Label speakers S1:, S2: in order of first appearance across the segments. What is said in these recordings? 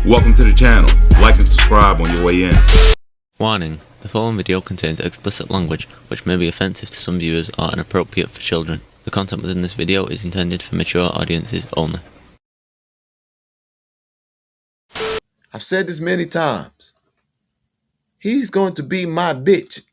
S1: Welcome to the channel. Like and subscribe on your way in.
S2: Warning, the following video contains explicit language which may be offensive to some viewers or inappropriate for children. The content within this video is intended for mature audiences only.
S3: I've said this many times. He's going to be my bitch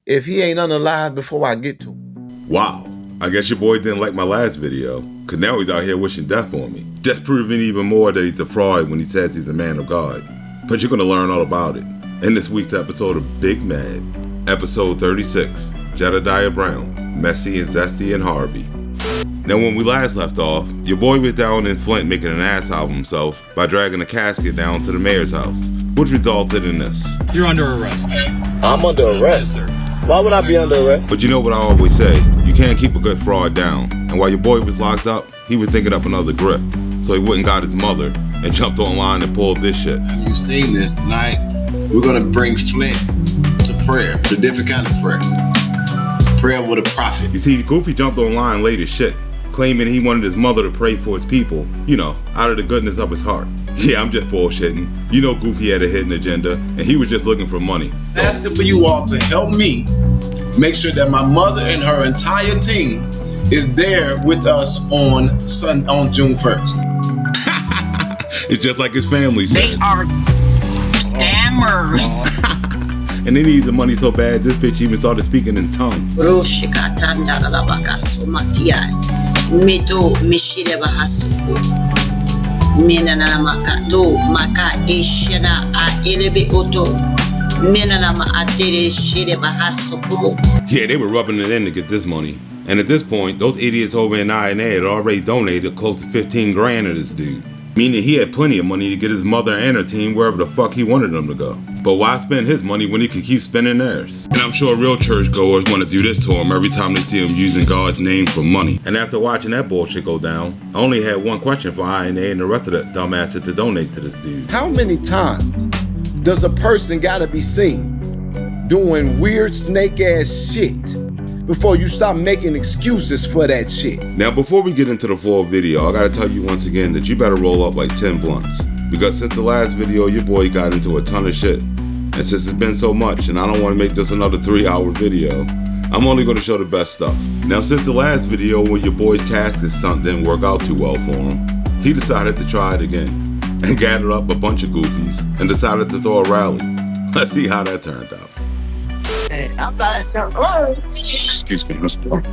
S3: if he ain't unalive before I get to him.
S1: Wow, I guess your boy didn't like my last video, cause now he's out here wishing death on me. Just proving even more that he's a fraud when he says he's a man of God. But you're gonna learn all about it in this week's episode of Big Mad. Episode 36, Jediah Brown, Messy and Zesty and Harvey. Now when we last left off, your boy was down in Flint making an ass out of himself by dragging a casket down to the mayor's house, which resulted in this.
S4: You're under arrest.
S3: I'm under arrest?
S4: Yes, sir.
S3: Why would I be under arrest?
S1: But you know what I always say, you can't keep a good fraud down. And while your boy was locked up, he was thinking up another grift. So he went and got his mother and jumped online and pulled this shit.
S5: You've seen this tonight. We're gonna bring Flint to prayer, but a different kind of prayer. Prayer with a prophet.
S1: You see, Goofy jumped online late as shit, claiming he wanted his mother to pray for his people, you know, out of the goodness of his heart. Yeah, I'm just bullshitting. You know Goofy had a hidden agenda, and he was just looking for money.
S5: Asking for you all to help me make sure that my mother and her entire team is there with us on June 1st.
S1: It's just like his family said.
S6: They are scammers.
S1: And they needed the money so bad, this bitch even started speaking in tongues. Yeah, they were rubbing it in to get this money. And at this point, those idiots over in I&A had already donated close to 15 grand to this dude. Meaning he had plenty of money to get his mother and her team wherever the fuck he wanted them to go. But why spend his money when he could keep spending theirs? And I'm sure real churchgoers want to do this to him every time they see him using God's name for money. And after watching that bullshit go down, I only had one question for I&A and the rest of the dumbasses to donate to this dude.
S3: How many times does a person gotta be seen doing weird snake ass shit before you stop making excuses for that shit?
S1: Now before we get into the full video, I gotta tell you once again that you better roll up like 10 blunts. Because since the last video, your boy got into a ton of shit. And since it's been so much, and I don't want to make this another 3-hour video, I'm only going to show the best stuff. Now since the last video where your boy's casket stunt didn't work out too well for him, he decided to try it again. And gathered up a bunch of goofies and decided to throw a rally. Let's see how that turned out.
S4: Excuse me, Mr.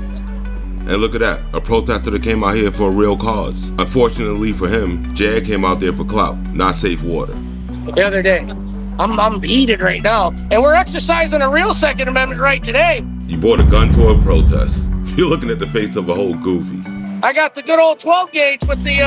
S1: And look at that, a protester that came out here for a real cause. Unfortunately for him, Jag came out there for clout, not safe water.
S7: The other day, I'm heated right now, and we're exercising a real Second Amendment right today.
S1: You brought a gun to a protest. You're looking at the face of a whole goofy.
S7: I got the good old 12 gauge with the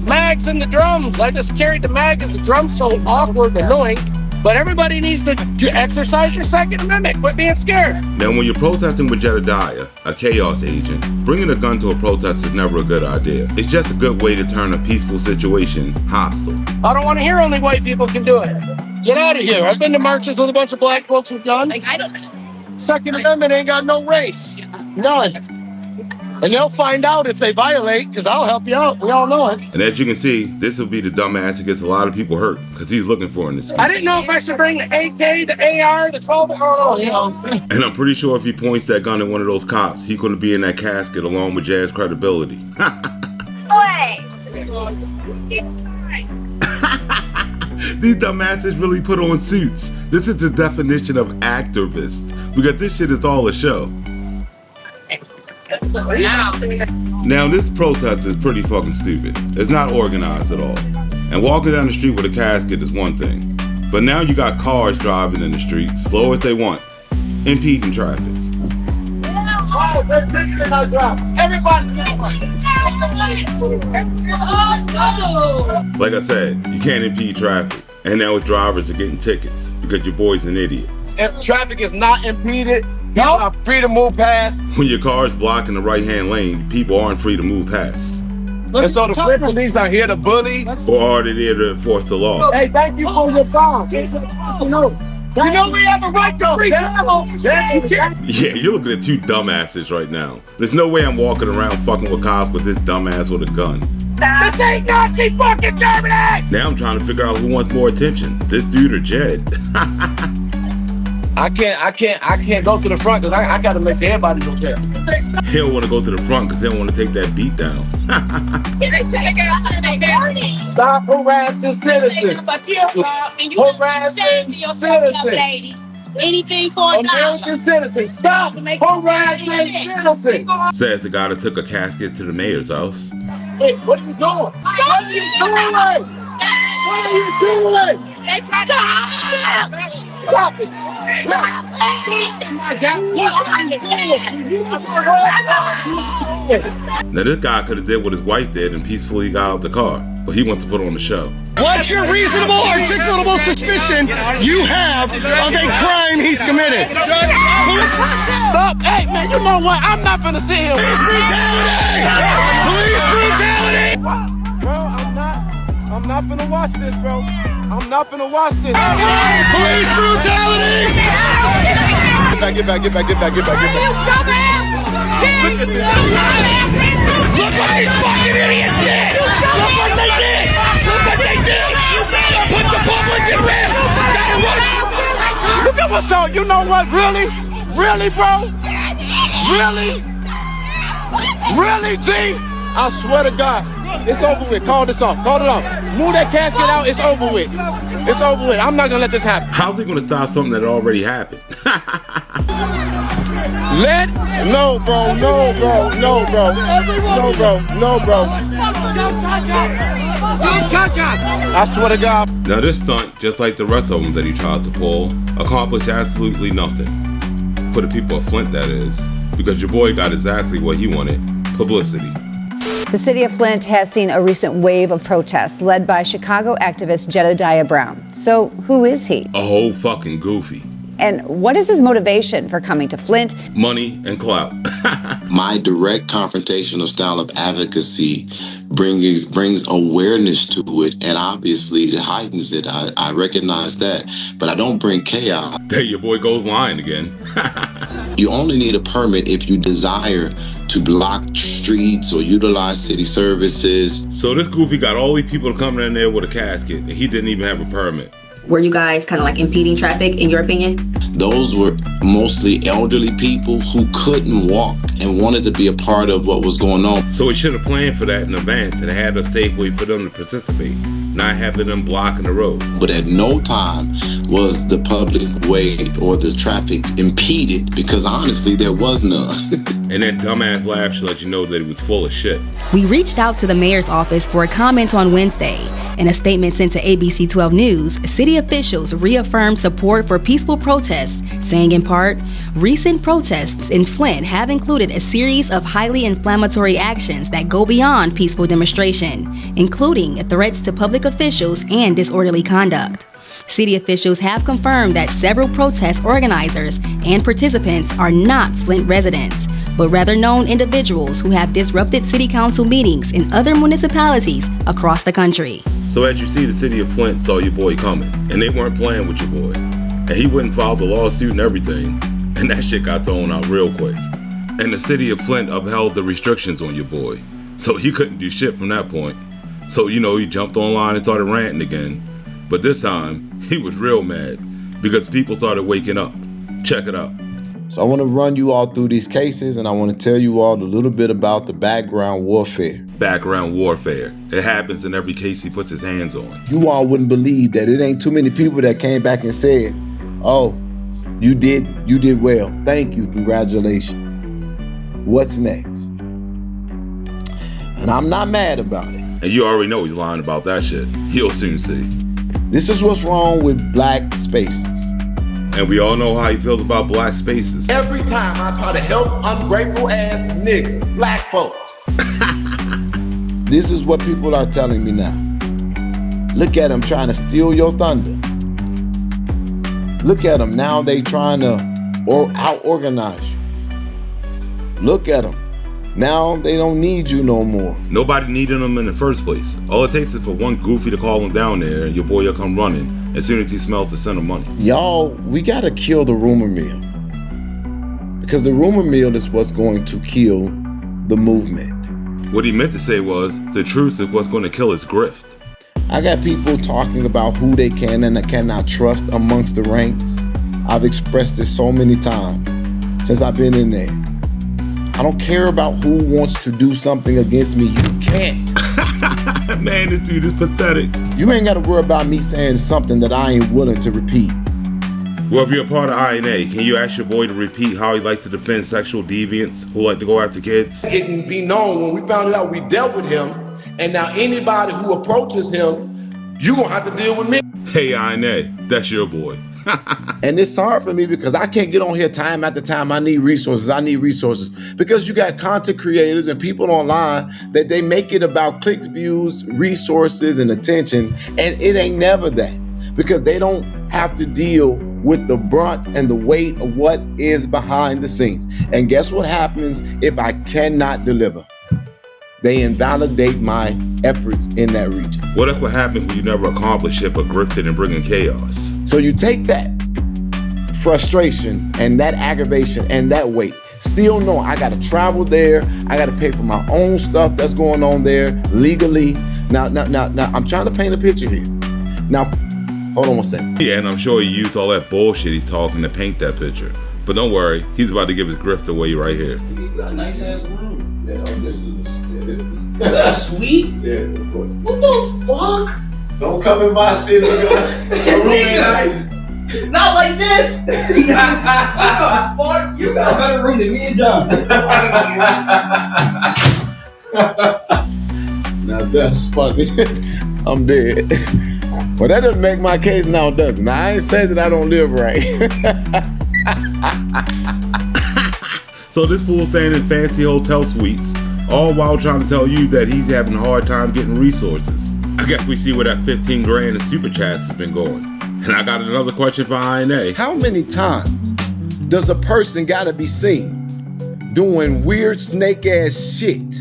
S7: mags and the drums. I just carried the mag because the drum's so awkward and annoying. But everybody needs to exercise your Second Amendment. Quit being scared.
S1: Now, when you're protesting with Jedidiah, a chaos agent, bringing a gun to a protest is never a good idea. It's just a good way to turn a peaceful situation hostile.
S7: I don't want to hear only white people can do it. Get out of here. I've been to marches with a bunch of black folks with guns.
S6: Like, I don't know.
S7: Second Amendment ain't got no race. None. And they'll find out if they violate, because I'll help you out. We all know it.
S1: And as you can see, this will be the dumbass that gets a lot of people hurt, because he's looking for an excuse.
S7: I didn't know if I should bring the AK, the AR, the 12, you know.
S1: And I'm pretty sure if he points that gun at one of those cops, he's going to be in that casket along with Jaz's credibility. These dumbasses really put on suits. This is the definition of activist, because this shit is all a show. Now this protest is pretty fucking stupid. It's not organized at all. And walking down the street with a casket is one thing. But now you got cars driving in the street, slow as they want, impeding traffic. Like I said, you can't impede traffic. And now drivers are getting tickets because your boy's an idiot.
S3: If traffic is not impeded, you are free to move past.
S1: When your car is blocking the right-hand lane, people aren't free to move past.
S3: And so the Flint police are here to bully?
S1: Or are they there to enforce the law?
S7: Hey, thank you for your time. You know we have a right to free travel.
S1: Yeah, you're looking at two dumbasses right now. There's no way I'm walking around fucking with cops with this dumbass with a gun.
S7: This ain't Nazi fucking Germany!
S1: Now I'm trying to figure out who wants more attention, this dude or Jed.
S7: I can't go to the front because I gotta make sure everybody's okay.
S1: He don't want to go to the front because he don't want to take that beat down.
S7: Stop harassing citizens. Harassing citizens.
S6: Anything for
S7: American citizens. Stop harassing citizens.
S1: Says the guy that took a casket to the mayor's house.
S7: Hey, what are you doing? What are you doing? What are you doing? Stop! Stop it! Stop!
S1: Now this guy could have did what his wife did and peacefully got out the car, but he wants to put on the show.
S8: What's your reasonable, articulable suspicion you have of a crime he's committed?
S7: Stop! Hey man, you know what? I'm not gonna sit here.
S8: Police brutality! Police brutality!
S7: Bro, I'm not gonna watch this, bro. I'm not gonna watch this.
S8: Police brutality!
S3: Get back.
S8: Look at this. Look what these fucking idiots did! Look what they did! Look what they did! Put the public at risk! Gotta run!
S7: Look at what y'all, you know what? Really? Really, bro? Really? Really, G? I swear to God, it's over with. Call this off. Call it off. Move that casket out. It's over with. It's over with. I'm not gonna let this happen.
S1: How's he gonna stop something that already happened?
S7: No, bro. Don't touch us. I swear to God.
S1: Now this stunt, just like the rest of them that he tried to pull, accomplished absolutely nothing. For the people of Flint, that is. Because your boy got exactly what he wanted, publicity.
S9: The city of Flint has seen a recent wave of protests led by Chicago activist Jedidiah Brown. So who is he?
S1: A whole fucking goofy.
S9: And what is his motivation for coming to Flint?
S1: Money and clout.
S10: My direct confrontational style of advocacy brings awareness to it, and obviously it heightens it. I recognize that, but I don't bring chaos.
S1: There your boy goes lying again.
S10: You only need a permit if you desire to block streets or utilize city services.
S1: So this goofy got all these people to come in there with a casket, and he didn't even have a permit.
S6: Were you guys kind of like impeding traffic, in your opinion?
S10: Those were mostly elderly people who couldn't walk and wanted to be a part of what was going on.
S1: So he should have planned for that in advance and had a safe way for them to participate, not having them blocking the road.
S10: But at no time was the public way or the traffic impeded, because honestly, there was none.
S1: And that dumbass laugh should let you know that it was full of shit.
S11: We reached out to the mayor's office for a comment on Wednesday. In a statement sent to ABC 12 News, city officials reaffirmed support for peaceful protests, saying in part, recent protests in Flint have included a series of highly inflammatory actions that go beyond peaceful demonstration, including threats to public officials and disorderly conduct. City officials have confirmed that several protest organizers and participants are not Flint residents, but rather known individuals who have disrupted city council meetings in other municipalities across the country.
S1: So as you see, the city of Flint saw your boy coming, and they weren't playing with your boy. And he went and filed a lawsuit and everything, and that shit got thrown out real quick. And the city of Flint upheld the restrictions on your boy, so he couldn't do shit from that point. So, you know, he jumped online and started ranting again. But this time, he was real mad, because people started waking up. Check it out.
S3: So I want to run you all through these cases, and I want to tell you all a little bit about the background warfare.
S1: Background warfare. It happens in every case he puts his hands on.
S3: You all wouldn't believe that it ain't too many people that came back and said, oh, you did well. Thank you, congratulations. What's next? And I'm not mad about it.
S1: And you already know he's lying about that shit. He'll soon see.
S3: This is what's wrong with black spaces.
S1: And we all know how he feels about black spaces.
S12: Every time I try to help ungrateful ass niggas, black folks.
S3: This is what people are telling me now. Look at them trying to steal your thunder. Look at them now, they trying to out-organize you. Look at them. Now they don't need you no more.
S1: Nobody needed them in the first place. All it takes is for one goofy to call him down there and your boy will come running as soon as he smells the scent of money.
S3: Y'all, we gotta kill the rumor mill. Because the rumor mill is what's going to kill the movement.
S1: What he meant to say was, the truth is what's going to kill his grift.
S3: I got people talking about who they can and cannot trust amongst the ranks. I've expressed this so many times since I've been in there. I don't care about who wants to do something against me. You can't.
S1: Man, this dude is pathetic.
S3: You ain't got to worry about me saying something that I ain't willing to repeat.
S1: Well, if you're a part of INA, can you ask your boy to repeat how he likes to defend sexual deviants who like to go after kids?
S12: It can be known when we found it out, we dealt with him, and now anybody who approaches him, you gonna have to deal with me.
S1: Hey, INA, that's your boy.
S3: And it's hard for me because I can't get on here time after time. I need resources because you got content creators and people online that they make it about clicks, views, resources, and attention, and it ain't never that because they don't have to deal with the brunt and the weight of what is behind the scenes. And guess what happens if I cannot deliver? They invalidate my efforts in that region.
S1: What if what happens when you never accomplish shit but grifted and bringing chaos?
S3: So you take that frustration and that aggravation and that weight. Still know I got to travel there. I got to pay for my own stuff that's going on there legally. Now, I'm trying to paint a picture here. Now, hold on one second.
S1: Yeah, and I'm sure he used all that bullshit he's talking to paint that picture. But don't worry, he's about to give his grift away right here.
S13: You got a nice ass room.
S3: Yeah, this is.
S13: That's sweet.
S3: Yeah, of course.
S13: What the fuck?
S3: Don't come in my shit. Your room ain't nice.
S13: Not like this. What the fuck? You got a better room than me and John.
S3: Now that's funny. I'm dead. Well, that doesn't make my case now, does it? Now, I ain't saying that I don't live right.
S1: So this fool staying in fancy hotel suites, all while trying to tell you that he's having a hard time getting resources. I guess we see where that 15 grand in super chats has been going. And I got another question for INA.
S3: How many times does a person gotta be seen doing weird snake ass shit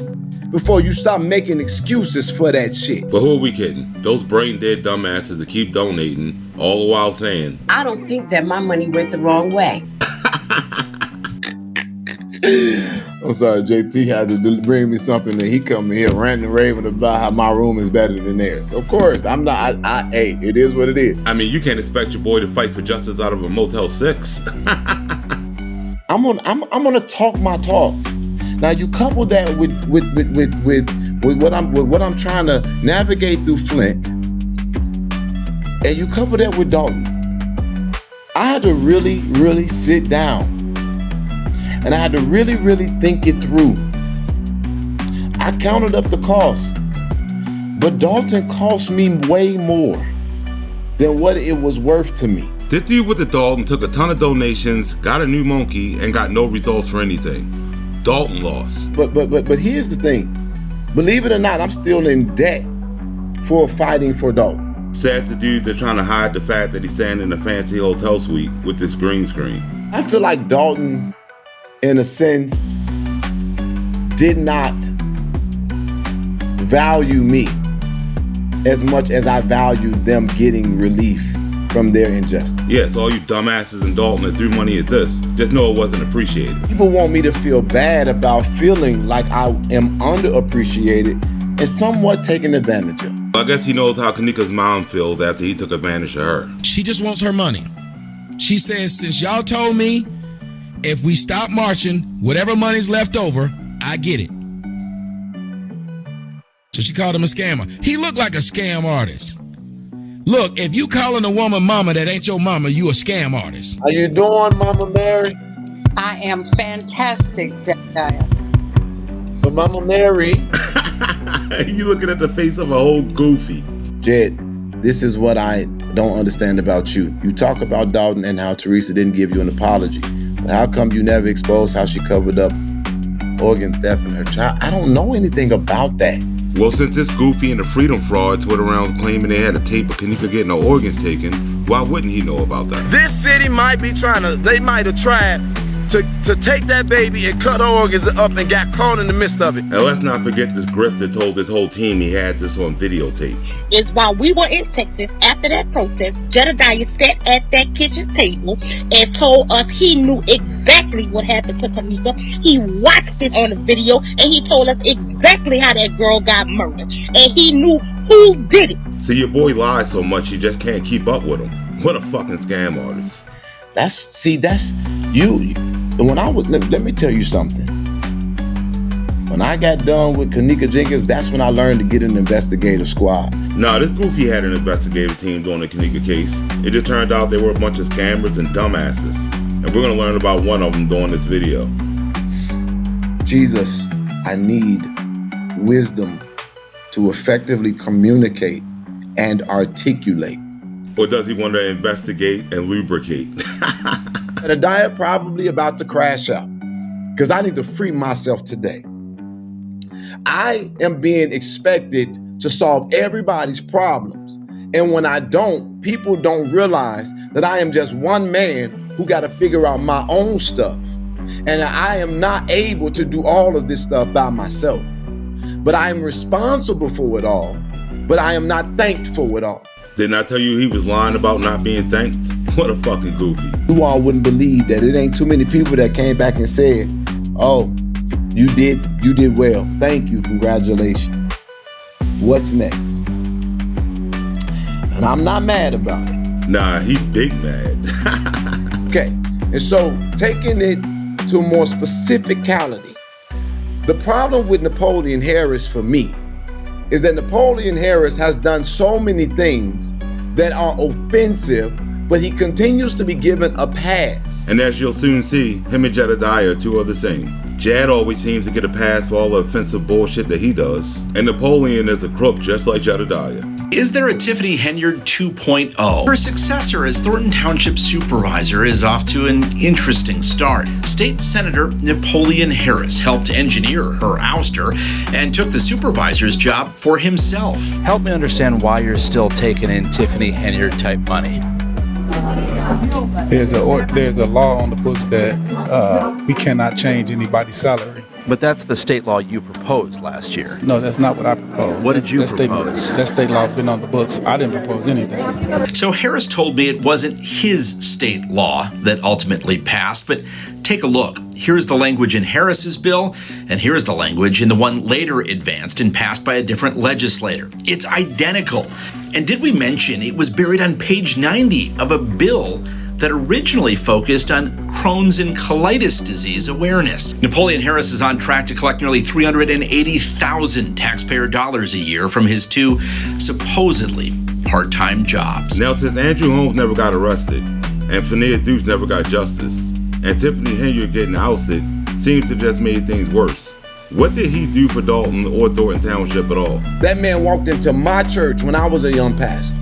S3: before you stop making excuses for that shit?
S1: But who are we kidding? Those brain dead dumbasses that keep donating, all the while saying,
S14: I don't think that my money went the wrong way.
S3: I'm sorry, JT had to bring me something that he come in here ranting and raving about how my room is better than theirs. Of course, I'm not. Hey, it is what it is.
S1: I mean, you can't expect your boy to fight for justice out of a Motel 6.
S3: I'm gonna talk my talk. Now you couple that with what I'm trying to navigate through Flint, and you couple that with Dalton. I had to really sit down. And I had to really think it through. I counted up the cost, but Dalton cost me way more than what it was worth to me.
S1: This dude with the Dalton took a ton of donations, got a new monkey, and got no results for anything. Dalton lost.
S3: But here's the thing. Believe it or not, I'm still in debt for fighting for Dalton.
S1: Sad to dudes that are trying to hide the fact that he's staying in a fancy hotel suite with this green screen.
S3: I feel like Dalton, in a sense, did not value me as much as I valued them getting relief from their injustice.
S1: Yes, all you dumbasses in Dalton that threw money at this, just know it wasn't appreciated.
S3: People want me to feel bad about feeling like I am underappreciated and somewhat taken advantage of.
S1: I guess he knows how Kenneka's mom feels after he took advantage of her.
S15: She just wants her money. She says, since y'all told me if we stop marching, whatever money's left over, I get it. So she called him a scammer. He looked like a scam artist. Look, if you calling a woman mama that ain't your mama, you a scam artist.
S3: How you doing, Mama Mary?
S14: I am fantastic, Jediah.
S3: So, Mama Mary.
S1: You looking at the face of a whole goofy.
S3: Jed, this is what I don't understand about you. You talk about Dalton and how Teresa didn't give you an apology. But how come you never exposed how she covered up organ theft in her child? I don't know anything about that.
S1: Well, since this goofy and the freedom frauds went around claiming they had a tape of Kenneka getting her organs taken, why wouldn't he know about that?
S7: This city might be they might have tried to take that baby and cut her organs up and got caught in the midst of it.
S1: And let's not forget this grifter told this whole team he had this on videotape.
S16: Is while we were in Texas after that protest, Jedidiah sat at that kitchen table and told us he knew exactly exactly what happened to Kenneka. He watched it on the video and he told us exactly how that girl got murdered. And he knew who did it.
S1: See, your boy lies so much you just can't keep up with him. What a fucking scam artist.
S3: That's you. When I was, let me tell you something. When I got done with Kenneka Jenkins, that's when I learned to get an investigative squad.
S1: Nah, this goofy had an investigative team on the Kenneka case. It just turned out they were a bunch of scammers and dumbasses. And we're gonna learn about one of them during this video.
S3: Jesus, I need wisdom to effectively communicate and articulate.
S1: Or does he want to investigate and lubricate?
S3: Jedidiah probably about to crash out because I need to free myself today. I am being expected to solve everybody's problems. And when I don't, people don't realize that I am just one man who got to figure out my own stuff. And I am not able to do all of this stuff by myself. But I am responsible for it all. But I am not thanked for it all.
S1: Didn't I tell you he was lying about not being thanked? What a fucking goofy.
S3: You all wouldn't believe that it ain't too many people that came back and said, oh, you did well. Thank you, congratulations. What's next? And I'm not mad about it.
S1: Nah, he big mad.
S3: Okay, and so taking it to a more specificality, the problem with Napoleon Harris for me is that Napoleon Harris has done so many things that are offensive, but he continues to be given a pass.
S1: And as you'll soon see, him and Jedidiah are two are the same. Jed always seems to get a pass for all the offensive bullshit that he does. And Napoleon is a crook just like Jedidiah.
S17: Is there a Tiffany Henyard 2.0? Her successor as Thornton Township Supervisor is off to an interesting start. State Senator Napoleon Harris helped engineer her ouster and took the supervisor's job for himself.
S18: Help me understand why you're still taking in Tiffany Henyard type money.
S19: There's a law on the books that we cannot change anybody's salary.
S18: But that's the state law you proposed last year.
S19: No, that's not what I proposed.
S18: What did you propose?
S19: That state law been on the books. I didn't propose anything.
S17: So Harris told me it wasn't his state law that ultimately passed, but take a look. Here's the language in Harris's bill, and here's the language in the one later advanced and passed by a different legislator. It's identical. And did we mention it was buried on page 90 of a bill that originally focused on Crohn's and colitis disease awareness? Napoleon Harris is on track to collect nearly $380,000 taxpayer dollars a year from his two supposedly part-time jobs.
S1: Now, since Andrew Holmes never got arrested, and Finea Dukes never got justice, and Tiffany Henyard getting ousted seems to just make things worse. What did he do for Dalton or Thornton Township at all?
S3: That man walked into my church when I was a young pastor,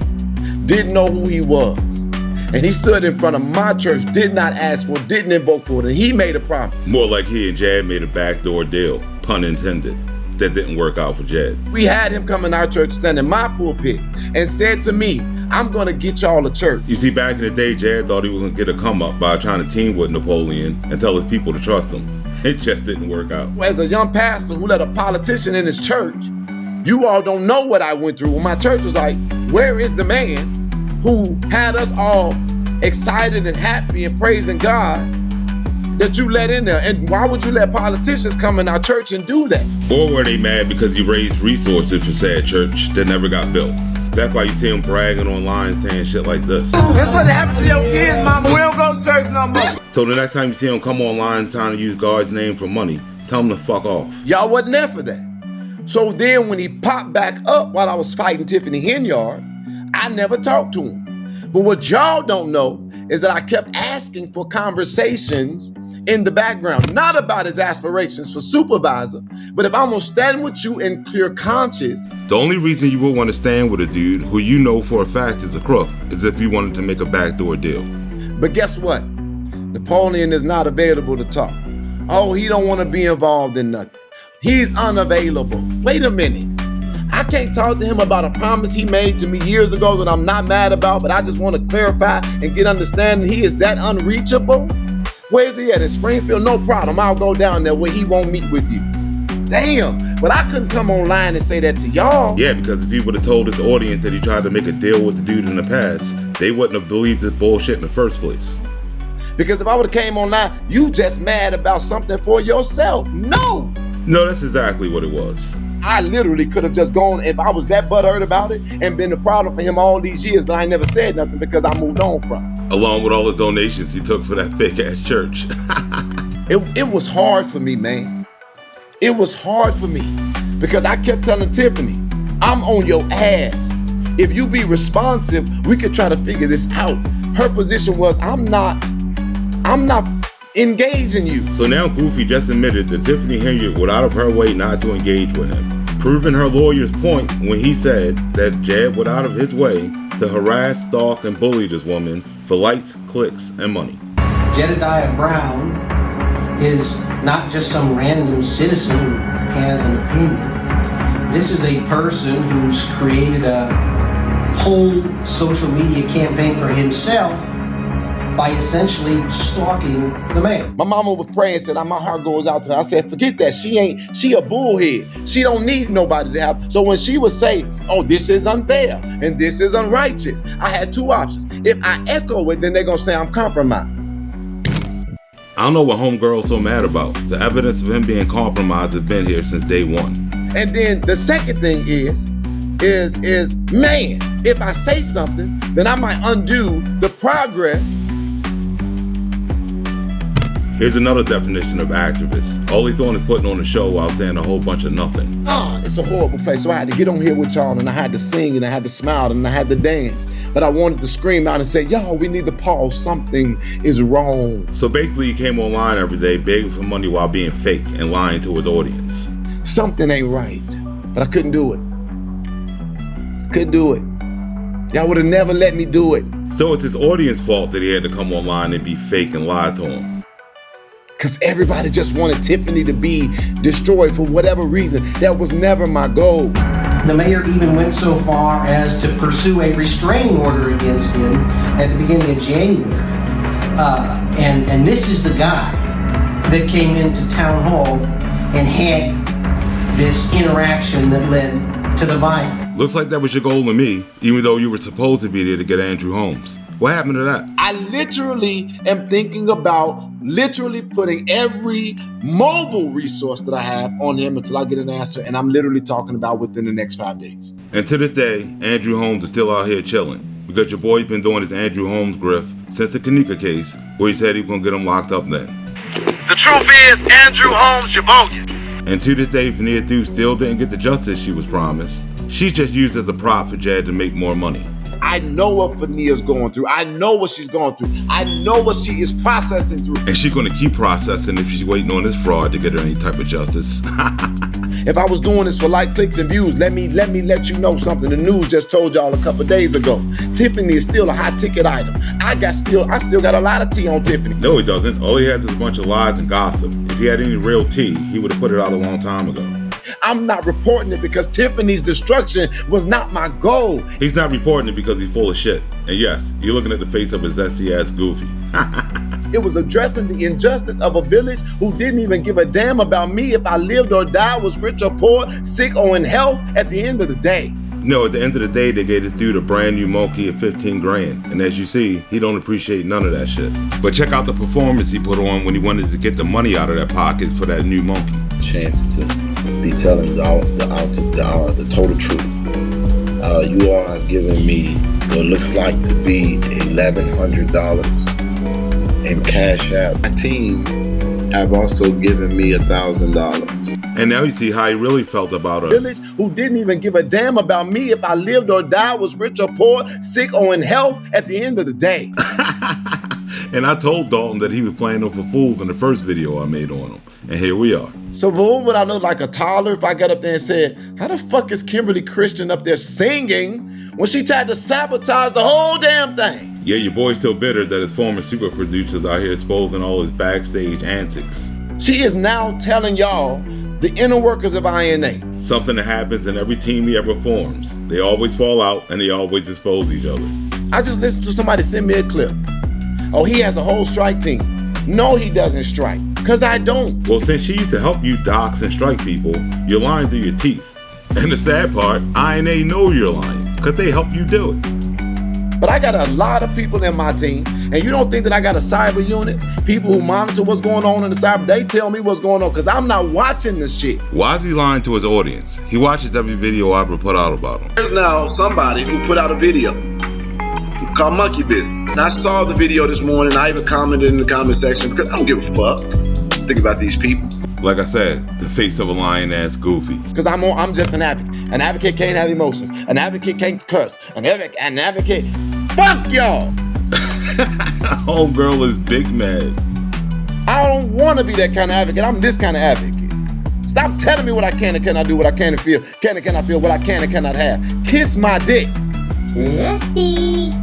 S3: didn't know who he was. And he stood in front of my church, did not ask for, didn't invoke for it, and he made a promise.
S1: More like he and Jed made a backdoor deal, pun intended, that didn't work out for Jed.
S3: We had him come in our church, stand in my pulpit, and said to me, I'm gonna get y'all a church.
S1: You see, back in the day, Jed thought he was gonna get a come up by trying to team with Napoleon and tell his people to trust him. It just didn't work out.
S3: As a young pastor who let a politician in his church, you all don't know what I went through. When my church was like, where is the man who had us all excited and happy and praising God that you let in there? And why would you let politicians come in our church and do that?
S1: Or were they mad because you raised resources for said church that never got built? That's why you see them bragging online saying shit like this.
S8: That's what happened to your kids, mama. We don't go to church no more.
S1: So the next time you see them come online trying to use God's name for money, tell them to fuck off.
S3: Y'all wasn't there for that. So then when he popped back up while I was fighting Tiffany Henyard, I never talked to him. But what y'all don't know is that I kept asking for conversations in the background, not about his aspirations for supervisor, but if I'm gonna stand with you in clear conscience.
S1: The only reason you would want to stand with a dude who you know for a fact is a crook is if you wanted to make a backdoor deal.
S3: But guess what? Napoleon is not available to talk. Oh, he don't want to be involved in nothing. He's unavailable. Wait a minute. I can't talk to him about a promise he made to me years ago that I'm not mad about, but I just want to clarify and get understanding he is that unreachable? Where is he at? In Springfield? No problem. I'll go down there where he won't meet with you. Damn, but I couldn't come online and say that to y'all.
S1: Yeah, because if he would have told his audience that he tried to make a deal with the dude in the past, they wouldn't have believed his bullshit in the first place.
S3: Because if I would have came online, you just mad about something for yourself. No,
S1: that's exactly what it was.
S3: I literally could have just gone, if I was that butthurt about it, and been the problem for him all these years, but I never said nothing because I moved on from it.
S1: Along with all the donations he took for that fake ass church.
S3: It was hard for me, man. It was hard for me because I kept telling Tiffany, I'm on your ass. If you be responsive, we could try to figure this out. Her position was, I'm not engaging you.
S1: So now Goofy just admitted that Tiffany Henyard went out of her way not to engage with him, proving her lawyer's point when he said that Jed went out of his way to harass, stalk, and bully this woman for likes, clicks, and money.
S13: Jedidiah Brown is not just some random citizen who has an opinion. This is a person who's created a whole social media campaign for himself by essentially stalking the man.
S3: My mama would pray and said, my heart goes out to her. I said, forget that. She a bullhead. She don't need nobody to have. So when she would say, oh, this is unfair and this is unrighteous, I had two options. If I echo it, then they're gonna say I'm compromised.
S1: I don't know what homegirl's so mad about. The evidence of him being compromised has been here since day one.
S3: And then the second thing is man, if I say something, then I might undo the progress.
S1: Here's another definition of activist. All he's doing is putting on a show while saying a whole bunch of nothing.
S3: It's a horrible place. So I had to get on here with y'all, and I had to sing, and I had to smile, and I had to dance. But I wanted to scream out and say, y'all, we need to pause. Something is wrong.
S1: So basically, he came online every day begging for money while being fake and lying to his audience.
S3: Something ain't right. But I couldn't do it. Couldn't do it. Y'all would have never let me do it.
S1: So it's his audience's fault that he had to come online and be fake and lie to him.
S3: Because everybody just wanted Tiffany to be destroyed for whatever reason. That was never my goal.
S13: The mayor even went so far as to pursue a restraining order against him at the beginning of January. And this is the guy that came into town hall and had this interaction that led to the violence.
S1: Looks like that was your goal to me, even though you were supposed to be there to get Andrew Holmes. What happened to that?
S3: I literally am thinking about putting every mobile resource that I have on him until I get an answer, and I'm literally talking about within the next 5 days.
S1: And to this day, Andrew Holmes is still out here chilling because your boy's been doing his Andrew Holmes grift since the Kenneka case, where he said he was going to get him locked up then.
S7: The truth is, Andrew Holmes, you're bogus.
S1: And to this day, Fania Thu still didn't get the justice she was promised. She's just used as a prop for Jed to make more money.
S3: I know what Fania's going through. I know what she's going through. I know what she is processing through.
S1: And she's going to keep processing if she's waiting on this fraud to get her any type of justice.
S3: If I was doing this for like clicks and views, let me let you know something. The news just told y'all a couple days ago. Tiffany is still a high ticket item. I still got a lot of tea on Tiffany.
S1: No, he doesn't. All he has is a bunch of lies and gossip. If he had any real tea, he would have put it out a long time ago.
S3: I'm not reporting it because Tiffany's destruction was not my goal.
S1: He's not reporting it because he's full of shit. And yes, you're looking at the face of a zesty ass Goofy.
S3: It was addressing the injustice of a village who didn't even give a damn about me if I lived or died, was rich or poor, sick or in health at the end of the day.
S1: No, at the end of the day, they gave this dude a brand new monkey at 15 grand. And as you see, he don't appreciate none of that shit. But check out the performance he put on when he wanted to get the money out of their pockets for that new monkey.
S10: Chance to be telling the total truth. You are giving me what looks like to be $1,100 in cash out. My team have also given me $1,000.
S1: And now you see how he really felt about her.
S3: Village who didn't even give a damn about me if I lived or died, was rich or poor, sick or in health at the end of the day.
S1: And I told Dalton that he was playing them for fools in the first video I made on him. And here we are.
S3: So what would I look like, a toddler, if I got up there and said, how the fuck is Kimberly Christian up there singing when she tried to sabotage the whole damn thing?
S1: Yeah, your boy's still bitter that his former super producers out here exposing all his backstage antics.
S3: She is now telling y'all the inner workers of INA.
S1: Something that happens in every team he ever forms. They always fall out and they always expose each other.
S3: I just listened to somebody send me a clip. Oh, he has a whole strike team. No, he doesn't strike, because I don't.
S1: Well, since she used to help you dox and strike people, you're lying through your teeth. And the sad part, INA know you're lying, because they help you do it.
S3: But I got a lot of people in my team, and you don't think that I got a cyber unit? People who monitor what's going on in the cyber, they tell me what's going on because I'm not watching this shit.
S1: Why is he lying to his audience? He watches every video I ever put out about him.
S5: There's now somebody who put out a video called Monkey Business. And I saw the video this morning. I even commented in the comment section because I don't give a fuck. Think about these people.
S1: Like I said, the face of a lying-ass goofy.
S3: Because I'm just an advocate. An advocate can't have emotions. An advocate can't cuss. An advocate, fuck y'all.
S1: Homegirl is big mad.
S3: I don't want to be that kind of advocate. I'm this kind of advocate. Stop telling me what I can and cannot do, what I can and feel, can and cannot feel, what I can and cannot have. Kiss my dick.
S8: Zesty.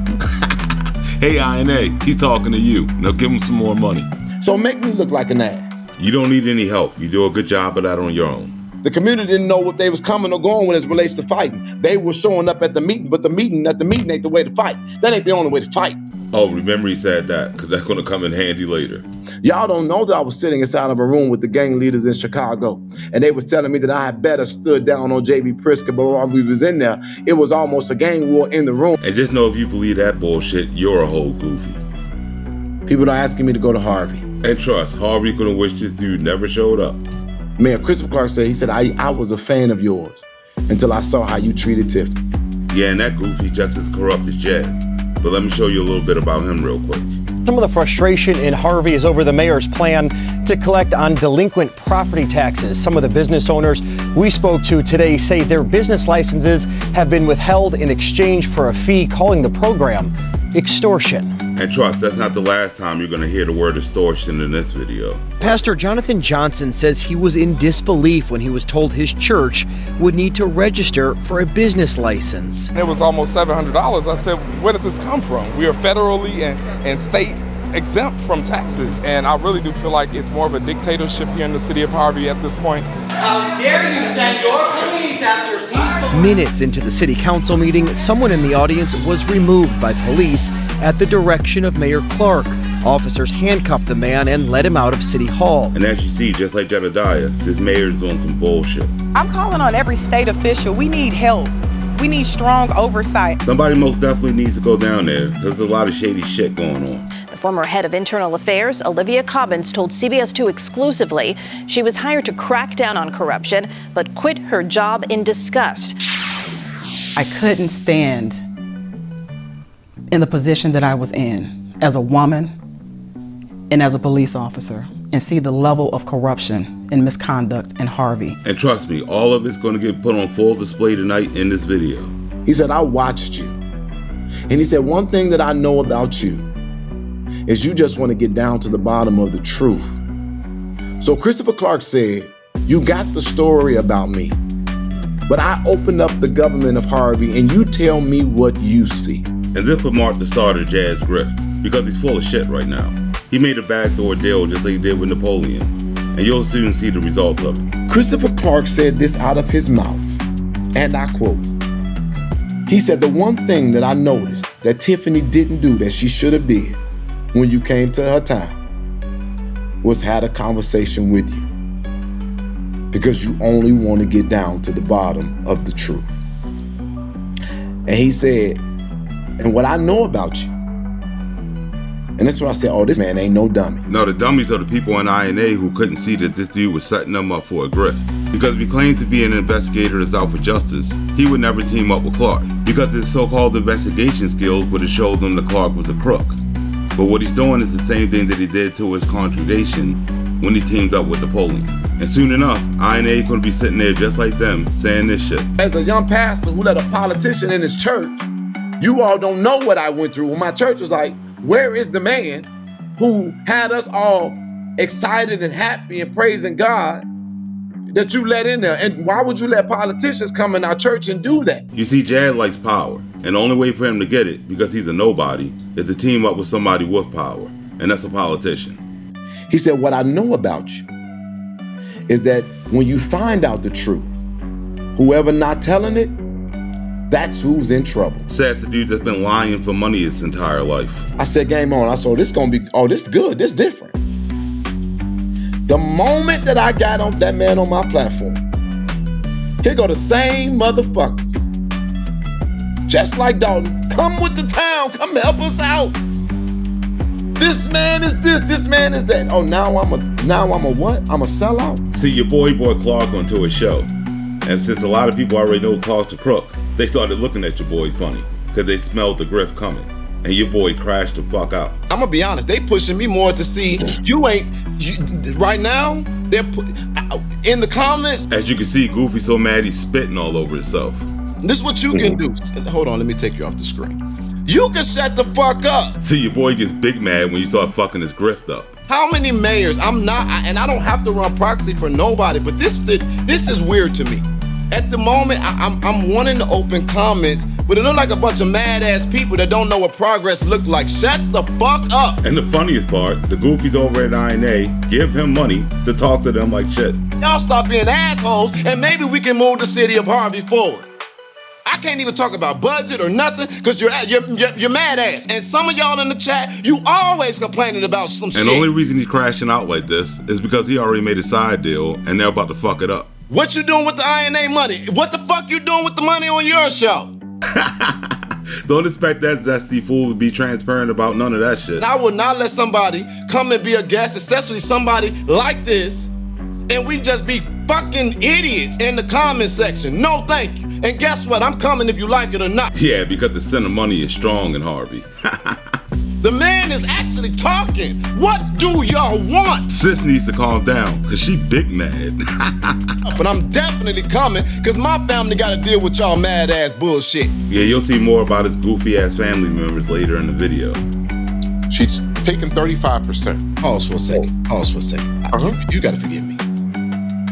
S1: Hey, INA, he's talking to you. Now give him some more money.
S3: So make me look like an ass.
S1: You don't need any help. You do a good job of that on your own.
S3: The community didn't know what they was coming or going with as relates to fighting. They were showing up at the meeting, but the meeting ain't the way to fight. That ain't the only way to fight.
S1: Oh, remember he said that, because that's going to come in handy later.
S3: Y'all don't know that I was sitting inside of a room with the gang leaders in Chicago, and they was telling me that I had better stood down on J.B. Pritzker, but while we was in there, it was almost a gang war in the room.
S1: And just know if you believe that bullshit, you're a whole goofy.
S3: People are asking me to go to Harvey.
S1: And trust, Harvey could have wished this dude never showed up.
S3: Mayor Christopher Clark said, I was a fan of yours until I saw how you treated Tiffany.
S1: Yeah, and that goofy just as corrupt as Jed. But let me show you a little bit about him real quick.
S20: Some of the frustration in Harvey is over the mayor's plan to collect on delinquent property taxes. Some of the business owners we spoke to today say their business licenses have been withheld in exchange for a fee, calling the program extortion.
S1: And trust, that's not the last time you're going to hear the word extortion in this video.
S20: Pastor Jonathan Johnson says he was in disbelief when he was told his church would need to register for a business license.
S21: It was almost $700. I said, where did this come from? We are federally and state exempt from taxes, and I really do feel like it's more of a dictatorship here in the city of Harvey at this point.
S22: How dare you send your police after peaceful...
S20: Minutes into the city council meeting, someone in the audience was removed by police at the direction of Mayor Clark. Officers handcuffed the man and led him out of City Hall.
S1: And as you see, just like Jedidiah, this mayor's on some bullshit.
S23: I'm calling on every state official. We need help. We need strong oversight.
S1: Somebody most definitely needs to go down there. There's a lot of shady shit going on.
S24: The former head of internal affairs, Olivia Cobbins, told CBS 2 exclusively she was hired to crack down on corruption, but quit her job in disgust.
S25: I couldn't stand in the position that I was in as a woman and as a police officer and see the level of corruption and misconduct in Harvey.
S1: And trust me, all of it's going to get put on full display tonight in this video.
S3: He said, I watched you. And he said, one thing that I know about you is you just want to get down to the bottom of the truth. So Christopher Clark said, you got the story about me, but I opened up the government of Harvey and you tell me what you see.
S1: And this would mark the start of Jazz Grift, because he's full of shit right now. He made a backdoor deal just like he did with Napoleon, and you'll soon see the results of it.
S3: Christopher Clark said this out of his mouth, and I quote, he said, the one thing that I noticed that Tiffany didn't do that she should have did when you came to her town was had a conversation with you, because you only want to get down to the bottom of the truth. And he said, and what I know about you, and that's what I said, oh, this man ain't no dummy.
S1: No, the dummies are the people in INA who couldn't see that this dude was setting them up for a grift. Because if he claims to be an investigator that's out for justice, he would never team up with Clark, because his so-called investigation skills would have showed them that Clark was a crook. But what he's doing is the same thing that he did to his congregation when he teamed up with Napoleon. And soon enough, INA could be sitting there just like them, saying this shit.
S3: As a young pastor who let a politician in his church, you all don't know what I went through when my church was like, where is the man who had us all excited and happy and praising God that you let in there? And why would you let politicians come in our church and do that?
S1: You see, Jad likes power, and the only way for him to get it, because he's a nobody, is to team up with somebody with power, and that's a politician.
S3: He said, what I know about you is that when you find out the truth, whoever not telling it, that's who's in trouble.
S1: Says the dude that's been lying for money his entire life.
S3: I said, game on. I saw this gonna be, oh, this good, this different. The moment that I got on that man on my platform, here go the same motherfuckers Just like Dalton, come with the town, come help us out. This man is this man is that. Oh, now I'm a what? I'm a sellout?
S1: See, your boy brought Clark onto his show. And since a lot of people already know Clark's a crook, they started looking at your boy funny, because they smelled the grift coming. And your boy crashed the fuck out.
S12: I'm gonna be honest, they pushing me more to see right now, they're in the comments.
S1: As you can see, Goofy so mad he's spitting all over himself.
S12: This is what you can do. Hold on, let me take you off the screen. You can shut the fuck up.
S1: See, your boy gets big mad when you start fucking his grift up.
S12: How many mayors? And I don't have to run proxy for nobody, but this is weird to me. At the moment, I'm wanting to open comments, but it look like a bunch of mad ass people that don't know what progress look like. Shut the fuck up.
S1: And the funniest part, the Goofies over at INA give him money to talk to them like shit.
S12: Y'all stop being assholes, and maybe we can move the city of Harvey forward. I can't even talk about budget or nothing because you're mad ass. And some of y'all in the chat, you always complaining about some shit.
S1: And the only reason he's crashing out like this is because he already made a side deal and they're about to fuck it up.
S12: What you doing with the INA money? What the fuck you doing with the money on your show?
S1: Don't expect that zesty fool to be transparent about none of that shit.
S12: I would not let somebody come and be a guest, especially somebody like this, and we just be fucking idiots in the comment section. No thank you. And guess what? I'm coming if you like it or not.
S1: Yeah, because the scent of money is strong in Harvey.
S12: The man is actually talking. What do y'all want?
S1: Sis needs to calm down, because she big mad.
S12: But I'm definitely coming, because my family got to deal with y'all mad ass bullshit.
S1: Yeah, you'll see more about his goofy ass family members later in the video.
S2: She's taking 35%.
S12: Pause for a second. You got to forgive me.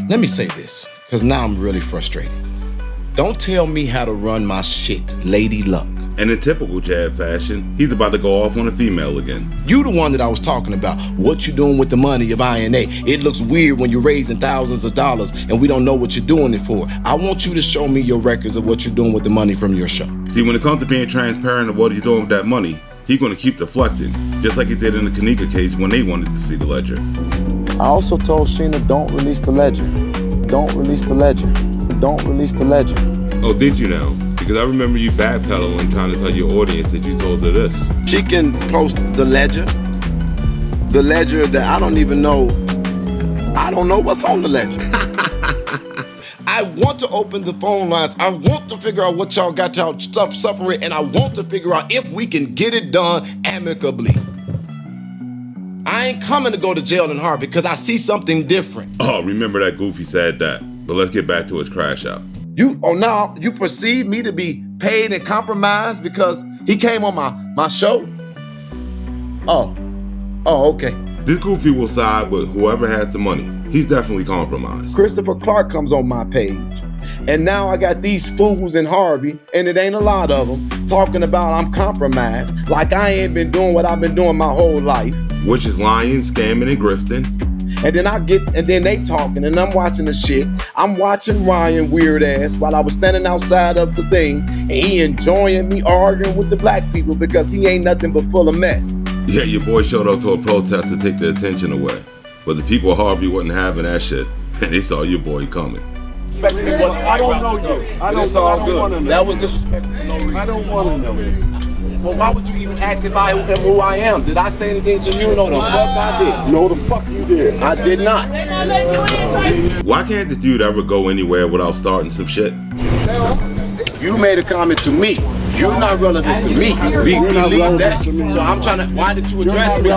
S12: Let me say this, because now I'm really frustrated. Don't tell me how to run my shit, Lady Luck.
S1: And in typical Jab fashion, he's about to go off on a female again.
S12: You the one that I was talking about. What you doing with the money of INA? It looks weird when you're raising thousands of dollars and we don't know what you're doing it for. I want you to show me your records of what you're doing with the money from your show.
S1: See, when it comes to being transparent of what he's doing with that money, he's going to keep deflecting, just like he did in the Kenneka case when they wanted to see the ledger.
S3: I also told Sheena, don't release the ledger. Don't release the ledger. Don't release the ledger.
S1: Oh, did you now? Because I remember you backpedaling trying to tell your audience that you told her this.
S3: She can post the ledger that I don't even know. I don't know what's on the ledger.
S12: I want to open the phone lines. I want to figure out what y'all got y'all stuff suffering, and I want to figure out if we can get it done amicably. I ain't coming to go to jail in Harvey because I see something different.
S1: Oh, remember that Goofy said that. But let's get back to his crash out.
S3: Now you perceive me to be paid and compromised because he came on my show? Oh, okay.
S1: This Goofy will side with whoever has the money. He's definitely compromised.
S3: Christopher Clark comes on my page. And now I got these fools in Harvey, and it ain't a lot of them, talking about I'm compromised, like I ain't been doing what I've been doing my whole life.
S1: Which is lying, scamming, and grifting.
S3: And then they talking, and I'm watching the shit. I'm watching Ryan weird ass while I was standing outside of the thing, and he enjoying me arguing with the black people because he ain't nothing but full of mess.
S1: Yeah, your boy showed up to a protest to take the attention away. But the people of Harvey wasn't having that shit, and they saw your boy coming.
S7: I don't know you.
S12: It's all good. That was disrespectful for no reason.
S7: I don't want to know you.
S12: Well, why would you even ask if I am who I am? Did I say anything to you? No, the fuck I did.
S7: No, the fuck you did.
S12: I did not.
S1: Why can't the dude ever go anywhere without starting some shit?
S12: You made a comment to me. You're not relevant to me. Believe that. So I'm trying to. Why did you address me?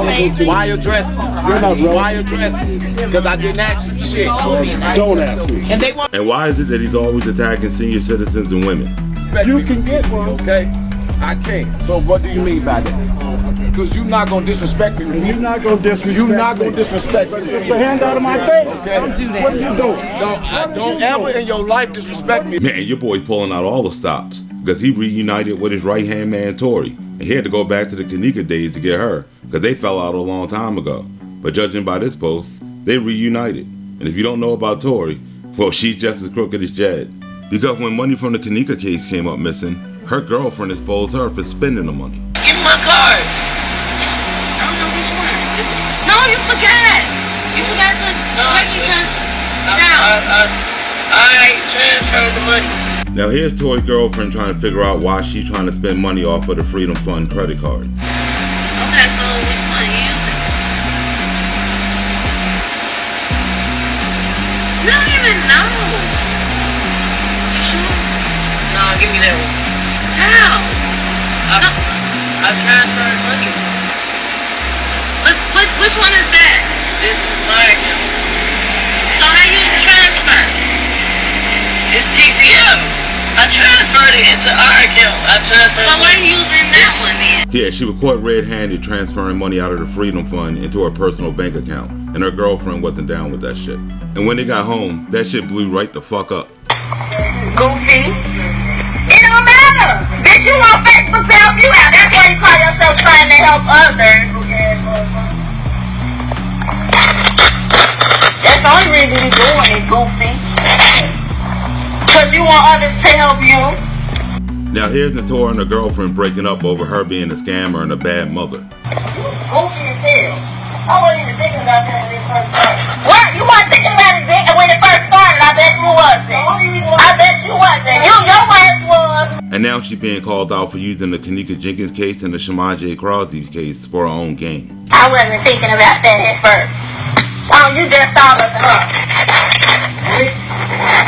S12: Why address me? Why address me? Because I didn't ask you shit.
S7: Don't ask me.
S1: And why is it that he's always attacking senior citizens and women?
S7: You can get one.
S12: Okay? I can't. So what do you mean by that? Because you're not going to disrespect me.
S7: You're not going to disrespect me.
S12: You're not going to disrespect me.
S7: Get your hand out of my face.
S12: Okay.
S7: Don't do that. What are you doing?
S12: Don't ever in your life disrespect me.
S1: Man, your boy pulling out all the stops because he reunited with his right-hand man, Tory. And he had to go back to the Kenneka days to get her because they fell out a long time ago. But judging by this post, they reunited. And if you don't know about Tory, well, she's just as crooked as Jed. Because when money from the Kenneka case came up missing, her girlfriend exposed her for spending the money.
S4: Give me my card. I don't know which one. No, you forgot. You forgot the Trespassing. I transferred the money.
S1: Now here's Tori's girlfriend trying to figure out why she's trying to spend money off of the Freedom Fund credit card.
S4: Okay, so which one are you using? You don't even know. You sure? No, give me that one. How? I transferred money. Which one is that? This is my account. So how you transfer? It's TCM. I transferred it into our account. But why are you using that one then?
S1: Yeah, she was caught red-handed transferring money out of the Freedom Fund into her personal bank account, and her girlfriend wasn't down with that shit. And when they got home, that shit blew right the fuck up.
S16: Goofy. It don't matter. Bitch, you on Facebook to help you out. That's why you call yourself trying to help others. That's the only reason you're doing it, Goofy. Because you want others to help you.
S1: Now here's Natora and her girlfriend breaking up over her being a scammer and a bad mother.
S16: Goofy as hell. I wasn't even thinking about that when it first started. What? You weren't thinking about it when it first started? I bet you wasn't. I bet you wasn't. Your ass was.
S1: And now she's being called out for using the Kenneka Jenkins case and the Shamaje Crosby case for her own gain.
S16: I wasn't thinking about that at first. Oh, you just thought of her.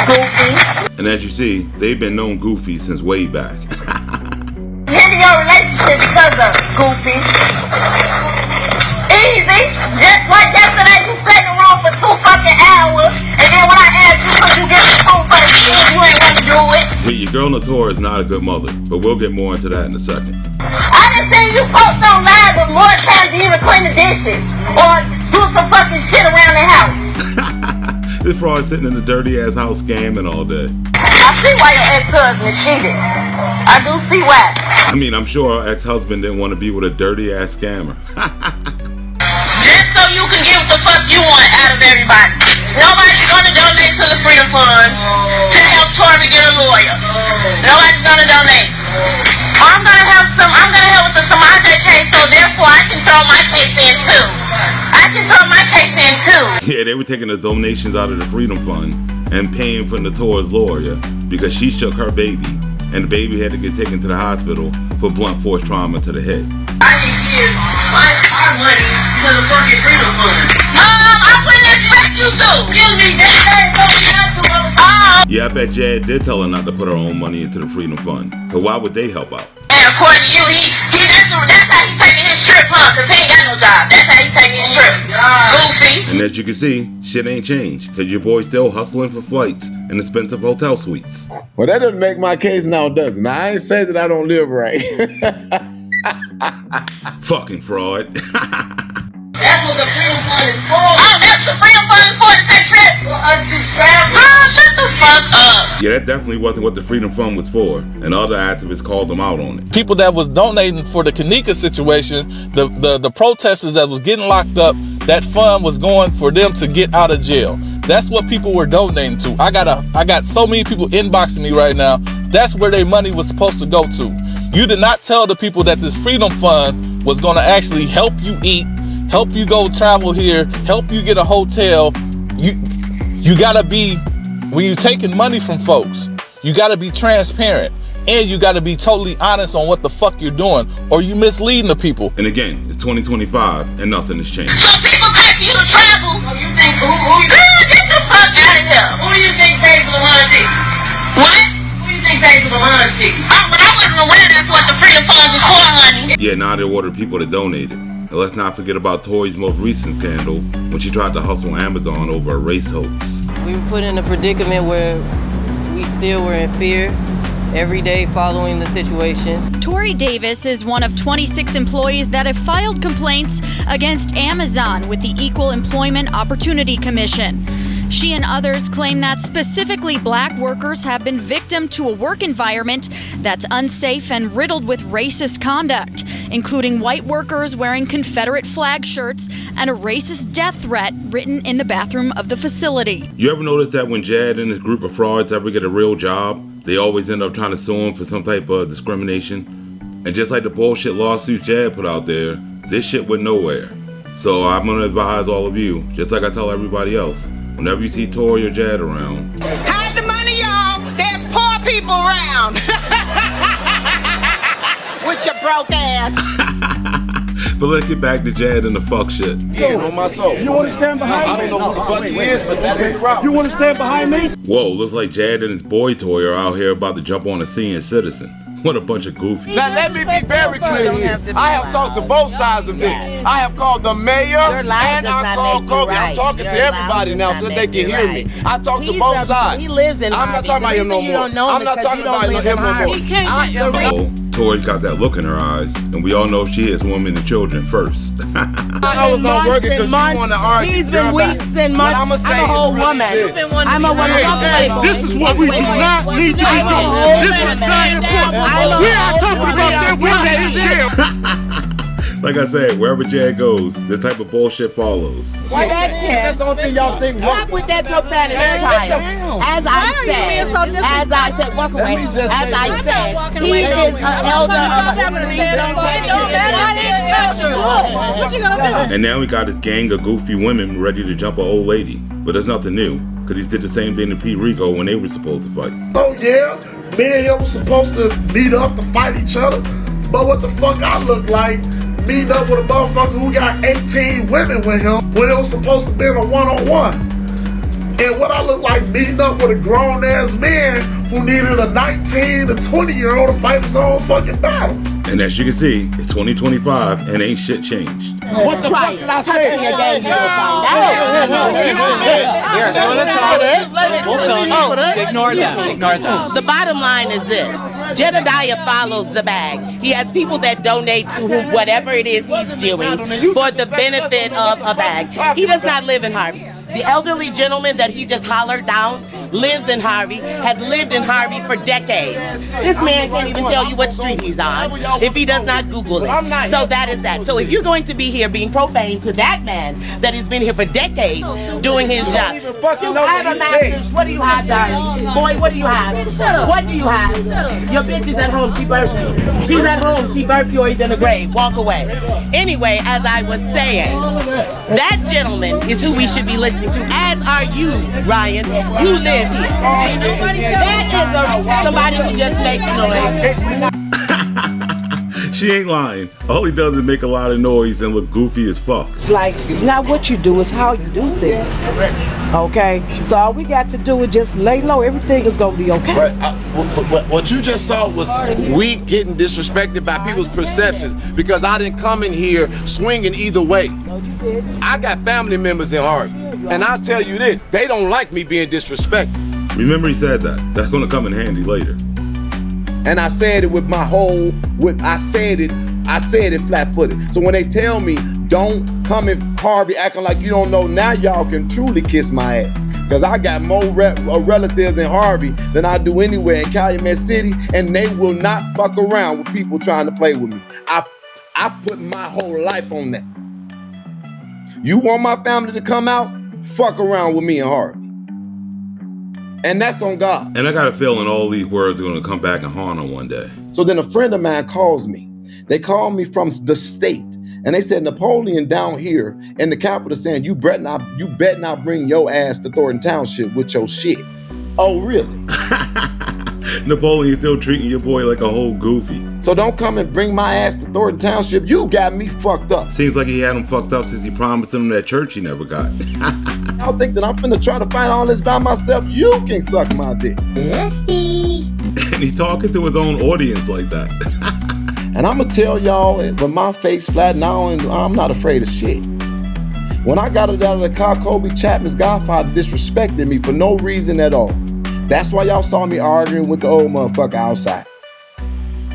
S16: Goofy.
S1: And as you see, they've been known goofy since way back.
S16: End your relationship because of Goofy. Easy. Just like yesterday, you sat in the room for 2 fucking hours, and then when I asked you, could you get the food for the kids, you ain't want to do it.
S1: Yeah, your girl Natora is not a good mother, but we'll get more into that in a second.
S16: I done seen you post online with more times than even clean the dishes or do some fucking shit around the house.
S1: This fraud sitting in the dirty ass house scamming all day.
S16: I see why your ex-husband cheated. I do see why.
S1: I mean, I'm sure her ex-husband didn't want to be with a dirty ass scammer.
S16: Just so you can get what the fuck you want out of everybody. Nobody's gonna donate to the Freedom Fund to help Tori get a lawyer. Nobody's gonna donate. I'm gonna help with the Samaje case, so therefore I can throw my case in too.
S1: Yeah, they were taking the donations out of the Freedom Fund and paying for Natora's lawyer because she shook her baby, and the baby had to get taken to the hospital for blunt force trauma to the head.
S16: I need to give our money to the fucking Freedom Fund. I wouldn't expect you to. Excuse me,
S1: Yeah, I bet Jed did tell her not to put her own money into the Freedom Fund. But why would they help out?
S16: And according to you, that's how he's taking his trip, huh? Because he ain't got no job. That's how he's taking his trip. Goofy.
S1: And as you can see, shit ain't changed, because your boy's still hustling for flights and expensive hotel suites.
S3: Well, that doesn't make my case now, does it? Now, I ain't say that I don't live right.
S1: Fucking fraud.
S16: That's what the Freedom Fund is for. Oh, that's what the Freedom Fund is for, to take trips for us to travel. Girl, shut the fuck up.
S1: Yeah, that definitely wasn't what the Freedom Fund was for, and other activists called them out on it.
S21: People that was donating for the Kenneka situation, the protesters that was getting locked up, that fund was going for them to get out of jail. That's what people were donating to. I got so many people inboxing me right now. That's where their money was supposed to go to. You did not tell the people that this Freedom Fund was going to actually help you eat, help you go travel here, help you get a hotel. You gotta be, when you're taking money from folks, you gotta be transparent, and you gotta be totally honest on what the fuck you're doing, or you misleading the people.
S1: And again, it's 2025 and nothing has changed.
S16: So people pay for you to travel. You think girl, get the fuck out of here. Who do you think pays for the lawn ticket? What? Who do you think pays for the lawn ticket? I wasn't aware that's what the Freedom Fund was for, honey.
S1: Yeah, now they ordered people to donate it. And let's not forget about Tori's most recent scandal when she tried to hustle Amazon over a race hoax.
S6: We were put in a predicament where we still were in fear every day following the situation.
S9: Tori Davis is one of 26 employees that have filed complaints against Amazon with the Equal Employment Opportunity Commission. She and others claim that specifically black workers have been victim to a work environment that's unsafe and riddled with racist conduct, including white workers wearing Confederate flag shirts and a racist death threat written in the bathroom of the facility.
S1: You ever notice that when Jed and his group of frauds ever get a real job, they always end up trying to sue him for some type of discrimination? And just like the bullshit lawsuits Jed put out there, this shit went nowhere. So I'm going to advise all of you, just like I tell everybody else, whenever you see Tori or Jed around,
S16: hide the money, y'all. There's poor people
S11: down. With your broke ass.
S1: But let's get back to Jed and the fuck shit.
S12: Yeah, on my soul.
S7: You want to stand behind me?
S12: I don't know who the fuck he is, but that ain't right.
S7: You want to stand behind me?
S1: Whoa, looks like Jed and his boy toy are out here about to jump on a senior citizen. What a bunch of goofies.
S12: Now let me be very clear here. I have talked to both sides of this. I have called the mayor and I called Kobe. I'm talking to everybody now so that they can hear me. I talked to both sides.
S11: He lives in
S12: I'm not talking about him no more. I'm not talking about him no more. I am.
S1: Oh, Tori's got that look in her eyes, and we all know she has women and children first.
S12: I was not working because you want to argue.
S11: He's been weeks and months. I'm a whole woman. I'm a woman.
S7: This is what we do not need to be doing. This is not important. We are talking about that women in jail.
S1: Like I said, wherever Jed goes, this type of bullshit follows.
S11: Well, that's the only thing y'all think. Stop with that profanity, child. As I said, walk away. As I said, he is an elder of What you gonna do?
S1: And now we got this gang of goofy women ready to jump an old lady. But there's nothing new, because he did the same thing to Pete Rico when they were supposed to fight.
S14: Oh yeah, me and him were supposed to meet up to fight each other. But what the fuck I look like? Meeting up with a motherfucker who got 18 women with him when it was supposed to be in a one-on-one. And what I look like meeting up with a grown-ass man who needed a 19 to 20-year-old to fight his own fucking battle.
S1: And as you can see, it's 2025 and ain't shit changed.
S11: What the fuck did I say?
S15: Ignore that.
S11: The bottom line is this. Jedidiah follows the bag. He has people that donate to whom whatever it is he's doing for the benefit of a bag. He does not live in Harvey. The elderly gentleman that he just hollered down lives in Harvey, has lived in Harvey for decades. This man can't even tell you what street he's on if he does not Google it. So that is that. So if you're going to be here being profane to that man that has been here for decades doing his job. I have a master's. What do you have, darling? Boy, what do you have? What do you have? Your bitch is at home. She birthed you. She's at home. She birthed you or he's in the grave. Walk away. Anyway, as I was saying, that gentleman is who we should be listening to, as are you, Ryan. You live here. That is somebody who just makes noise.
S1: She ain't lying. All he does is make a lot of noise and look goofy as fuck.
S18: It's like, it's not what you do, it's how you do things. Okay? So all we got to do is just lay low. Everything is going to be okay.
S12: Right. What you just saw was we getting disrespected by people's perceptions because I didn't come in here swinging either way. I got family members in Harvey. And I'll tell you this, they don't like me being disrespected.
S1: Remember he said that. That's going to come in handy later.
S12: And I said it with my whole, I said it flat-footed. So when they tell me, don't come in Harvey acting like you don't know, now y'all can truly kiss my ass. Because I got more relatives in Harvey than I do anywhere in Calumet City, and they will not fuck around with people trying to play with me. I put my whole life on that. You want my family to come out? Fuck around with me in Harvey. And that's on God.
S1: And I got a feeling all these words are going to come back and haunt him one day.
S12: So then a friend of mine calls me. They called me from the state. And they said, Napoleon down here in the capital saying, you bet not bring your ass to Thornton Township with your shit. Oh, really?
S1: Napoleon still treating your boy like a whole goofy.
S12: So don't come and bring my ass to Thornton Township. You got me fucked up.
S1: Seems like he had him fucked up since he promised him that church he never got.
S12: Y'all think that I'm finna try to find all this by myself? You can suck my dick.
S1: Zesty. And he's talking to his own audience like that.
S12: And I'm gonna tell y'all, with my face flat now, I'm not afraid of shit. When I got it out of the car, Kobe Chapman's godfather disrespected me for no reason at all. That's why y'all saw me arguing with the old motherfucker outside.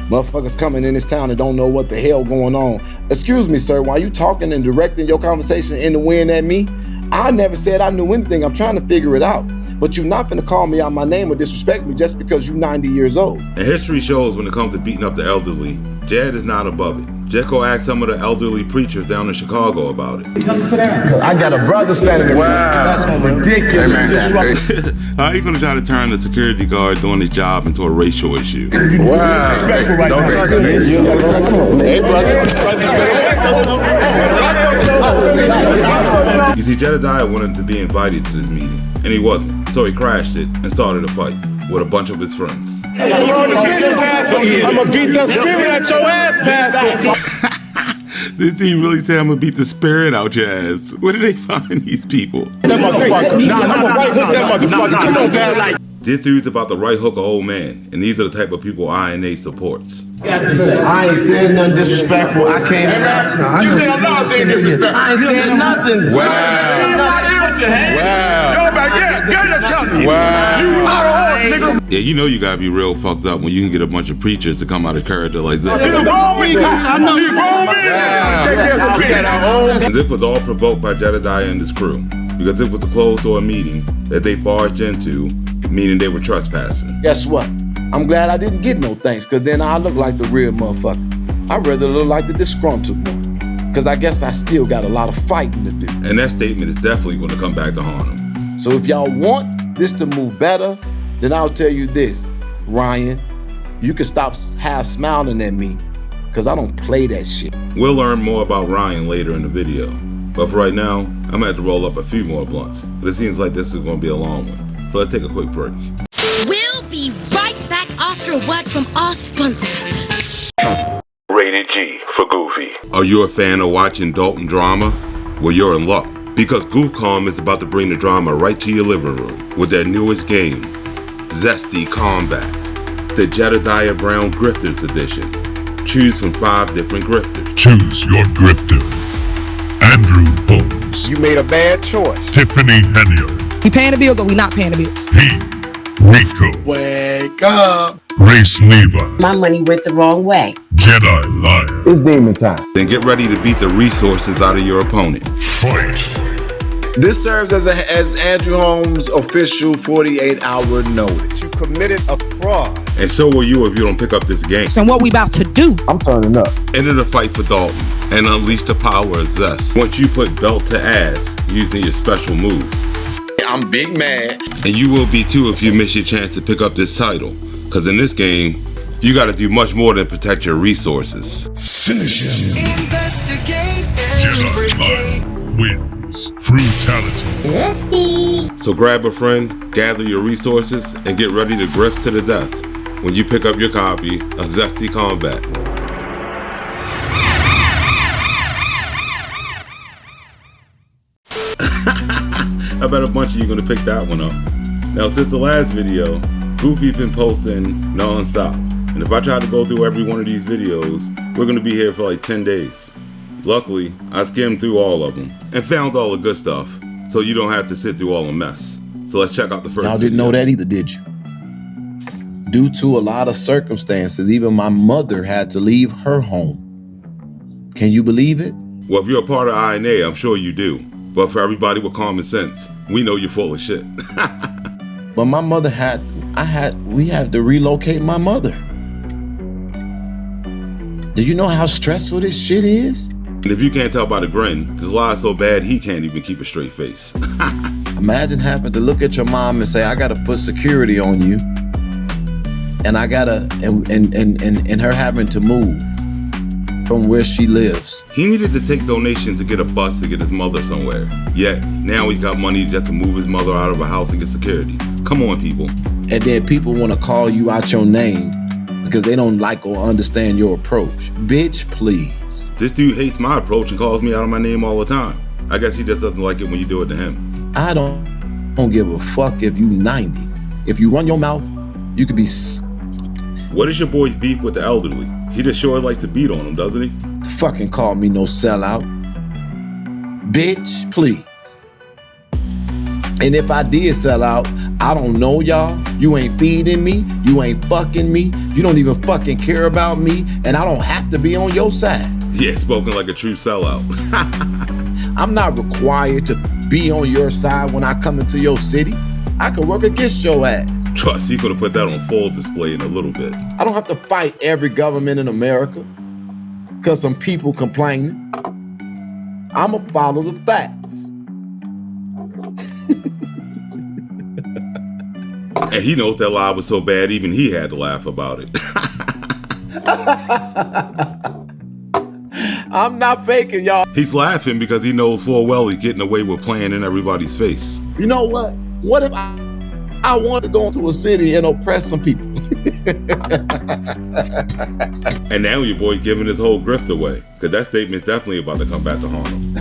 S12: Motherfuckers coming in this town and don't know what the hell going on. Excuse me, sir, while you talking and directing your conversation in the wind at me, I never said I knew anything. I'm trying to figure it out. But you're not finna call me out my name or disrespect me just because you're 90 years old.
S1: And history shows when it comes to beating up the elderly, Jed is not above it. Just go ask some of the elderly preachers down in Chicago about it.
S12: I got a brother standing there. Wow. That's ridiculous.
S1: How are you gonna try to turn the security guard doing his job into a racial issue?
S12: Wow. Don't touch me. Hey, brother.
S1: You see, Jedidiah wanted to be invited to this meeting, and he wasn't, so he crashed it and started a fight. with a bunch of his friends.
S7: That's the wrong decision, Pastor. I'm gonna beat the spirit out your ass, Pastor.
S1: Did he really say I'm gonna beat the spirit out your ass? Where did they find these people?
S7: That motherfucker. Nah, I'm gonna right hook that motherfucker. Come on, Pastor.
S1: This dude's about to right hook an old man, and these are the type of people INA supports.
S12: I ain't said nothing disrespectful. I came in there.
S7: You said I'm not saying disrespectful.
S12: I ain't said nothing.
S7: Wow. Go back, yeah, get it, tell me.
S1: Wow.
S7: You out of order, nigga.
S1: Yeah, you know you gotta be real fucked up when you can get a bunch of preachers to come out of character like this.
S7: You call me. I know you call me.
S1: And this was all provoked by Jedidiah and his crew, because it was a closed-door meeting that they barged into, meaning they were trespassing.
S3: Guess what? I'm glad I didn't get no thanks, because then I look like the real motherfucker. I'd rather look like the disgruntled one, because I guess I still got a lot of fighting to do.
S1: And that statement is definitely going to come back to haunt him.
S3: So if y'all want this to move better, then I'll tell you this, Ryan, you can stop half smiling at me, because I don't play that shit.
S1: We'll learn more about Ryan later in the video, but for right now, I'm going to have to roll up a few more blunts, but it seems like this is going to be a long one. So let's take a quick break.
S5: We'll be right back after a word from our sponsor.
S1: Rated G for Goofy. Are you a fan of watching Dalton drama? Well, you're in luck, because GoofCom is about to bring the drama right to your living room with their newest game, Zesty Combat, the Jediah Brown Grifters Edition. Choose from 5 different grifters.
S10: Choose your grifter. Andrew Holmes.
S7: You made a bad choice.
S10: Tiffany Henyard.
S13: We paying the bills or we not paying the bills?
S10: Rico.
S7: Wake up.
S10: Grace Levi.
S17: My money went the wrong way.
S10: Jedi Liar.
S3: It's demon time.
S1: Then get ready to beat the resources out of your opponent.
S10: Fight.
S12: This serves as Andrew Holmes' official 48-hour notice.
S7: You committed a fraud.
S1: And so will you if you don't pick up this game.
S13: And what we about to do?
S3: I'm turning up.
S1: Enter the fight for Dalton and unleash the power of Zest. Once you put belt to ass using your special moves.
S12: I'm big mad.
S1: And you will be too if you miss your chance to pick up this title. Because in this game, you got to do much more than protect your resources.
S10: Finish him. Jedi Liar wins. Frutality.
S5: Zesty.
S1: So grab a friend, gather your resources, and get ready to grift to the death when you pick up your copy of Zesty Combat. I bet a bunch of you are going to pick that one up. Now, since the last video, Goofy's been posting non-stop. And if I try to go through every one of these videos, we're going to be here for like 10 days. Luckily, I skimmed through all of them and found all the good stuff, so you don't have to sit through all the mess. So let's check out the first
S3: Y'all didn't know that either, did you? Due to a lot of circumstances, even my mother had to leave her home. Can you believe it?
S1: Well, if you're a part of INA, I'm sure you do. But for everybody with common sense, we know you're full of shit.
S3: But my mother we had to relocate my mother. Do you know how stressful this shit is?
S1: And if you can't tell by the grin, this lie is so bad he can't even keep a straight face.
S3: Imagine having to look at your mom and say, I gotta put security on you. And I gotta, and her having to move from where she lives.
S1: He needed to take donations to get a bus to get his mother somewhere. Yet, now he's got money just to move his mother out of a house and get security. Come on, people.
S3: And then people wanna call you out your name because they don't like or understand your approach. Bitch, please.
S1: This dude hates my approach and calls me out of my name all the time. I guess he just doesn't like it when you do it to him.
S3: I don't give a fuck if you 90. If you run your mouth, you could be...
S1: What is your boy's beef with the elderly? He just sure likes to beat on them, doesn't he?
S3: Fucking call me no sellout. Bitch, please. And if I did sell out, I don't know y'all. You ain't feeding me. You ain't fucking me. You don't even fucking care about me. And I don't have to be on your side.
S1: Yeah, spoken like a true sellout.
S3: I'm not required to be on your side when I come into your city. I can work against your ass.
S1: Trust, he's gonna put that on full display in a little bit.
S3: I don't have to fight every government in America because some people complaining. I'ma follow the facts.
S1: And he knows that lie was so bad, even he had to laugh about it.
S3: I'm not faking, y'all.
S1: He's laughing because he knows full well he's getting away with playing in everybody's face.
S3: You know what? What if I I want to go into a city and oppress some people.
S1: And now your boy's giving his whole grift away, because that statement's definitely about to come back to haunt him.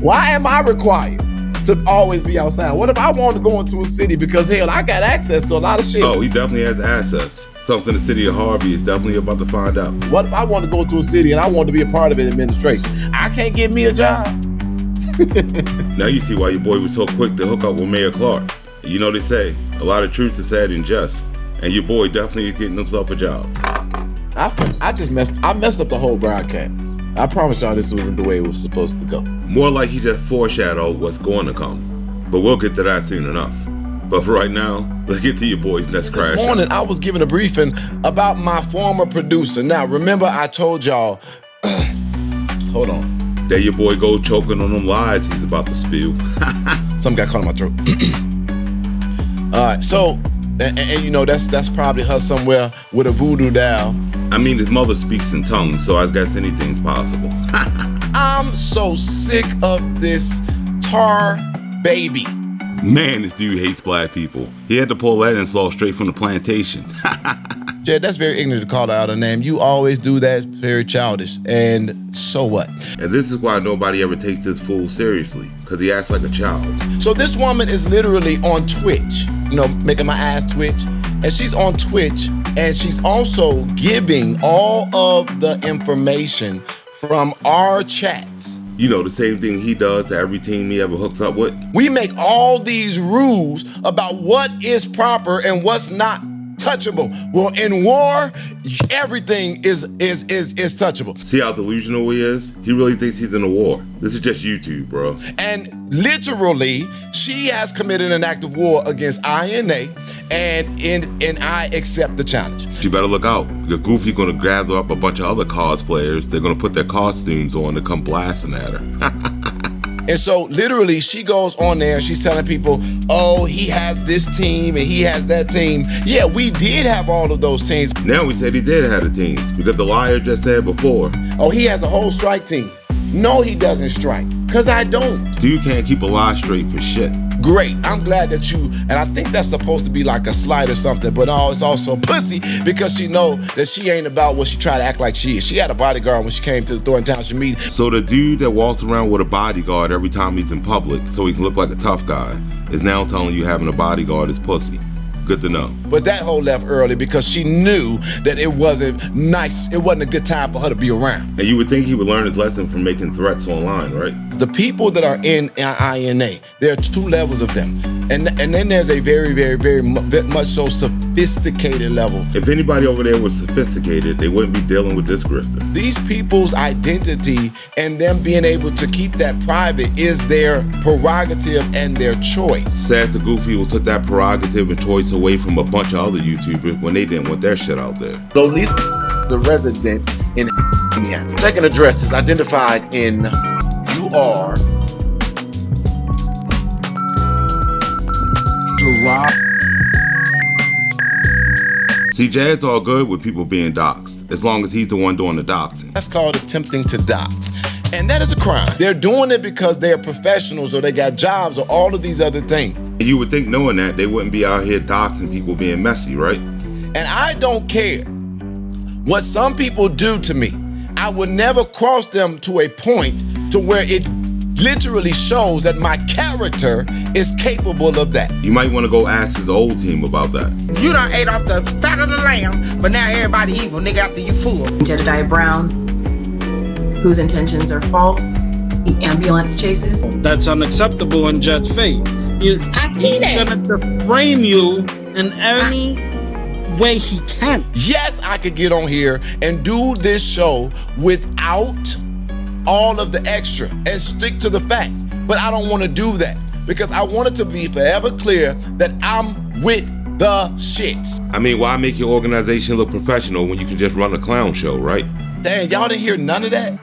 S3: Why am I required to always be outside? What if I want to go into a city because, hell, I got access to a lot of shit?
S1: Oh, he definitely has access. Something the city of Harvey is definitely about to find out.
S3: What if I want to go to a city and I want to be a part of an administration? I can't get me a job.
S1: Now you see why your boy was so quick to hook up with Mayor Clark. You know, they say a lot of truth is said in jest, and your boy definitely is getting himself a job.
S3: I messed up the whole broadcast. I promise y'all this wasn't the way it was supposed to go.
S1: More like he just foreshadowed what's going to come. But we'll get to that soon enough. But for right now, let's get to your boy's next crash.
S12: This morning, I was given a briefing about my former producer. Now, remember I told y'all, hold on.
S1: There your boy go choking on them lies he's about to spew.
S12: Something got caught in my throat. All right, so, and you know, that's probably her somewhere with a voodoo doll.
S1: I mean, his mother speaks in tongues, so I guess anything's possible.
S12: I'm so sick of this tar baby.
S1: Man, this dude hates black people. He had to pull that insult straight from the plantation.
S12: Jed, that's very ignorant to call her out her name. You always do that. It's very childish. And so what?
S1: And this is why nobody ever takes this fool seriously, because he acts like a child.
S12: So this woman is literally on Twitch, you know, making my ass twitch. And she's on Twitch, and she's also giving all of the information from our chats.
S1: You know, the same thing he does to every team he ever hooks up with.
S12: We make all these rules about what is proper and what's not touchable. Well, in war, everything is touchable.
S1: See how delusional he is? He really thinks he's in a war. This is just YouTube, bro.
S12: And literally, she has committed an act of war against INA, and I accept the challenge.
S1: She better look out, because Goofy's gonna gather up a bunch of other cosplayers. They're gonna put their costumes on to come blasting at her.
S12: And so literally she goes on there and she's telling people, oh, he has this team and he has that team. Yeah, we did have all of those teams.
S1: Now we said he did have the teams, because the liar just said before.
S3: Oh, he has a whole strike team. No, he doesn't strike, because I don't.
S1: Dude can't keep a lie straight for shit.
S12: Great, I'm glad that you, and I think that's supposed to be like a slight or something, but no, it's also pussy, because she know that she ain't about what she try to act like she is. She had a bodyguard when she came to the Thornton Township meeting.
S1: So the dude that walks around with a bodyguard every time he's in public so he can look like a tough guy is now telling you having a bodyguard is pussy. Good to know.
S12: But that hoe left early because she knew that it wasn't nice. It wasn't a good time for her to be around.
S1: And you would think he would learn his lesson from making threats online, right?
S12: The people that are in INA, there are two levels of them. And then there's a very, very, very much so sophisticated level.
S1: If anybody over there was sophisticated, they wouldn't be dealing with this grifter.
S12: These people's identity and them being able to keep that private is their prerogative and their choice.
S1: Sad the Goofy who took that prerogative and choice away from a bunch of other YouTubers when they didn't want their shit out there.
S3: Lolita, the resident in Indiana. Second address is identified in UR.
S1: See, Jad's all good with people being doxxed, as long as he's the one doing the doxing.
S12: That's called attempting to dox. And that is a crime. They're doing it because they're professionals or they got jobs or all of these other things.
S1: And you would think knowing that, they wouldn't be out here doxing people being messy, right?
S12: And I don't care what some people do to me. I would never cross them to a point to where it literally shows that my character is capable of that.
S1: You might want to go ask his old team about that.
S8: You done ate off the fat of the lamb, but now everybody evil, nigga, after you full.
S19: Jedidiah Brown, whose intentions are false, he ambulance chases.
S20: That's unacceptable in Jed's faith. He's gonna frame you in any way he can.
S12: Yes, I could get on here and do this show without all of the extra and stick to the facts. But I don't want to do that because I want it to be forever clear that I'm with the shits.
S1: I mean, why make your organization look professional when you can just run a clown show, right?
S12: Dang, y'all didn't hear none of that?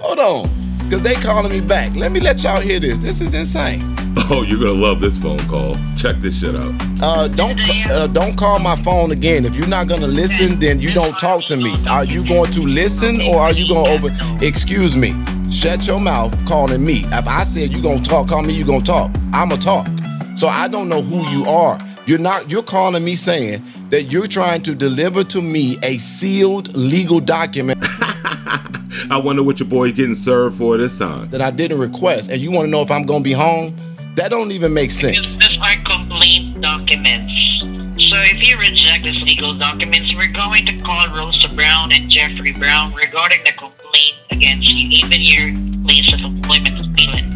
S12: Hold on, because they calling me back. Let me let y'all hear this. This is insane.
S1: Oh, you're gonna love this phone call. Check this shit out.
S12: Don't call my phone again. If you're not gonna listen, then you don't talk to me. Are you going to listen or are you gonna excuse me? Shut your mouth calling me. If I said you gonna talk, call me, you gonna talk. I'ma talk. So I don't know who you are. You're calling me saying that you're trying to deliver to me a sealed legal document.
S1: I wonder what your boy's getting served for this time.
S12: That I didn't request, and you want to know if I'm going to be home? That don't even make sense.
S16: These are complete documents. So if you reject these legal documents, we're going to call Rosa Brown and Jeffrey Brown regarding the complaint against you, even your place of employment is Flint.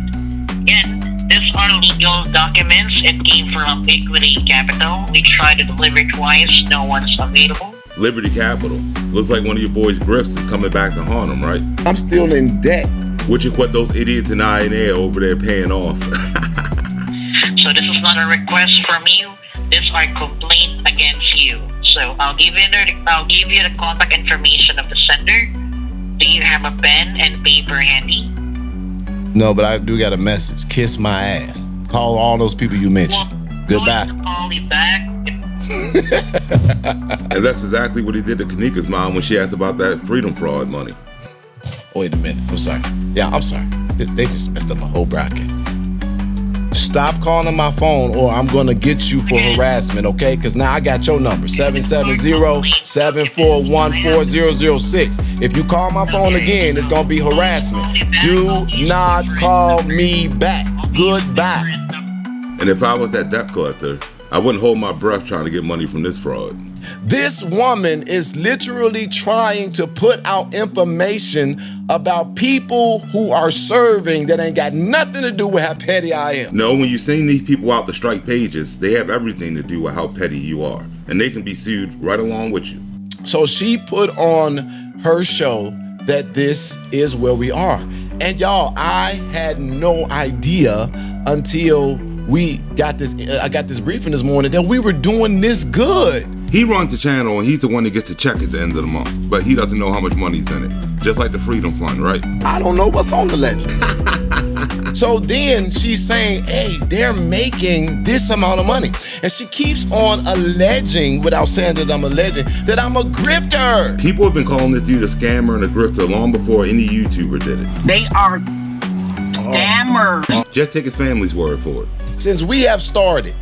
S16: Again, these are legal documents. It came from Equity Capital. We tried to deliver twice. No one's available.
S1: Liberty Capital. Looks like one of your boys' grifts is coming back to haunt him, right?
S3: I'm still in debt.
S1: Which is what those idiots in I&A are over there paying off.
S16: So this is not a request from you. These are complaints against you. So I'll give you the contact information of the sender. Do you have a pen and paper handy?
S12: No, but I do got a message. Kiss my ass. Call all those people you mentioned. Goodbye.
S16: Call me back.
S1: And that's exactly what he did to Kenneka's mom when she asked about that freedom fraud money.
S12: Wait a minute. I'm sorry. Yeah, I'm sorry. They just messed up my whole broadcast. Stop calling my phone or I'm going to get you for harassment, okay? Because now I got your number, 770-741-4006. If you call my phone again, it's going to be harassment. Do not call me back. Goodbye.
S1: And if I was that debt collector, I wouldn't hold my breath trying to get money from this fraud.
S12: This woman is literally trying to put out information about people who are serving that ain't got nothing to do with how petty I am.
S1: No, when you send these people out to strike pages, they have everything to do with how petty you are. And they can be sued right along with you.
S12: So she put on her show that this is where we are. And y'all, I had no idea until we got this, I got this briefing this morning that we were doing this good.
S1: He runs the channel and he's the one that gets the check at the end of the month, but he doesn't know how much money's in it. Just like the Freedom Fund, right?
S3: I don't know what's on the ledger.
S12: So then she's saying, hey, they're making this amount of money. And she keeps on alleging, without saying that I'm alleging, that I'm a grifter.
S1: People have been calling this dude a scammer and a grifter long before any YouTuber did it.
S8: They are scammers.
S1: Just take his family's word for it.
S12: Since we have started,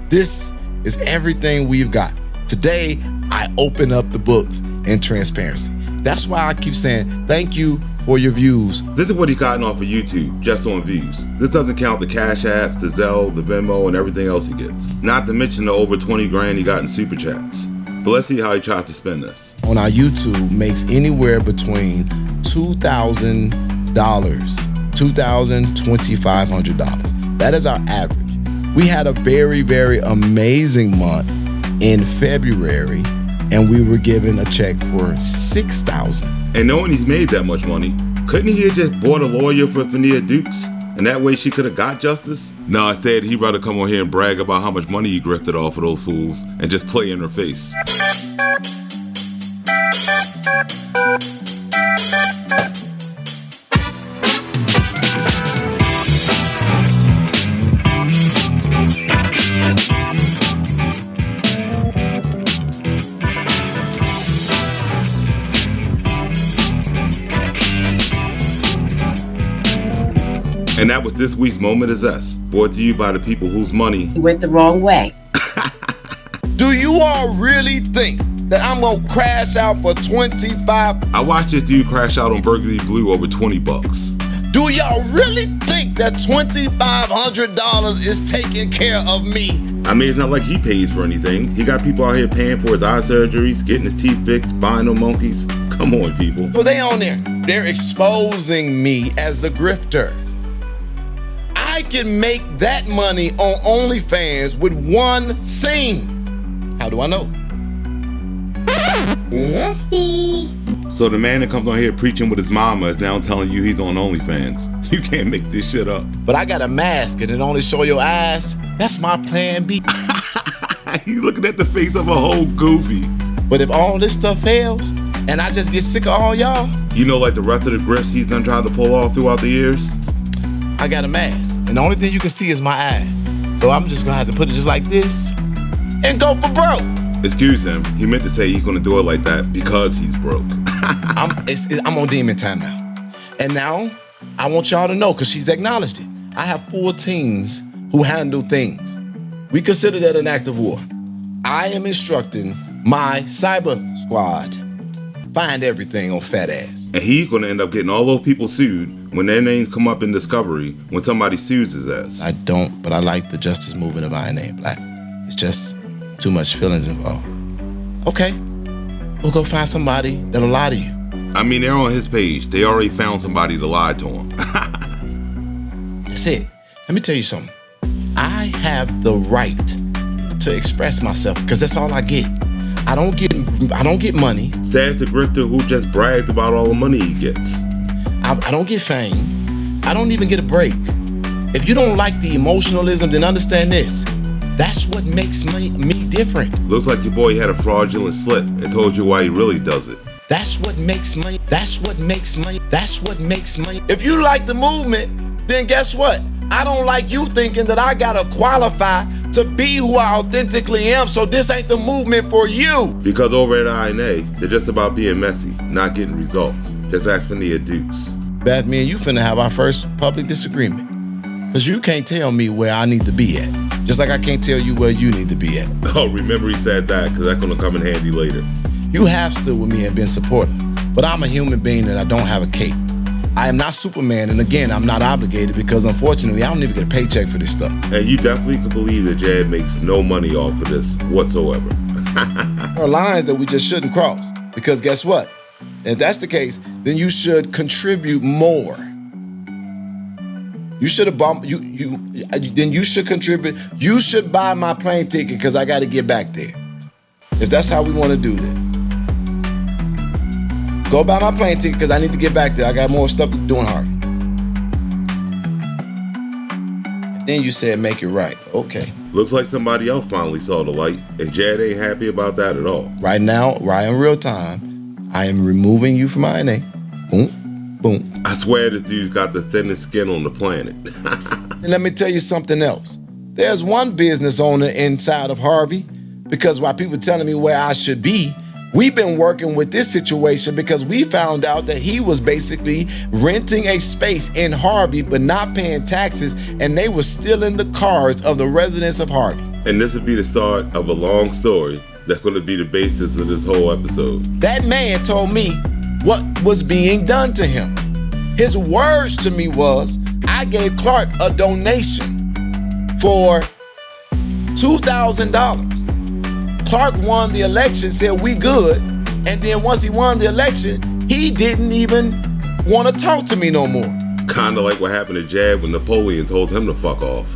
S12: this is everything we've got. Today, I open up the books in transparency. That's why I keep saying thank you for your views.
S1: This is what he's gotten off of YouTube, just on views. This doesn't count the Cash App, the Zelle, the Venmo, and everything else he gets. Not to mention the over 20 grand he got in Super Chats. But let's see how he tries to spend this.
S12: On our YouTube, makes anywhere between $2,000, $2,000, $2,500. That is our average. We had a very, very amazing month in February, and we were given a check for $6,000.
S1: And knowing he's made that much money, couldn't he have just bought a lawyer for Fania Dukes? And that way she could have got justice? No, instead he'd rather come on here and brag about how much money he grifted off of those fools and just play in her face. And that was this week's Moment of Zest, brought to you by the people whose money
S17: went the wrong way.
S12: Do you all really think that I'm gonna crash out for 25?
S1: I watched this dude crash out on Burgundy Blue over 20 bucks.
S12: Do y'all really think that $2,500 is taking care of me?
S1: I mean, it's not like he pays for anything. He got people out here paying for his eye surgeries, getting his teeth fixed, buying them monkeys. Come on, people.
S12: So they on there. They're exposing me as a grifter. I can make that money on OnlyFans with one scene. How do I know?
S5: Zesty.
S1: So the man that comes on here preaching with his mama is now telling you he's on OnlyFans. You can't make this shit up.
S12: But I got a mask and it only show your eyes. That's my plan B.
S1: You looking at the face of a whole goofy.
S12: But if all this stuff fails and I just get sick of all y'all.
S1: You know, like the rest of the grifts he's done tried to pull off throughout the years?
S12: I got a mask, and the only thing you can see is my eyes. So I'm just gonna have to put it just like this and go for broke.
S1: Excuse him, he meant to say he's gonna do it like that because he's broke.
S12: I'm on demon time now. And now, I want y'all to know, because she's acknowledged it, I have full teams who handle things. We consider that an act of war. I am instructing my cyber squad. Find everything on fat ass.
S1: And he's gonna end up getting all those people sued when their names come up in discovery when somebody sues his ass.
S12: I don't, but I like the justice movement of Iron Name Black. It's just too much feelings involved. Okay, we'll go find somebody that'll lie to you.
S1: I mean, they're on his page. They already found somebody to lie to him.
S12: That's it. Let me tell you something. I have the right to express myself because that's all I get. I don't get money.
S1: Says the grifter who just bragged about all the money he gets.
S12: I don't get fame. I don't even get a break. If you don't like the emotionalism, then understand this. That's what makes me different.
S1: Looks like your boy had a fraudulent slip and told you why he really does it.
S12: That's what makes money. That's what makes money. That's what makes money. If you like the movement, then guess what? I don't like you thinking that I gotta qualify to be who I authentically am, so this ain't the movement for you.
S1: Because over at INA, they're just about being messy, not getting results. Just asking the deuce.
S12: Beth, me and you finna have our first public disagreement. Because you can't tell me where I need to be at. Just like I can't tell you where you need to be at.
S1: Oh, remember he said that, because that's gonna come in handy later.
S12: You have stood with me and been supportive, but I'm a human being and I don't have a cape. I am not Superman, and again, I'm not obligated because unfortunately, I don't even get a paycheck for this stuff.
S1: And you definitely can believe that Jed makes no money off of this whatsoever.
S12: There are lines that we just shouldn't cross, because guess what? If that's the case, then you should contribute more. You should have then you should contribute. You should buy my plane ticket because I got to get back there. If that's how we want to do this. Go buy my plane ticket because I need to get back there. I got more stuff to do in Harvey. And then you said make it right. Okay.
S1: Looks like somebody else finally saw the light, and Jed ain't happy about that at all.
S12: Right now, right in real time, I am removing you from INA. Boom, boom.
S1: I swear this dude's got the thinnest skin on the planet.
S12: And let me tell you something else. There's one business owner inside of Harvey, because while people telling me where I should be, we've been working with this situation because we found out that he was basically renting a space in Harvey but not paying taxes, and they were stealing the cars of the residents of Harvey.
S1: And this would be the start of a long story that's going to be the basis of this whole episode.
S12: That man told me what was being done to him. His words to me was, I gave Clark a donation for $2,000. Clark won the election, said we good, and then once he won the election, he didn't even want to talk to me no more.
S1: Kinda like what happened to Jed when Napoleon told him to fuck off.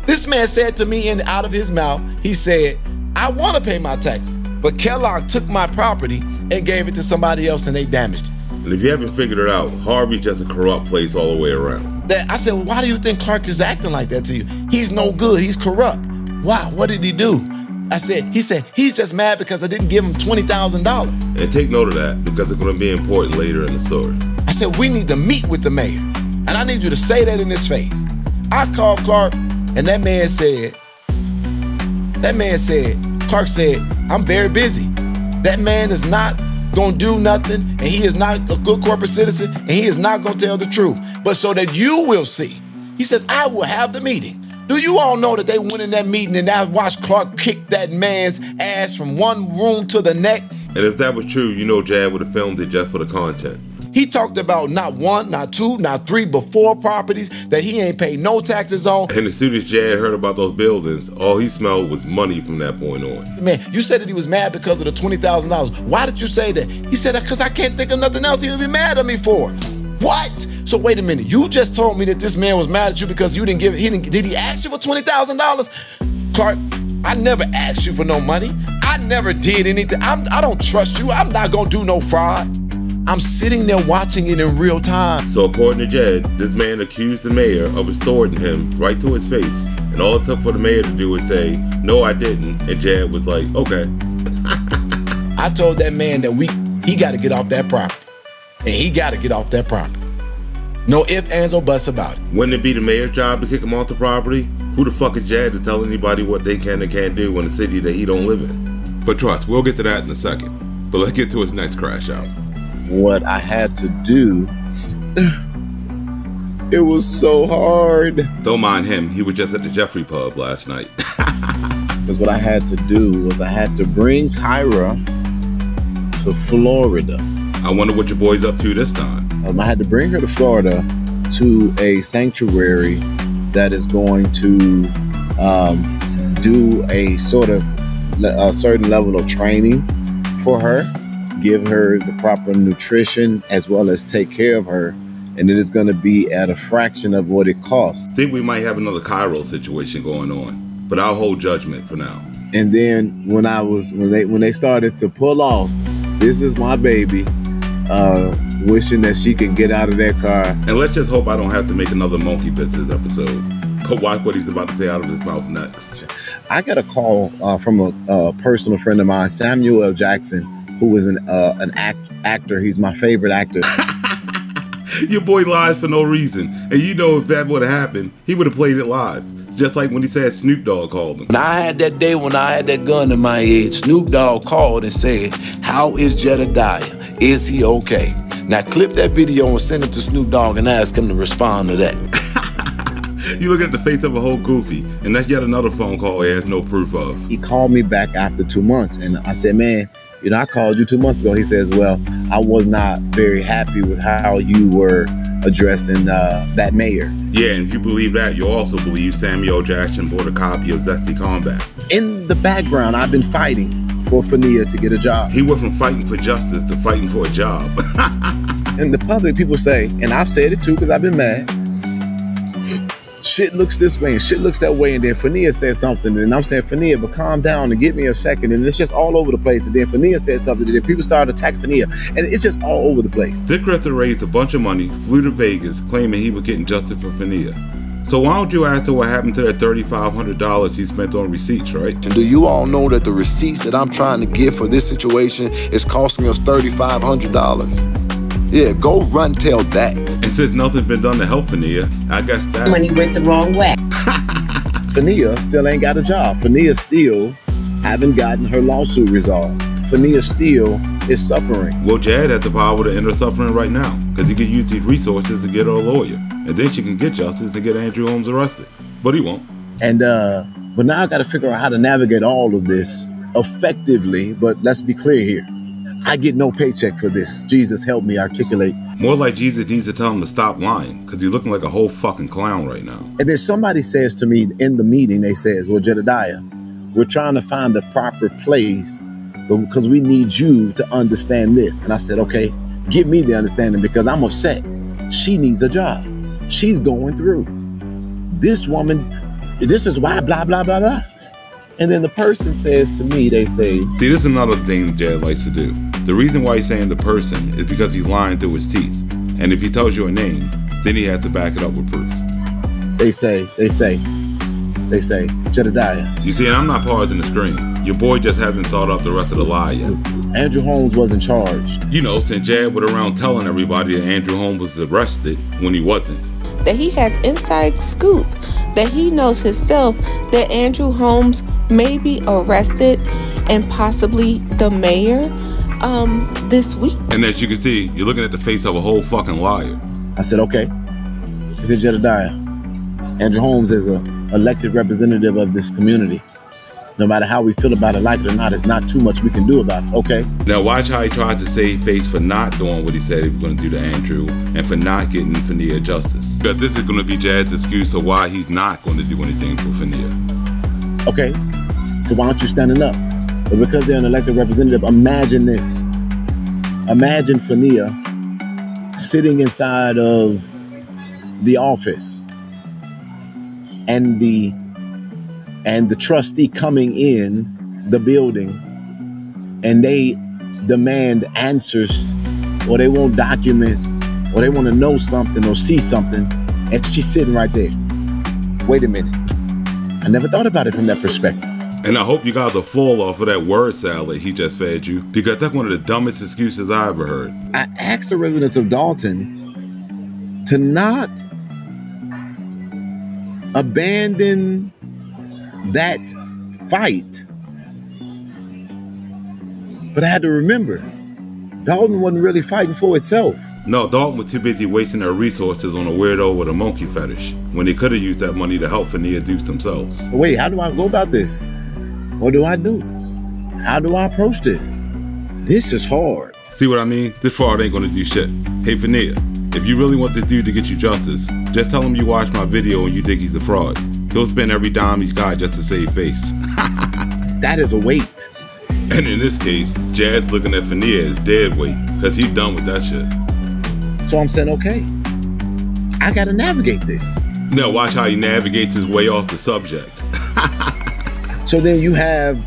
S12: This man said to me, and out of his mouth, he said, I want to pay my taxes, but Kellogg took my property and gave it to somebody else and they damaged it.
S1: And if you haven't figured it out, Harvey's just a corrupt place all the way around.
S12: I said, well, why do you think Clark is acting like that to you? He's no good, he's corrupt. Wow, what did he do? He said, he's just mad because I didn't give him $20,000.
S1: And take note of that because it's going to be important later in the story.
S12: I said, we need to meet with the mayor. And I need you to say that in his face. I called Clark and that man said, Clark said, I'm very busy. That man is not gonna do nothing, and he is not a good corporate citizen, and he is not gonna tell the truth. But so that you will see, he says, I will have the meeting. Do you all know that they went in that meeting and I watched Clark kick that man's ass from one room to the next?
S1: And if that was true, you know Jad would have filmed it just for the content.
S12: He talked about not one, not two, not three, but 4 properties that he ain't paid no taxes on.
S1: And as soon as Jad heard about those buildings, all he smelled was money from that point on.
S12: Man, you said that he was mad because of the $20,000. Why did you say that? He said that because I can't think of nothing else he would be mad at me for. What? So wait a minute, you just told me that this man was mad at you because you didn't give, did he ask you for $20,000? Clark, I never asked you for no money. I never did anything. I don't trust you. I'm not gonna do no fraud. I'm sitting there watching it in real time.
S1: So according to Jed, this man accused the mayor of extorting him right to his face. And all it took for the mayor to do was say, no, I didn't. And Jed was like, okay.
S12: I told that man that he got to get off that property. And he got to get off that property. No ifs, ands, or buts about it.
S1: Wouldn't it be the mayor's job to kick him off the property? Who the fuck is Jed to tell anybody what they can and can't do in a city that he don't live in? But trust, we'll get to that in a second. But let's get to his next crash out.
S3: What I had to do, it was so hard.
S1: Don't mind him, he was just at the Jeffrey pub last night.
S3: Because what I had to do was I had to bring Kyra to Florida.
S1: I wonder what your boy's up to this time.
S3: I had to bring her to Florida to a sanctuary that is going to do a sort of a certain level of training for her, give her the proper nutrition as well as take care of her. And it is going to be at a fraction of what it costs.
S1: I think we might have another Cairo situation going on, but I'll hold judgment for now.
S3: And then when they started to pull off, this is my baby, wishing that she can get out of that car.
S1: And let's just hope I don't have to make another monkey business episode. But watch what he's about to say out of his mouth next.
S3: I got a call from a personal friend of mine, Samuel L. Jackson, who is an actor. He's my favorite actor.
S1: Your boy lies for no reason. And you know if that would have happened, he would have played it live. Just like when he said Snoop Dogg called him.
S12: When I had that day when I had that gun in my head, Snoop Dogg called and said, "How is Jedidiah? Is he okay?" Now clip that video and send it to Snoop Dogg and ask him to respond to that.
S1: You look at the face of a whole goofy, and that's yet another phone call he has no proof of.
S3: He called me back after 2 months, and I said, "Man, you know, I called you 2 months ago." He says, "Well, I was not very happy with how you were addressing that mayor."
S1: Yeah, and if you believe that, you also believe Samuel Jackson bought a copy of Zesty Combat.
S3: In the background, I've been fighting for Fania to get a job.
S1: He went from fighting for justice to fighting for a job.
S3: In the public, people say, and I've said it too because I've been mad, shit looks this way and shit looks that way, and then Fania says something, and I'm saying, Fania, but calm down and give me a second, and it's just all over the place. And then Fania says something, and then people start attacking Fania, and it's just all over the place.
S1: Dick Grifter raised a bunch of money, flew to Vegas, claiming he was getting justice for Fania. So why don't you ask her what happened to that $3,500 he spent on receipts, right?
S12: And do you all know that the receipts that I'm trying to get for this situation is costing us $3,500? Yeah, go run tell that.
S1: And since nothing's been done to help Fania, I guess that
S17: Money went the wrong way.
S3: Fania still ain't got a job. Fania still haven't gotten her lawsuit resolved. Fania still is suffering.
S1: Well, Jad has the power to end her suffering right now, because he can use these resources to get her a lawyer. And then she can get justice and get Andrew Holmes arrested. But he won't.
S3: And but now I gotta figure out how to navigate all of this effectively. But let's be clear here. I get no paycheck for this. Jesus help me articulate.
S1: More like Jesus needs to tell him to stop lying, because he's looking like a whole fucking clown right now.
S3: And then somebody says to me in the meeting, they says, "Well, Jedidiah, we're trying to find the proper place, but because we need you to understand this." And I said, "Okay, give me the understanding, because I'm upset. She needs a job. She's going through. This woman, this is why blah, blah, blah, blah." And then the person says to me, they say,
S1: see, this is another thing Jed likes to do. The reason why he's saying the person is because he's lying through his teeth. And if he tells you a name, then he has to back it up with proof.
S3: They say, Jedidiah.
S1: You see, and I'm not pausing the screen. Your boy just hasn't thought up the rest of the lie yet.
S3: Andrew Holmes wasn't charged.
S1: You know, since Jed went around telling everybody that Andrew Holmes was arrested when he wasn't.
S2: That he has inside scoop, that he knows himself that Andrew Holmes may be arrested and possibly the mayor this week.
S1: And as you can see, you're looking at the face of a whole fucking liar.
S3: I said, okay. I said, Jedidiah, Andrew Holmes is an elected representative of this community. No matter how we feel about it, like it or not, it's not too much we can do about it, okay?
S1: Now watch how he tries to save face for not doing what he said he was going to do to Andrew and for not getting Fania justice. Because this is going to be Jad's excuse of why he's not going to do anything for Fania.
S3: Okay, so why aren't you standing up? But because they're an elected representative, imagine this. Imagine Fania sitting inside of the office and the trustee coming in the building, and they demand answers, or they want documents, or they want to know something or see something, and she's sitting right there. Wait a minute. I never thought about it from that perspective.
S1: And I hope you got the fall off of that word salad he just fed you, because that's one of the dumbest excuses I ever heard.
S3: I asked the residents of Dalton to not abandon that fight. But I had to remember, Dalton wasn't really fighting for itself.
S1: No, Dalton was too busy wasting their resources on a weirdo with a monkey fetish when they could have used that money to help Fania dupes themselves.
S3: Wait, how do I go about this? What do I do? How do I approach this? This is hard.
S1: See what I mean? This fraud ain't gonna do shit. Hey, Vanilla, if you really want this dude to get you justice, just tell him you watched my video and you think he's a fraud. He'll spend every dime he's got just to save face.
S3: That is a weight.
S1: And in this case, Jazz looking at Vanilla as dead weight, because he's done with that shit.
S3: So I'm saying, okay, I gotta navigate this.
S1: Now watch how he navigates his way off the subject.
S3: So then you have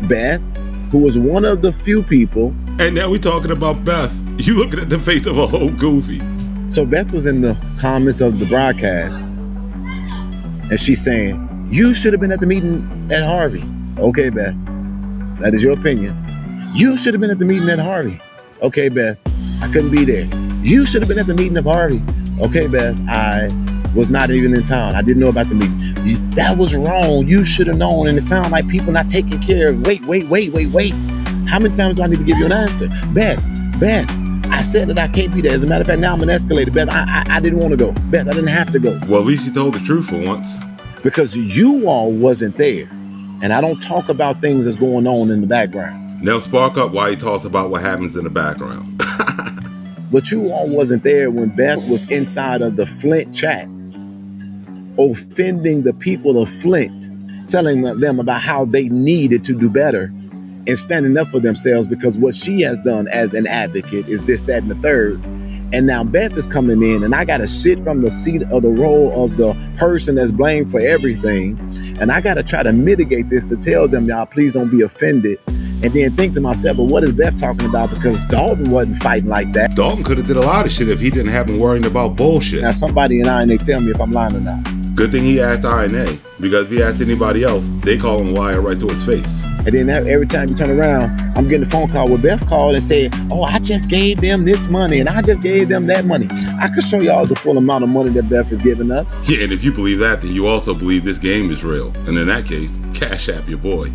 S3: Beth, who was one of the few people.
S1: And now we talking about Beth. You looking at the face of a whole goofy.
S3: So Beth was in the comments of the broadcast, and she's saying, you should have been at the meeting at Harvey. Okay, Beth, that is your opinion. You should have been at the meeting at Harvey. Okay, Beth, I couldn't be there. You should have been at the meeting of Harvey. Okay, Beth, I was not even in town. I didn't know about the meeting. That was wrong. You should have known. And it sounds like people not taking care of. Wait. How many times do I need to give you an answer? Beth, I said that I can't be there. As a matter of fact, now I'm an escalator. Beth, I didn't want to go. Beth, I didn't have to go.
S1: Well, at least you told the truth for once.
S3: Because you all wasn't there. And I don't talk about things that's going on in the background.
S1: Now spark up why he talks about what happens in the background.
S3: But you all wasn't there when Beth was inside of the Flint chat, offending the people of Flint, telling them about how they needed to do better and standing up for themselves, because what she has done as an advocate is this, that, and the third. And now Beth is coming in, and I got to sit from the seat of the role of the person that's blamed for everything. And I got to try to mitigate this to tell them, y'all, please don't be offended. And then think to myself, but what is Beth talking about? Because Dalton wasn't fighting like that.
S1: Dalton could have did a lot of shit if he didn't have him worrying about bullshit.
S3: Now somebody in INA tell me if I'm lying or not.
S1: Good thing he asked INA, because if he asked anybody else, they call him a liar right to his face.
S3: And then every time you turn around, I'm getting a phone call where Beth called and said, oh, I just gave them this money and I just gave them that money. I could show y'all the full amount of money that Beth is giving us.
S1: Yeah, and if you believe that, then you also believe this game is real. And in that case, Cash App your boy.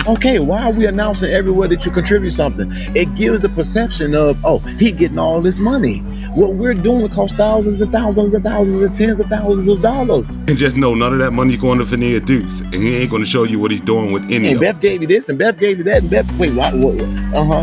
S3: Okay, why are we announcing everywhere that you contribute something? It gives the perception of, oh, he getting all this money. What we're doing costs thousands and thousands and thousands and tens of thousands of dollars.
S1: And just know none of that money going to Vanilla Dukes, and he ain't going to show you what he's doing with any
S3: of it. And Beth gave you this, and Beth gave you that, and Beth, wait, what?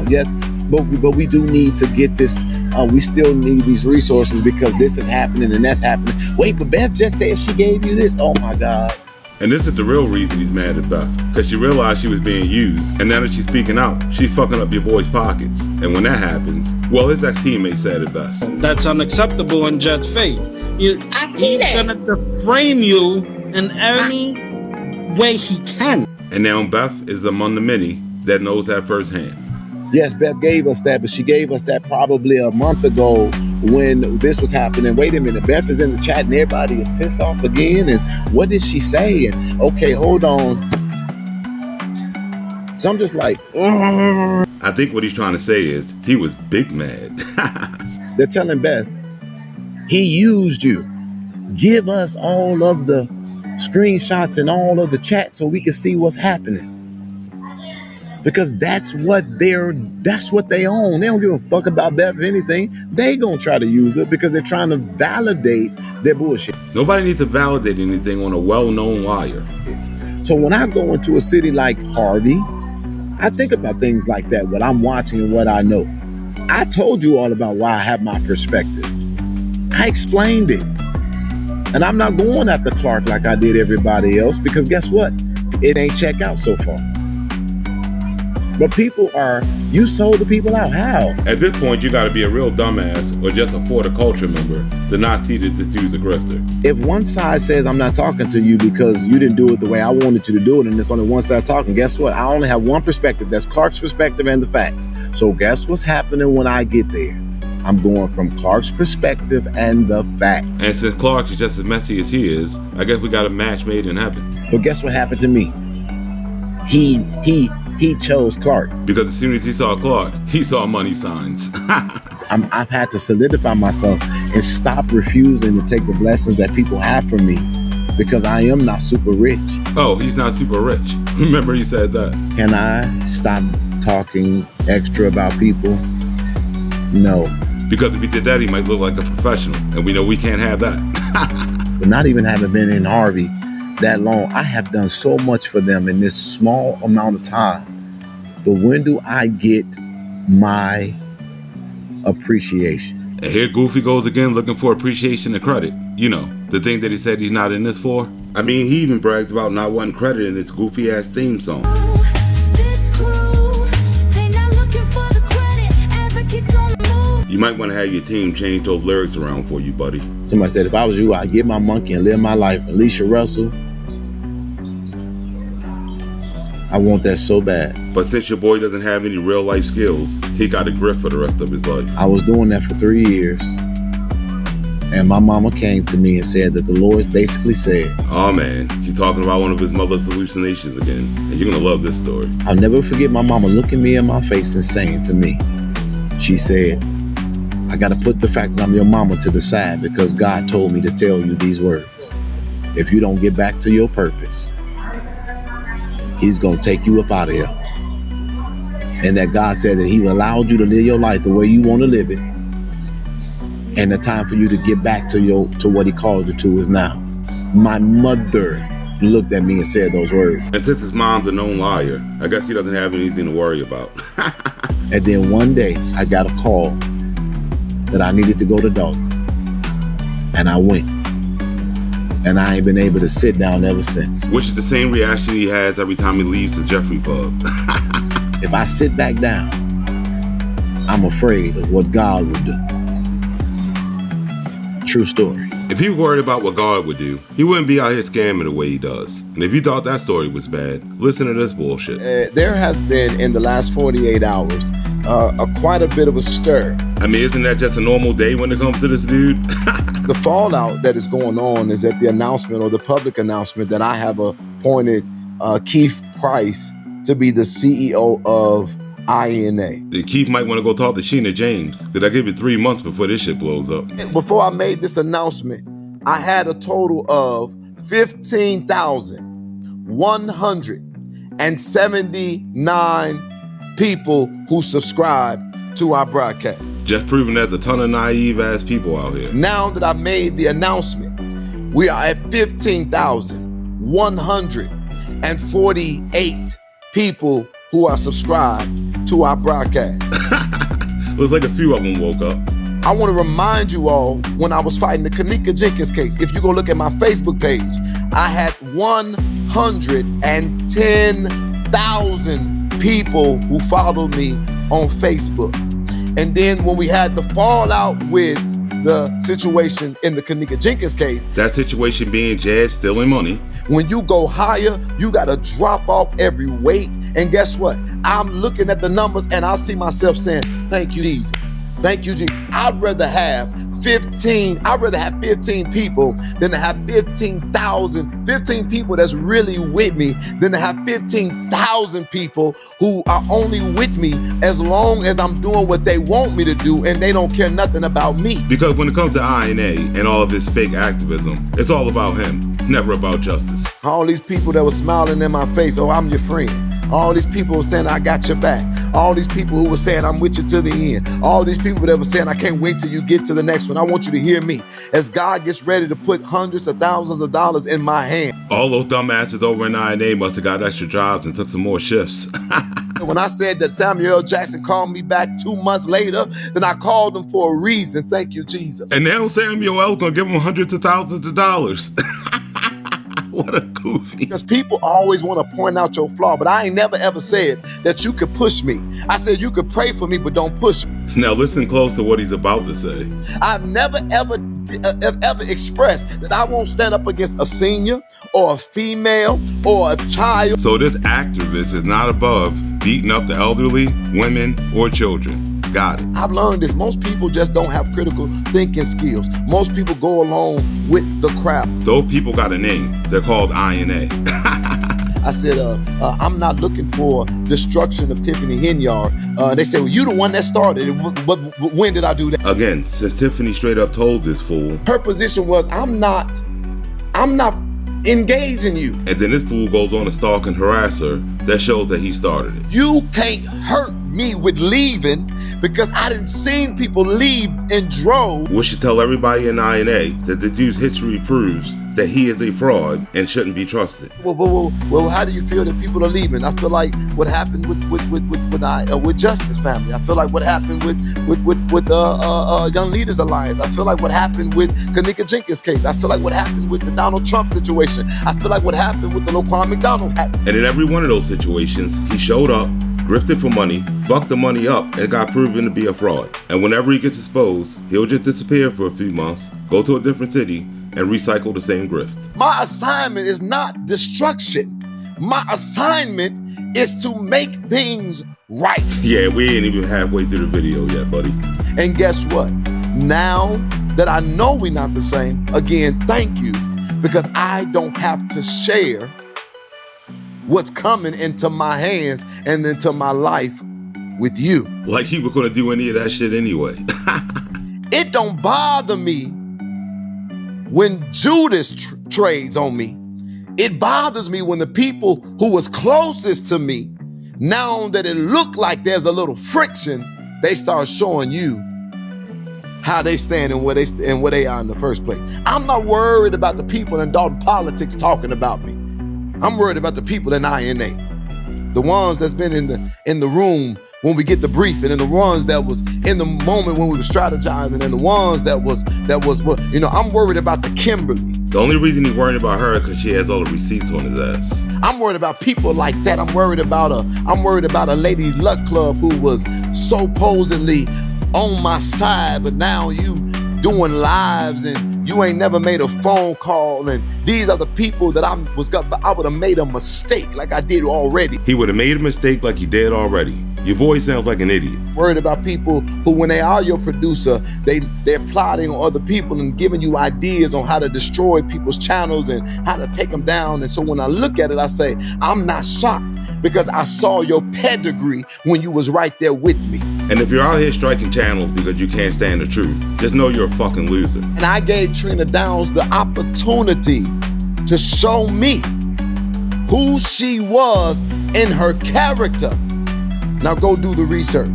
S3: Yes, but we do need to get this. We still need these resources because this is happening and that's happening. Wait, but Beth just said she gave you this. Oh my God.
S1: And this is the real reason he's mad at Beth, because she realized she was being used, and now that she's speaking out, she's fucking up your boy's pockets. And when that happens, well, his ex-teammate said it best.
S20: That's unacceptable in Jed's faith. He's gonna deframe you in any way he can.
S1: And now Beth is among the many that knows that firsthand.
S3: Yes, Beth gave us that, but she gave us that probably a month ago when this was happening. Wait a minute, Beth is in the chat and everybody is pissed off again. And what did she say? And okay, hold on. So I'm just like,
S1: I think what he's trying to say is he was big mad.
S3: They're telling Beth, he used you. Give us all of the screenshots and all of the chat so we can see what's happening. Because that's what they own. They don't give a fuck about Beth or anything. They gonna try to use it because they're trying to validate their bullshit.
S1: Nobody needs to validate anything on a well-known liar.
S3: So when I go into a city like Harvey, I think about things like that, what I'm watching and what I know. I told you all about why I have my perspective. I explained it. And I'm not going after Clark like I did everybody else, because guess what? It ain't check out so far. But you sold the people out. How?
S1: At this point, you gotta be a real dumbass or just a for the culture member to not see that this dude's a grifter.
S3: If one side says I'm not talking to you because you didn't do it the way I wanted you to do it, and it's only one side talking, guess what? I only have one perspective. That's Clark's perspective and the facts. So guess what's happening when I get there? I'm going from Clark's perspective and the facts.
S1: And since Clark is just as messy as he is, I guess we got a match made in heaven.
S3: But guess what happened to me? He chose Clark.
S1: Because as soon as he saw Clark, he saw money signs.
S3: I've had to solidify myself and stop refusing to take the blessings that people have from me, because I am not super rich.
S1: Oh, he's not super rich. Remember he said that.
S3: Can I stop talking extra about people? No.
S1: Because if he did that, he might look like a professional, and we know we can't have that.
S3: But not even having been in Harvey, that long. I have done so much for them in this small amount of time. But when do I get my appreciation?
S1: And here Goofy goes again looking for appreciation and credit. You know, the thing that he said he's not in this for. I mean, he even brags about not wanting credit in his goofy ass theme song. You might want to have your team change those lyrics around for you, buddy.
S3: Somebody said, if I was you, I'd get my monkey and live my life. Alicia Russell, I want that so bad.
S1: But since your boy doesn't have any real life skills, he got a grift for the rest of his life.
S3: I was doing that for 3 years. And my mama came to me and said that the Lord basically said,
S1: oh man, he's talking about one of his mother's hallucinations again. And you're going to love this story.
S3: I'll never forget my mama looking me in my face and saying to me, she said, I got to put the fact that I'm your mama to the side because God told me to tell you these words. If you don't get back to your purpose, he's going to take you up out of here. And that God said that he allowed you to live your life the way you want to live it. And the time for you to get back to what he called you to is now. My mother looked at me and said those words.
S1: And since his mom's a known liar, I guess he doesn't have anything to worry about.
S3: And then one day I got a call that I needed to go to Doxing. And I went. And I ain't been able to sit down ever since.
S1: Which is the same reaction he has every time he leaves the Jeffrey pub.
S3: If I sit back down, I'm afraid of what God would do. True story.
S1: If he was worried about what God would do, he wouldn't be out here scamming the way he does. And if you thought that story was bad, listen to this bullshit.
S3: There has been, in the last 48 hours, quite a bit of a stir.
S1: I mean, isn't that just a normal day when it comes to this dude?
S3: The fallout that is going on is that the announcement or the public announcement that I have appointed Keith Price to be the CEO of INA.
S1: Keith might want to go talk to Sheena James, because I give it 3 months before this shit blows up.
S3: Before I made this announcement, I had a total of 15,179 people who subscribe to our broadcast.
S1: Just proving there's a ton of naive ass people out here.
S3: Now that I made the announcement, we are at 15,148 people who are subscribed to our broadcast.
S1: Looks like a few of them woke up.
S3: I want to remind you all, when I was fighting the Kenneka Jenkins case, if you go look at my Facebook page, I had 110,000 people who followed me on Facebook. And then when we had the fallout with the situation in the Kenneka Jenkins case.
S1: That situation being Jed stealing money.
S3: When you go higher, you got to drop off every weight. And guess what? I'm looking at the numbers and I see myself saying, thank you, Jesus. Thank you, Jesus. I'd rather have 15 people than to have 15 people that's really with me than to have 15,000 people who are only with me as long as I'm doing what they want me to do and they don't care nothing about me.
S1: Because when it comes to INA and all of his fake activism, it's all about him, never about justice.
S3: All these people that were smiling in my face, oh, I'm your friend. All these people were saying, I got your back. All these people who were saying, I'm with you to the end. All these people that were saying, I can't wait till you get to the next one. I want you to hear me. As God gets ready to put hundreds of thousands of dollars in my hand.
S1: All those dumbasses over in INA must have got extra jobs and took some more shifts.
S3: When I said that Samuel L. Jackson called me back 2 months later, then I called him for a reason. Thank you, Jesus.
S1: And now Samuel L. gonna give him hundreds of thousands of dollars. What a goofy.
S3: Because people always want to point out your flaw, but I ain't never ever said that you could push me. I said you could pray for me, but don't push me.
S1: Now listen close to what he's about to say.
S3: I've never ever expressed that I won't stand up against a senior or a female or a child.
S1: So this activist is not above beating up the elderly, women, or children. Got it.
S3: I've learned this. Most people just don't have critical thinking skills. Most people go along with the crowd.
S1: Those people got a name. They're called INA.
S3: I said, I'm not looking for destruction of Tiffany Henyard. They said, well, you the one that started it. But when did I do that?
S1: Again, since Tiffany straight up told this fool.
S3: Her position was, I'm not engaging you.
S1: And then this fool goes on to stalk and harass her. That shows that he started it.
S3: You can't hurt me.
S12: me with leaving because I didn't see people leave in droves.
S1: We should tell everybody in INA that the dude's history proves that he is a fraud and shouldn't be trusted.
S12: Well, how do you feel that people are leaving? I feel like what happened with Justice Family. I feel like what happened with Young Leaders Alliance. I feel like what happened with Kenneka Jenkins case. I feel like what happened with the Donald Trump situation. I feel like what happened with the Laquan McDonald happened.
S1: And in every one of those situations, he showed up, grifted for money, fucked the money up, and got proven to be a fraud. And whenever he gets exposed, he'll just disappear for a few months, go to a different city, and recycle the same grift.
S12: My assignment is not destruction. My assignment is to make things right.
S1: Yeah, we ain't even halfway through the video yet, buddy.
S12: And guess what? Now that I know we're not the same, again, thank you, because I don't have to share what's coming into my hands and into my life with you.
S1: Like he was gonna do any of that shit anyway.
S12: It don't bother me when Judas trades on me. It bothers me when the people who was closest to me, now that it looked like there's a little friction, they start showing you how they stand and where they are in the first place. I'm not worried about the people in Dalton politics talking about me. I'm worried about the people in INA, the ones that's been in the room when we get the briefing, and the ones that was in the moment when we were strategizing, and the ones that was, I'm worried about the Kimberleys.
S1: The only reason he's worried about her is because she has all the receipts on his ass.
S12: I'm worried about people like that. I'm worried about a Lady Luck Club who was supposedly on my side, but now you doing lives and you ain't never made a phone call, and these are the people that I would have made a mistake like I did already.
S1: He would have made a mistake like he did already. Your boy sounds like an idiot.
S12: Worried about people who, when they are your producer, they're plotting on other people and giving you ideas on how to destroy people's channels and how to take them down. And so when I look at it, I say, I'm not shocked because I saw your pedigree when you was right there with me.
S1: And if you're out here striking channels because you can't stand the truth, just know you're a fucking loser.
S12: And I gave Trina Downs the opportunity to show me who she was in her character. Now go do the research.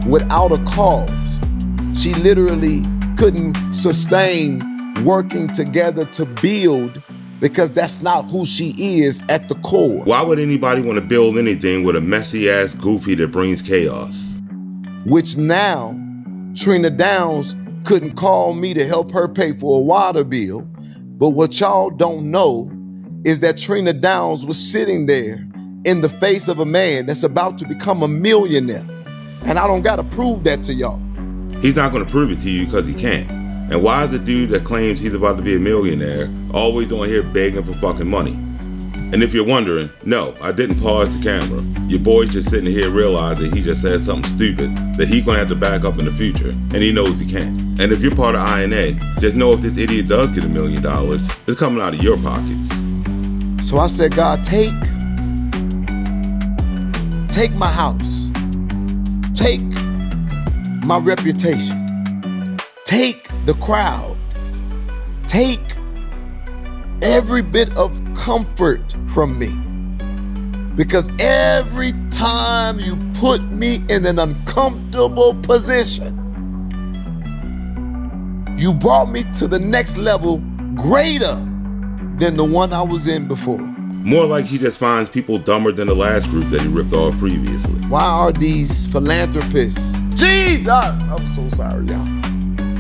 S12: Without a cause, she literally couldn't sustain working together to build, because that's not who she is at the core.
S1: Why would anybody want to build anything with a messy ass goofy that brings chaos?
S12: Which now, Trina Downs couldn't call me to help her pay for a water bill. But what y'all don't know is that Trina Downs was sitting there in the face of a man that's about to become a millionaire. And I don't gotta prove that to y'all.
S1: He's not gonna prove it to you because he can't. And why is the dude that claims he's about to be a millionaire always on here begging for fucking money? And if you're wondering, no, I didn't pause the camera. Your boy's just sitting here realizing he just said something stupid that he's gonna have to back up in the future, and he knows he can't. And if you're part of INA, just know if this idiot does get $1 million, it's coming out of your pockets.
S12: So I said, God, take my house, take my reputation, take the crowd, take every bit of comfort from me. Because every time you put me in an uncomfortable position, you brought me to the next level greater than the one I was in before.
S1: More like he just finds people dumber than the last group that he ripped off previously.
S12: Why are these philanthropists? Jesus! I'm so sorry, y'all.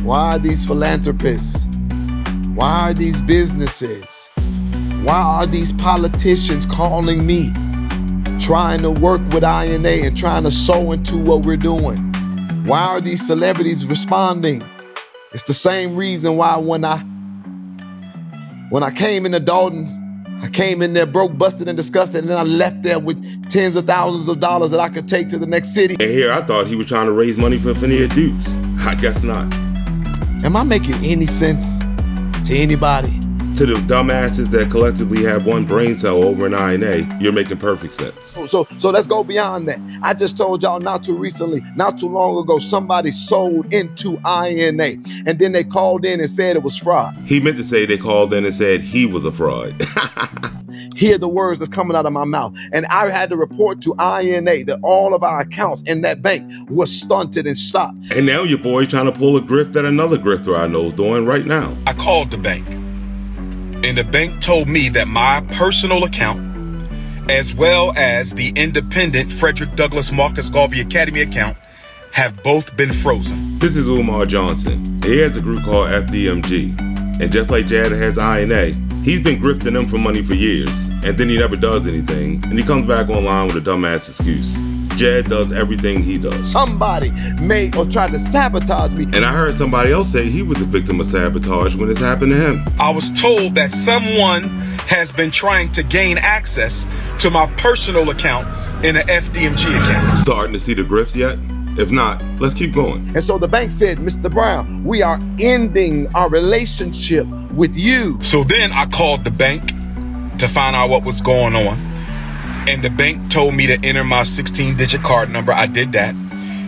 S12: Why are these philanthropists? Why are these businesses? Why are these politicians calling me, trying to work with INA and trying to sew into what we're doing? Why are these celebrities responding? It's the same reason why when I came into Dalton, I came in there broke, busted, and disgusted, and then I left there with tens of thousands of dollars that I could take to the next city.
S1: And here I thought he was trying to raise money for Phineas Dukes. I guess not.
S12: Am I making any sense to anybody?
S1: To the dumbasses that collectively have one brain cell over in INA, you're making perfect sense.
S12: So let's go beyond that. I just told y'all not too long ago, somebody sold into INA, and then they called in and said it was fraud.
S1: He meant to say they called in and said he was a fraud.
S3: hear the words that's coming out of my mouth. And I had to report to INA that all of our accounts in that bank was stunted and stopped.
S1: And now your boy trying to pull a grift that another grifter I know is doing right now.
S4: I called the bank, and the bank told me that my personal account, as well as the independent Frederick Douglass Marcus Garvey Academy account, have both been frozen.
S1: This is Umar Johnson. He has a group called FDMG. And just like Jedidiah has INA, he's been grifting them for money for years. And then he never does anything. And he comes back online with a dumbass excuse. Jed does everything he does.
S3: Somebody made or tried to sabotage me.
S1: And I heard somebody else say he was a victim of sabotage when this happened to him.
S4: I was told that someone has been trying to gain access to my personal account in an FDMG account.
S1: Starting to see the grifts yet? If not, let's keep going.
S3: And so the bank said, Mr. Brown, we are ending our relationship with you.
S4: So then I called the bank to find out what was going on. And the bank told me to enter my 16-digit card number. I did that.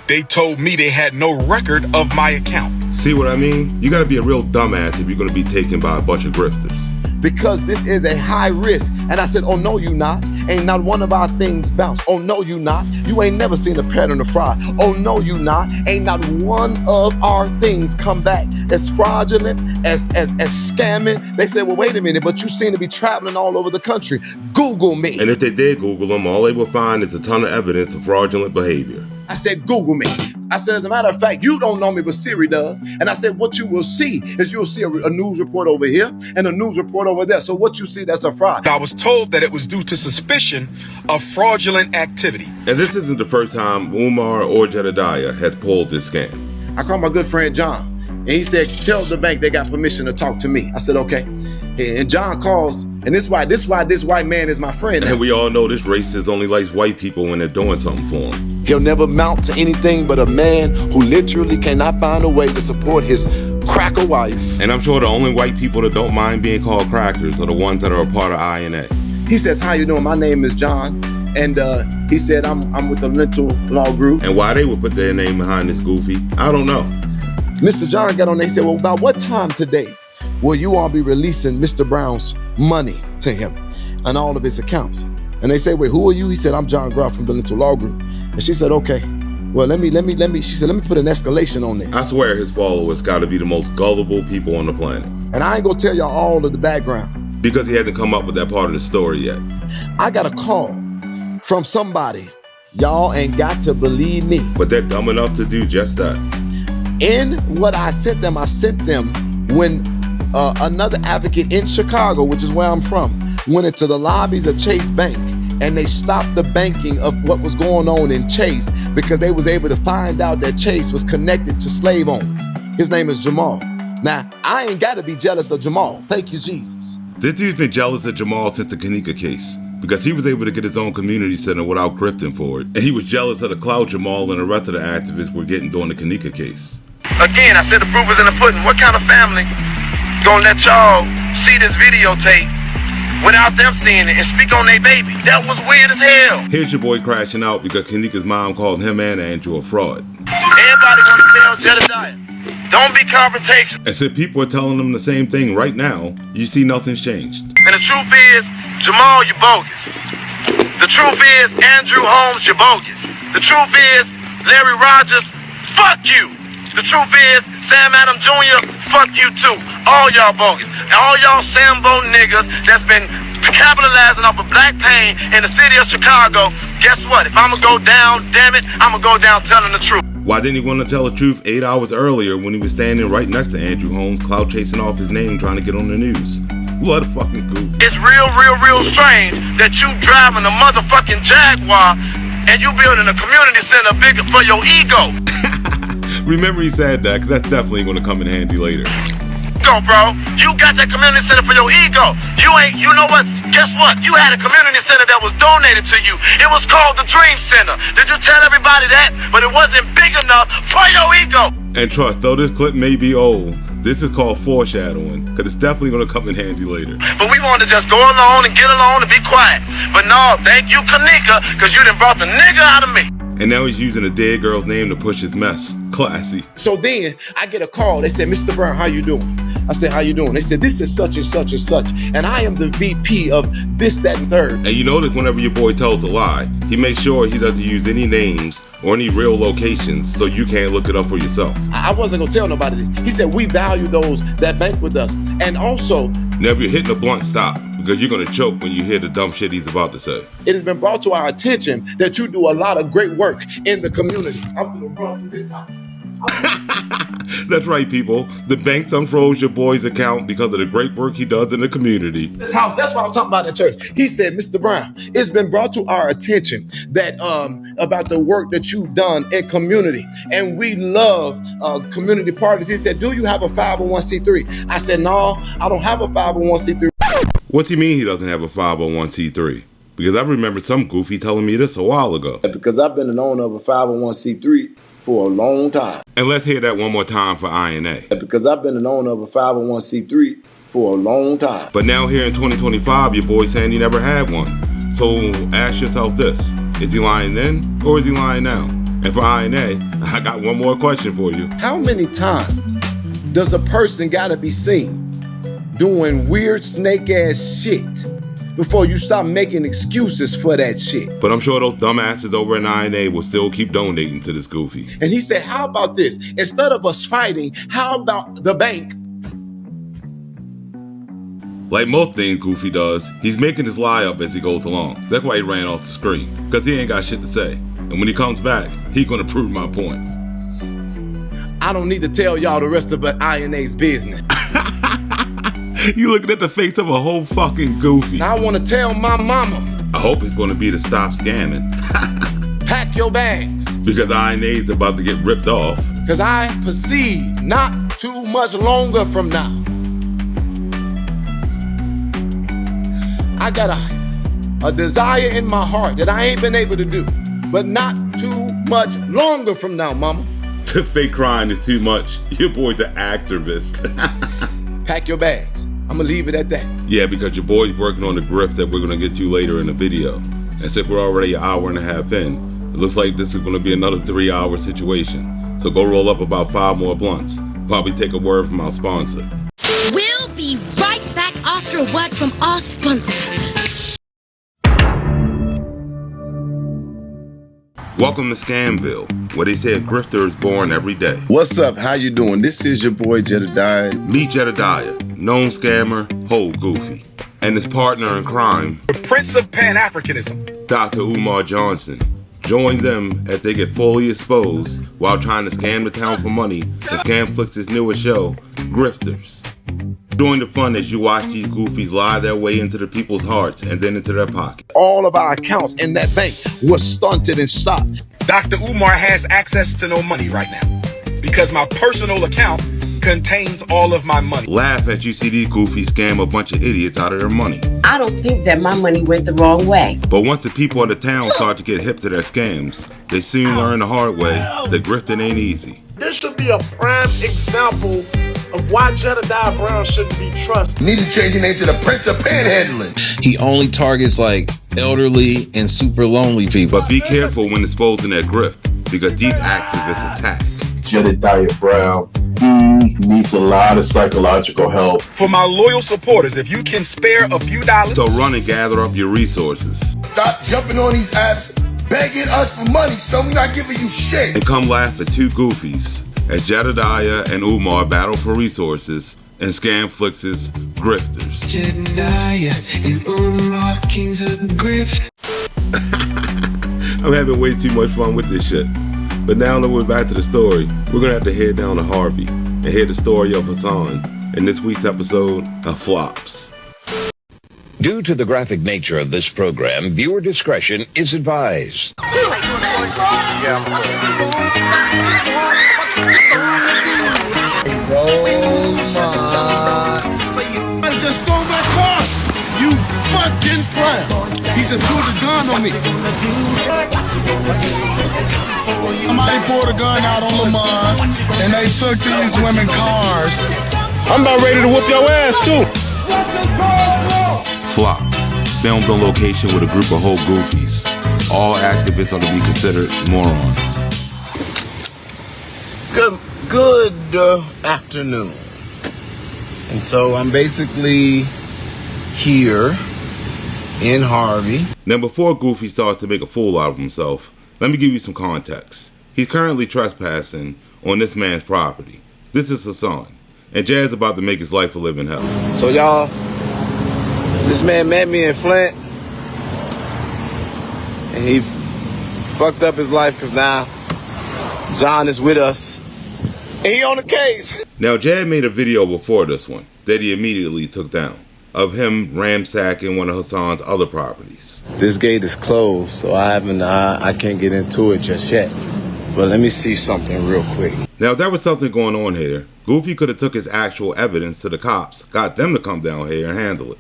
S4: They told me they had no record of my account.
S1: See what I mean? You gotta be a real dumbass if you're gonna be taken by a bunch of grifters.
S3: Because this is a high risk. And I said, oh, no, you not. Ain't not one of our things bounce. Oh, no, you not. You ain't never seen a pattern of fraud. Oh, no, you not. Ain't not one of our things come back as fraudulent, as scamming. They said, well, wait a minute, but you seem to be traveling all over the country. Google me.
S1: And if they did Google them, all they will find is a ton of evidence of fraudulent behavior.
S3: I said, Google me. I said, as a matter of fact, you don't know me, but Siri does. And I said, what you will see is you'll see a news report over here and a news report over there. So what you see, that's a fraud.
S4: I was told that it was due to suspicion of fraudulent activity.
S1: And this isn't the first time Umar or Jedidiah has pulled this scam.
S3: I called my good friend John, and he said, tell the bank they got permission to talk to me. I said, okay. And John calls, and this is why this white man is my friend.
S1: And we all know this racist only likes white people when they're doing something for him.
S12: He'll never mount to anything but a man who literally cannot find a way to support his cracker wife.
S1: And I'm sure the only white people that don't mind being called crackers are the ones that are a part of INA.
S3: He says, how you doing? My name is John. And he said, I'm with the Mental Law Group.
S1: And why they would put their name behind this goofy, I don't know.
S3: Mr. John got on there. He said, well, about what time today will you all be releasing Mr. Brown's money to him and all of his accounts? And they say, wait, who are you? He said, I'm John Groff from the Mental Law Group. And she said, okay, well, let me, she said, let me put an escalation on this.
S1: I swear his followers got to be the most gullible people on the planet.
S3: And I ain't gonna tell y'all all of the background.
S1: Because he hasn't come up with that part of the story yet.
S3: I got a call from somebody. Y'all ain't got to believe me.
S1: But they're dumb enough to do just that.
S3: In what I sent them when another advocate in Chicago, which is where I'm from, went into the lobbies of Chase Bank and they stopped the banking of what was going on in Chase because they was able to find out that Chase was connected to slave owners. His name is Jamal. Now, I ain't got to be jealous of Jamal. Thank you, Jesus.
S1: This dude's been jealous of Jamal since the Kenneka case because he was able to get his own community center without grifting for it. And he was jealous of the clout Jamal and the rest of the activists were getting during the Kenneka case.
S7: Again, I said the proof is in the pudding. What kind of family gonna let y'all see this videotape without them seeing it and speak on their baby? That was weird as hell.
S1: Here's your boy crashing out because Kenneka's mom called him and Andrew a fraud.
S7: Everybody wanna tell Jedidiah, don't be confrontation.
S1: And since people are telling them the same thing right now, you see nothing's changed.
S7: And the truth is, Jamal, you're bogus. The truth is, Andrew Holmes, you're bogus. The truth is, Larry Rogers, fuck you. The truth is, Sam Adams Jr., fuck you too. All y'all bogus. And all y'all Sambo niggas that's been capitalizing off of black pain in the city of Chicago, guess what? If I'ma go down, damn it, I'ma go down telling the truth.
S1: Why didn't he want to tell the truth 8 hours earlier when he was standing right next to Andrew Holmes, clout chasing off his name, trying to get on the news? What a fucking goof.
S7: It's real strange that you driving a motherfucking Jaguar and you building a community center bigger for your ego.
S1: Remember he said that, because that's definitely going to come in handy later.
S7: Go, bro. You got that community center for your ego. You know what? Guess what? You had a community center that was donated to you. It was called the Dream Center. Did you tell everybody that? But it wasn't big enough for your ego.
S1: And trust, though this clip may be old, this is called foreshadowing, because it's definitely going to come in handy later.
S7: But we wanted to just go along and get along and be quiet. But no, thank you, Kenneka, because you done brought the nigga out of me.
S1: And now he's using a dead girl's name to push his mess. Classy.
S3: So then I get a call. They said, Mr. Brown, how you doing? I said, how you doing? They said, this is such and such and such, and I am the VP of this, that, and third.
S1: And you notice whenever your boy tells a lie, he makes sure he doesn't use any names or any real locations so you can't look it up for yourself.
S3: I wasn't gonna tell nobody this. He said, we value those that bank with us. And also,
S1: now if you're hitting a blunt, stop, because you're gonna choke when you hear the dumb shit he's about to say.
S3: It has been brought to our attention that you do a lot of great work in the community. I'm gonna run through this house.
S1: That's right, people. The bank unfroze your boy's account because of the great work he does in the community.
S3: This house, that's what I'm talking about at church. He said, Mr. Brown, it's been brought to our attention that about the work that you've done in community. And we love community parties. He said, do you have a 501c3? I said, no, I don't have a 501c3.
S1: What's he mean he doesn't have a 501c3? Because I remember some goofy telling me this a while ago.
S3: Because I've been an owner of a 501c3 for a long time.
S1: And let's hear that one more time for INA.
S3: Because I've been an owner of a 501c3 for a long time.
S1: But now here in 2025, your boy's saying he never had one. So ask yourself this. Is he lying then or is he lying now? And for INA, I got one more question for you.
S3: How many times does a person gotta be seen doing weird snake ass shit before you stop making excuses for that shit?
S1: But I'm sure those dumbasses over in INA will still keep donating to this goofy.
S3: And he said, how about this? Instead of us fighting, how about the bank?
S1: Like most things Goofy does, he's making his lie up as he goes along. That's why he ran off the screen, because he ain't got shit to say. And when he comes back, he's gonna prove my point.
S3: I don't need to tell y'all the rest of INA's business.
S1: You looking at the face of a whole fucking goofy.
S3: I want to tell my mama.
S1: I hope it's going to be to stop scamming.
S3: Pack your bags.
S1: Because INA's about to get ripped off.
S3: Because I perceive not too much longer from now, I got a desire in my heart that I ain't been able to do. But not too much longer from now, mama.
S1: The fake crying is too much. Your boy's an activist.
S3: Pack your bags. I'm gonna leave it at that.
S1: Yeah, because your boy's working on the grift that we're gonna get to later in the video. And since we're already an hour and a half in, it looks like this is gonna be another 3-hour situation. So go roll up about 5 more blunts. Probably take a word from our sponsor.
S5: We'll be right back after a word from our sponsor.
S1: Welcome to Scamville, where they say a grifter is born every day.
S3: What's up? How you doing? This is your boy Jedidiah.
S1: Meet Jedidiah, known scammer, whole goofy. And his partner in crime,
S4: the Prince of Pan-Africanism,
S1: Dr. Umar Johnson. Join them as they get fully exposed while trying to scam the town for money and Scamflix's newest show, Grifters. Join the fun as you watch these goofies lie their way into the people's hearts and then into their pockets.
S3: All of our accounts in that bank was stunted and stopped.
S4: Dr. Umar has access to no money right now because my personal account contains all of my money.
S1: Laugh as you see these goofies scam a bunch of idiots out of their money.
S17: I don't think that my money went the wrong way.
S1: But once the people of the town start to get hip to their scams, they soon learn the hard way that grifting ain't easy.
S14: This should be a prime example of why Jediah Brown shouldn't be trusted.
S12: Need to change your name to the Prince of Panhandling.
S21: He only targets like elderly and super lonely people.
S1: But be careful when exposing that grift, because these activists attack.
S22: Jediah Brown, he needs a lot of psychological help.
S4: For my loyal supporters, if you can spare a few dollars,
S1: so run and gather up your resources.
S12: Stop jumping on these apps, begging us for money, so we're not giving you shit.
S1: And come laugh at two goofies as Jedidiah and Umar battle for resources and Scamflix's Grifters.
S23: Jedidiah and Umar, kings of the grift.
S1: I'm having way too much fun with this shit. But now that we're back to the story, we're gonna have to head down to Harvey and hear the story of Hassan in this week's episode of Flops.
S24: Due to the graphic nature of this program, viewer discretion is advised.
S12: I just stole my car! You fucking clown! He just pulled a gun on me!
S25: Somebody pulled a gun out on Lamar, and they took these women cars.
S7: I'm about ready to whoop your ass too.
S1: Flops, filmed on location with a group of whole goofies. All activists are to be considered morons.
S12: Good afternoon.
S3: And so I'm basically here in Harvey.
S1: Now, before Goofy starts to make a fool out of himself, let me give you some context. He's currently trespassing on this man's property. This is Hassan, and Jad's about to make his life a living hell.
S3: So y'all, this man met me in Flint, and he fucked up his life because now John is with us, and he on the case.
S1: Now, Jed made a video before this one that he immediately took down of him ransacking one of Hassan's other properties.
S3: This gate is closed, so I can't get into it just yet. But let me see something real quick.
S1: Now, if there was something going on here, Goofy could have took his actual evidence to the cops, got them to come down here and handle it.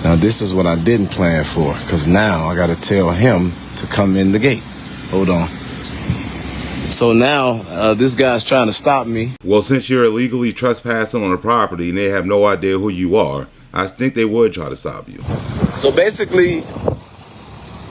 S3: Now, this is what I didn't plan for, because now I got to tell him to come in the gate. Hold on. So now, this guy's trying to stop me.
S1: Well, since you're illegally trespassing on a property and they have no idea who you are, I think they would try to stop you.
S3: So basically,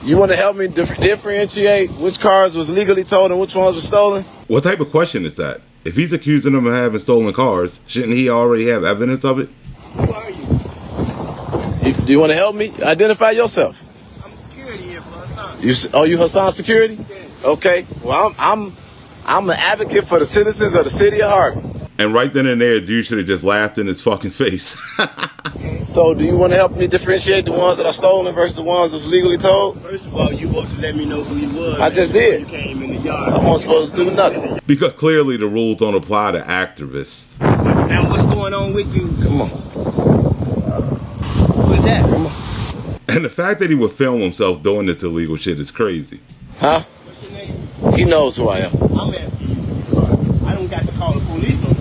S3: you want to help me differentiate which cars was legally towed and which ones were stolen?
S1: What type of question is that? If he's accusing them of having stolen cars, shouldn't he already have evidence of it?
S3: Who are you? Do you want to help me? Identify yourself.
S6: I'm security here for Hassan.
S3: You Hassan security? Yeah. Okay. Well, I'm an advocate for the citizens of the city of Harvey.
S1: And right then and there, dude should have just laughed in his fucking face.
S3: So, do you want to help me differentiate the ones that are stolen versus the ones that's legally towed?
S6: First of all, you supposed to let me know who you was.
S3: I just did.
S6: You came in the yard.
S3: I wasn't supposed to do nothing.
S1: Because clearly the rules don't apply to activists.
S6: Now, what's going on with you?
S3: Come on.
S6: Who is that?
S3: Come on.
S1: And the fact that he would film himself doing this illegal shit is crazy.
S3: Huh?
S6: What's your name?
S3: He knows who I am.
S6: I'm asking you. I don't got to call the police on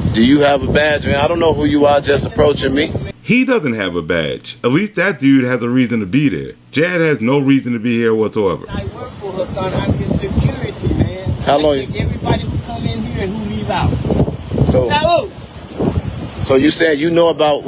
S6: you.
S3: Do you have a badge? I don't know who you are just approaching me.
S1: He doesn't have a badge. At least that dude has a reason to be there. Jad has no reason to be here whatsoever.
S6: I work for Hassan. I'm his security, man.
S3: How long?
S6: I take everybody who come in here and who leave out.
S3: So you said you know about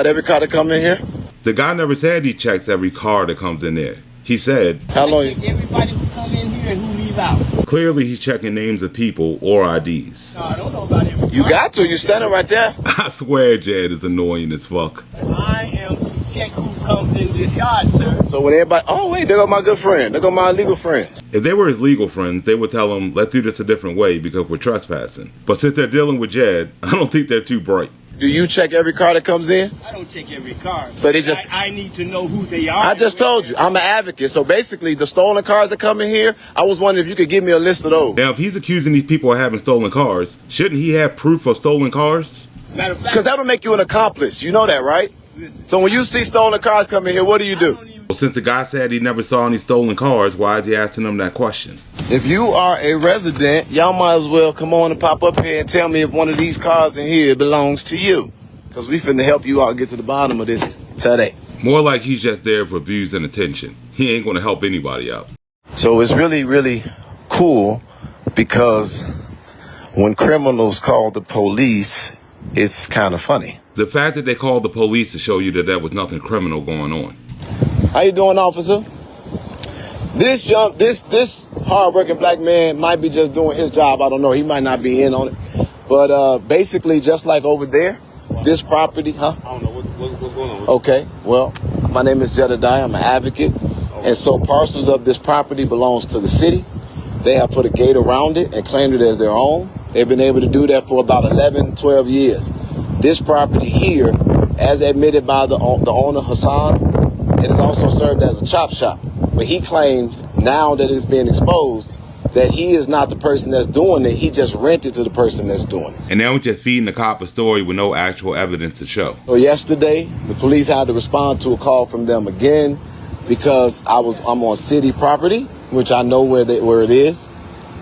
S3: every car that come in here?
S1: The guy never said he checks every car that comes in there. He said,
S6: how long? I take everybody who come in here and who leave out.
S1: Clearly he's checking names of people or IDs.
S6: No, I don't know about every car.
S3: You got to. You're standing right there.
S1: I swear Jad is annoying as fuck.
S6: I am to check who comes in this yard, sir.
S3: So when everybody, oh wait, there go my good friend. There go my legal friends.
S1: If they were his legal friends, they would tell him, let's do this a different way because we're trespassing. But since they're dealing with Jad, I don't think they're too bright.
S3: Do you check every car that comes in?
S6: I don't check every car.
S3: So they just...
S6: I need to know who they are.
S3: I just told you, I'm an advocate. So basically, the stolen cars that come in here, I was wondering if you could give me a list of those.
S1: Now, if he's accusing these people of having stolen cars, shouldn't he have proof of stolen cars?
S3: Because that'll make you an accomplice. You know that, right? So when you see stolen cars come in here, what do you do?
S1: Well, since the guy said he never saw any stolen cars, why is he asking them that question?
S3: If you are a resident, y'all might as well come on and pop up here and tell me if one of these cars in here belongs to you. Because we finna help you out get to the bottom of this today.
S1: More like he's just there for views and attention. He ain't gonna help anybody out.
S3: So it's really, really cool because when criminals call the police, it's kind of funny.
S1: The fact that they called the police to show you that there was nothing criminal going on.
S3: How you doing, officer? This hard-working black man might be just doing his job. I don't know. He might not be in on it. But basically, just like over there, this property, huh?
S6: I don't know what's going on.
S3: Okay, well, my name is Jedidiah. I'm an advocate. And so parcels of this property belongs to the city. They have put a gate around it and claimed it as their own. They've been able to do that for about 11, 12 years. This property here, as admitted by the owner, Hassan, it has also served as a chop shop. But he claims now that it's being exposed that he is not the person that's doing it. He just rented to the person that's doing it.
S1: And now we're just feeding the cop a story with no actual evidence to show.
S3: So yesterday, the police had to respond to a call from them again because I'm on city property, which I know where it is.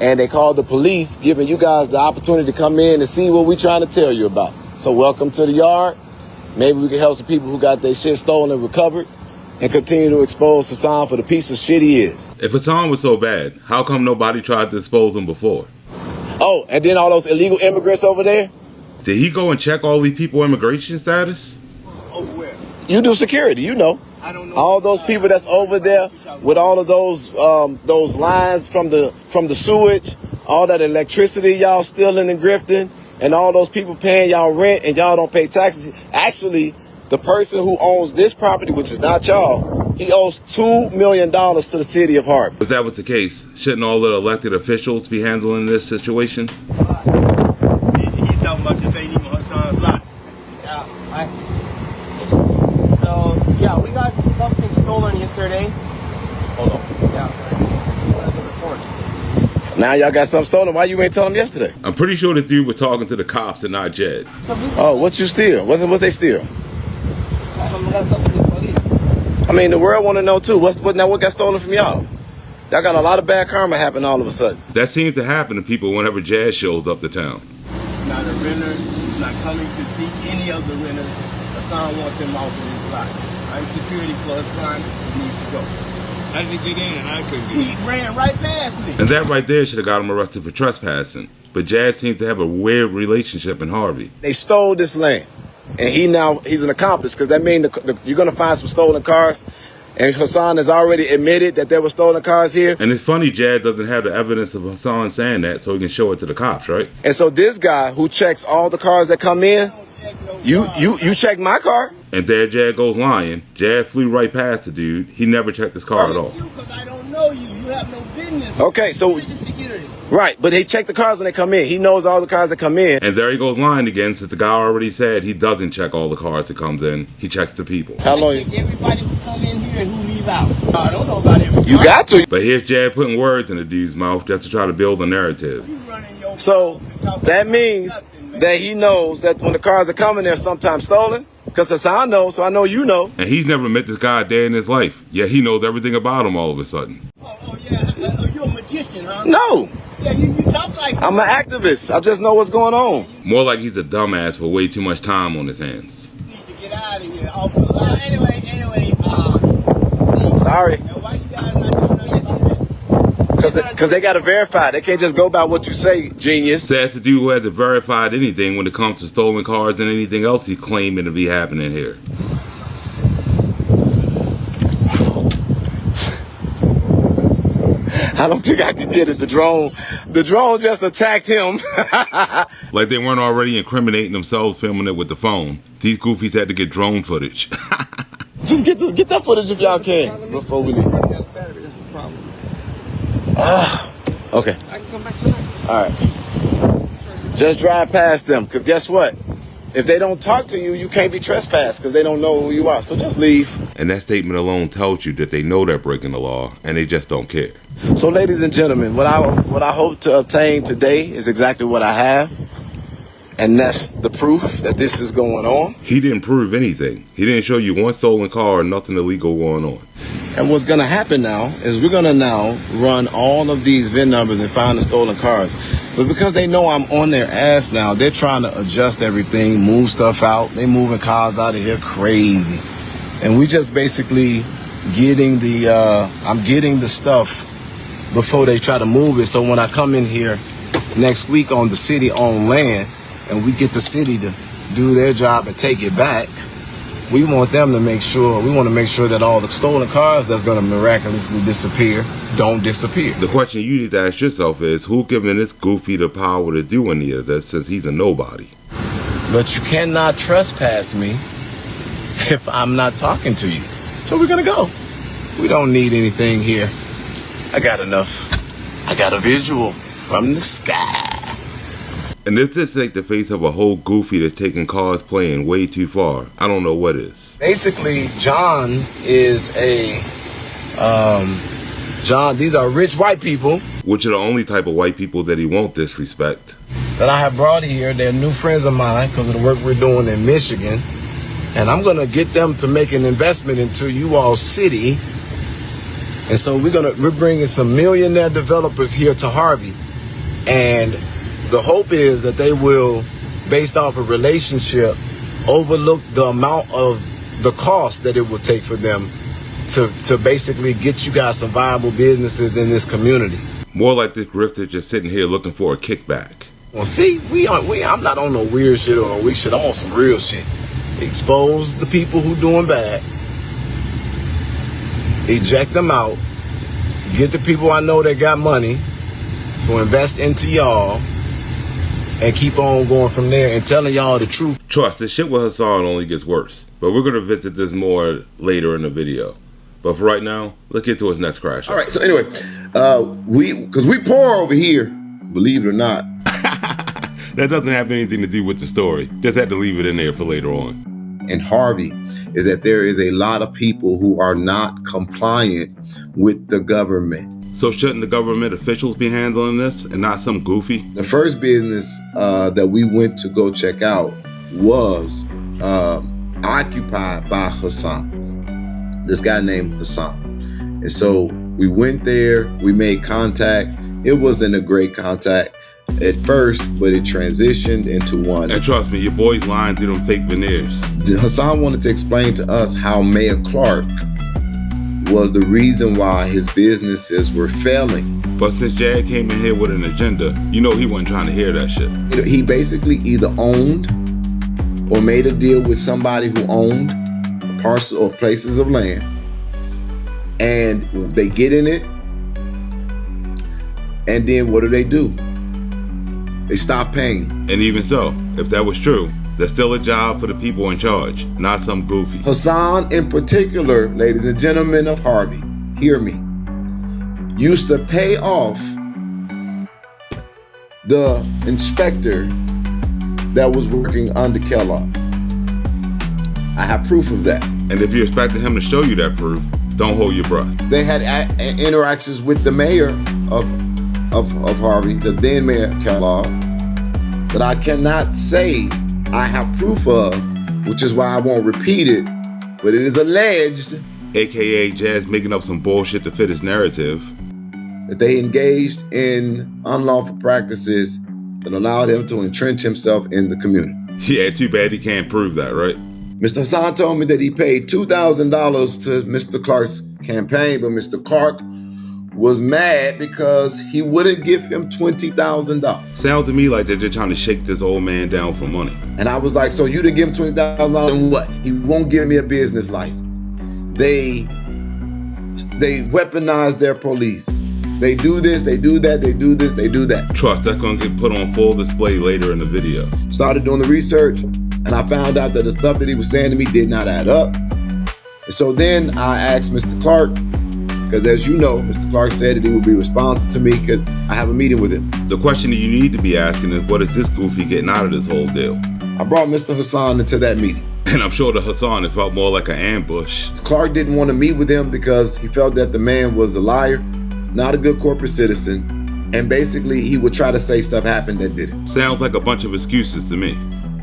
S3: And they called the police, giving you guys the opportunity to come in and see what we're trying to tell you about. So welcome to the yard. Maybe we can help some people who got their shit stolen and recovered and continue to expose Hassan for the piece of shit he is.
S1: If Hassan was so bad, how come nobody tried to expose him before?
S3: Oh, and then all those illegal immigrants over there?
S1: Did he go and check all these people immigration status?
S6: Over where?
S3: You do security, you know.
S6: I don't know.
S3: All those people that's over there with all of those lines from the sewage, all that electricity y'all stealing and grifting, and all those people paying y'all rent and y'all don't pay taxes. Actually, the person who owns this property, which is not y'all, he owes $2 million to the city of Harvey.
S1: If that was the case, shouldn't all the elected officials be handling this situation?
S6: He's talking about this ain't even Hassan's lot.
S9: Yeah, So, yeah, we got something stolen yesterday.
S3: Hold on.
S9: Yeah.
S3: Now y'all got something stolen. Why you ain't tell them yesterday?
S1: I'm pretty sure the dude was talking to the cops and not Jed.
S3: Oh, what you steal? What they steal? I mean, the world want to know too. What got stolen from y'all? Y'all got a lot of bad karma happen all of a sudden.
S1: That seems to happen to people whenever Jed shows up to town.
S6: He's not a renter. He's not coming to see any of the renters. Hassan wants him off of his lot. I'm security for Hassan. He needs to go.
S11: I didn't get in. I couldn't get in.
S6: He ran right past me.
S1: And that right there should have got him arrested for trespassing. But Jed seems to have a weird relationship in Harvey.
S3: They stole this land. And he's an accomplice, because that means you're going to find some stolen cars. And Hassan has already admitted that there were stolen cars here.
S1: And it's funny Jed doesn't have the evidence of Hassan saying that, so he can show it to the cops, right?
S3: And so this guy who checks all the cars that come in, you check my car?
S1: And there Jed goes lying. Jed flew right past the dude. He never checked his car at all.
S6: Because I don't know you. You have no business.
S3: Okay, so... Right, but they check the cars when they come in. He knows all the cars that come in.
S1: And there he goes lying again, since the guy already said he doesn't check all the cars that comes in. He checks the people.
S3: How long?
S6: Everybody who come in here and who leave out. I don't know about everybody.
S3: You got to.
S1: But here's Jed putting words in the dude's mouth just to try to build a narrative.
S3: So that means that he knows that when the cars are coming, they're sometimes stolen. Because Hassan knows, so I know you know.
S1: And he's never met this guy a day in his life. Yet he knows everything about him all of a sudden.
S6: Oh yeah. You're a magician, huh?
S3: No.
S6: Yeah, you talk like...
S3: I'm an activist. I just know what's going on.
S1: More like he's a dumbass with way too much time on his hands.
S6: You need to get out of here. Off the line. Anyway.
S3: Sorry.
S6: Now, why you guys not doing nothing?
S3: Because they got to verify. They can't just go by what you say, genius.
S1: That's the dude who hasn't verified anything when it comes to stolen cars and anything else he's claiming to be happening here.
S3: I don't think I can get it. The drone just attacked him.
S1: Like they weren't already incriminating themselves filming it with the phone. These goofies had to get drone footage.
S3: Just get that footage if y'all can before we leave. Okay.
S9: I can come back tonight.
S3: All right. Just drive past them, because guess what? If they don't talk to you, you can't be trespassed because they don't know who you are. So just leave.
S1: And that statement alone tells you that they know they're breaking the law and they just don't care.
S3: So ladies and gentlemen, what I hope to obtain today is exactly what I have. And that's the proof that this is going on.
S1: He didn't prove anything. He didn't show you one stolen car or nothing illegal going on.
S3: And what's going to happen now is we're going to now run all of these VIN numbers and find the stolen cars. But because they know I'm on their ass now, they're trying to adjust everything, move stuff out. They moving cars out of here crazy. And we just basically getting I'm getting the stuff before they try to move it. So when I come in here next week on the city-owned land and we get the city to do their job and take it back, we want them to make sure, we want to make sure that all the stolen cars that's going to miraculously disappear don't disappear.
S1: The question you need to ask yourself is, who giving this goofy the power to do any of this since he's a nobody?
S3: But you cannot trespass me if I'm not talking to you. So we're going to go. We don't need anything here. I got enough. I got a visual from the sky.
S1: And if this ain't the face of a whole goofy that's taking cars playing way too far, I don't know what is.
S3: Basically, John is these are rich white people.
S1: Which are the only type of white people that he won't disrespect.
S3: That I have brought here. They're new friends of mine because of the work we're doing in Michigan. And I'm going to get them to make an investment into you all city. And so we're bringing some millionaire developers here to Harvey. And the hope is that they will, based off a relationship, overlook the amount of the cost that it will take for them to basically get you guys some viable businesses in this community.
S1: More like this grifter just sitting here looking for a kickback.
S3: Well, see, I'm not on no weird shit or no weak shit. I'm on some real shit. Expose the people who doing bad. Eject them out. Get the people I know that got money to invest into y'all. and keep on going from there and telling y'all the truth.
S1: Trust, the shit with Hassan only gets worse. But we're going to visit this more later in the video. But for right now, let's get to his next crash.
S3: All right, so anyway, because we poor over here, believe it or not.
S1: That doesn't have anything to do with the story. Just had to leave it in there for later on.
S3: And Harvey is that there is a lot of people who are not compliant with the government.
S1: So shouldn't the government officials be handling this and not some goofy?
S3: The first business that we went to go check out was occupied by Hassan, this guy named Hassan. And so we went there, we made contact. It wasn't a great contact at first, but it transitioned into one.
S1: And trust me, your boy's lying through them fake veneers.
S3: Hassan wanted to explain to us how Mayor Clark was the reason why his businesses were failing.
S1: But since Jad came in here with an agenda, you know he wasn't trying to hear that shit.
S3: He basically either owned or made a deal with somebody who owned a parcel or places of land, and they get in it, and then what do? They stop paying.
S1: And even so, if that was true, there's still a job for the people in charge, not some goofy.
S3: Hassan in particular, ladies and gentlemen of Harvey, hear me, used to pay off the inspector that was working under Kellogg. I have proof of that.
S1: And if you expected him to show you that proof, don't hold your breath.
S3: They had interactions with the mayor of Harvey, the then mayor Kellogg, that I cannot say I have proof of, which is why I won't repeat it, but it is alleged,
S1: AKA Jazz making up some bullshit to fit his narrative,
S3: that they engaged in unlawful practices that allowed him to entrench himself in the community.
S1: Yeah, too bad he can't prove that, right?
S3: Mr. Hassan told me that he paid $2,000 to Mr. Clark's campaign, but Mr. Clark was mad because he wouldn't give him $20,000.
S1: Sounds to me like they're just trying to shake this old man down for money.
S3: And I was like, so you didn't give him $20,000 and what? He won't give me a business license. They weaponize their police. They do this, they do that, they do this, they do that.
S1: Trust, that's gonna get put on full display later in the video.
S3: Started doing the research, and I found out that the stuff that he was saying to me did not add up. And so then I asked Mr. Clark, because as you know, Mr. Clark said that he would be responsive to me. Could I have a meeting with him?
S1: The question that you need to be asking is, what is this goofy getting out of this whole deal?
S3: I brought Mr. Hassan into that meeting.
S1: And I'm sure to Hassan it felt more like an ambush.
S3: Clark didn't want to meet with him because he felt that the man was a liar, not a good corporate citizen, and basically he would try to say stuff happened that didn't.
S1: Sounds like a bunch of excuses to me.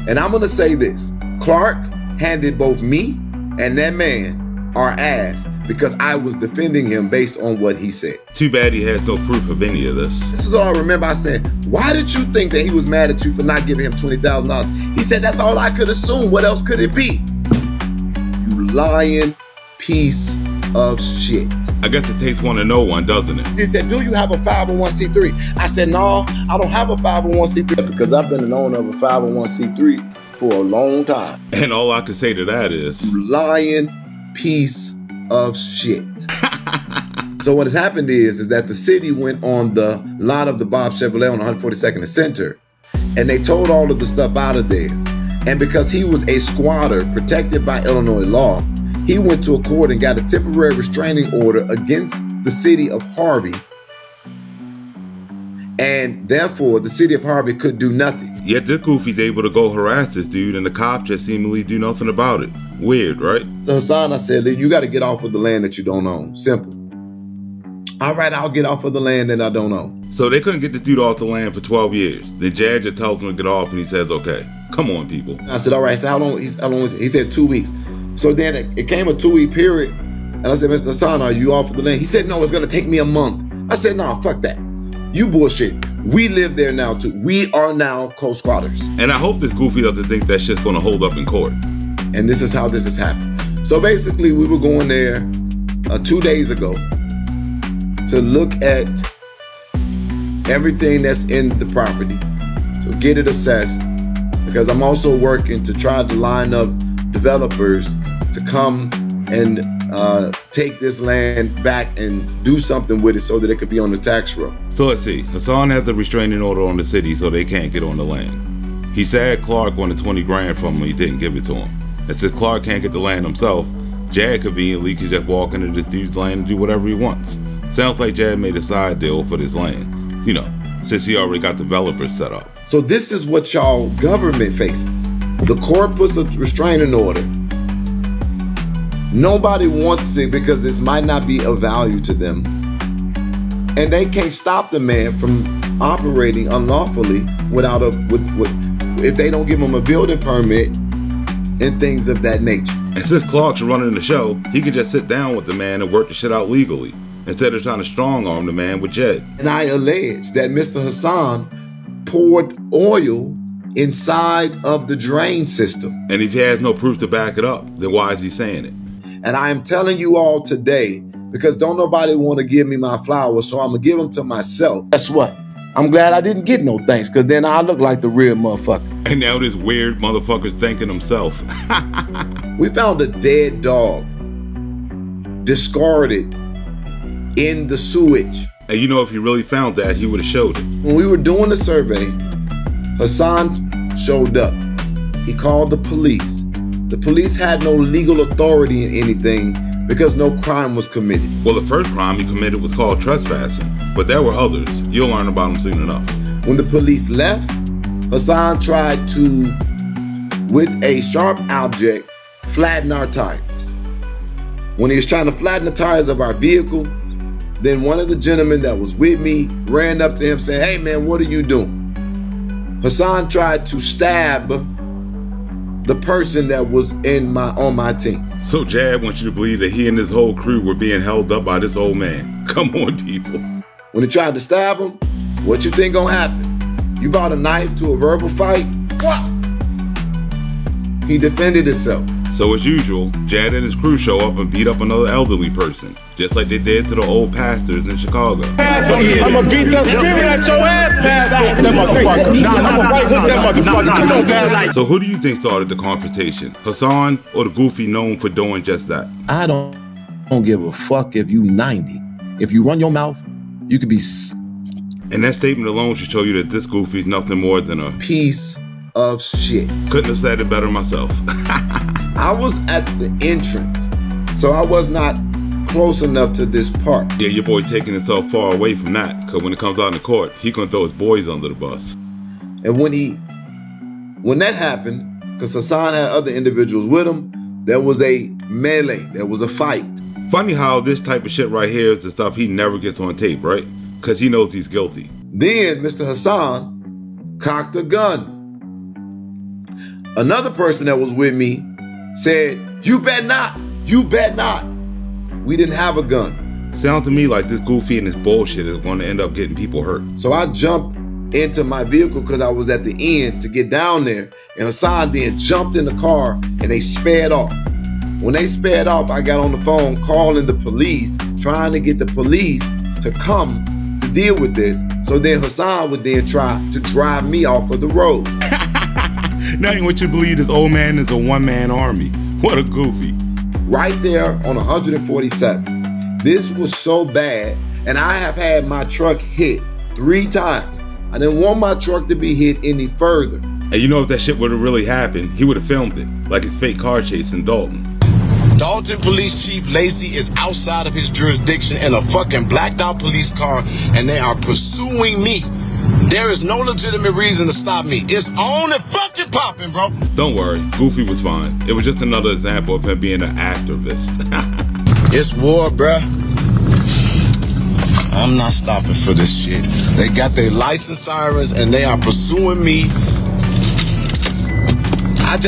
S3: And I'm going to say this. Clark handed both me and that man our ass because I was defending him based on what he said.
S1: Too bad he has no proof of any of this.
S3: This is all I remember. I said, why did you think that he was mad at you for not giving him $20,000? He said, that's all I could assume. What else could it be? You lying piece of shit.
S1: I guess it takes one to know one, doesn't it?
S3: He said, do you have a 501c3? I said, no, I don't have a 501c3 because I've been an owner of a 501c3 for a long time.
S1: And all I can say to that is,
S3: you lying piece of shit. So what has happened is that the city went on the lot of the Bob Chevrolet on 142nd and Center, and they towed all of the stuff out of there. And because he was a squatter protected by Illinois law, he went to a court and got a temporary restraining order against the city of Harvey. And therefore, the city of Harvey could do nothing.
S1: Yet this goofy's able to go harass this dude and the cops just seemingly do nothing about it. Weird, right?
S3: So Hassan, I said, you got to get off of the land that you don't own. Simple. All right, I'll get off of the land that I don't own.
S1: So they couldn't get the dude off the land for 12 years. The judge just tells him to get off and he says, okay. Come on, people.
S3: I said, all right, so how long is it? He said 2 weeks. So then it came a 2-week period. And I said, Mr. Hassan, are you off of the land? He said, no, it's going to take me a month. I said, no, fuck that. You bullshit. We live there now too. We are now co-squatters.
S1: And I hope this goofy doesn't think that shit's going to hold up in court.
S3: And this is how this has happened. So basically, we were going there 2 days ago to look at everything that's in the property, to get it assessed, because I'm also working to try to line up developers to come and take this land back and do something with it so that it could be on the tax roll.
S1: So let's see. Hassan has a restraining order on the city so they can't get on the land. He said Clark wanted 20 grand from him, he didn't give it to him. And since Clark can't get the land himself, Jad conveniently can just walk into this dude's land and do whatever he wants. Sounds like Jad made a side deal for this land, you know, since he already got developers set up.
S3: So this is what y'all government faces. The court puts a restraining order. Nobody wants it because this might not be of value to them. And they can't stop the man from operating unlawfully without if they don't give him a building permit and things of that nature.
S1: And since Clark's running the show, he can just sit down with the man and work the shit out legally, instead of trying to strong arm the man with Jed.
S3: And I allege that Mr. Hassan poured oil inside of the drain system.
S1: And if he has no proof to back it up, then why is he saying it?
S3: And I am telling you all today, because don't nobody want to give me my flowers, so I'm going to give them to myself. Guess what? I'm glad I didn't get no thanks, because then I look like the real motherfucker.
S1: And now this weird motherfucker's thanking himself.
S3: We found a dead dog, discarded in the sewage.
S1: And you know, if he really found that, he would have showed it.
S3: When we were doing the survey, Hassan showed up. He called the police. The police had no legal authority in anything because no crime was committed.
S1: Well, the first crime he committed was called trespassing, but there were others. You'll learn about them soon enough.
S3: When the police left, Hassan tried to, with a sharp object, flatten our tires. When he was trying to flatten the tires of our vehicle, then one of the gentlemen that was with me ran up to him saying, "Hey man, what are you doing?" Hassan tried to stab the person that was on my team.
S1: So Jad wants you to believe that he and his whole crew were being held up by this old man. Come on, people.
S3: When he tried to stab him, what you think gonna happen? You brought a knife to a verbal fight? What? He defended himself.
S1: So as usual, Jad and his crew show up and beat up another elderly person, just like they did to the old pastors in Chicago.
S7: I'm gonna beat the spirit at your ass, pastor. That motherfucker. I'm gonna right hook that motherfucker. Come on, guys.
S1: So who do you think started the confrontation? Hassan or the goofy known for doing just that?
S3: I don't give a fuck if you 90. If you run your mouth, you could be...
S1: And that statement alone should show you that this goofy's nothing more than a
S3: piece of shit.
S1: Couldn't have said it better myself.
S3: I was at the entrance, so I was not close enough to this part.
S1: Yeah, your boy taking himself far away from that, because when it comes out in the court, he gonna throw his boys under the bus.
S3: And when that happened, because Hassan had other individuals with him, there was a melee, there was a fight.
S1: Funny how this type of shit right here is the stuff he never gets on tape, right? Because he knows he's guilty.
S3: Then Mr. Hassan cocked a gun. Another person that was with me said, "You bet not, you bet not." We didn't have a gun.
S1: Sounds to me like this goofy and this bullshit is going to end up getting people hurt.
S3: So I jumped into my vehicle because I was at the end to get down there. And Hassan then jumped in the car and they sped off. When they sped off, I got on the phone calling the police, trying to get the police to come to deal with this. So then Hassan would then try to drive me off of the road.
S1: Now you want you to believe this old man is a one-man army. What a goofy.
S3: Right there on 147. This was so bad, and I have had my truck hit 3 times. I didn't want my truck to be hit any further.
S1: And you know, if that shit would have really happened, he would have filmed it, like his fake car chase in Dalton.
S12: Dalton Police Chief Lacey is outside of his jurisdiction in a fucking blacked out police car, and they are pursuing me. There is no legitimate reason to stop me. It's on and fucking popping, bro.
S1: Don't worry, Goofy was fine. It was just another example of him being an activist.
S12: It's war, bruh. I'm not stopping for this shit. They got their license sirens and they are pursuing me. I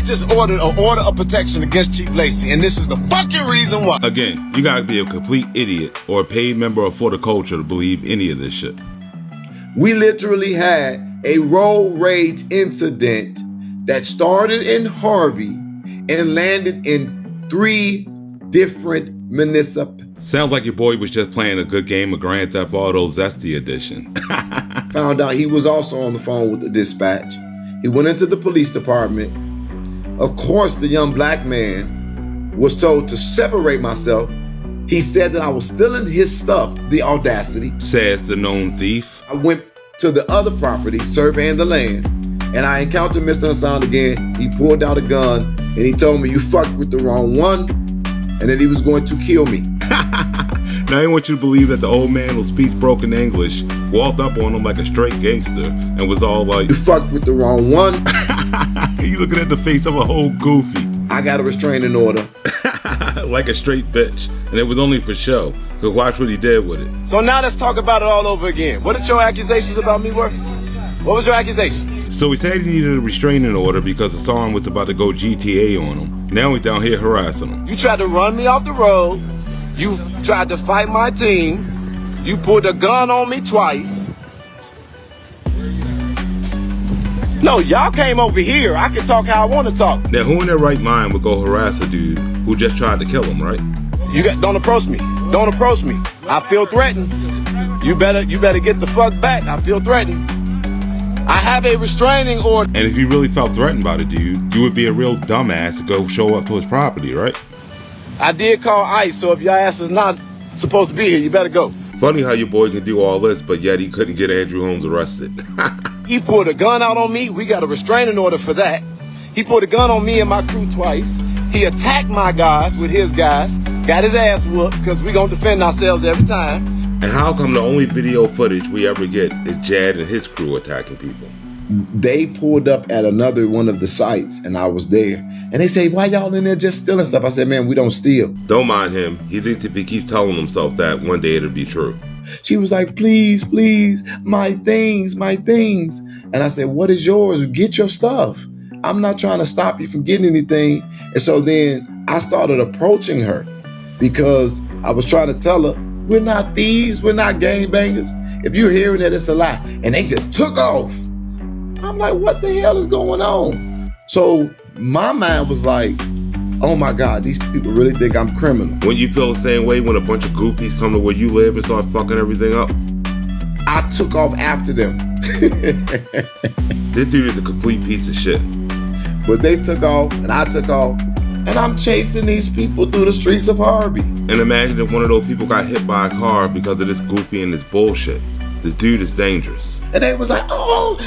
S12: just ordered an order of protection against Chief Lacey, and this is the fucking reason why.
S1: Again, you gotta be a complete idiot or a paid member of For the Culture to believe any of this shit.
S3: We literally had a road rage incident that started in Harvey and landed in 3 different municipalities.
S1: Sounds like your boy was just playing a good game of Grand Theft Auto Zesty Edition.
S3: Found out he was also on the phone with the dispatch. He went into the police department. Of course, the young black man was told to separate myself. He said that I was stealing his stuff, the audacity.
S1: Says the known thief.
S3: I went to the other property, surveying the land, and I encountered Mr. Hassan again. He pulled out a gun and he told me, you fucked with the wrong one, and that he was going to kill me.
S1: Now I want you to believe that the old man who speaks broken English walked up on him like a straight gangster and was all like,
S3: you fucked with the wrong one.
S1: You looking at the face of a whole goofy.
S3: I got a restraining order.
S1: Like a straight bitch. And it was only for show. So watch what he did with it.
S6: So now let's talk about it all over again. What did your accusations about me were? What was your accusation?
S1: So he said he needed a restraining order because Hassan was about to go GTA on him. Now he's down here harassing him.
S6: You tried to run me off the road. You tried to fight my team. You pulled a gun on me twice. No, y'all came over here. I can talk how I want to talk.
S1: Now who in their right mind would go harass a dude who just tried to kill him, right?
S6: Don't approach me. Don't approach me. I feel threatened. You better get the fuck back. I feel threatened. I have a restraining order.
S1: And if you really felt threatened by the dude, you would be a real dumbass to go show up to his property, right?
S6: I did call ICE, so if your ass is not supposed to be here, you better go.
S1: Funny how your boy can do all this, but yet he couldn't get Andrew Holmes arrested.
S6: He pulled a gun out on me. We got a restraining order for that. He pulled a gun on me and my crew twice. He attacked my guys with his guys. Got his ass whooped because we gonna defend ourselves every time.
S1: And how come the only video footage we ever get is Jed and his crew attacking people?
S3: They pulled up at another one of the sites and I was there. And they say, why y'all in there just stealing stuff? I said, man, we don't steal.
S1: Don't mind him. He thinks if he keeps telling himself that, one day it'll be true.
S3: She was like, please, please, my things, my things. And I said, what is yours? Get your stuff. I'm not trying to stop you from getting anything. And so then I started approaching her because I was trying to tell her, we're not thieves, we're not gangbangers. If you're hearing that, it's a lie. And they just took off. I'm like, what the hell is going on? So my mind was like, oh my God, these people really think I'm criminal.
S1: When you feel the same way when a bunch of goofies come to where you live and start fucking everything up?
S3: I took off after them.
S1: This dude is a complete piece of shit.
S3: But they took off and I took off. And I'm chasing these people through the streets of Harvey.
S1: And imagine if one of those people got hit by a car because of this goofy and this bullshit. This dude is dangerous.
S3: And they was like, oh,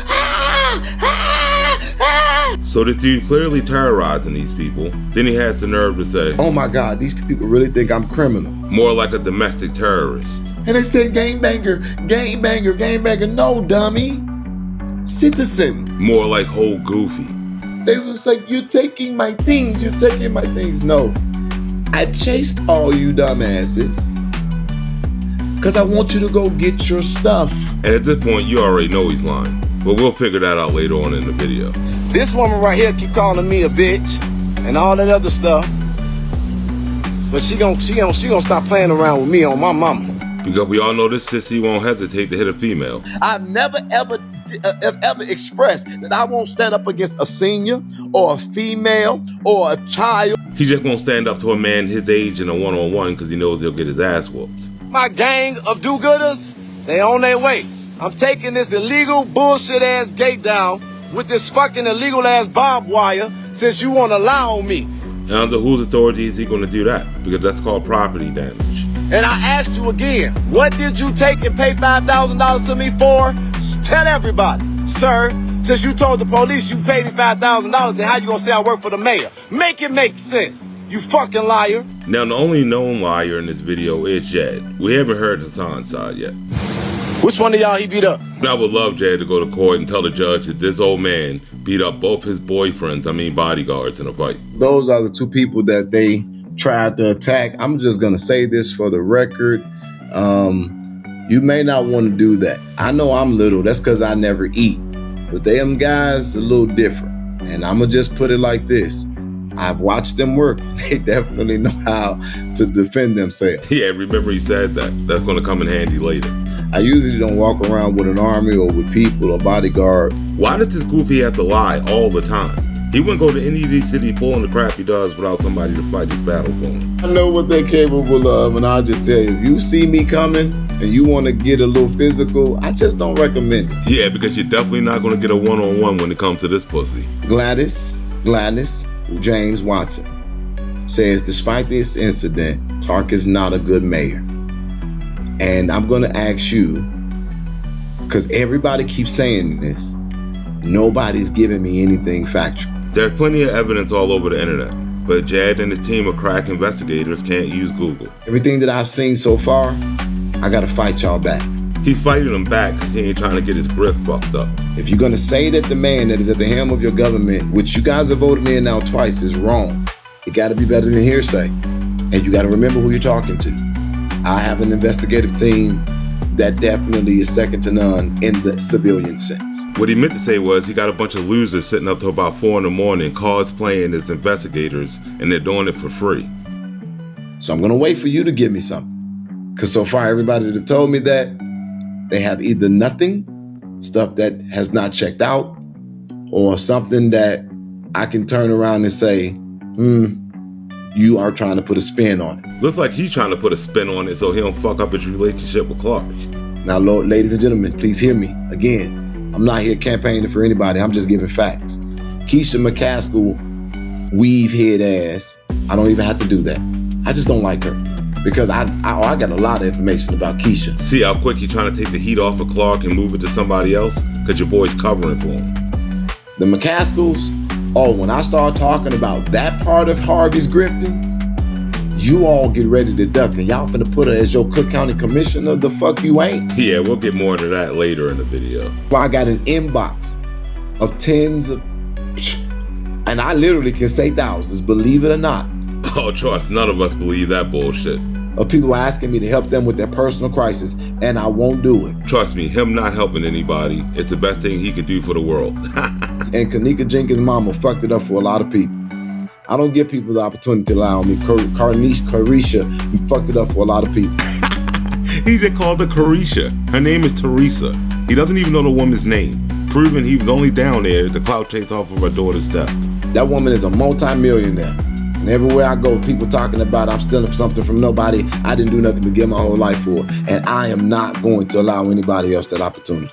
S1: So this dude clearly terrorizing these people. Then he has the nerve to say,
S3: oh my God, these people really think I'm criminal.
S1: More like a domestic terrorist.
S3: And they said, gangbanger, gangbanger, gangbanger. No, dummy. Citizen.
S1: More like whole goofy.
S3: They was like, you're taking my things, you're taking my things. No, I chased all you dumbasses because I want you to go get your stuff.
S1: And at this point, you already know he's lying. But we'll figure that out later on in the video.
S6: This woman right here keep calling me a bitch and all that other stuff. But she gonna stop playing around with me on my mama.
S1: Because we all know this sissy won't hesitate to hit a female.
S3: I've never ever expressed that I won't stand up against a senior or a female or a child.
S1: He just won't stand up to a man his age in a one-on-one because he knows he'll get his ass whooped.
S6: My gang of do-gooders, they on their way. I'm taking this illegal bullshit-ass gate down with this fucking illegal-ass barbed wire since you won't allow on me.
S1: And under whose authority is he going to do that? Because that's called property damage.
S6: And I asked you again, what did you take and pay $5,000 to me for? Tell everybody. Sir, since you told the police you paid me $5,000, then how you gonna say I work for the mayor? Make it make sense, you fucking liar.
S1: Now, the only known liar in this video is Jed. We haven't heard Hassan's side yet.
S6: Which one of y'all he beat up?
S1: I would love Jed to go to court and tell the judge that this old man beat up both his bodyguards in a fight.
S3: Those are the two people that they tried to attack. I'm just gonna say this for the record. You may not want to do that. I know I'm little, that's because I never eat. But them guys a little different. And I'm gonna just put it like this. I've watched them work. They definitely know how to defend themselves.
S1: Yeah, remember he said that. That's gonna come in handy later.
S3: I usually don't walk around with an army or with people or bodyguards.
S1: Why does this goofy have to lie all the time? He wouldn't go to any of these city pulling the crap he does without somebody to fight his battle for him.
S3: I know what they're capable of, and I'll just tell you, if you see me coming and you want to get a little physical, I just don't recommend it.
S1: Yeah, because you're definitely not going to get a one-on-one when it comes to this pussy.
S3: Gladys James Watson. says, despite this incident, Clark is not a good mayor. And I'm going to ask you, because everybody keeps saying this, nobody's giving me anything factual.
S1: There's plenty of evidence all over the internet, but Jed and his team of crack investigators can't use Google.
S3: Everything that I've seen so far, I gotta fight y'all back.
S1: He's fighting them back because he ain't trying to get his grift fucked up.
S3: If you're gonna say that the man that is at the helm of your government, which you guys have voted in now twice, is wrong, it gotta be better than hearsay. And you gotta remember who you're talking to. I have an investigative team that definitely is second to none in the civilian sense.
S1: What he meant to say was he got a bunch of losers sitting up till about 4 in the morning cosplaying as investigators, and they're doing it for free.
S3: So I'm gonna wait for you to give me something. Because so far everybody that have told me that, they have either nothing, stuff that has not checked out, or something that I can turn around and say, you are trying to put a spin on it.
S1: Looks like he's trying to put a spin on it so he don't fuck up his relationship with Clark.
S3: Now, Lord, ladies and gentlemen, please hear me. Again, I'm not here campaigning for anybody. I'm just giving facts. Keisha McCaskill, weave head ass. I don't even have to do that. I just don't like her. Because I got a lot of information about Keisha.
S1: See how quick you're trying to take the heat off of Clark and move it to somebody else? Because your boy's covering for him.
S3: The McCaskills, when I start talking about that part of Harvey's grifting, you all get ready to duck, and y'all finna put her as your Cook County Commissioner. The fuck you ain't?
S1: Yeah, we'll get more into that later in the video.
S3: I got an inbox of tens of, and I literally can say thousands, believe it or not.
S1: Oh, trust, none of us believe that bullshit.
S3: Of people asking me to help them with their personal crisis, and I won't do it.
S1: Trust me, him not helping anybody, it's the best thing he could do for the world.
S3: And Kenneka Jenkins' mama fucked it up for a lot of people. I don't give people the opportunity to lie on me. Carisha fucked it up for a lot of people.
S1: He just called her Carisha. Her name is Teresa. He doesn't even know the woman's name, proving he was only down there to clout chase off of her daughter's death.
S3: That woman is a multi-millionaire. And everywhere I go, people talking about I'm stealing something from nobody I didn't do nothing but give my whole life for. And I am not going to allow anybody else that opportunity.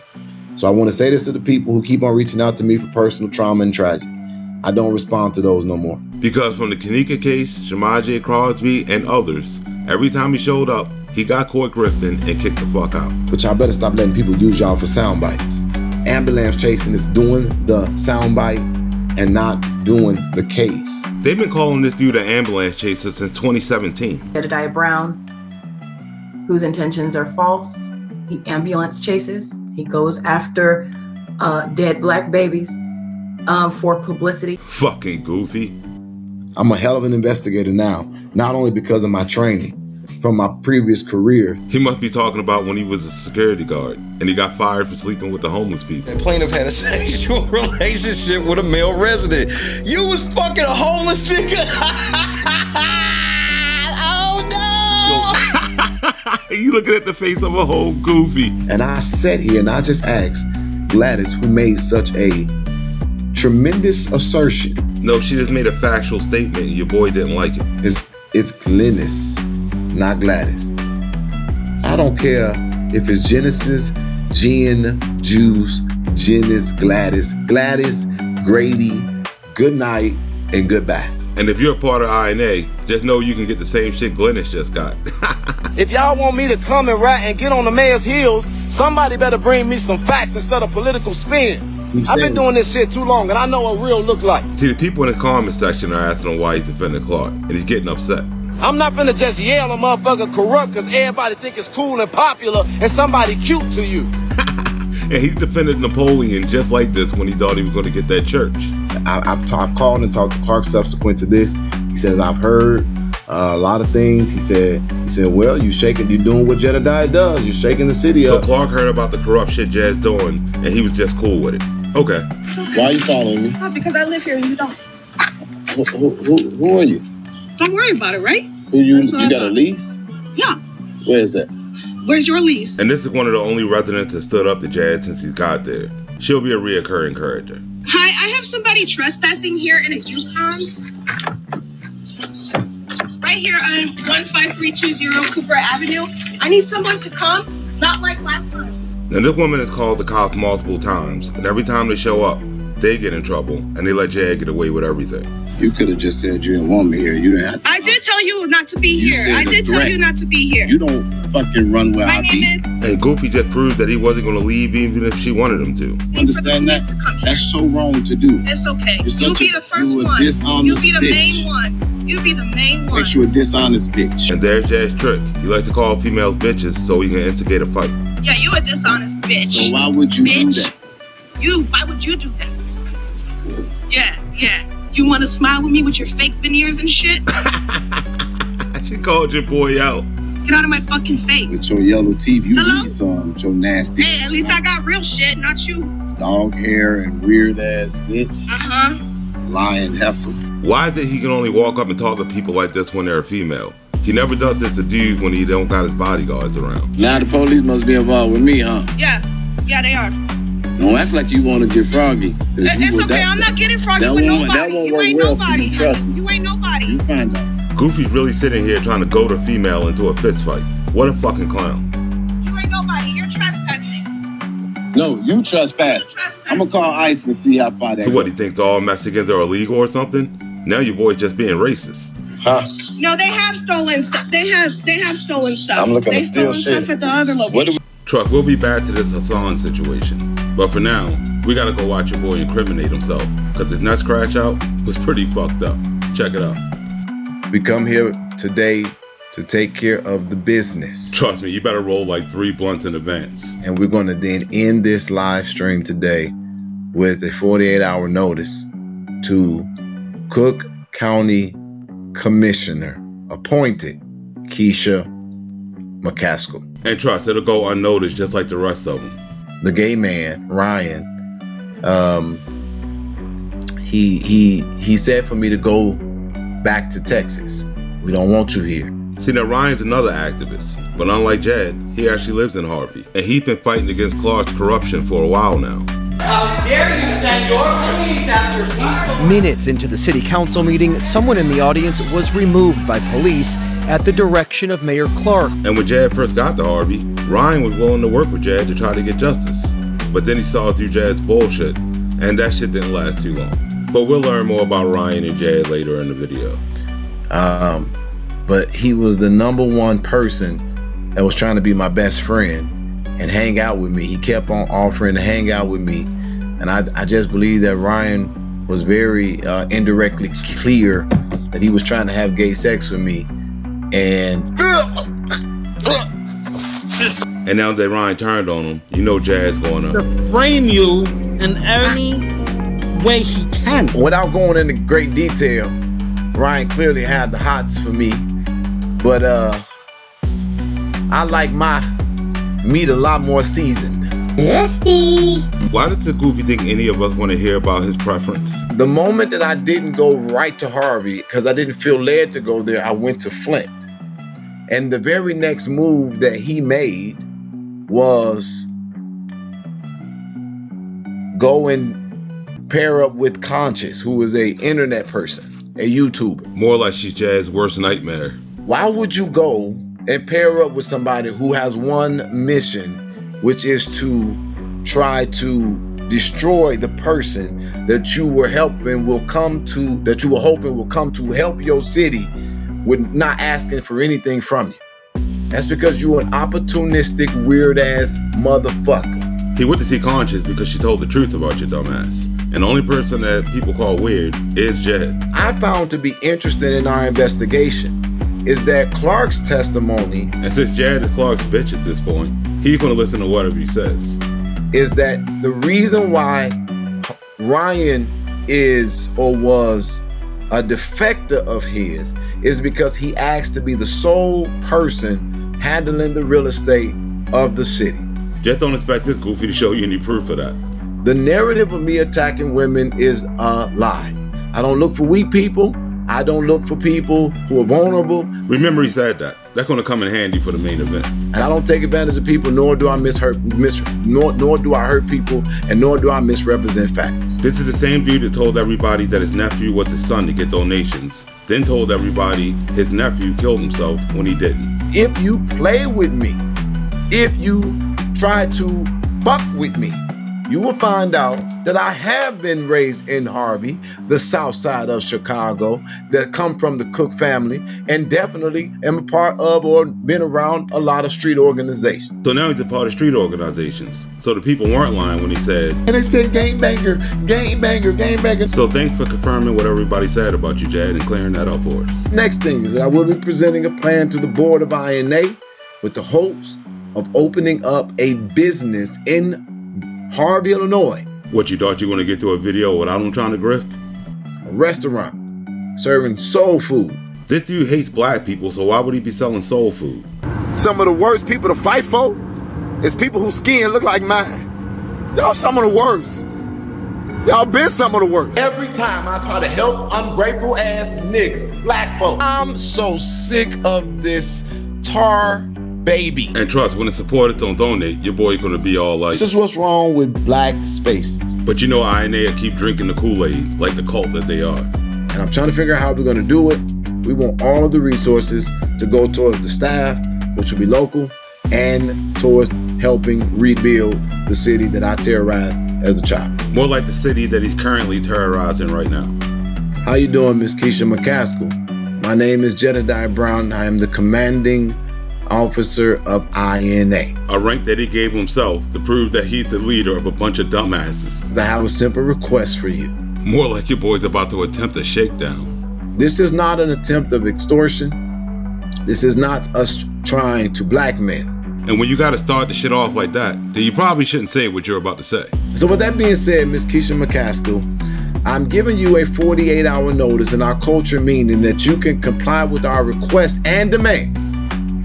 S3: So I want to say this to the people who keep on reaching out to me for personal trauma and tragedy. I don't respond to those no more.
S1: Because from the Kenneka case, Shamaje Crosby, and others, every time he showed up, he got caught grifting and kicked the fuck out.
S3: But y'all better stop letting people use y'all for sound bites. Ambulance chasing is doing the sound bite and not doing the case.
S1: They've been calling this dude an ambulance chaser since 2017.
S10: Jediah Brown, whose intentions are false. He ambulance chases. He goes after dead black babies for publicity.
S1: Fucking goofy.
S3: I'm a hell of an investigator now, not only because of my training from my previous career.
S1: He must be talking about when he was a security guard and he got fired for sleeping with the homeless people.
S21: That plaintiff had a sexual relationship with a male resident. You was fucking a homeless nigga.
S1: Oh no! You looking at the face of a whole goofy.
S3: And I sat here and I just asked Gladys, who made such a tremendous assertion.
S1: No, she just made a factual statement and your boy didn't like it.
S3: It's Glennis, not Gladys. I don't care if it's Genesis, Jen, Juice, Genis, Gladys, Grady, good night, and goodbye.
S1: And if you're a part of INA, just know you can get the same shit Glennis just got.
S6: If y'all want me to come and rap and get on the mayor's heels, somebody better bring me some facts instead of political spin. I've been doing this shit too long, and I know what real look like.
S1: See, the people in the comment section are asking him why he's defending Clark, and he's getting upset.
S6: I'm not finna just yell a motherfucker corrupt because everybody think it's cool and popular and somebody cute to you.
S1: And he defended Napoleon just like this when he thought he was going to get that church.
S3: I've called and talked to Clark subsequent to this. He says, I've heard a lot of things. He said, well, you're doing what Jedidiah does. You're shaking the city up.
S1: So Clark heard about the corrupt shit Jed's doing, and he was just cool with it. Okay.
S3: Why are you following me?
S13: Because I live here and you don't.
S3: Who are you?
S13: Don't worry about it, right?
S3: You got a lease?
S13: Yeah.
S3: Where is that?
S13: Where's your lease?
S1: And this is one of the only residents that stood up to Jed since he's got there. She'll be a reoccurring character.
S13: Hi, I have somebody trespassing here in a Yukon. Right here on 15320 Cooper Avenue. I need someone to come, not like last time.
S1: And this woman has called the cops multiple times, and every time they show up, they get in trouble, and they let Jed get away with everything.
S8: You could have just said you didn't want me here. You didn't have to.
S13: I did tell you not to be
S8: You
S13: here.
S8: said
S13: I
S8: a
S13: did tell
S8: threat.
S13: you not to be here.
S8: You don't fucking run where
S13: My
S8: I
S13: name
S8: be.
S13: is.
S1: And Goofy just proved that he wasn't going to leave even if she wanted him to.
S8: Understand that? That's so wrong to do.
S13: It's okay.
S8: You're
S13: You
S8: such
S13: be
S8: a-
S13: the first
S8: you a
S13: one.
S8: dishonest
S13: You be the
S8: bitch.
S13: main one. You be the main one.
S8: Makes you a dishonest bitch.
S1: And there's Jaz's trick. He likes to call females bitches so he can instigate a fight.
S13: Yeah, you a dishonest bitch.
S8: So why would you do that?
S13: Why would you do that? Yeah. You want to smile with me with your fake veneers and shit?
S1: She called your boy out.
S13: Get out of my fucking face.
S8: With your yellow teeth, you
S13: Hello?
S8: need some with your nasty
S13: Hey, at least I got real shit, not you.
S8: dog hair and weird ass bitch.
S13: Uh-huh.
S8: Lying heifer.
S1: Why is it he can only walk up and talk to people like this when they're a female? He never does this to dudes when he don't got his bodyguards around.
S8: Now the police must be involved with me, huh?
S13: Yeah, they are.
S8: Don't act like you want to get froggy.
S13: It's okay, I'm not getting froggy
S8: that
S13: with
S8: won't-
S13: nobody.
S8: that won't
S13: You
S8: work
S13: ain't
S8: well for
S13: nobody.
S8: you, trust me.
S13: You ain't nobody.
S8: You find out.
S1: Goofy's really sitting here trying to goad a female into a fist fight. What a fucking clown.
S13: You ain't nobody. You're trespassing.
S8: No, you trespass. I'm gonna call ICE and see how far that
S1: So what,
S8: goes.
S1: he thinks all Mexicans are illegal or something? Now your boy's just being racist.
S8: Huh?
S13: No, they have stolen stuff. They have stolen stuff.
S8: I'm looking
S13: they
S8: to steal
S13: stolen
S8: shit.
S13: stuff at the other location.
S1: Truck, we'll be back to this Hassan situation. But for now, we gotta go watch your boy incriminate himself. Cause his nuts crash out was pretty fucked up. Check it out.
S3: We come here today to take care of the business.
S1: Trust me, you better roll like 3 blunts in advance.
S3: And we're going to then end this live stream today with a 48-hour notice to Cook County Commissioner appointed Keisha McCaskill.
S1: And trust, it'll go unnoticed just like the rest of them.
S3: The gay man, Ryan, he said for me to go back to Texas. We don't want you here.
S1: See, now Ryan's another activist, but unlike Jed, he actually lives in Harvey. And he's been fighting against Clark's corruption for a while now.
S15: How dare you send your police after peaceful...
S16: Minutes into the city council meeting, someone in the audience was removed by police at the direction of Mayor Clark.
S1: And when Jed first got to Harvey, Ryan was willing to work with Jed to try to get justice. But then he saw through Jed's bullshit, and that shit didn't last too long. But we'll learn more about Ryan and Jed later in the video.
S3: But he was the #1 person that was trying to be my best friend and hang out with me. He kept on offering to hang out with me. And I just believe that Ryan was very indirectly clear that he was trying to have gay sex with me. And
S1: now that Ryan turned on him, you know Jad's going
S20: to frame you in any way he can.
S3: Without going into great detail, Ryan clearly had the hots for me. But I like my meat a lot more seasoned.
S1: Zesty. Why did the Goofy think any of us want to hear about his preference?
S3: The moment that I didn't go right to Harvey, because I didn't feel led to go there, I went to Flint. And the very next move that he made was go and pair up with Conscious, who is a internet person, a YouTuber.
S1: More like she's Jad's worst nightmare.
S3: Why would you go and pair up with somebody who has one mission, which is to try to destroy the person that you were hoping will come to help your city with not asking for anything from you? That's because you're an opportunistic, weird ass motherfucker.
S1: He went to see Conscious because she told the truth about your dumb ass. And the only person that people call weird is Jed.
S3: I found to be interesting in our investigation is that Clark's testimony,
S1: and since Jed is Clark's bitch at this point, he's gonna listen to whatever he says,
S3: is that the reason why Ryan is or was a defector of his is because he asked to be the sole person handling the real estate of the city.
S1: Just don't expect this Goofy to show you any proof of that.
S3: The narrative of me attacking women is a lie. I don't look for weak people. I don't look for people who are vulnerable.
S1: Remember he said that. That's gonna come in handy for the main event.
S3: And I don't take advantage of people, nor do I nor do I hurt people, and nor do I misrepresent facts.
S1: This is the same dude that told everybody that his nephew was his son to get donations, then told everybody his nephew killed himself when he didn't.
S3: If you play with me, if you try to fuck with me, you will find out that I have been raised in Harvey, the south side of Chicago, that come from the Cook family, and definitely am a part of or been around a lot of street organizations.
S1: So now he's a part of street organizations. So the people weren't lying when he said,
S3: and they said gangbanger, gangbanger, gangbanger.
S1: So thanks for confirming what everybody said about you, Jed, and clearing that up for us.
S3: Next thing is that I will be presenting a plan to the board of INA with the hopes of opening up a business in Harvey, Illinois.
S1: What, you thought you were going to get to a video without him trying to grift?
S3: A restaurant serving soul food.
S1: This dude hates black people, so why would he be selling soul food?
S6: Some of the worst people to fight for is people whose skin look like mine. Y'all some of the worst. Y'all been some of the worst.
S12: Every time I try to help ungrateful ass niggas, black folks, I'm so sick of this tar baby.
S1: And trust, when the supporters don't donate, your boy gonna be all like,
S3: this is what's wrong with black spaces.
S1: But you know INA keep drinking the Kool-Aid like the cult that they are.
S3: And I'm trying to figure out how we're gonna do it. We want all of the resources to go towards the staff, which will be local, and towards helping rebuild the city that I terrorized as a child.
S1: More like the city that he's currently terrorizing right now.
S3: How you doing, Miss Keisha McCaskill? My name is Jedidiah Brown. I am the commanding officer of INA.
S1: A rank that he gave himself to prove that he's the leader of a bunch of dumbasses.
S3: I have a simple request for you.
S1: More like your boy's about to attempt a shakedown.
S3: This is not an attempt of extortion. This is not us trying to blackmail.
S1: And when you gotta start the shit off like that, then you probably shouldn't say what you're about to say.
S3: So with that being said, Miss Keisha McCaskill, I'm giving you a 48-hour notice in our culture, meaning that you can comply with our request and demand.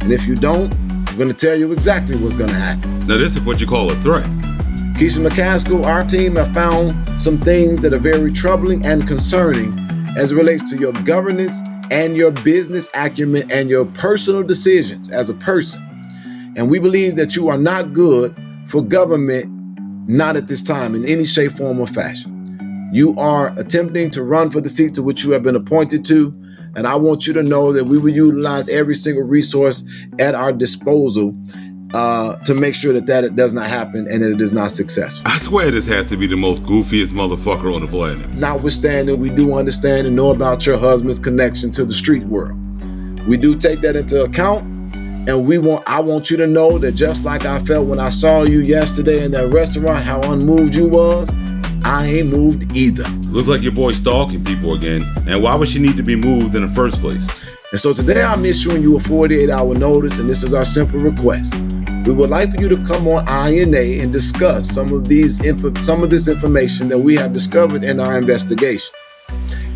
S3: And if you don't, I'm gonna tell you exactly what's gonna happen.
S1: Now this is what you call a threat.
S3: Keisha McCaskill, our team have found some things that are very troubling and concerning as it relates to your governance and your business acumen and your personal decisions as a person. And we believe that you are not good for government, not at this time in any shape, form, or fashion. You are attempting to run for the seat to which you have been appointed to. And I want you to know that we will utilize every single resource at our disposal to make sure that it does not happen and that it is not successful.
S1: I swear this has to be the most goofiest motherfucker on the planet.
S3: Notwithstanding, we do understand and know about your husband's connection to the street world. We do take that into account. And I want you to know that just like I felt when I saw you yesterday in that restaurant, how unmoved you was, I ain't moved either.
S1: Looks like your boy stalking people again. And why would she need to be moved in the first place?
S3: And so today I'm issuing you a 48-hour notice, and this is our simple request. We would like for you to come on INA and discuss some of this information that we have discovered in our investigation.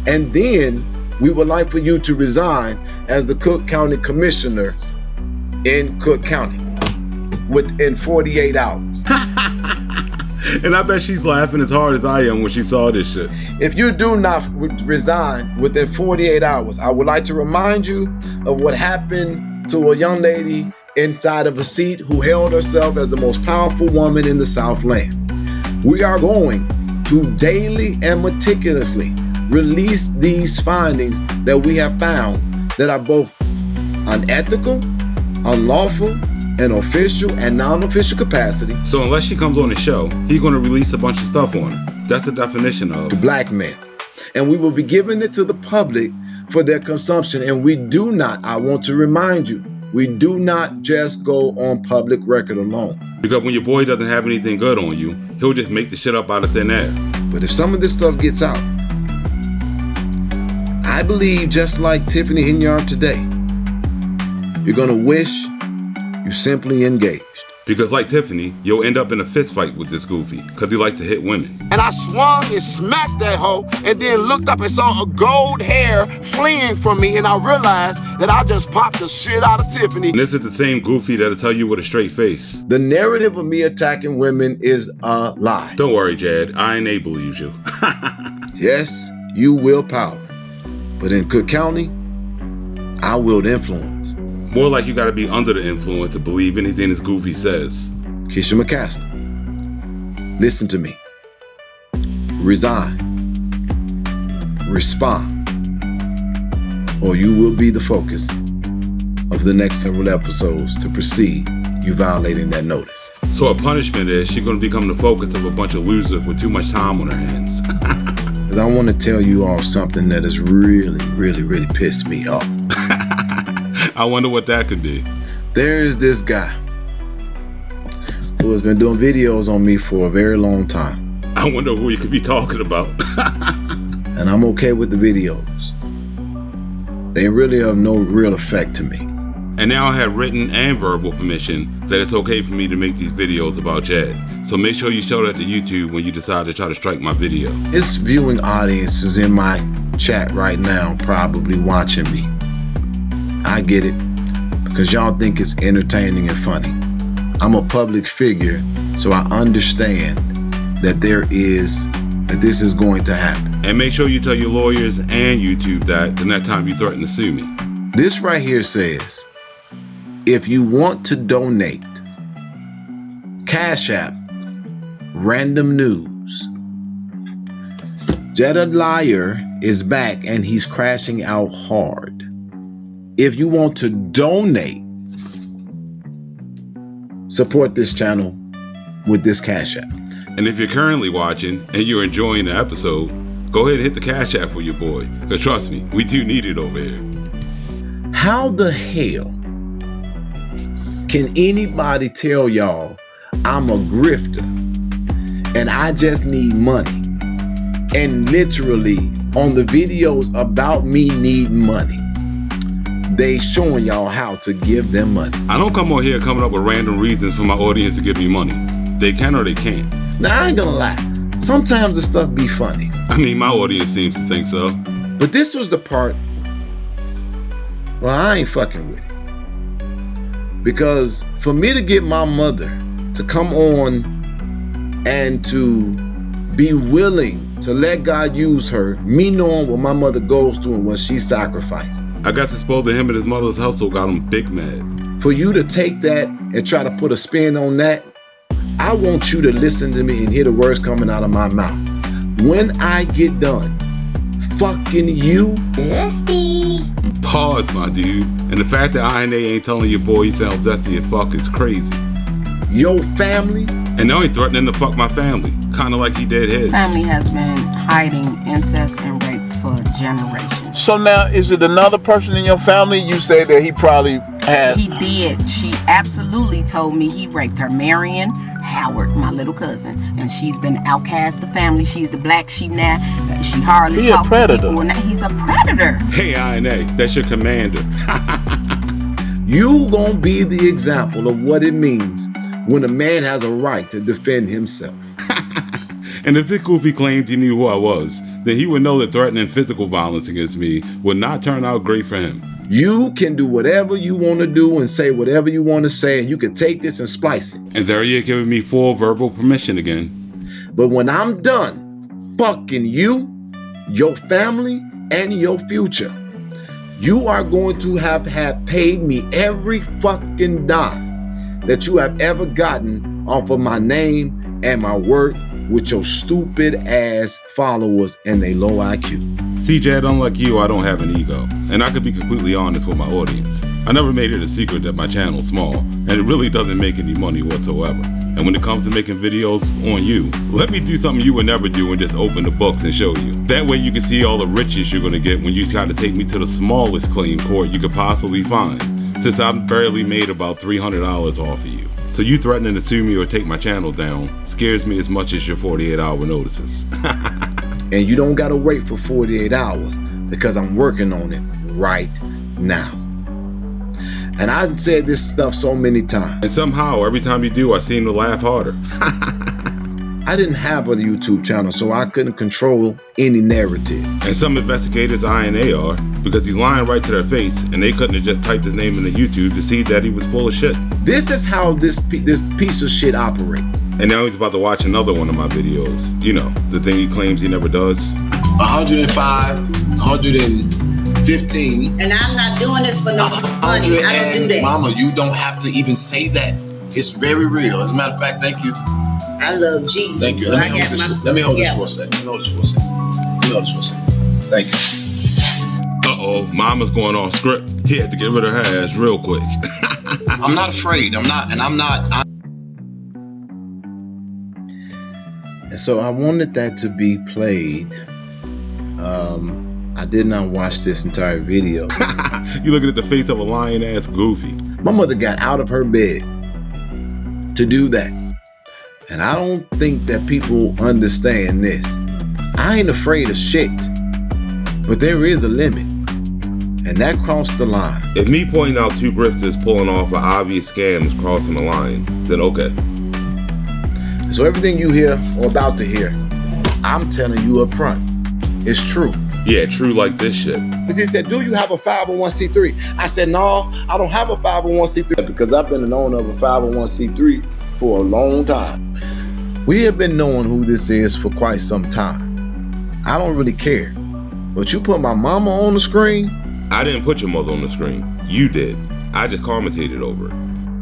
S3: And then we would like for you to resign as the Cook County Commissioner in Cook County within 48 hours.
S1: And I bet she's laughing as hard as I am when she saw this shit.
S3: If you do not resign within 48 hours, I would like to remind you of what happened to a young lady inside of a seat who held herself as the most powerful woman in the Southland. We are going to daily and meticulously release these findings that we have found that are both unethical, unlawful, and official and non-official capacity.
S1: So unless she comes on the show, he's going to release a bunch of stuff on her. That's the definition of
S3: to blackmail. And we will be giving it to the public for their consumption. And we do not, I want to remind you, we do not just go on public record alone.
S1: Because when your boy doesn't have anything good on you, he'll just make the shit up out of thin air.
S3: But if some of this stuff gets out, I believe just like Tiffany Henyard today, you're going to wish you simply engaged.
S1: Because like Tiffany, you'll end up in a fist fight with this goofy because he likes to hit women.
S6: And I swung and smacked that hoe and then looked up and saw a gold hair fleeing from me, and I realized that I just popped the shit out of Tiffany.
S1: And this is the same goofy that'll tell you with a straight face.
S3: The narrative of me attacking women is a lie.
S1: Don't worry, Jed. INA believes you.
S3: Yes, you will power. But in Cook County, I wield influence.
S1: More like you gotta be under the influence to believe anything this goofy says.
S3: Keisha McCaskill, listen to me. Resign. Respond. Or you will be the focus of the next several episodes to proceed you violating that notice.
S1: So her punishment is she's going to become the focus of a bunch of losers with too much time on her hands.
S3: Because I want to tell you all something that has really, really, really pissed me off.
S1: I wonder what that could be.
S3: There is this guy who has been doing videos on me for a very long time.
S1: I wonder who he could be talking about.
S3: And I'm okay with the videos. They really have no real effect to me.
S1: And now I have written and verbal permission that it's okay for me to make these videos about Jed. So make sure you show that to YouTube when you decide to try to strike my video.
S3: His viewing audience is in my chat right now, probably watching me. I get it, because y'all think it's entertaining and funny. I'm a public figure, so I understand that this is going to happen.
S1: And make sure you tell your lawyers and YouTube that the next time you threaten to sue me.
S3: This right here says, if you want to donate, Cash App, Random News. Jedidiah is back and he's crashing out hard. If you want to donate, support this channel with this Cash App.
S1: And if you're currently watching and you're enjoying the episode, go ahead and hit the Cash App for your boy. Because trust me, we do need it over here.
S3: How the hell can anybody tell y'all I'm a grifter and I just need money? And literally on the videos about me needing money, they showing y'all how to give them money.
S1: I don't come on here coming up with random reasons for my audience to give me money. They can or they can't.
S3: Now, I ain't gonna lie. Sometimes the stuff be funny.
S1: I mean, my audience seems to think so.
S3: But this was the part, well, I ain't fucking with it. Because for me to get my mother to come on and to be willing to let God use her, me knowing what my mother goes through and what she sacrificed.
S1: I got to suppose that him and his mother's hustle got him big mad.
S3: For you to take that and try to put a spin on that, I want you to listen to me and hear the words coming out of my mouth. When I get done fucking you, Zesty.
S1: Pause, my dude. And the fact that INA ain't telling your boy he sounds zesty as fuck is crazy.
S3: Your family?
S1: And now he's threatening to fuck my family. Kind of like he did his.
S2: Family has been hiding incest and rape for generations.
S5: So now, is it another person in your family? You say that he probably had...
S2: He did. She absolutely told me he raped her. Marion Howard, my little cousin. And she's been outcast the family. She's the black sheep now. She hardly talks to people. Now he's a predator.
S1: Hey, INA, that's your commander.
S3: You gonna be the example of what it means when a man has a right to defend himself.
S1: And if this goofy claimed he knew who I was, then he would know that threatening physical violence against me would not turn out great for him.
S3: You can do whatever you want to do and say whatever you want to say, and you can take this and splice it.
S1: And there you're giving me full verbal permission again.
S3: But when I'm done fucking you, your family, and your future, you are going to have paid me every fucking dime that you have ever gotten off of my name and my work with your stupid ass followers and they low IQ.
S1: See, Jed, unlike you, I don't have an ego. And I could be completely honest with my audience. I never made it a secret that my channel's small, and it really doesn't make any money whatsoever. And when it comes to making videos on you, let me do something you would never do and just open the books and show you. That way you can see all the riches you're gonna get when you try to take me to the smallest claim court you could possibly find, since I've barely made about $300 off of you. So you threatening to sue me or take my channel down scares me as much as your 48-hour notices.
S3: And you don't gotta wait for 48 hours because I'm working on it right now. And I've said this stuff so many times.
S1: And somehow, every time you do, I seem to laugh harder.
S3: I didn't have a YouTube channel, so I couldn't control any narrative.
S1: And some investigators INA are, because he's lying right to their face, and they couldn't have just typed his name into YouTube to see that he was full of shit.
S3: This is how this piece of shit operates.
S1: And now he's about to watch another one of my videos. You know, the thing he claims he never does.
S12: 105, 115.
S17: And I'm not doing this for no money. I don't do that.
S12: Mama, you don't have to even say that. It's very real. As a matter of fact, thank you.
S17: I love Jesus.
S12: Thank you. Let me hold this for a second. Thank you.
S1: Uh-oh, Mama's going off script. He had to get rid of her ass real quick.
S12: I'm not afraid. I'm not.
S3: And so I wanted that to be played. I did not watch this entire video.
S1: You looking at the face of a lion-ass Goofy.
S3: My mother got out of her bed to do that. And I don't think that people understand this. I ain't afraid of shit. But there is a limit. And that crossed the line.
S1: If me pointing out two grifters pulling off an obvious scam is crossing the line, then okay.
S3: So everything you hear or about to hear, I'm telling you up front, it's true.
S1: Yeah, true like this shit.
S3: Because he said, do you have a 501c3? I said, no, I don't have a 501c3 because I've been an owner of a 501c3 for a long time. We have been knowing who this is for quite some time. I don't really care. But you put my mama on the screen?
S1: I didn't put your mother on the screen. You did. I just commentated over it.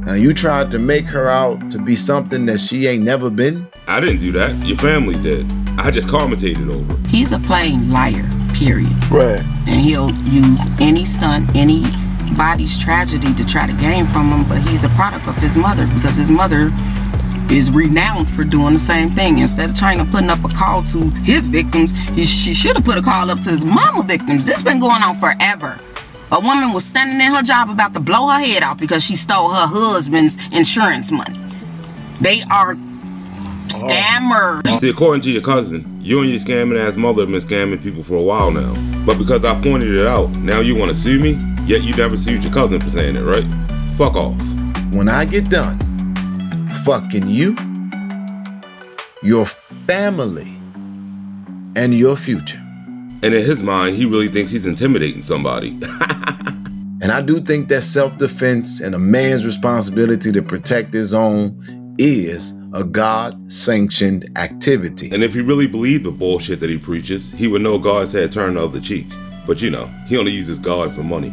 S3: Now you tried to make her out to be something that she ain't never been?
S1: I didn't do that. Your family did. I just commentated over it.
S2: He's a plain liar, period.
S5: Right.
S2: And he'll use any stunt, anybody's tragedy to try to gain from him, but he's a product of his mother because his mother is renowned for doing the same thing. Instead of trying to putting up a call to his victims, she should have put a call up to his mama victims. This been going on forever. A woman was standing in her job about to blow her head off because she stole her husband's insurance money. They are scammers.
S1: See, according to your cousin, you and your scamming ass mother have been scamming people for a while now. But because I pointed it out, now you want to sue me? Yet you never sued your cousin for saying it, right? Fuck off.
S3: When I get done fucking you, your family, and your future.
S1: And in his mind, he really thinks he's intimidating somebody.
S3: And I do think that self-defense and a man's responsibility to protect his own is a God-sanctioned activity.
S1: And if he really believed the bullshit that he preaches, he would know God's had turned the other cheek. But you know, he only uses God for money.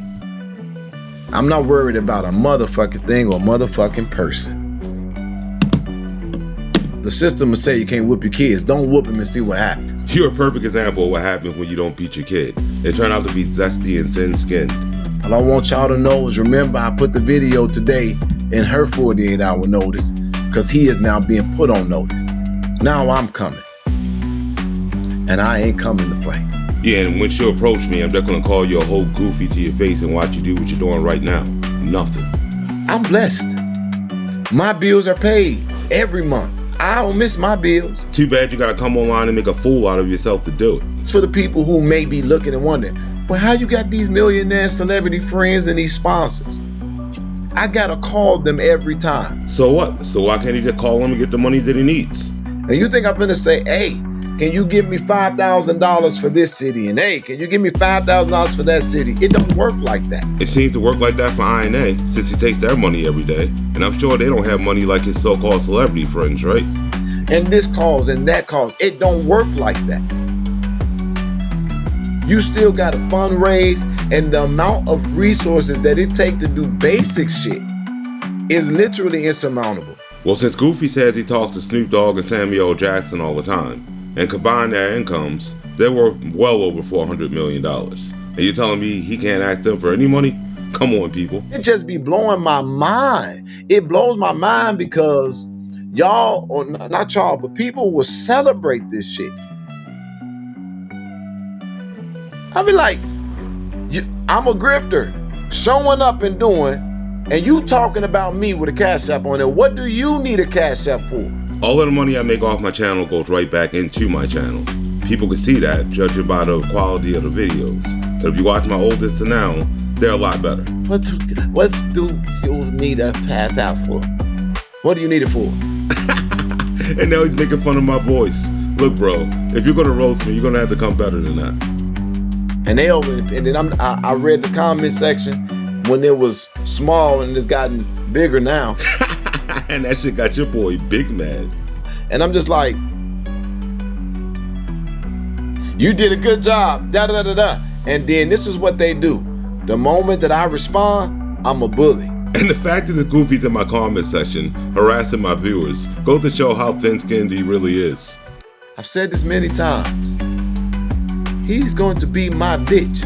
S3: I'm not worried about a motherfucking thing or a motherfucking person. The system will say you can't whoop your kids. Don't whoop them and see what happens.
S1: You're a perfect example of what happens when you don't beat your kid. They turn out to be zesty and thin-skinned.
S3: All I want y'all to know is remember I put the video today in her 48-hour notice because he is now being put on notice. Now I'm coming. And I ain't coming to play.
S1: Yeah, and when she approach me, I'm just gonna call you a whole Goofy to your face and watch you do what you're doing right now. Nothing.
S3: I'm blessed. My bills are paid every month. I don't miss my bills.
S1: Too bad you gotta come online and make a fool out of yourself to do it.
S3: It's for the people who may be looking and wondering, well, how you got these millionaire celebrity friends and these sponsors? I gotta call them every time.
S1: So what? So why can't he just call them and get the money that he needs?
S3: And you think I'm gonna say, hey, can you give me $5,000 for this city? And hey, can you give me $5,000 for that city? It don't work like that.
S1: It seems to work like that for INA, since he takes their money every day. And I'm sure they don't have money like his so-called celebrity friends, right?
S3: And this cause and that cause, it don't work like that. You still gotta fundraise, and the amount of resources that it takes to do basic shit is literally insurmountable.
S1: Well, since Goofy says he talks to Snoop Dogg and Samuel L. Jackson all the time, and combine their incomes, they're worth well over $400 million. And you're telling me he can't ask them for any money? Come on, people.
S3: It just be blowing my mind. It blows my mind because y'all, or not y'all, but people will celebrate this shit. I be like, I'm a grifter, showing up and doing, and you talking about me with a Cash App on it. What do you need a Cash App for?
S1: All of the money I make off my channel goes right back into my channel. People can see that, judging by the quality of the videos. But if you watch my oldest to now, they're a lot better.
S3: What do you need a Cash App for? What do you need it for?
S1: And now he's making fun of my voice. Look, bro, if you're gonna roast me, you're gonna have to come better than that.
S3: And they over, and then I read the comment section when it was small and it's gotten bigger now.
S1: And that shit got your boy big mad.
S3: And I'm just like, you did a good job, da da da da. And then this is what they do. The moment that I respond, I'm a bully.
S1: And the fact that the Goofy's in my comment section harassing my viewers goes to show how thin-skinned he really is.
S3: I've said this many times. He's going to be my bitch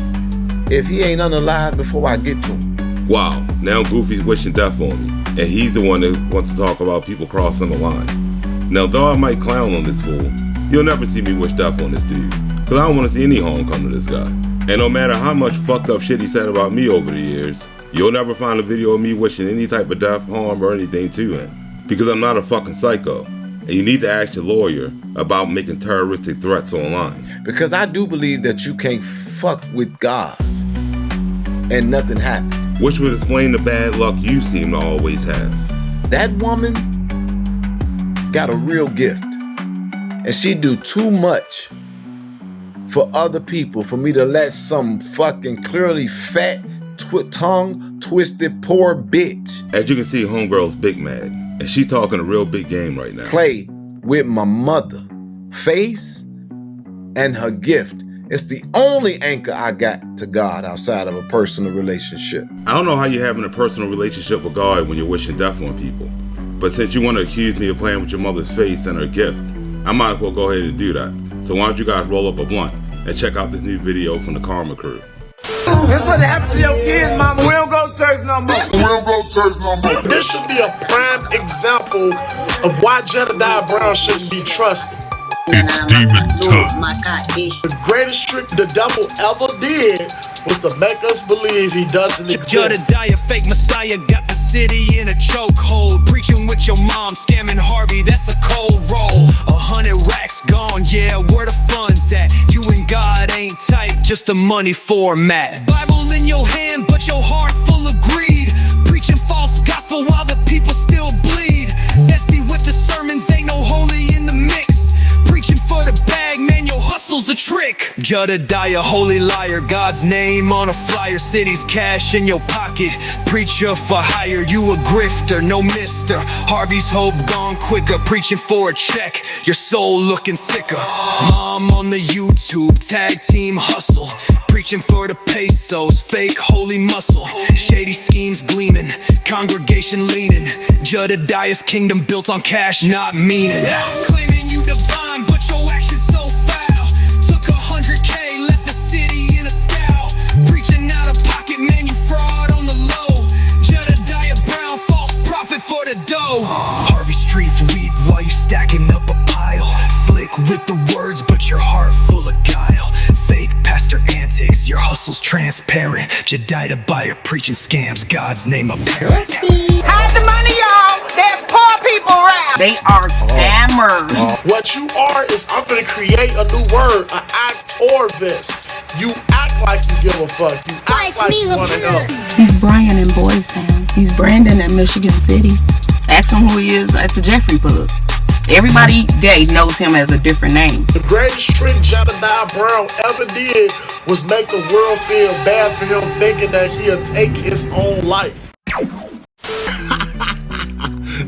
S3: if he ain't unalive before I get to him.
S1: Wow, now Goofy's wishing death on me. And he's the one that wants to talk about people crossing the line. Now, though I might clown on this fool, you'll never see me wish death on this dude, cause I don't want to see any harm come to this guy. And no matter how much fucked up shit he said about me over the years, you'll never find a video of me wishing any type of death, harm, or anything to him, because I'm not a fucking psycho. And you need to ask your lawyer about making terroristic threats online.
S3: Because I do believe that you can't fuck with God and nothing happens.
S1: Which would explain the bad luck you seem to always have.
S3: That woman got a real gift. And she do too much for other people for me to let some fucking clearly fat, tongue-twisted poor bitch.
S1: As you can see, homegirl's big mad. And she talking a real big game right now.
S3: Play with my mother face and her gift. It's the only anchor I got to God outside of a personal relationship.
S1: I don't know how you're having a personal relationship with God when you're wishing death on people. But since you want to accuse me of playing with your mother's face and her gift, I might as well go ahead and do that. So why don't you guys roll up a blunt and check out this new video from the Karma Crew.
S7: This is what happened to your kids, mama. We don't go to church no more. We don't go to church no more. This should be a prime example of why Jedidiah Brown shouldn't be trusted.
S4: It's demon time.
S7: The greatest trick the devil ever did was to make us believe he doesn't exist.
S14: Jedidiah, fake messiah, got the city in a chokehold. Preaching with your mom, scamming Harvey, that's a cold roll. 100 racks gone, yeah, where the fun's at? You and God ain't tight, just a money format. Bible in your hand, but your heart full of greed. Preaching false gospel while the people still bleed. Zesty with the sermons, ain't no holy in the mix. Preaching for the bag, man, your hustle's a trick. Jedidiah, holy liar, God's name on a flyer. City's cash in your pocket, preacher for hire. You a grifter, no mister. Harvey's hope gone quicker. Preaching for a check, your soul looking sicker. Mom on the YouTube, tag team hustle. Preaching for the pesos, fake holy muscle. Shady schemes gleaming, congregation leaning. Jedidiah's kingdom built on cash, not meaning. Claiming you divine, but your actions so foul. Took 100K, left the city in a scowl. Preaching out of pocket, man, you fraud on the low. Jedidiah Brown, false prophet for the dough. Harvey streets weed while you stacking up a pile. Slick with the words, but your heart full of guile. Fake pastor antics, your hustle's transparent. Jediah buyer preaching scams, God's name apparent.
S2: Hide the money, y'all. There's poor people around. They are scammers.
S7: What you are is I'm gonna create a new word, an actorvist. You act like you give a fuck. You act like you wanna help.
S2: He's Brian in Boys Town. He's Brandon in Michigan City. Ask him who he is at the Jeffrey Pub. Everybody day knows him as a different name.
S7: The greatest trick Jedidiah Brown ever did was make the world feel bad for him, thinking that he'll take his own life.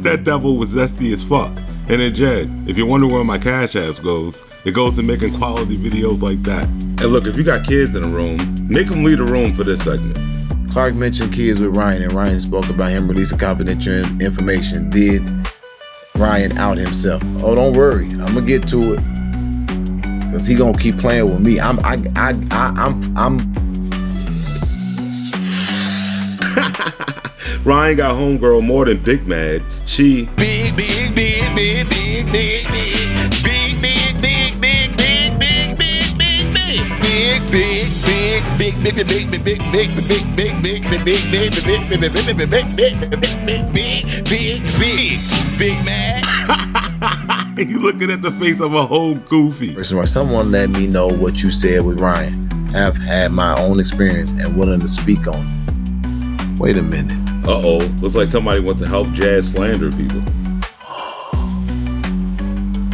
S1: That devil was zesty as fuck. And then Jed, if you wonder where my cash apps goes, it goes to making quality videos like that. And look, if you got kids in the room, make them leave the room for this segment.
S3: Clark mentioned kids with Ryan, and Ryan spoke about him releasing confidential information. Did Ryan out himself? Oh, don't worry, I'm gonna get to it, cause he gonna keep playing with me. I'm
S1: Ryan got homegirl more than big mad. She
S7: big man.
S1: You looking at the face of a whole goofy.
S3: Someone let me know what you said with Ryan. I've had my own experience and willing to speak on it. Wait a minute.
S1: Uh-oh, looks like somebody wants to help Jazz slander people.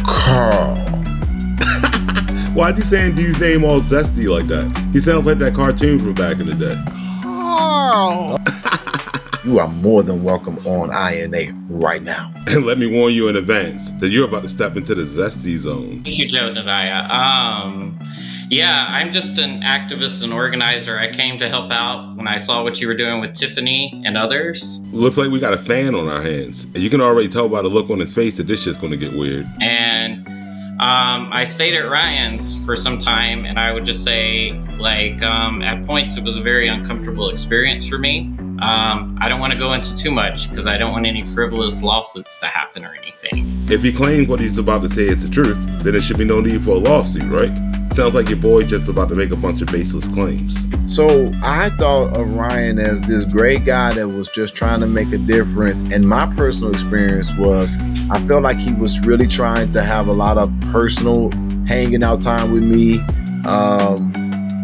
S3: Carl.
S1: Why is he saying dude's name all zesty like that? He sounds like that cartoon from back in the day.
S3: Carl. You are more than welcome on INA right now.
S1: And let me warn you in advance that you're about to step into the zesty zone.
S18: Thank you, Jedidiah. Yeah, I'm just an activist and organizer. I came to help out when I saw what you were doing with Tiffany and others.
S1: Looks like we got a fan on our hands. And you can already tell by the look on his face that this shit's gonna get weird.
S18: And I stayed at Ryan's for some time, and I would just say, like, at points it was a very uncomfortable experience for me. I don't want to go into too much because I don't want any frivolous lawsuits to happen or anything.
S1: If he claims what he's about to say is the truth, then there should be no need for a lawsuit, right? Sounds like your boy just about to make a bunch of baseless claims.
S3: So I thought of Ryan as this great guy that was just trying to make a difference. And my personal experience was, I felt like he was really trying to have a lot of personal hanging out time with me,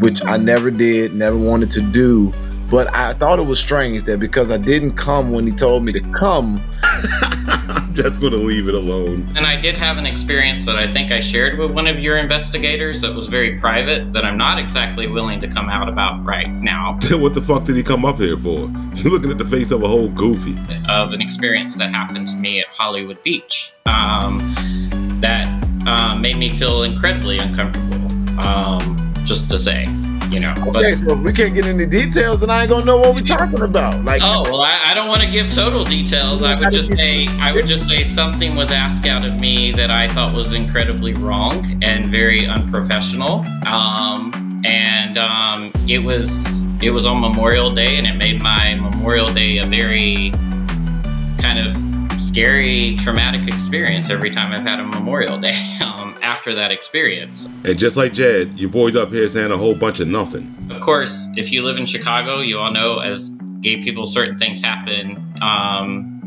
S3: which I never did, never wanted to do. But I thought it was strange that because I didn't come when he told me to come,
S1: I'm just going to leave it alone.
S18: And I did have an experience that I think I shared with one of your investigators that was very private that I'm not exactly willing to come out about right now.
S1: What the fuck did he come up here for? You're looking at the face of a whole goofy.
S18: Of an experience that happened to me at Hollywood Beach that made me feel incredibly uncomfortable, just to say. You know,
S3: okay, so if we can't get any details, then I ain't gonna know what we're talking about. Like,
S18: oh well, I don't want to give total details. I would just say something was asked out of me that I thought was incredibly wrong and very unprofessional. It was on Memorial Day, and it made my Memorial Day a very kind of scary, traumatic experience every time I've had a Memorial Day after that experience.
S1: And just like Jed, your boy's up here saying a whole bunch of nothing.
S18: Of course, if you live in Chicago, you all know as gay people, certain things happen,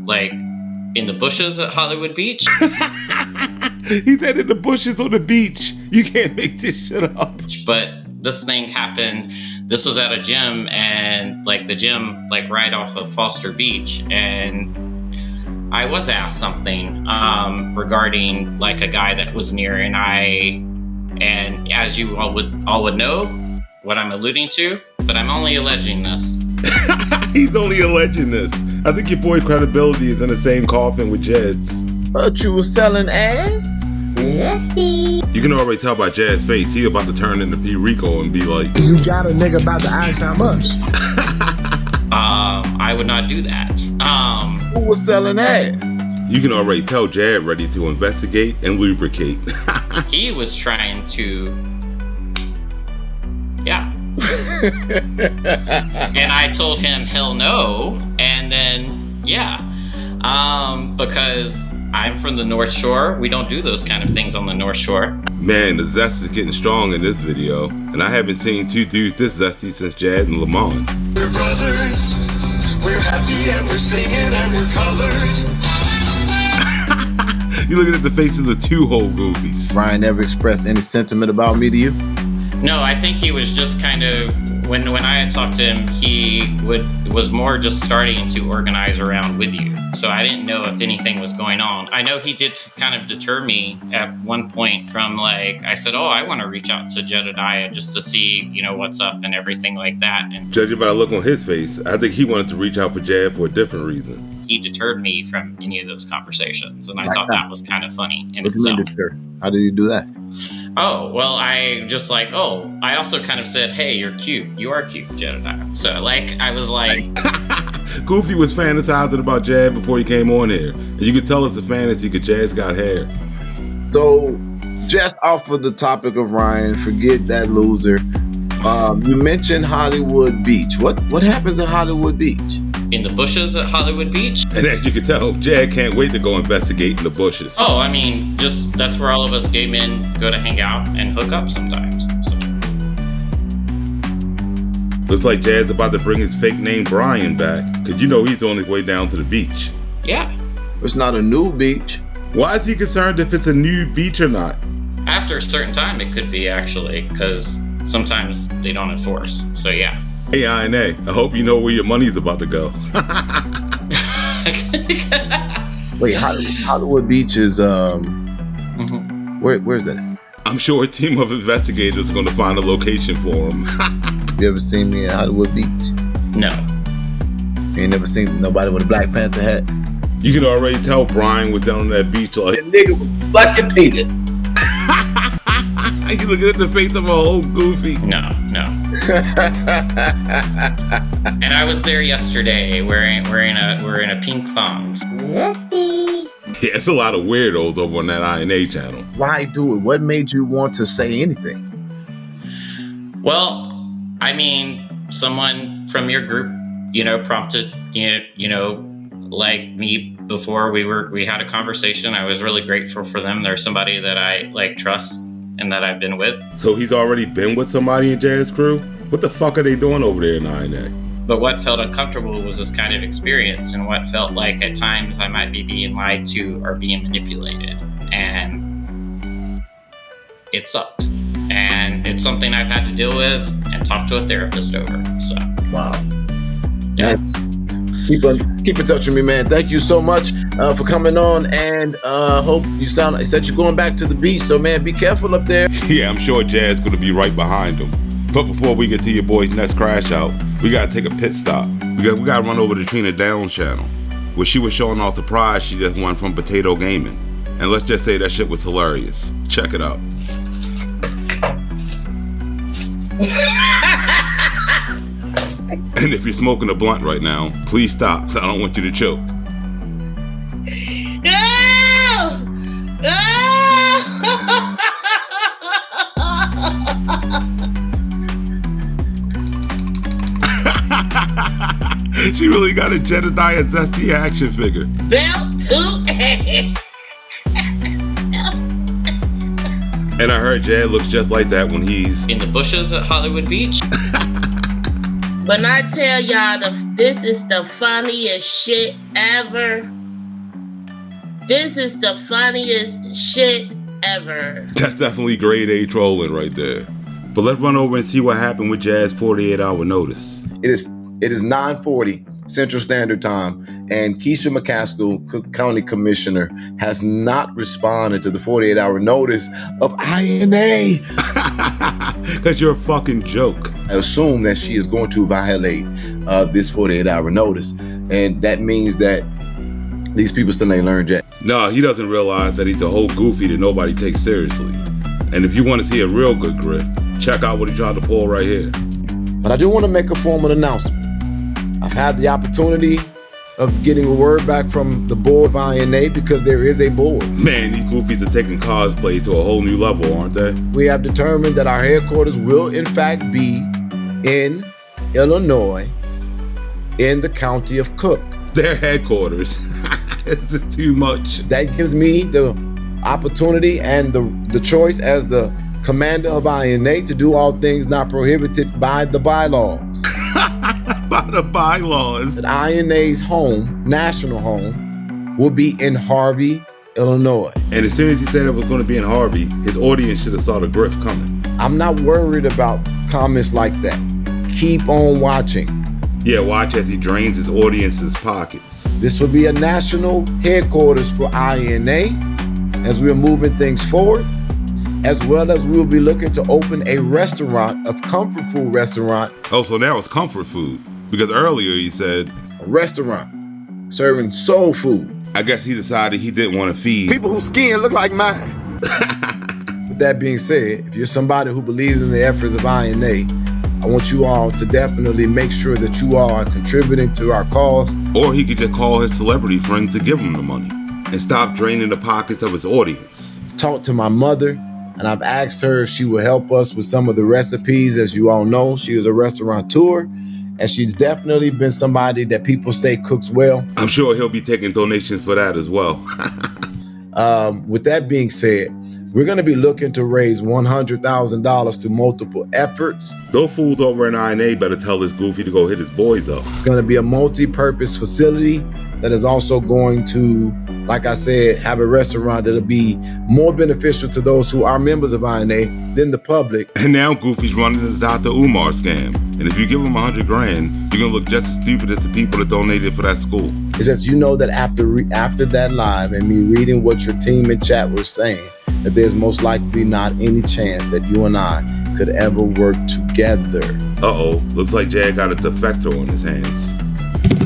S18: like in the bushes at Hollywood Beach.
S1: He said in the bushes on the beach. You can't make this shit up.
S18: But this thing happened. This was at a gym, and like the gym, like right off of Foster Beach, and I was asked something regarding like a guy that was near, and as you all would know what I'm alluding to, but I'm only alleging this.
S1: He's only alleging this. I think your boy's credibility is in the same coffin with Jed's.
S3: But you was selling ass?
S1: Zesty. You can already tell by Jed's face, he about to turn into P. Rico and be like,
S19: you got a nigga about to ask how much?
S18: I would not do that.
S3: Who was selling ass?
S1: You can already tell Jed ready to investigate and lubricate.
S18: He was trying to, yeah. And I told him hell no, and then yeah, because I'm from the North Shore. We don't do those kind of things on the North Shore.
S1: Man, the zest is getting strong in this video, and I haven't seen two dudes this zesty since Jed and Lamont.
S22: We're brothers, we're happy and we're singing and we're colored.
S1: You're looking at the faces of two whole goofies.
S3: Ryan never expressed any sentiment about me to you?
S18: No, I think he was just kind of, when I had talked to him, he was more just starting to organize around with you. So I didn't know if anything was going on. I know he did kind of deter me at one point from like, I said, oh, I want to reach out to Jedidiah just to see, you know, what's up and everything like that. And
S1: judging by the look on his face, I think he wanted to reach out for Jed for a different reason.
S18: He deterred me from any of those conversations, and I thought that was kind of funny in itself.
S3: How did you do that?
S18: Oh, well, I just like, I also kind of said, hey, you're cute. You are cute, Jedidiah. So, like, I was like...
S1: Goofy was fantasizing about Jed before he came on here. And you could tell it's a fantasy because Jed's got hair.
S3: So, just off of the topic of Ryan, forget that loser. You mentioned Hollywood Beach. What happens at Hollywood Beach?
S18: In the bushes at Hollywood Beach.
S1: And as you can tell, Jed can't wait to go investigate in the bushes.
S18: Oh, I mean, just that's where all of us gay men go to hang out and hook up sometimes. So.
S1: Looks like Jed's about to bring his fake name Brian back, because you know he's on his way down to the beach.
S18: Yeah.
S3: It's not a new beach.
S1: Why is he concerned if it's a new beach or not?
S18: After a certain time, it could be actually, because sometimes they don't enforce. So yeah.
S1: Hey, INA, I hope you know where your money's about to go.
S3: Wait, Hollywood Beach is, where's that at?
S1: I'm sure a team of investigators are going to find a location for him.
S3: You ever seen me at Hollywood Beach?
S18: No.
S3: You ain't never seen nobody with a Black Panther hat?
S1: You can already tell Brian was down on that beach like...
S3: That nigga was sucking penis.
S1: You looking at the face of a whole goofy.
S18: No. And I was there yesterday wearing a pink thongs.
S1: Zesty. Yeah, it's a lot of weirdos over on that INA channel.
S3: Why do it? What made you want to say anything?
S18: Well, I mean, someone from your group prompted, like me before we had a conversation. I was really grateful for them. They're somebody that I trust and that I've been with.
S1: So he's already been with somebody in Jazz crew? What the fuck are they doing over there in INA?
S18: But what felt uncomfortable was this kind of experience, and what felt like at times I might be being lied to or being manipulated. And it sucked. And it's something I've had to deal with and talk to a therapist over. So
S6: wow.
S18: Yes.
S6: Keep in touch with me, man. Thank you so much for coming on, and hope you said you're going back to the beach, so man, be careful up there.
S1: Yeah, I'm sure Jazz gonna be right behind him. But before we get to your boy's next crash out, we gotta take a pit stop. We gotta run over to Trina Down's channel, where she was showing off the prize she just won from Potato Gaming. And let's just say that shit was hilarious. Check it out. And if you're smoking a blunt right now, please stop, because I don't want you to choke. She really got a Jedidiah Zesty action figure.
S17: Belt to
S1: And I heard Jed looks just like that when he's
S18: in the bushes at Hollywood Beach.
S17: But I tell y'all, this is the funniest shit ever. This is the funniest shit ever.
S1: That's definitely grade A trolling right there. But let's run over and see what happened with Jazz 48-hour notice.
S6: It is 9:40 Central Standard Time, and Keisha McCaskill, Cook County Commissioner, has not responded to the 48-hour notice of INA.
S1: Because you're a fucking joke.
S6: I assume that she is going to violate this 48-hour notice, and that means that these people still ain't learned yet.
S1: No, he doesn't realize that he's a whole goofy that nobody takes seriously. And if you want to see a real good grift, check out what he tried to pull right here.
S6: But I do want to make a formal announcement. I've had the opportunity of getting a word back from the board of INA, because there is a board.
S1: Man, these goofies are taking cosplay to a whole new level, aren't they?
S6: We have determined that our headquarters will in fact be in Illinois, in the county of Cook.
S1: Their headquarters. It's too much.
S6: That gives me the opportunity and the choice as the commander of INA to do all things not prohibited by the bylaws.
S1: By the bylaws.
S6: That INA's home, national home, will be in Harvey, Illinois.
S1: And as soon as he said it was going to be in Harvey, his audience should have saw the grift coming.
S6: I'm not worried about comments like that. Keep on watching.
S1: Yeah, watch as he drains his audience's pockets.
S6: This will be a national headquarters for INA as we're moving things forward, as well as we will be looking to open a restaurant, a comfort food restaurant.
S1: Oh, so now it's comfort food. Because earlier he said
S6: a restaurant serving soul food.
S1: I guess he decided he didn't want to feed
S6: people whose skin look like mine. With that being said, if you're somebody who believes in the efforts of INA, I want you all to definitely make sure that you all are contributing to our cause.
S1: Or he could just call his celebrity friends to give him the money and stop draining the pockets of his audience.
S6: Talked to my mother, and I've asked her if she will help us with some of the recipes. As you all know, she is a restaurateur, and she's definitely been somebody that people say cooks well.
S1: I'm sure he'll be taking donations for that as well.
S6: With that being said, we're going to be looking to raise $100,000 through multiple efforts.
S1: Those fools over in INA better tell this goofy to go hit his boys up.
S6: It's going to be a multi-purpose facility that is also going to, like I said, have a restaurant that'll be more beneficial to those who are members of INA than the public.
S1: And now Goofy's running the Dr. Umar scam. And if you give him $100,000, you're going to look just as stupid as the people that donated for that school.
S6: It's just, you know that after that live and me reading what your team in chat was saying, that there's most likely not any chance that you and I could ever work together.
S1: Uh-oh, looks like Jad got a defector on his hands.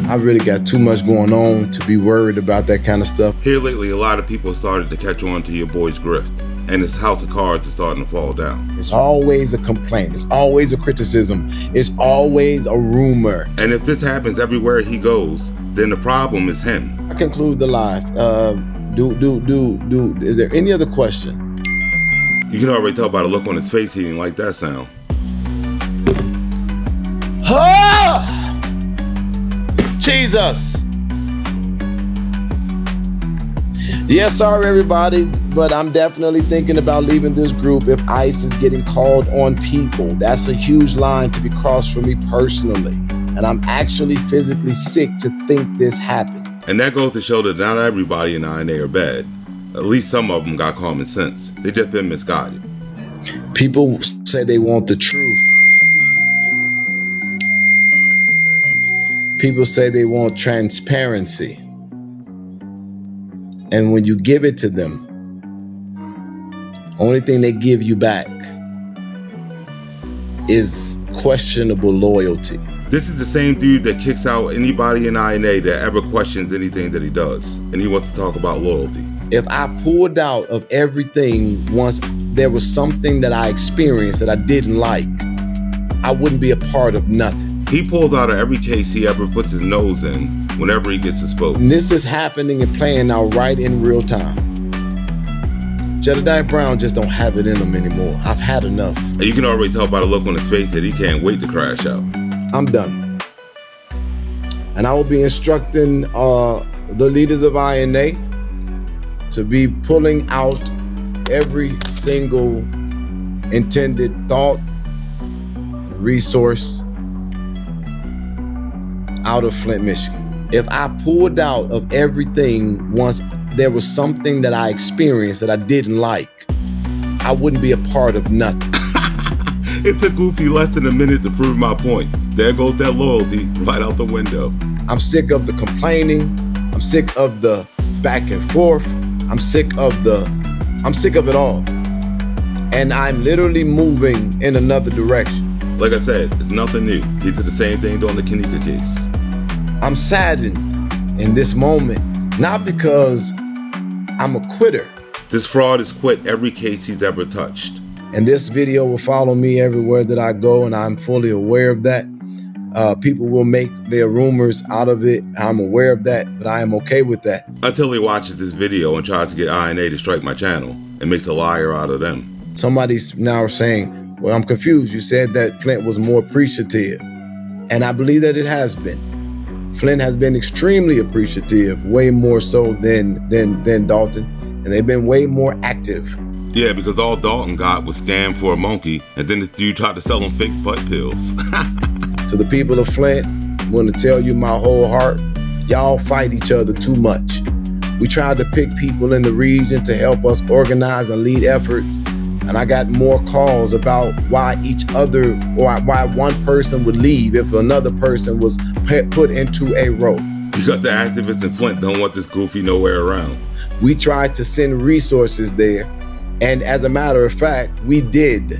S6: I really got too much going on to be worried about that kind of stuff.
S1: Here lately, a lot of people started to catch on to your boy's grift, and his house of cards is starting to fall down.
S6: It's always a complaint. It's always a criticism. It's always a rumor.
S1: And if this happens everywhere he goes, then the problem is him.
S6: I conclude the live. Is there any other question?
S1: You can already tell by the look on his face he didn't like that sound.
S12: Jesus. Yeah, sorry everybody, but I'm definitely thinking about leaving this group if ICE is getting called on people. That's a huge line to be crossed for me personally. And I'm actually physically sick to think this happened.
S1: And that goes to show that not everybody in INA are bad. At least some of them got common sense. They just been misguided.
S12: People say they want the truth. People say they want transparency. And when you give it to them, only thing they give you back is questionable loyalty.
S1: This is the same dude that kicks out anybody in INA that ever questions anything that he does. And he wants to talk about loyalty.
S12: If I pulled out of everything once there was something that I experienced that I didn't like, I wouldn't be a part of nothing.
S1: He pulls out of every case he ever puts his nose in whenever he gets exposed.
S12: And this is happening and playing out right in real time. Jediah Brown just don't have it in him anymore. I've had enough.
S1: And you can already tell by the look on his face that he can't wait to crash out.
S12: I'm done. And I will be instructing the leaders of INA to be pulling out every single intended thought, resource out of Flint, Michigan. If I pulled out of everything once there was something that I experienced that I didn't like, I wouldn't be a part of nothing.
S1: It took Goofy less than a minute to prove my point. There goes that loyalty right out the window.
S12: I'm sick of the complaining. I'm sick of the back and forth. I'm sick of it all. And I'm literally moving in another direction.
S1: Like I said, it's nothing new. He did the same thing during the Kenneka case.
S12: I'm saddened in this moment, not because I'm a quitter.
S1: This fraud has quit every case he's ever touched.
S12: And this video will follow me everywhere that I go, and I'm fully aware of that. People will make their rumors out of it. I'm aware of that, but I am okay with that.
S1: Until he watches this video and tries to get INA to strike my channel and makes a liar out of them.
S12: Somebody's now saying, well, I'm confused. You said that Flint was more appreciative. And I believe that it has been. Flint has been extremely appreciative, way more so than Dalton. And they've been way more active.
S1: Yeah, because all Dalton got was scammed for a monkey, and then this dude tried to sell him fake butt pills.
S12: To the people of Flint, I want to tell you my whole heart, y'all fight each other too much. We tried to pick people in the region to help us organize and lead efforts, and I got more calls about why why one person would leave if another person was put into a role.
S1: Because the activists in Flint don't want this Goofy nowhere around.
S12: We tried to send resources there, and as a matter of fact, we did.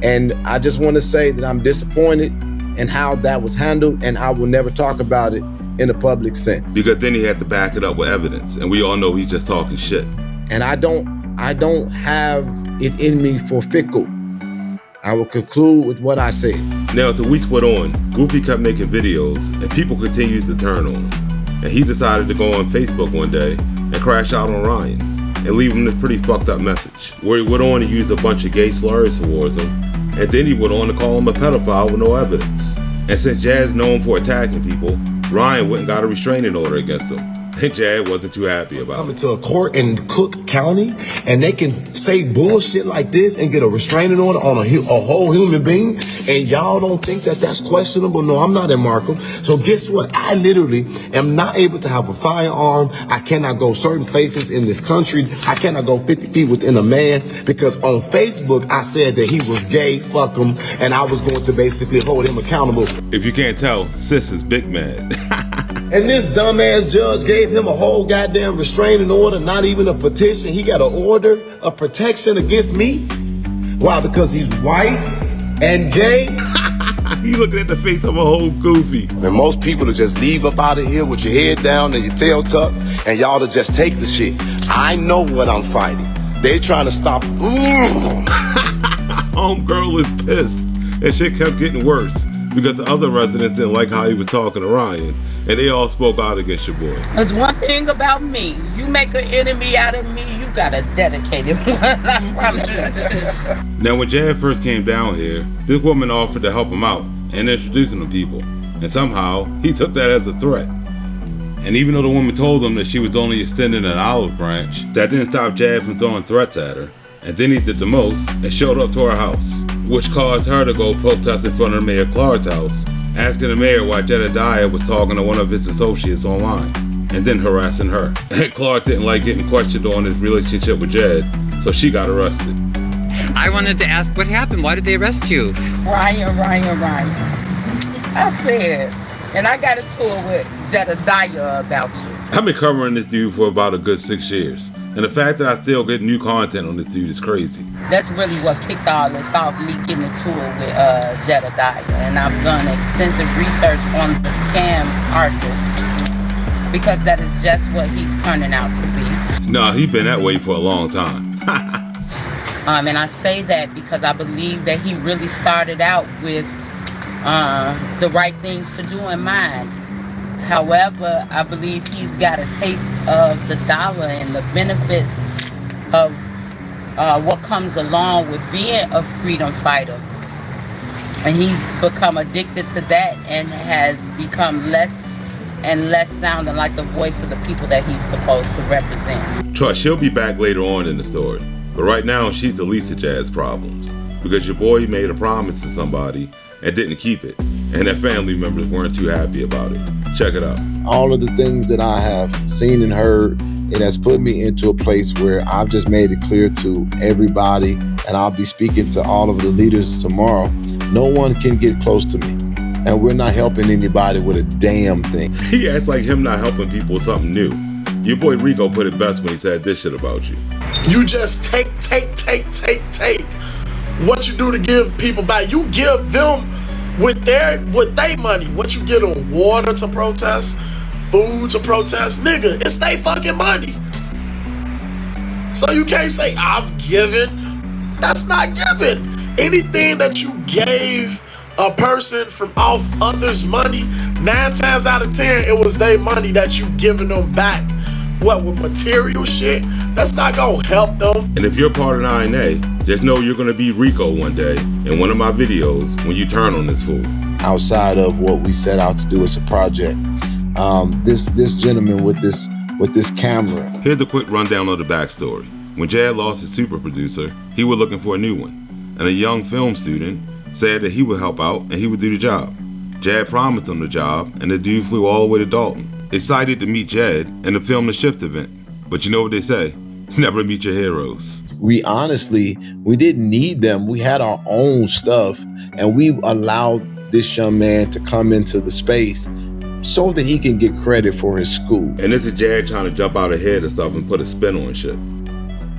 S12: And I just want to say that I'm disappointed in how that was handled, and I will never talk about it in a public sense.
S1: Because then he had to back it up with evidence, and we all know he's just talking shit.
S12: And I don't have it in me for fickle. I will conclude with what I said.
S1: Now, as the weeks went on, Goofy kept making videos, and people continued to turn on him. And he decided to go on Facebook one day and crash out on Ryan and leave him this pretty fucked up message, where he went on to use a bunch of gay slurs towards him, and then he went on to call him a pedophile with no evidence. And since Jad's known for attacking people, Ryan went and got a restraining order against him. And Jad wasn't too happy about it.
S6: Coming to a court in Cook County, and they can say bullshit like this and get a restraining order on a whole human being, and y'all don't think that that's questionable? No, I'm not in Markham. So guess what? I literally am not able to have a firearm. I cannot go certain places in this country. I cannot go 50 feet within a man, because on Facebook I said that he was gay, fuck him, and I was going to basically hold him accountable.
S1: If you can't tell, Sis is big mad.
S6: And this dumbass judge gave him a whole goddamn restraining order, not even a petition. He got an order of protection against me. Why? Because he's white and gay?
S1: You looking at the face of a whole Goofy.
S6: And most people to just leave up out of here with your head down and your tail tucked, and y'all to just take the shit. I know what I'm fighting. They trying to stop.
S1: Homegirl is pissed, and shit kept getting worse because the other residents didn't like how he was talking to Ryan. And they all spoke out against your boy.
S9: There's one thing about me. You make an enemy out of me, you got a dedicated one, I promise you.
S1: Now, when Jad first came down here, this woman offered to help him out and introduce him to people. And somehow, he took that as a threat. And even though the woman told him that she was only extending an olive branch, that didn't stop Jed from throwing threats at her. And then he did the most and showed up to her house, which caused her to go protest in front of Mayor Clark's house, asking the mayor why Jedidiah was talking to one of his associates online, and then harassing her. And Clark didn't like getting questioned on his relationship with Jed, so she got arrested.
S10: I wanted to ask what happened. Why did they arrest you?
S9: Ryan. I said, and I got into it with Jedidiah about you.
S1: I've been covering this dude for about a good 6 years, and the fact that I still get new content on this dude is crazy.
S9: That's really what kicked all this off, me getting into it with Jedidiah. And I've done extensive research on the scam artist, because that is just what he's turning out to be.
S1: Nah, he's been that way for a long time.
S9: And I say that because I believe that he really started out with the right things to do in mind. However, I believe he's got a taste of the dollar and the benefits of what comes along with being a freedom fighter. And he's become addicted to that and has become less and less sounding like the voice of the people that he's supposed to represent.
S1: Trust, she'll be back later on in the story. But right now, she's the least of Jad's problems. Because your boy made a promise to somebody and didn't keep it. And their family members weren't too happy about it. Check it out.
S3: All of the things that I have seen and heard, it has put me into a place where I've just made it clear to everybody, and I'll be speaking to all of the leaders tomorrow. No one can get close to me. And we're not helping anybody with a damn thing.
S1: He acts like him not helping people with something new. Your boy Rico put it best when he said this shit about you.
S7: You just take. What you do to give people back, you give them with their money. What you get them, water to protest, food to protest, nigga, it's they fucking money. So you can't say I've given. That's not giving. Anything that you gave a person from off others' money, 9 times out of 10, it was their money that you giving them back. What, with material shit? That's not gonna help them.
S1: And if you're part of 9A, just know you're gonna be Rico one day in one of my videos when you turn on this fool.
S3: Outside of what we set out to do as a project, this gentleman with this camera.
S1: Here's a quick rundown of the backstory. When Jad lost his super producer, he was looking for a new one, and a young film student said that he would help out and he would do the job. Jad promised him the job, and the dude flew all the way to Dalton, excited to meet Jad and to film the Shift event. But you know what they say, never meet your heroes.
S3: We didn't need them. We had our own stuff, and we allowed this young man to come into the space so that he can get credit for his school.
S1: And this is Jad trying to jump out ahead and stuff and put a spin on shit.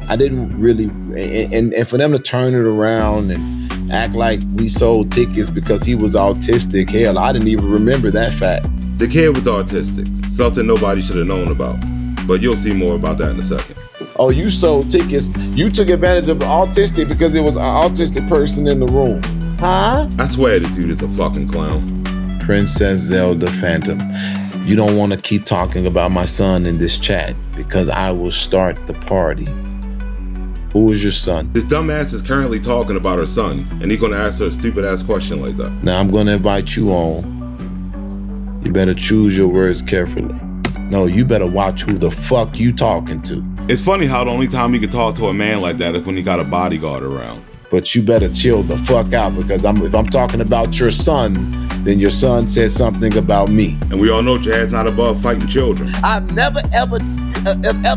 S3: I didn't really, and for them to turn it around and act like we sold tickets because he was autistic, hell, I didn't even remember that fact.
S1: The kid was autistic, something nobody should have known about. But you'll see more about that in a second.
S3: Oh, you sold tickets. You took advantage of the autistic because there was an autistic person in the room. Huh?
S1: I swear the dude is a fucking clown.
S3: Princess Zelda Phantom, you don't want to keep talking about my son in this chat because I will start the party. Who is your son?
S1: This dumbass is currently talking about her son, and he's gonna ask her a stupid ass question like that.
S3: Now I'm gonna invite you on. You better choose your words carefully. No, you better watch who the fuck you talking to.
S1: It's funny how the only time you can talk to a man like that is when he got a bodyguard around.
S3: But you better chill the fuck out because if I'm talking about your son, then your son said something about me.
S1: And we all know Jad's not above fighting children.
S3: I've never ever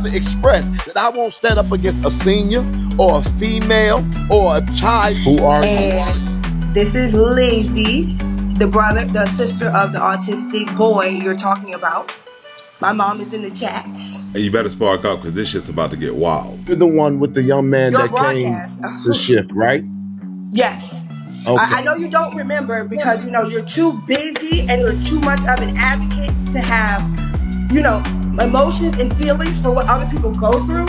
S3: expressed that I won't stand up against a senior or a female or a child. Who are you?
S13: And this is Lizzie, the sister of the autistic boy you're talking about. My mom is in the chat.
S1: And you better spark up because this shit's about to get wild.
S3: You're the one with the young man that came to Shift, right?
S13: Yes.
S3: Okay.
S13: I know you don't remember because, you're too busy and you're too much of an advocate to have, emotions and feelings for what other people go through.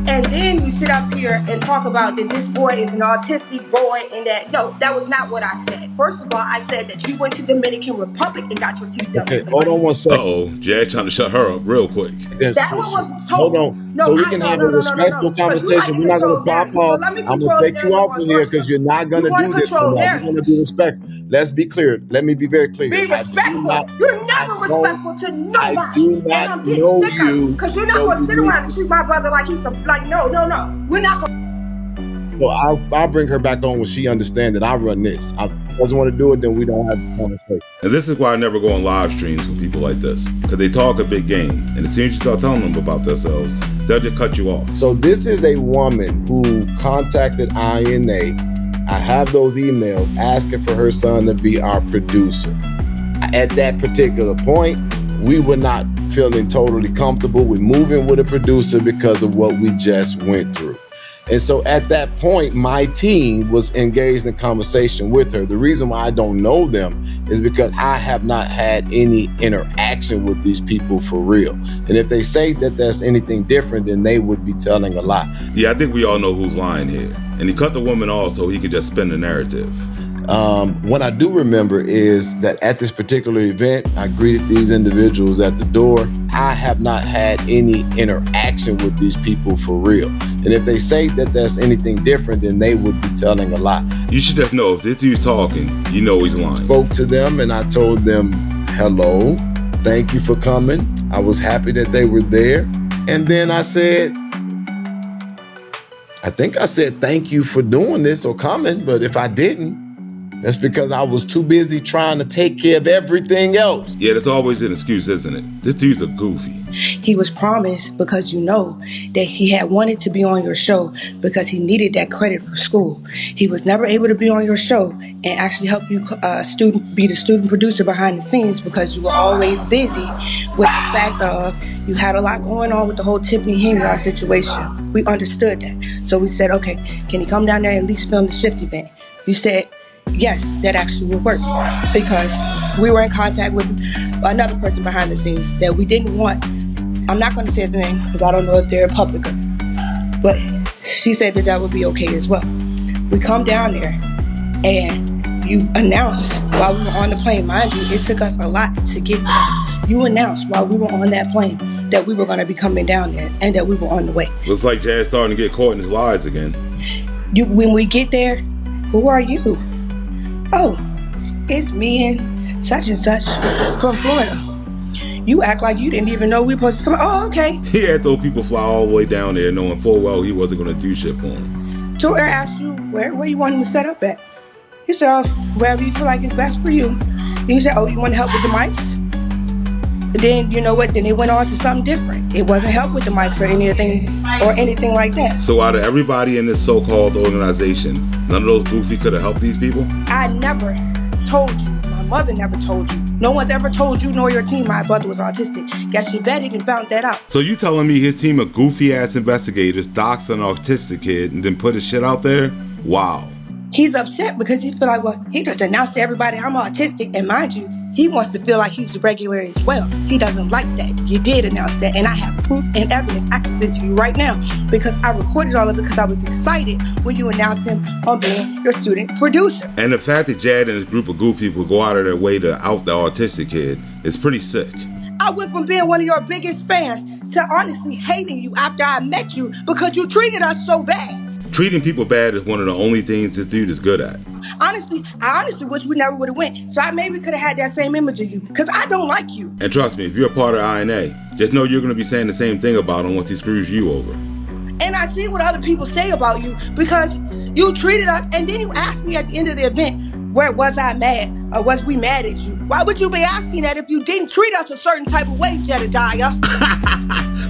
S13: And then you sit up here and talk about that this boy is an autistic boy and that was not what I said. First of all, I said that you went to Dominican Republic and got your teeth done.
S3: Okay, hold on one second.
S1: Uh-oh, Jad trying to shut her up real quick.
S13: That one was told.
S3: Hold on. So we can have a respectful conversation. We're not going to pop off. I'm going to take you off of here because you're not going to do this. We're going to be respectful. Let's be clear. Let me be very clear.
S13: Be respectful. You're not ever respectful to nobody.
S3: I do not
S13: and I'm getting
S3: know
S13: sick of it.
S3: you.
S13: Because you're not
S3: So
S13: going to
S3: you
S13: sit
S3: need
S13: around and treat my brother like he's some, like, no. We're not going to.
S12: So I'll bring her back on when she understands that I run this. I doesn't want to do it, then we don't have the conversation.
S1: And this is why I never go on live streams with people like this, because they talk a big game, and as soon as you start telling them about themselves, they'll just cut you off.
S12: So this is a woman who contacted INA. I have those emails asking for her son to be our producer. At that particular point, we were not feeling totally comfortable with moving with a producer because of what we just went through. And so at that point, my team was engaged in conversation with her. The reason why I don't know them is because I have not had any interaction with these people for real. And if they say that there's anything different, then they would be telling a lie.
S1: Yeah, I think we all know who's lying here. And he cut the woman off so he could just spin the narrative.
S12: What I do remember is that at this particular event, I greeted these individuals at the door. I have not had any interaction with these people for real. And if they say that there's anything different, then they would be telling a lie.
S1: You should just know if this dude's talking, you know he's lying.
S12: Spoke to them and I told them, hello, thank you for coming. I was happy that they were there. And then I said, thank you for doing this or coming. But if I didn't, that's because I was too busy trying to take care of everything else.
S1: Yeah, that's always an excuse, isn't it? This dude's a goofy.
S13: He was promised, because you know that he had wanted to be on your show because he needed that credit for school. He was never able to be on your show and actually help you be the student producer behind the scenes because you were always busy with the fact of you had a lot going on with the whole Tiffany Henyard situation. We understood that. So we said, okay, can he come down there and at least film the shift event? You said, yes, that actually would work because we were in contact with another person behind the scenes that we didn't want. I'm not going to say the name because I don't know if they're public, but she said that would be okay as well. We come down there and you announced while we were on the plane. Mind you, it took us a lot to get there. You announced while we were on that plane that we were going to be coming down there and that we were on the way.
S1: Looks like Jazz starting to get caught in his lies again.
S13: When we get there, who are you? Oh, it's me and such from Florida. You act like you didn't even know we were supposed to come. Oh, okay.
S1: He had those people fly all the way down there knowing full well he wasn't going to do shit for him.
S13: Tour asked you where you want him to set up at. You said, oh, wherever you feel like it's best for you. You said, oh, you want help with the mics? Then, you know what? Then they went on to something different. It wasn't help with the mics or anything like that.
S1: So out of everybody in this so-called organization, none of those goofy could have helped these people?
S13: I never told you. My mother never told you. No one's ever told you nor your team my brother was autistic. Guess you vetted and found that out.
S1: So you telling me his team of goofy-ass investigators doxed an autistic kid and then put his shit out there? Wow.
S13: He's upset because he feel like, well, he just announced to everybody I'm autistic. And mind you, he wants to feel like he's regular as well. He doesn't like that. You did announce that. And I have proof and evidence I can send to you right now because I recorded all of it because I was excited when you announced him on being your student producer.
S1: And the fact that Jad and his group of goofy people go out of their way to out the autistic kid is pretty sick.
S13: I went from being one of your biggest fans to honestly hating you after I met you because you treated us so bad.
S1: Treating people bad is one of the only things this dude is good at.
S13: Honestly, I wish we never would have went. So I maybe could have had that same image of you. Because I don't like you.
S1: And trust me, if you're a part of INA, just know you're going to be saying the same thing about him once he screws you over.
S13: And I see what other people say about you because you treated us and then you asked me at the end of the event, where was I mad or was we mad at you? Why would you be asking that if you didn't treat us a certain type of way, Jedidiah?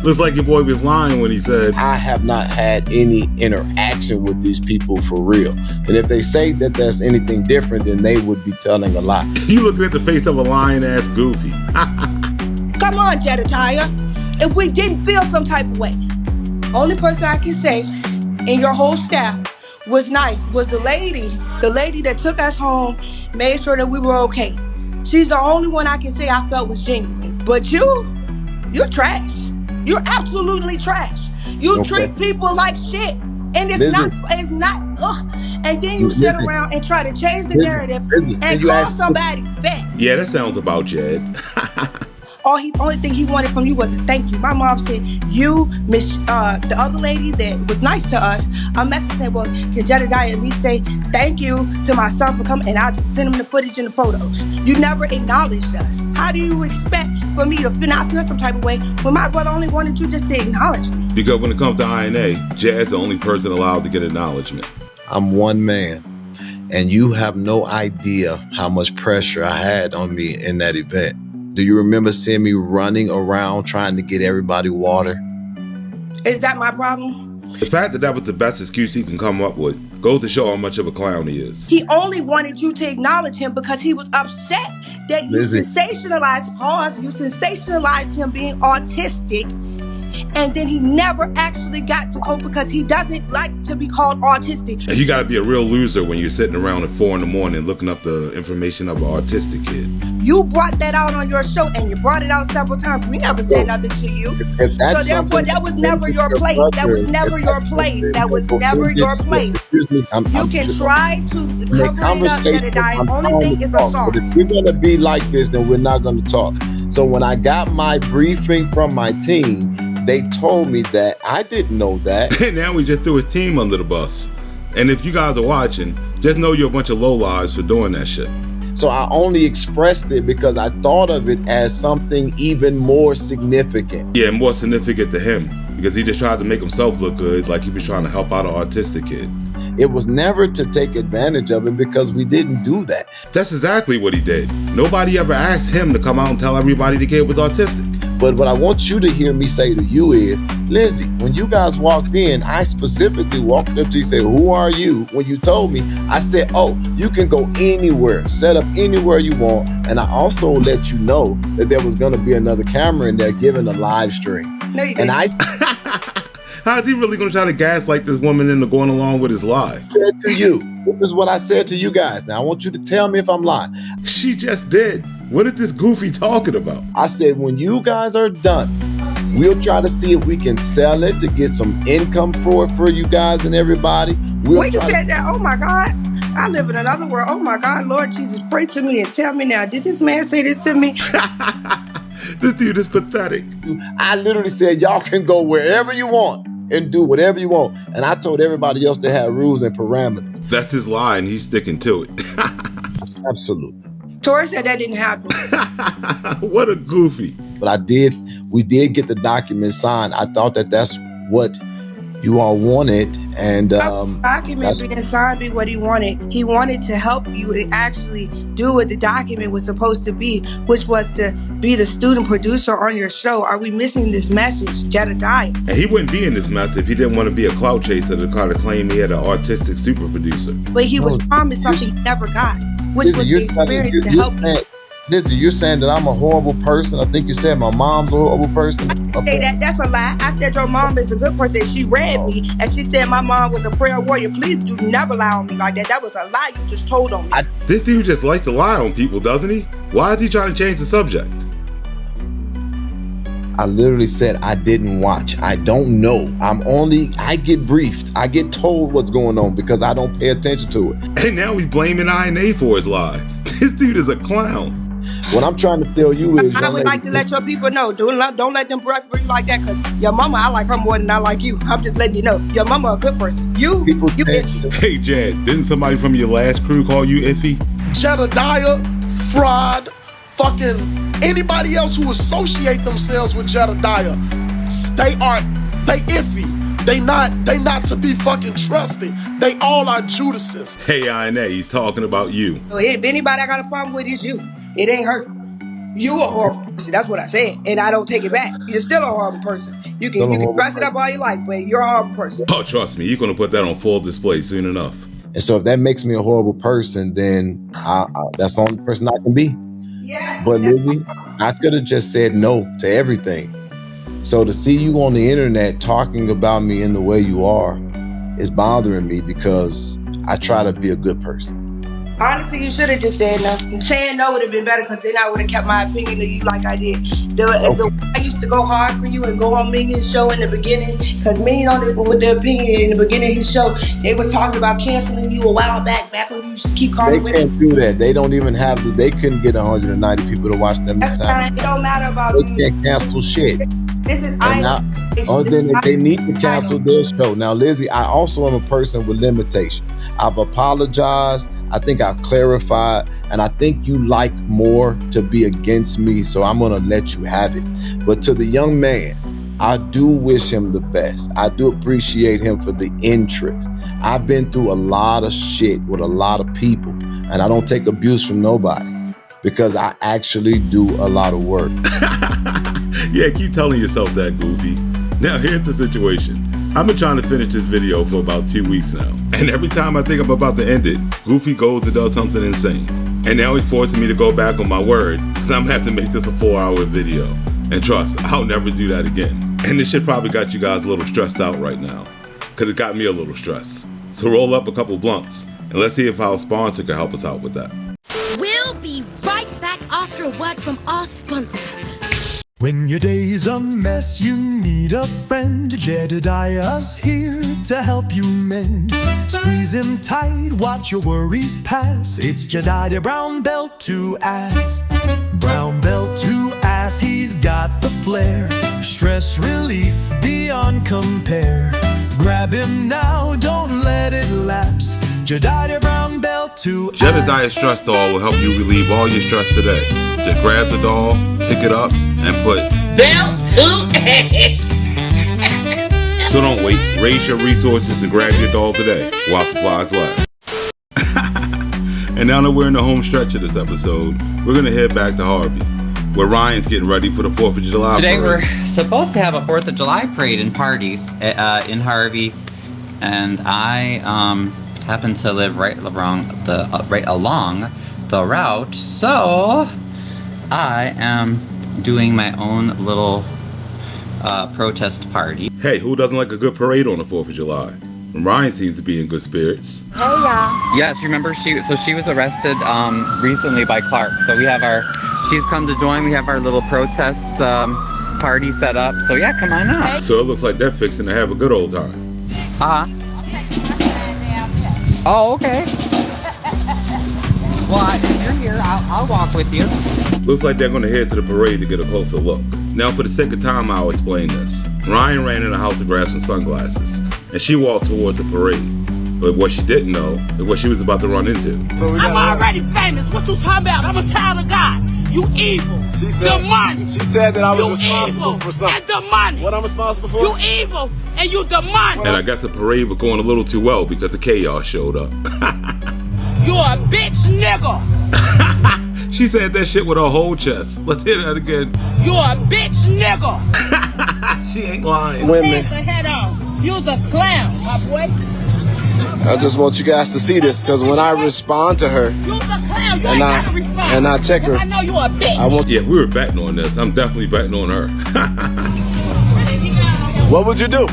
S1: Looks like your boy was lying when he said,
S12: I have not had any interaction with these people for real. And if they say that there's anything different, then they would be telling a lie.
S1: You looking at the face of a lying-ass goofy.
S13: Come on, Jedidiah. If we didn't feel some type of way, only person I can say in your whole staff was nice was the lady that took us home, made sure that we were okay. She's the only one I can say I felt was genuine. But you're trash. You're absolutely trash. You treat people like shit. And it's not, and then you sit around and try to change the narrative and call somebody fat.
S1: Yeah, that sounds about Jed.
S13: Only thing he wanted from you was a thank you. My mom said, you, Miss, the other lady that was nice to us, a message said, well, can Jedidiah at least say thank you to my son for coming? And I'll just send him the footage and the photos. You never acknowledged us. How do you expect for me to not feel some type of way when my brother only wanted you just to acknowledge me?
S1: Because when it comes to INA, Jad's the only person allowed to get acknowledgement.
S3: I'm one man, and you have no idea how much pressure I had on me in that event. Do you remember seeing me running around trying to get everybody water?
S13: Is that my problem?
S1: The fact that that was the best excuse he can come up with goes to show how much of a clown he is.
S13: He only wanted you to acknowledge him because he was upset that you sensationalized him being autistic, and then he never actually got to cope because he doesn't like to be called autistic.
S1: And you gotta be a real loser when you're sitting around at 4 in the morning looking up the information of an autistic kid.
S13: You brought that out on your show, and you brought it out several times. We never said nothing to you. So therefore, that was never your place. That was never your place. That was never your place. You can try to cover it up, Jedidiah. Only thing is a song.
S3: But if we're gonna be like this, then we're not gonna talk. So when I got my briefing from my team, they told me that. I didn't know that.
S1: And now we just threw his team under the bus. And if you guys are watching, just know you're a bunch of lowlives for doing that shit.
S3: So I only expressed it because I thought of it as something even more significant.
S1: Yeah, more significant to him. Because he just tried to make himself look good, like he was trying to help out an autistic kid.
S3: It was never to take advantage of it because we didn't do that.
S1: That's exactly what he did. Nobody ever asked him to come out and tell everybody the kid was autistic.
S3: But what I want you to hear me say to you is, Lizzie, when you guys walked in, I specifically walked up to you and said, who are you? When you told me, I said, oh, you can go anywhere, set up anywhere you want. And I also let you know that there was going to be another camera in there giving a live stream.
S13: No, you didn't.
S1: How's he really going to try to gaslight this woman into going along with his lie?
S3: I said to you, this is what I said to you guys. Now, I want you to tell me if I'm lying.
S1: She just did. What is this goofy talking about?
S3: I said, when you guys are done, we'll try to see if we can sell it to get some income for it for you guys and everybody.
S13: When you said that, oh my God, I live in another world. Oh my God, Lord Jesus, pray to me and tell me now, did this man say this to me?
S1: This dude is pathetic.
S3: I literally said, y'all can go wherever you want and do whatever you want. And I told everybody else they had rules and parameters.
S1: That's his lie, and he's sticking to it.
S3: Absolutely.
S13: Tori said that didn't happen.
S1: What a goofy.
S3: But we did get the document signed. I thought that that's what you all wanted. And
S13: document being signed be what he wanted. He wanted to help you and actually do what the document was supposed to be, which was to be the student producer on your show. Are we missing this message, Jedidiah?
S1: And he wouldn't be in this mess if he didn't want to be a clout chaser to kind of claim he had an autistic super producer.
S13: But he was promised something he never got, which was the experience to help you.
S3: Listen, you're saying that I'm a horrible person. I think you said my mom's a horrible person.
S13: Okay, that's a lie. I said your mom is a good person. She read me, and she said my mom was a prayer warrior. Please do never lie on me like that. That was a lie you just told on me.
S1: This dude just likes to lie on people, doesn't he? Why is he trying to change the subject?
S3: I literally said I didn't watch. I don't know. I get briefed. I get told what's going on because I don't pay attention to it.
S1: And now he's blaming INA for his lie. This dude is a clown.
S3: What I'm trying to tell you is,
S13: I would like to let your people know, don't let them brush you like that, because your mama, I like her more than I like you. I'm just letting you know, your mama a good person. You iffy.
S1: Hey Jed, didn't somebody from your last crew call you iffy?
S7: Jedidiah, fraud, fucking anybody else who associate themselves with Jedidiah, they iffy. They not to be fucking trusted. They all are Judases.
S1: Hey INA, he's talking about you.
S13: So if anybody I got a problem with, it's you. It ain't her. You a horrible person. That's what I said. And I don't take it back. You're still a horrible person. You can dress it up all you like, but you're a horrible person.
S1: Oh, trust me, you're going to put that on full display soon enough.
S3: And so if that makes me a horrible person, then that's the only person I can be.
S13: Yeah.
S3: But Lizzie, I could have just said no to everything. So to see you on the internet talking about me in the way you are is bothering me because I try to be a good person.
S13: Honestly, you should have just said no. Saying no would have been better because then I would have kept my opinion of you like I did. The way used to go hard for you and go on Minion's show in the beginning, because Minion with their opinion in the beginning of his show, they was talking about canceling you a while back when you used to keep calling women.
S3: They can't do that. They don't even have to. They couldn't get 190 people to watch them.
S13: That's fine. It don't matter about
S3: They can't cancel shit.
S13: This is
S3: only thing that they need to cancel their show. Now, Lizzie, I also am a person with limitations. I've apologized. I think I've clarified, and I think you like more to be against me, so I'm gonna let you have it. But to the young man, I do wish him the best. I do appreciate him for the interest. I've been through a lot of shit with a lot of people, and I don't take abuse from nobody because I actually do a lot of work.
S1: Yeah, keep telling yourself that, Goofy. Now, here's the situation. I've been trying to finish this video for about 2 weeks now, and every time I think I'm about to end it, Goofy goes and does something insane. And now he's forcing me to go back on my word, because I'm gonna have to make this a 4-hour video. And trust, I'll never do that again. And this shit probably got you guys a little stressed out right now, because it got me a little stressed. So roll up a couple blunts, and let's see if our sponsor can help us out with that.
S11: We'll be right back after a word from our sponsor.
S21: When your day's a mess, you need a friend. Jedidiah's here to help you mend. Squeeze him tight, watch your worries pass. It's Jediah Brown, belt to ass. Brown belt to ass, he's got the flair. Stress relief beyond compare. Grab him now, don't let it lapse. Jediah Brown, belt to ass.
S1: Jedidiah Stress Doll will help you relieve all your stress today. Just grab the doll, pick it up, and put
S17: belt to ass.
S1: So don't wait. Raise your resources and grab your doll today while supplies last. And now that we're in the home stretch of this episode, we're going to head back to Harvey, where Ryan's getting ready for the 4th of July
S10: Today
S1: parade.
S10: We're supposed to have a 4th of July parade and parties in Harvey, and I happen to live right along the route, so I am doing my own little protest party.
S1: Hey, who doesn't like a good parade on the 4th of July? And Ryan seems to be in good spirits.
S11: Hey y'all.
S10: Yes, remember she was arrested recently by Clark. So she's come to join. We have our little protest party set up. So yeah, come on out.
S1: So it looks like they're fixing to have a good old time.
S10: Oh, okay. Well, if you're here, I'll walk with you.
S1: Looks like they're going to head to the parade to get a closer look. Now, for the sake of time, I'll explain this. Ryan ran in the house to grab some sunglasses, and she walked towards the parade. But what she didn't know is what she was about to run into.
S15: I'm already famous. What you talking about? I'm a child of God. You evil.
S6: She said,
S15: demonic.
S6: She said that I was
S15: you
S6: responsible for something.
S15: And demonic.
S6: What I'm responsible for?
S15: You evil and you demonic.
S1: And I guess the parade was going a little too well because the chaos showed up.
S15: You're a bitch nigga.
S1: She said that shit with her whole chest. Let's hear that again.
S15: You're a bitch nigga.
S1: She ain't lying.
S6: Women.
S15: Take the head off. You's a clown, my boy.
S6: I just want you guys to see this, because when I respond to her,
S15: you's a clown. You ain't gotta respond.
S6: and I check her,
S15: I know you a bitch.
S1: Yeah, we were betting on this. I'm definitely betting on her.
S6: What would you do?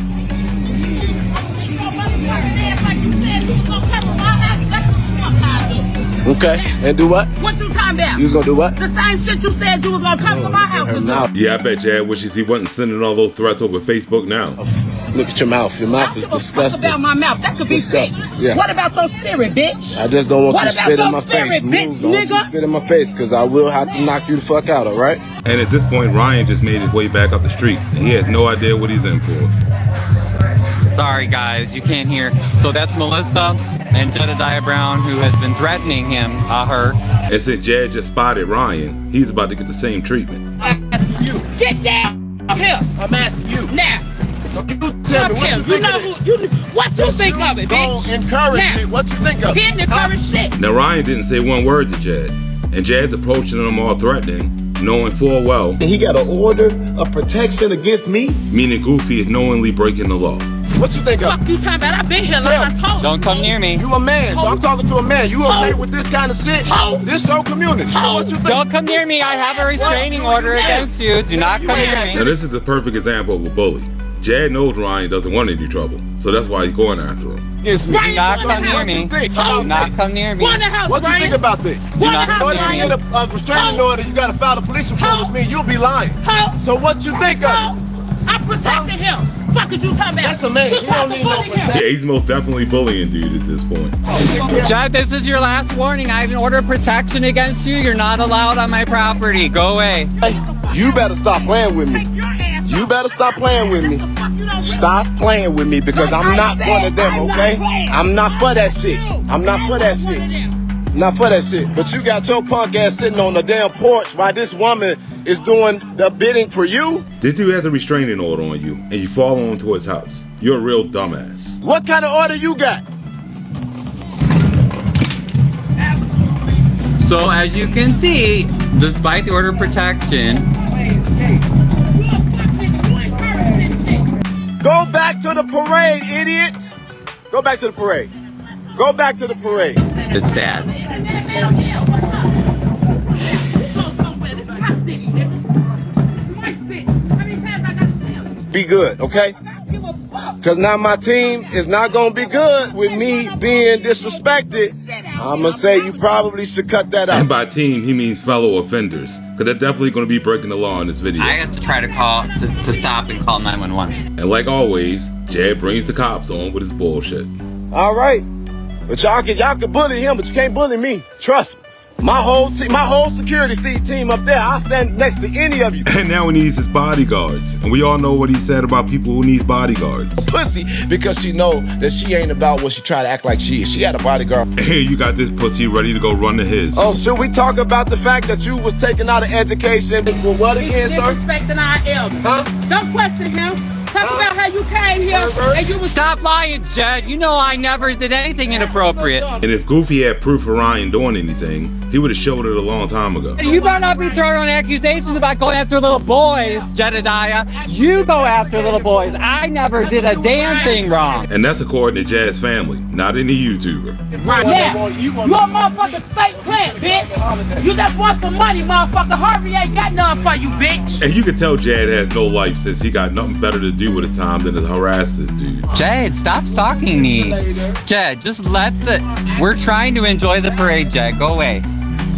S6: Okay, and do what?
S15: What you talking about?
S6: You was gonna do what?
S15: The same shit you said you was gonna come to my house and do.
S1: Yeah, I bet Jad wishes he wasn't sending all those threats over Facebook now.
S6: Look at your mouth. Your mouth is disgusting.
S15: What about my mouth? That could be fixed.
S6: Yeah.
S15: What about your spirit, bitch?
S6: I just don't want
S15: what
S6: you to spit in my
S15: spirit,
S6: face.
S15: Bitch,
S6: Don't
S15: nigga?
S6: you spit in my face, because I will have to knock you the fuck out, alright?
S1: And at this point, Ryan just made his way back up the street. And he has no idea what he's in for.
S10: Sorry guys, you can't hear. So that's Melissa and Jedidiah Brown, who has been threatening her.
S1: And since Jed just spotted Ryan, he's about to get the same treatment.
S15: I'm asking you. Get down here.
S6: I'm asking you.
S15: Now.
S6: So you tell me what you think of it.
S15: What you think of it, bitch?
S6: Don't encourage me. What you think of it?
S15: He didn't encourage shit.
S1: Now Ryan didn't say one word to Jed. And Jed's approaching him all threatening, knowing full well.
S6: And he got an order of protection against me?
S1: Meaning Goofy is knowingly breaking the law.
S6: What you think of?
S15: Fuck you talking about? I've been here like I told you.
S10: Don't come near me.
S6: You a man, so I'm talking to a man. You okay with this kind of shit? This your community. So what you think?
S10: Don't come near me. I have a restraining order against you. Do not come near me.
S1: Now this is the perfect example of a bully. Jed knows Ryan doesn't want any trouble, so that's why he's going after him.
S7: Against me.
S10: Do not come near me. Do not come near me.
S7: What you think about this?
S10: Do not
S7: In order to get a restraining order, you gotta file a police report, which means you'll be lying. So what you think of?
S15: I protected him. Fuck is you talking about?
S7: That's a man. You don't need no protection.
S1: Yeah, he's most definitely bullying dude at this point.
S10: Jed, this is your last warning. I have an order of protection against you. You're not allowed on my property. Go away.
S7: Hey, you better stop playing with me. You better stop playing with me. Stop playing with me because I'm not one of them, okay? I'm not for that shit. I'm not for that shit. Not for that shit. But you got your punk ass sitting on the damn porch while this woman is doing the bidding for you?
S1: This dude has a restraining order on you, and you follow him to his house. You're a real dumbass.
S7: What kind of order you got?
S10: So as you can see, despite the order of protection,
S7: go back to the parade, idiot. Go back to the parade. Go back to the parade.
S10: it's sad.
S7: Be good, okay? Because now my team is not going to be good with me being disrespected. I'm going to say you probably should cut that out.
S1: And by team, he means fellow offenders. Because they're definitely going to be breaking the law in this video.
S10: I have to try to call, to stop and call 911.
S1: And like always, Jed brings the cops on with his bullshit.
S7: All right. But y'all can bully him, but you can't bully me. Trust me. My whole security team up there, I'll stand next to any of you.
S1: And now he needs his bodyguards. And we all know what he said about people who need bodyguards.
S12: Pussy, because she know that she ain't about what she try to act like she is. She had a bodyguard.
S1: And here you got this pussy ready to go run to his.
S7: Oh, should we talk about the fact that you was taking out an education for what again, sir?
S15: Disrespecting our elders.
S7: Huh?
S15: Don't question him. Talk about how you came here and you was...
S10: Stop lying, Jed. You know I never did anything inappropriate.
S1: And if Goofy had proof of Ryan doing anything, he would have showed it a long time ago.
S10: You better not be throwing on accusations about going after little boys, Jedidiah. You go after little boys. I never did a damn thing wrong.
S1: And that's according to Jaz's family, not any YouTuber.
S15: Right now, you a motherfucking state plant, bitch. You just want some money, motherfucker. Harvey ain't got nothing for you, bitch.
S1: And you can tell Jed has no life since he got nothing better to do with his time than to harass this dude.
S10: Jed, stop stalking me. Jed, just we're trying to enjoy the parade, Jed. Go away.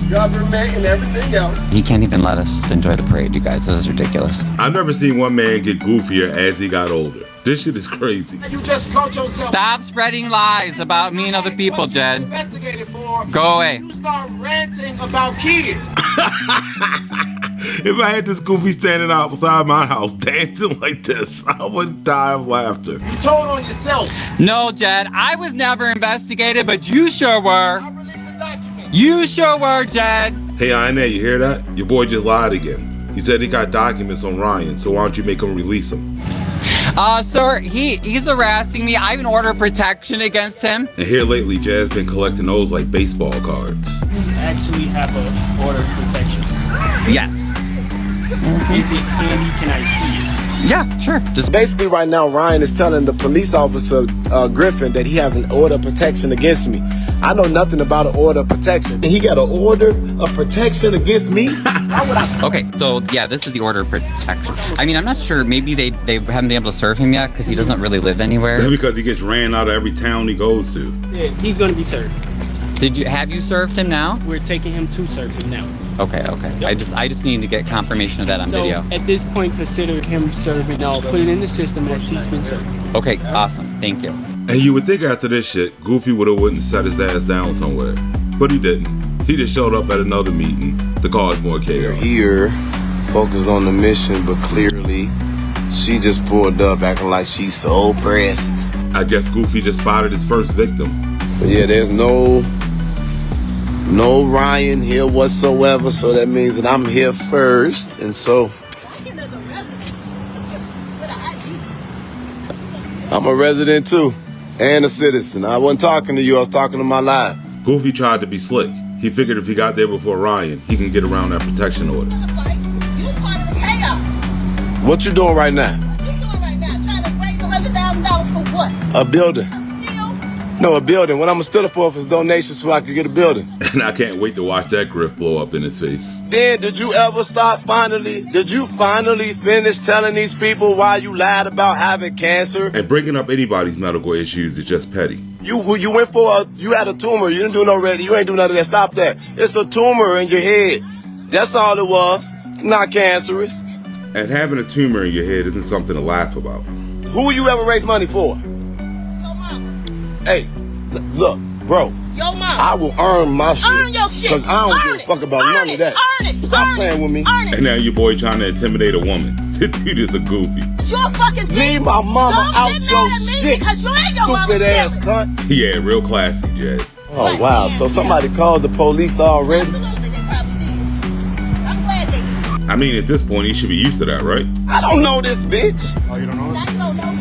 S7: Government and everything else.
S10: He can't even let us enjoy the parade, you guys. This is ridiculous.
S1: I've never seen one man get goofier as he got older. This shit is crazy.
S7: You just caught yourself.
S10: Stop spreading lies about me and other people, Jed. Go away.
S7: You start ranting about kids.
S1: If I had this Goofy standing outside my house dancing like this, I would die of laughter.
S7: You told on yourself.
S10: No, Jed, I was never investigated, but you sure were. You sure were, Jed.
S1: Hey, Ina, you hear that? Your boy just lied again. He said he got documents on Ryan, so why don't you make him release them?
S10: Sir, he's harassing me. I have an order of protection against him.
S1: And here lately, Jazz been collecting those like baseball cards.
S8: You actually have an order of protection.
S10: Yes.
S8: Is it handy? Can I see it?
S10: Yeah, sure. Just
S7: basically right now, Ryan is telling the police officer, Griffin, that he has an order of protection against me. I know nothing about an order of protection. And he got an order of protection against me?
S10: Okay, so yeah, this is the order of protection. I mean, I'm not sure. Maybe they haven't been able to serve him yet because he doesn't really live anywhere.
S1: That's because he gets ran out of every town he goes to.
S8: Yeah, he's going to be served.
S10: Have you served him now?
S8: We're taking him to serve him now.
S10: Okay. Yep. I just need to get confirmation of that on video.
S8: At this point, consider him serving. I'll put it in the system as he's been served.
S10: Okay, awesome. Thank you.
S1: And you would think after this shit, Goofy would have went and set his ass down somewhere. But he didn't. He just showed up at another meeting to cause more chaos.
S7: Here, focused on the mission, but clearly, she just pulled up acting like she's so pressed.
S1: I guess Goofy just spotted his first victim.
S7: But yeah, there's no Ryan here whatsoever, so that means that I'm here first, and so I'm a resident too, and a citizen. I wasn't talking to you, I was talking to my life.
S1: Goofy tried to be slick. He figured if he got there before Ryan, he can get around that protection order.
S16: You was part of the chaos.
S7: What you doing right now?
S16: What you doing right now? Trying to raise $100,000 for what?
S7: A building.
S6: No, a building. What I'm gonna steal it for is donations so I can get a building.
S1: And I can't wait to watch that grift blow up in his face.
S6: Then, did you ever stop finally? Did you finally finish telling these people why you lied about having cancer?
S1: And bringing up anybody's medical issues is just petty.
S6: You went for you had a tumor. You didn't do no ready. You ain't do none of that. Stop that. It's a tumor in your head. That's all it was. Not cancerous.
S1: And having a tumor in your head isn't something to laugh about.
S6: Who you ever raise money for?
S16: Yo, mama.
S6: Hey, look, bro.
S16: Yo, mama.
S6: I will earn my shit.
S16: Earn your shit.
S6: Because I don't give a fuck about none of that.
S16: Earn it.
S6: Stop playing with me.
S1: And now your boy trying to intimidate a woman. This dude is a goofy.
S16: You're a fucking bitch.
S6: Leave my mama out your shit.
S16: Because you ain't your mama's
S6: stupid ass cunt.
S1: Yeah, real classy, Jed.
S6: Oh, wow. So somebody called the police already?
S16: Absolutely, they probably did. I'm glad they did.
S1: I mean, at this point, he should be used to that, right?
S6: I don't know this bitch.
S5: Oh, you don't know her?
S16: You don't know.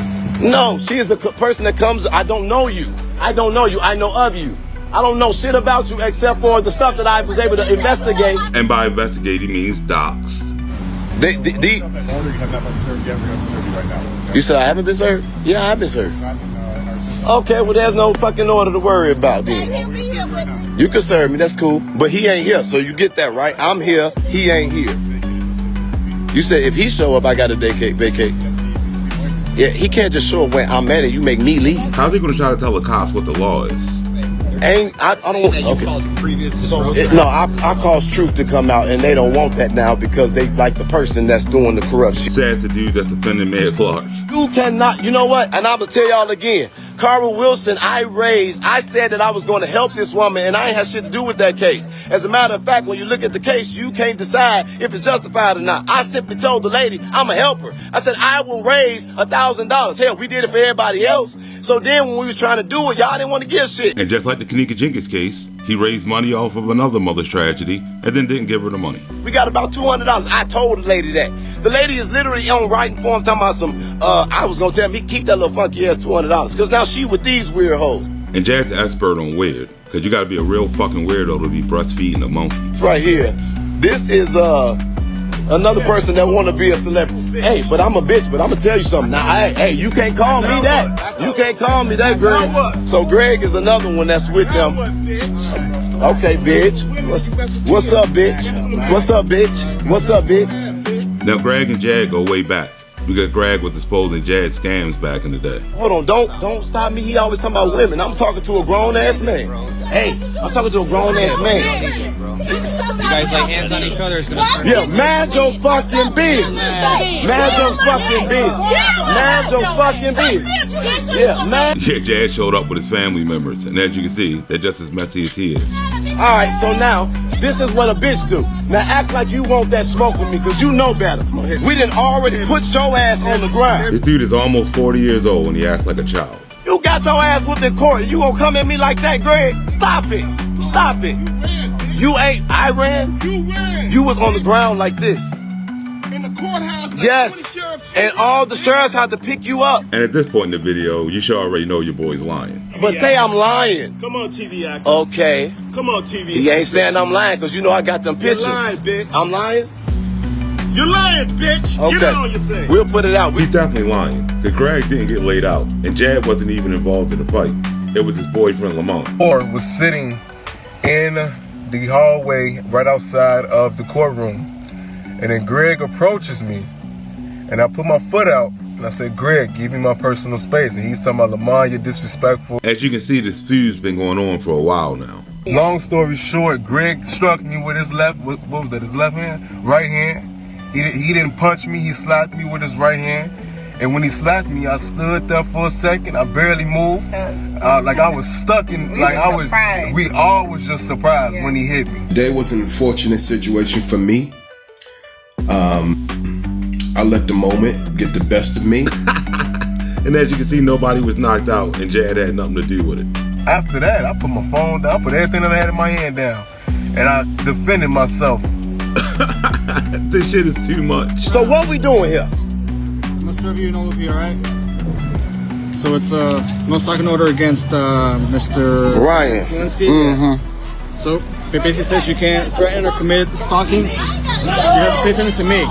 S6: No, she is a person that comes. I don't know you. I don't know you. I know of you. I don't know shit about you except for the stuff that I was able to investigate.
S1: And by investigate, he means dox.
S6: You said I haven't been served? Yeah, I have been served. Okay, well, there's no fucking order to worry about then. You can serve me, that's cool. But he ain't here, so you get that, right? I'm here, he ain't here. You said if he show up, I got to vacate. Yeah, he can't just show up when I'm at it. You make me leave.
S1: How's he going to try to tell the cops what the law is?
S6: I don't. Okay. No, I cause truth to come out, and they don't want that now because they like the person that's doing the corruption.
S1: Sad to dude that's defending Mayor Clark.
S6: You cannot. You know what? And I'm gonna tell y'all again. Carl Wilson, I said that I was going to help this woman, and I ain't had shit to do with that case. As a matter of fact, when you look at the case, you can't decide if it's justified or not. I simply told the lady, I'm a helper. I said, I will raise $1,000. Hell, we did it for everybody else. So then when we was trying to do it, y'all didn't want to give shit.
S1: And just like the Kenneka Jenkins case, he raised money off of another mother's tragedy and then didn't give her the money.
S6: We got about $200. I told the lady that. The lady is literally on writing form talking about some, I was going to tell me, keep that little funky ass $200. Because now she with these weird hoes.
S1: And Jad's the expert on weird, because you got to be a real fucking weirdo to be breastfeeding a monkey.
S6: It's right here. This is another person that want to be a celebrity. Hey, but I'm a bitch, but I'm going to tell you something. Now, hey, you can't call me that. You can't call me that, Greg. So Greg is another one that's with them. Okay, bitch. What's up, bitch? What's up, bitch? What's up, bitch?
S1: Now, Greg and Jad go way back, because Greg was exposing Jad scams back in the day.
S6: Hold on, don't stop me. He always talking about women. I'm talking to a grown-ass man. Hey, I'm talking to a grown-ass man.
S10: You guys lay hands on each other, it's gonna turn.
S6: Yeah, mind your fucking business. Mind your fucking business. Mind your fucking business. Yeah, man.
S1: Yeah, Jad showed up with his family members, and as you can see, they're just as messy as he is.
S6: Alright, so now, this is what a bitch do. Now act like you want that smoke with me, because you know better. We done already put your ass on the ground.
S1: This dude is almost 40 years old and he acts like a child.
S6: You got your ass whooped in court. You gonna come at me like that, Greg? Stop it. Stop it. You ain't. I ran.
S7: You ran.
S6: You was on the ground like this.
S7: In the courthouse. Like
S6: yes. And all the sheriffs had to pick you up.
S1: And at this point in the video, you should already know your boy's lying.
S6: But say I'm lying.
S7: Come on, TV actor.
S6: Okay.
S7: Come on, TV.
S6: He ain't saying I'm lying because you know I got them pictures.
S7: You're lying, bitch.
S6: I'm lying?
S7: You're lying, bitch.
S6: Okay.
S7: Get it on your thing.
S6: We'll put it out.
S1: He's definitely lying. Because Greg didn't get laid out, and Jad wasn't even involved in the fight. It was his boyfriend, Lamont.
S5: Or was sitting in the hallway right outside of the courtroom. And then Greg approaches me, and I put my foot out, and I said, Greg, give me my personal space. And he's talking about, Lamont, you're disrespectful.
S1: As you can see, this feud's been going on for a while now.
S5: Long story short, Greg struck me with his left, what was that, his left hand? Right hand. He didn't punch me, he slapped me with his right hand. And when he slapped me, I stood there for a second. I barely moved. Like I was stuck in, we all was just surprised when he hit me.
S20: Today was an unfortunate situation for me. I let the moment get the best of me.
S1: And as you can see, nobody was knocked out and Jad had nothing to do with it.
S5: After that, I put my phone down, I put everything that I had in my hand down. And I defended myself.
S1: This shit is too much.
S6: So what we doing here?
S23: I'm gonna serve you an OP, alright? So it's no stalking order against Mr.
S6: Ryan.
S23: Mm-hmm. So it basically says you can't threaten or commit stalking. You have to pay attention to me.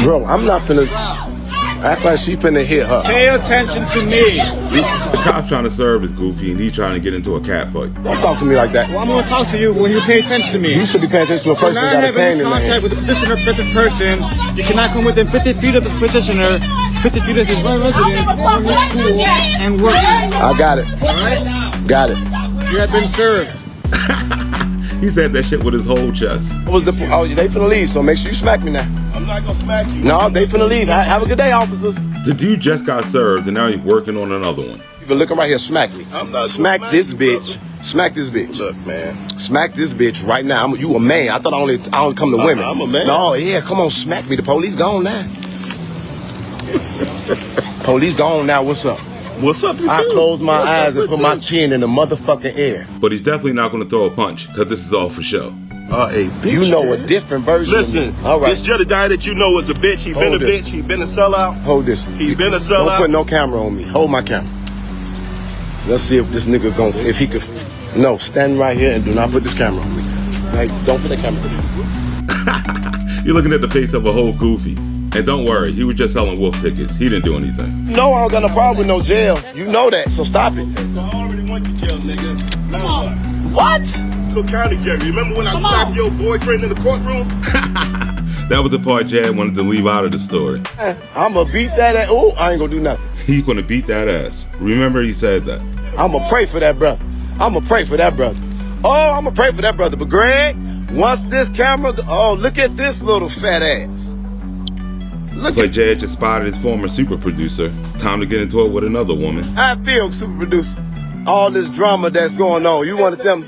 S6: Bro, I'm not gonna. Act like she finna hit her.
S23: Pay attention to me.
S1: The cop's trying to serve his goofy, and he's trying to get into a cat fight.
S6: Don't talk to me like that.
S23: Well, I'm gonna talk to you when you pay attention to me.
S6: You should be paying attention to a person
S23: When I
S6: that got a
S23: have
S6: cane
S23: any
S6: in their
S23: contact
S6: hand.
S23: with a petitioner protected person, you cannot come within 50 feet of the petitioner, 50 feet of his residence, or his school, and work.
S6: I got it.
S23: Alright?
S6: Got it.
S23: You have been served.
S1: He said that shit with his whole chest.
S6: Oh, they finna leave, so make sure you smack me now.
S12: I'm not gonna smack you.
S6: No, they finna leave. Have a good day, officers.
S1: The dude just got served, and now he's working on another one.
S6: You been looking right here, smack me.
S12: I'm not
S6: Smack
S12: gonna
S6: this
S12: smack you,
S6: bitch. Smack this bitch.
S12: Look, man.
S6: Smack this bitch right now. You a man. I thought I only come to women.
S12: I'm a man.
S6: No, yeah, come on, smack me. The police gone now. Police gone now. What's up?
S12: What's up, you
S6: I
S12: too?
S6: closed my
S12: What's
S6: eyes
S12: up
S6: and
S12: with
S6: put my
S12: you?
S6: chin in the motherfucking air.
S1: But he's definitely not going to throw a punch, because this is all for show.
S12: A bitch.
S6: You know a different version
S12: Listen,
S6: of me. All right.
S12: this Jedidiah that you know is a bitch. He been
S6: Hold
S12: a
S6: it.
S12: bitch. He been a sellout.
S6: Hold this.
S12: He's been a
S6: Don't
S12: sellout.
S6: put no camera on me. Hold my camera. Let's see if this nigga if he could. No, stand right here and do not put this camera on me. Right? Don't put the camera on me.
S1: You're looking at the face of a whole goofy. And don't worry, he was just selling wolf tickets. He didn't do anything.
S6: No, I don't got no problem with no jail. You know that, so stop it.
S12: So I already went to jail, nigga. Now
S6: what?
S12: Cook County jail. Remember when I slapped your boyfriend in the courtroom?
S1: That was the part Jad wanted to leave out of the story.
S6: I'ma beat that ass. Oh, I ain't gonna do nothing.
S1: He's gonna beat that ass. Remember he said that.
S6: I'ma pray for that brother. I'ma pray for that brother. Oh, I'ma pray for that brother. But Greg, once this camera, oh, look at this little fat ass.
S1: Looks like Jad just spotted his former super producer. Time to get into it with another woman.
S6: I feel, super producer. All this drama that's going on. You wanted them.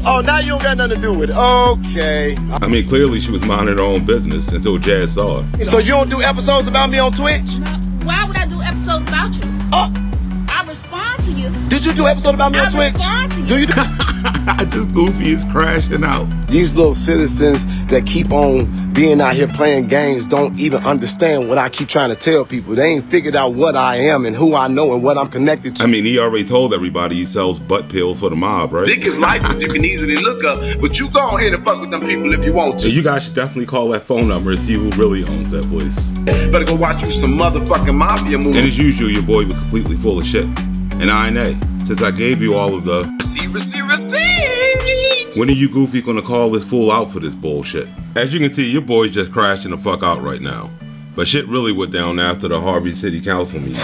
S6: Oh, now you don't got nothing to do with it. Okay.
S1: I mean, clearly she was minding her own business until Jad saw her.
S6: So you don't do episodes about me on Twitch?
S16: Why would I do episodes about you? I respond to you.
S6: Did you do an episode about me on Twitch? Do you?
S1: This goofy is crashing out.
S6: These little citizens that keep on being out here playing games don't even understand what I keep trying to tell people. They ain't figured out what I am and who I know and what I'm connected to.
S1: I mean, he already told everybody he sells butt pills for the mob, right?
S12: Biggest license you can easily look up, but you go ahead and fuck with them people if you want to.
S1: So you guys should definitely call that phone number and see who really owns that place.
S12: Better go watch you some motherfucking mafia movies.
S1: And as usual, your boy was completely full of shit. And I ain't A, since I gave you all of the
S12: receipt.
S1: When are you goofy gonna call this fool out for this bullshit? As you can see, your boy's just crashing the fuck out right now. But shit really went down after the Harvey City Council meeting.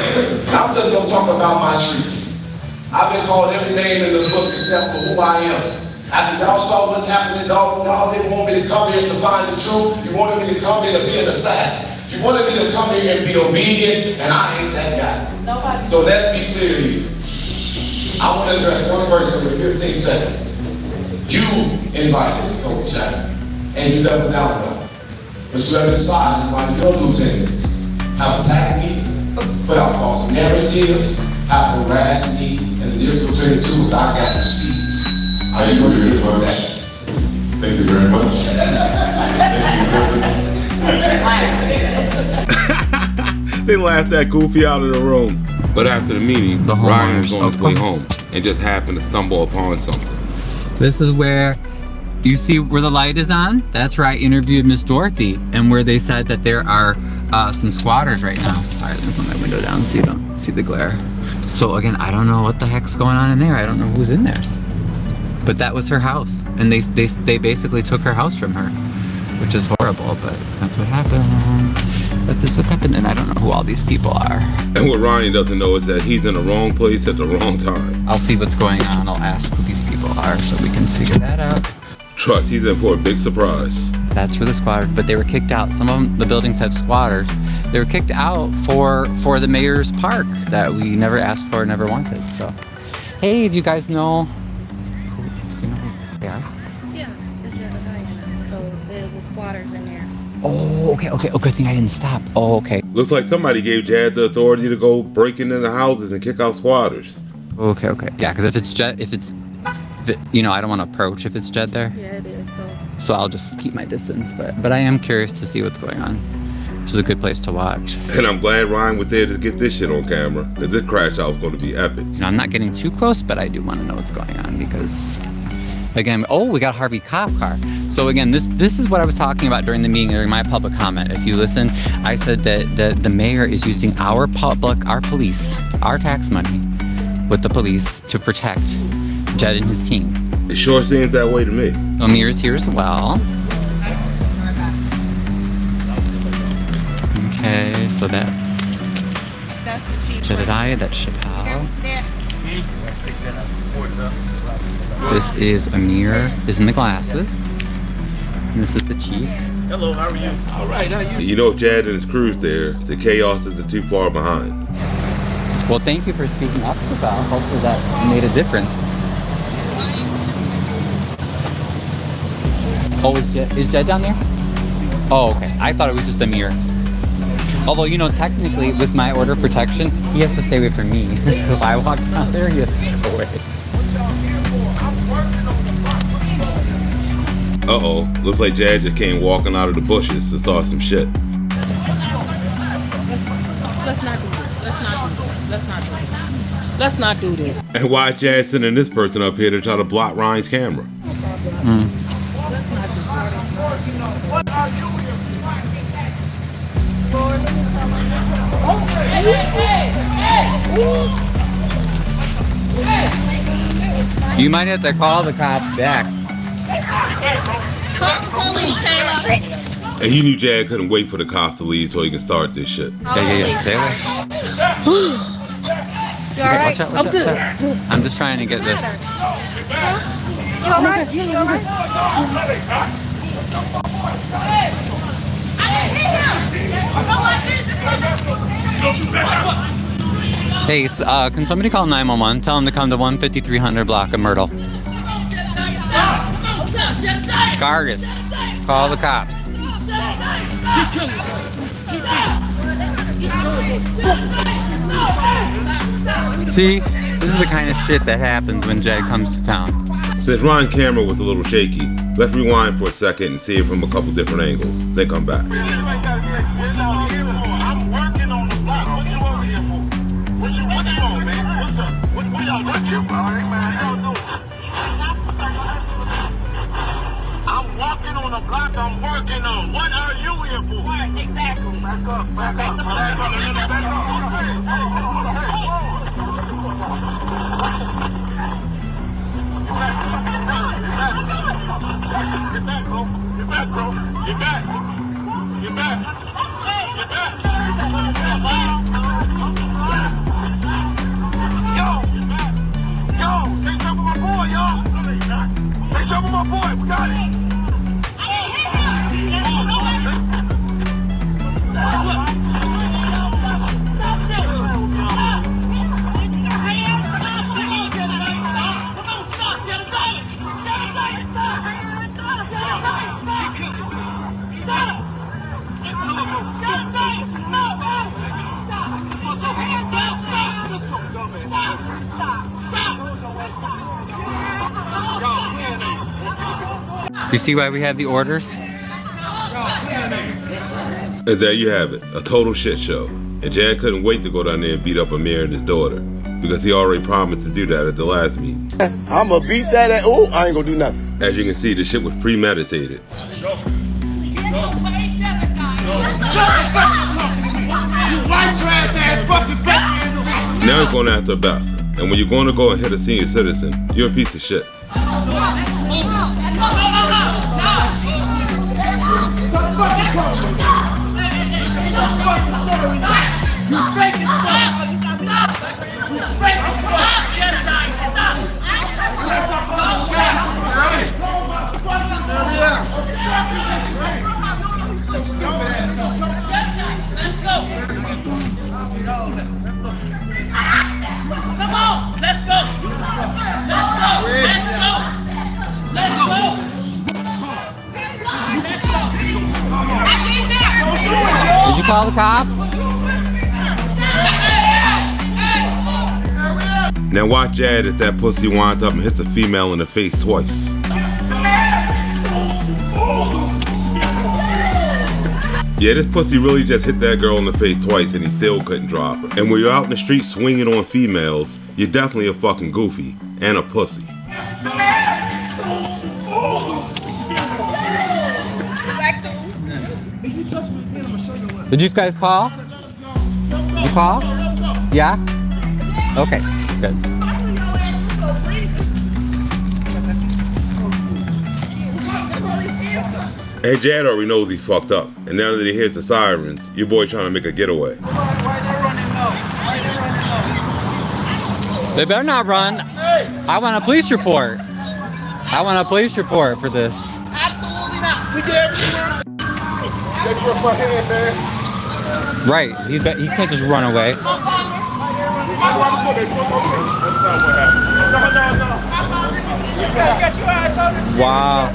S12: I'm just gonna talk about my truth. I've been called every name in the book except for who I am. After y'all saw what happened, y'all didn't want me to come here to find the truth. You wanted me to come here to be an assassin. You wanted me to come here and be obedient, and I ain't that guy.
S16: Nobody.
S12: So let's be clear here. I want to address one person with 15 seconds. You invited me, Coach Jack, and you never doubted me. But you have decided while your lieutenants have attacked me, put out false narratives, have harassed me, and the difference between the two is I got receipts. Are you going to get about that? Thank you very much.
S1: They laughed that goofy out of the room. But after the meeting, Ryan was on his way home and just happened to stumble upon something.
S10: This is where you see where the light is on. That's where I interviewed Miss Dorothy, and where they said that there are some squatters right now. Sorry, let me put my window down so you don't see the glare. So again, I don't know what the heck's going on in there. I don't know who's in there. But that was her house, and they basically took her house from her, which is horrible. But that's what happened. That's just what happened, and I don't know who all these people are.
S1: And what Ryan doesn't know is that he's in the wrong place at the wrong time.
S10: I'll see what's going on. I'll ask who these people are so we can figure that out.
S1: Trust, he's in for a big surprise.
S10: That's where the squatters, but they were kicked out. Some of them, the buildings have squatters. They were kicked out for the mayor's park that we never asked for, never wanted. So, hey, do you guys know who they are?
S2: Yeah, it's Jedidiah. So the squatters in there.
S10: Oh, okay. Oh, good thing I didn't stop. Oh, okay.
S1: Looks like somebody gave Jad the authority to go breaking into houses and kick out squatters.
S10: Okay. Yeah, because if it's Jed, I don't want to approach if it's Jed there.
S2: Yeah, it is.
S10: So I'll just keep my distance. But I am curious to see what's going on. Which is a good place to watch.
S1: And I'm glad Ryan was there to get this shit on camera, because this crash out is going to be epic.
S10: I'm not getting too close, but I do want to know what's going on because Again, oh, we got Harvey cop car. So again, this is what I was talking about during the meeting, during my public comment. If you listen, I said that the mayor is using our police, our tax money with the police to protect Jed and his team.
S1: It sure seems that way to me.
S10: Amir's here as well. Okay, so that's Jedidiah, that's Chappelle. This is Amir, is in the glasses. And this is the chief.
S4: Hello, how are you? All right, how are you?
S1: You know, if Jed and his crew's there, the chaos isn't too far behind.
S10: Well, thank you for speaking up for that. Hopefully that made a difference. Oh, is Jed down there? Oh, okay. I thought it was just Amir. Although, you know, technically, with my order of protection, he has to stay away from me. So if I walk down there, he has to go away.
S1: Uh-oh. Looks like Jed just came walking out of the bushes to start some shit.
S16: Let's not do this.
S1: And why is Jed sending this person up here to try to block Ryan's camera?
S10: You might have to call the cops back.
S1: And he knew Jed couldn't wait for the cops to leave so he can start this shit.
S10: Yeah. Stay away.
S16: You alright?
S10: Watch out,
S16: good.
S10: I'm just trying to get this.
S16: You alright? You alright?
S10: Hey, can somebody call 911? Tell them to come to 15300 block of Myrtle. Gargus, call the cops. See, this is the kind of shit that happens when Jed comes to town.
S1: Since Ryan's camera was a little shaky, let's rewind for a second and see it from a couple different angles. Then come back.
S22: I'm walking on the block I'm working on. What are you here for? Exactly. Back up, back up, back up, back Get back, bro. Get back, bro. Get back. Get back. Get back. Yo, take some of my boy, y'all. Take some of my boy. We got it.
S10: You see why we have the orders?
S1: And there you have it, a total shit show. And Jed couldn't wait to go down there and beat up Amir and his daughter, because he already promised to do that at the last meeting.
S6: I'ma beat that at, oh, I ain't gonna do nothing.
S1: As you can see, the shit was premeditated. Now he's going after Beth. And when you're going to go and hit a senior citizen, you're a piece of shit.
S15: Come on, let's go.
S10: Did you call the cops?
S1: Now watch Jed as that pussy winds up and hits a female in the face twice. Yeah, this pussy really just hit that girl in the face twice and he still couldn't drop her. And when you're out in the street swinging on females, you're definitely a fucking goofy and a pussy.
S10: Did you guys call? You call? Yeah? Okay, good.
S1: Hey, Jad already knows he fucked up, and now that he hears the sirens, your boy trying to make a getaway.
S10: They better not run. I want a police report. I want a police report for this.
S22: Absolutely not. We did everything.
S5: Take your front hand, man.
S10: Right, he can't just run away.
S5: That's not what happened.
S10: Wow.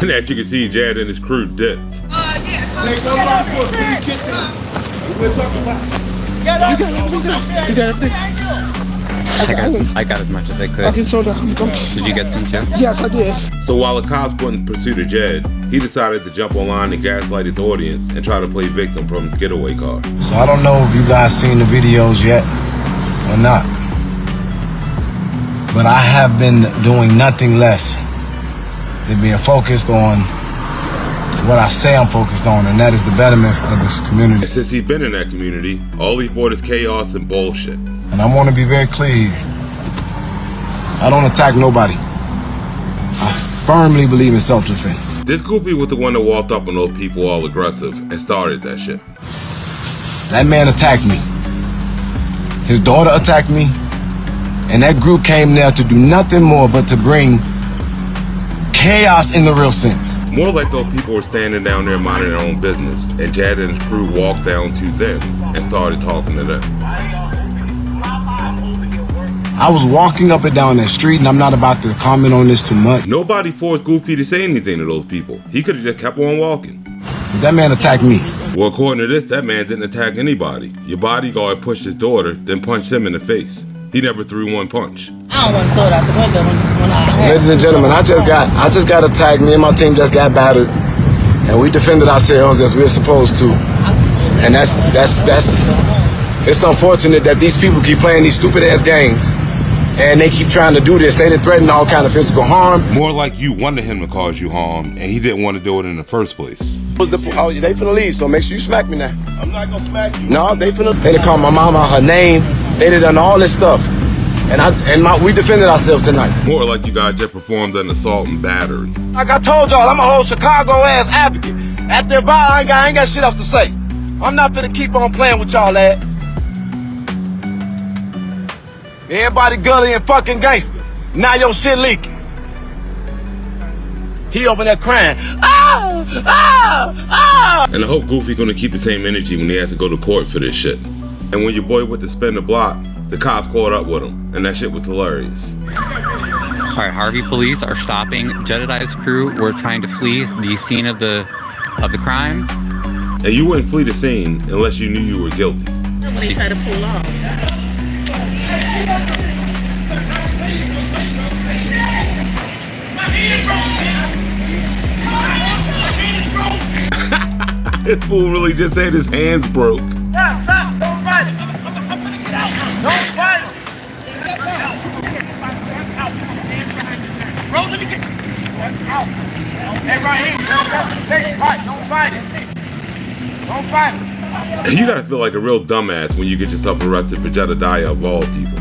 S1: And as you can see, Jad and his crew dipped.
S23: You got everything?
S10: I got as much as I could.
S23: Okay, so
S10: Did you get some too?
S23: Yes, I did.
S1: So while the cops went in pursuit of Jed, he decided to jump online and gaslight his audience and try to play victim from his getaway car.
S6: So I don't know if you guys seen the videos yet or not, but I have been doing nothing less than being focused on what I say I'm focused on, and that is the betterment of this community.
S1: And since he's been in that community, all he brought is chaos and bullshit.
S6: And I want to be very clear here. I don't attack nobody. I firmly believe in self-defense.
S1: This groupie was the one that walked up on those people all aggressive and started that shit.
S6: That man attacked me. His daughter attacked me. And that group came there to do nothing more but to bring chaos in the real sense.
S1: More like those people were standing down there minding their own business, and Jad and his crew walked down to them and started talking to them.
S6: I was walking up and down that street, and I'm not about to comment on this too much.
S1: Nobody forced Goofy to say anything to those people. He could have just kept on walking.
S6: But that man attacked me.
S1: Well, according to this, that man didn't attack anybody. Your bodyguard pushed his daughter, then punched him in the face. He never threw one punch.
S22: I don't want to throw it out the window when I
S6: Ladies and gentlemen, I just got attacked. Me and my team just got battered, and we defended ourselves as we're supposed to. And that's it's unfortunate that these people keep playing these stupid ass games, and they keep trying to do this. They didn't threaten all kind of physical harm.
S1: More like you wanted him to cause you harm, and he didn't want to do it in the first place.
S6: They finna leave, so make sure you smack me now.
S5: I'm not gonna smack you.
S6: No, they done called my mama her name. They done all this stuff, and we defended ourselves tonight.
S1: More like you guys just performed an assault and battery.
S6: Like I told y'all, I'm a whole Chicago ass advocate. After a while, I ain't got shit else to say. I'm not gonna keep on playing with y'all ass. Everybody gully and fucking gangster. Now your shit leaking. He over there crying. Ah! Ah! Ah!
S1: And I hope Goofy gonna keep the same energy when he has to go to court for this shit. And when your boy went to spin the block, the cops caught up with him, and that shit was hilarious.
S10: Alright, Harvey police are stopping Jedidiah's crew. We're trying to flee the scene of the crime.
S1: And you wouldn't flee the scene unless you knew you were guilty.
S16: Somebody tried to pull off.
S1: This fool really just said his hands broke.
S22: Stop! Don't fight it! Don't fight it! Bro, let me get out. Hey, right here. Take fight. Don't fight it. Don't fight it.
S1: And you gotta feel like a real dumbass when you get yourself arrested for Jedidiah of all people.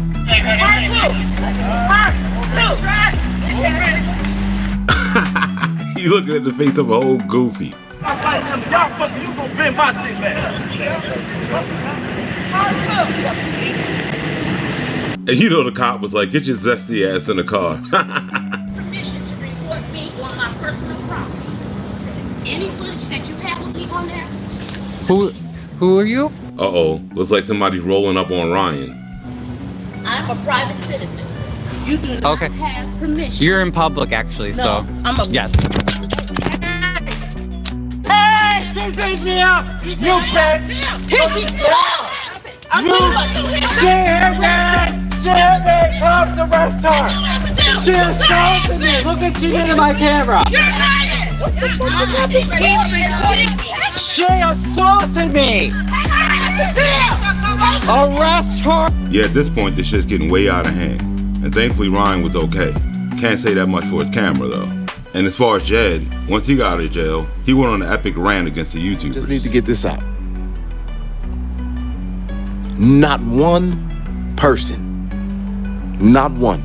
S1: You looking at the face of a whole Goofy.
S22: I'm fighting them. Y'all fucking, you gonna bend my shit back.
S1: And you know the cop was like, get your zesty ass in the car.
S11: Permission to report me on my personal property. Any footage that you have of me on there?
S10: Who are you?
S1: Uh-oh, looks like somebody's rolling up on Ryan.
S11: I'm a private citizen. You do not have permission.
S10: You're in public actually, so
S11: I'm a
S10: yes.
S22: Hey, she beat me up! You bitch!
S11: Hit me up!
S22: She hit me! Comes the rest time! She assaulted me! Look at she did in my camera!
S11: You're lying! What the fuck just happened?
S22: She assaulted me! Arrest her!
S1: Yeah, at this point, this shit's getting way out of hand. And thankfully, Ryan was okay. Can't say that much for his camera though. And as far as Jed, once he got out of jail, he went on an epic rant against the YouTubers.
S6: Just need to get this out. Not one person. Not one.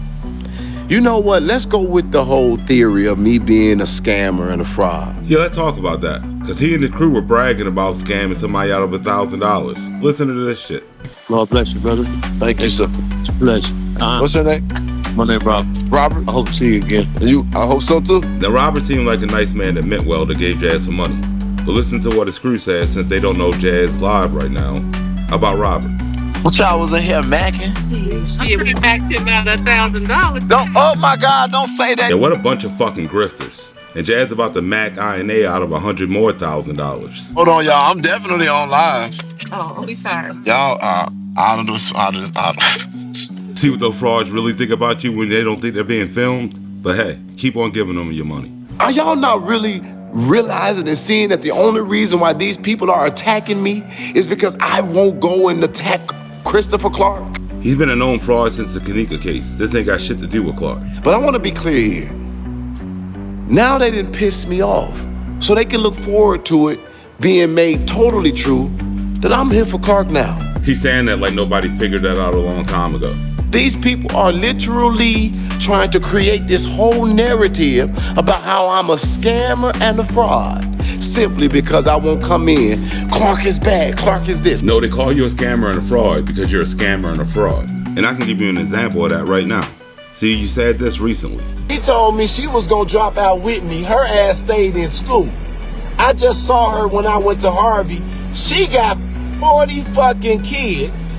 S6: You know what? Let's go with the whole theory of me being a scammer and a fraud.
S1: Yeah, let's talk about that. Because he and the crew were bragging about scamming somebody out of $1,000. Listen to this shit.
S14: Lord bless you, brother.
S6: Thank you, sir.
S14: It's a pleasure.
S6: What's your name?
S14: My name Robert.
S6: Robert?
S14: I hope to see you again.
S6: I hope so too.
S1: Now, Robert seemed like a nice man that meant well that gave Jazz some money. But listen to what his crew said, since they don't know Jazz live right now, about Robert.
S6: What y'all was in here macking?
S18: Shit, we backed him out $1,000.
S6: Oh my God, don't say that.
S1: Yeah, what a bunch of fucking grifters. And Jazz about to mac INA out of $100,000 more.
S6: Hold on, y'all. I'm definitely on live.
S18: Oh, we sorry.
S6: Y'all, out of this.
S1: See what those frauds really think about you when they don't think they're being filmed? But hey, keep on giving them your money.
S6: Are y'all not really realizing and seeing that the only reason why these people are attacking me is because I won't go and attack Christopher Clark?
S1: He's been a known fraud since the Kenneka case. This ain't got shit to do with Clark.
S6: But I want to be clear here. Now they didn't piss me off, so they can look forward to it being made totally true that I'm here for Clark now.
S1: He's saying that like nobody figured that out a long time ago.
S6: These people are literally trying to create this whole narrative about how I'm a scammer and a fraud simply because I won't come in. Clark is bad, Clark is this.
S1: No, they call you a scammer and a fraud because you're a scammer and a fraud. And I can give you an example of that right now. See, you said this recently.
S6: He told me she was gonna drop out with me. Her ass stayed in school. I just saw her when I went to Harvey. She got 40 fucking kids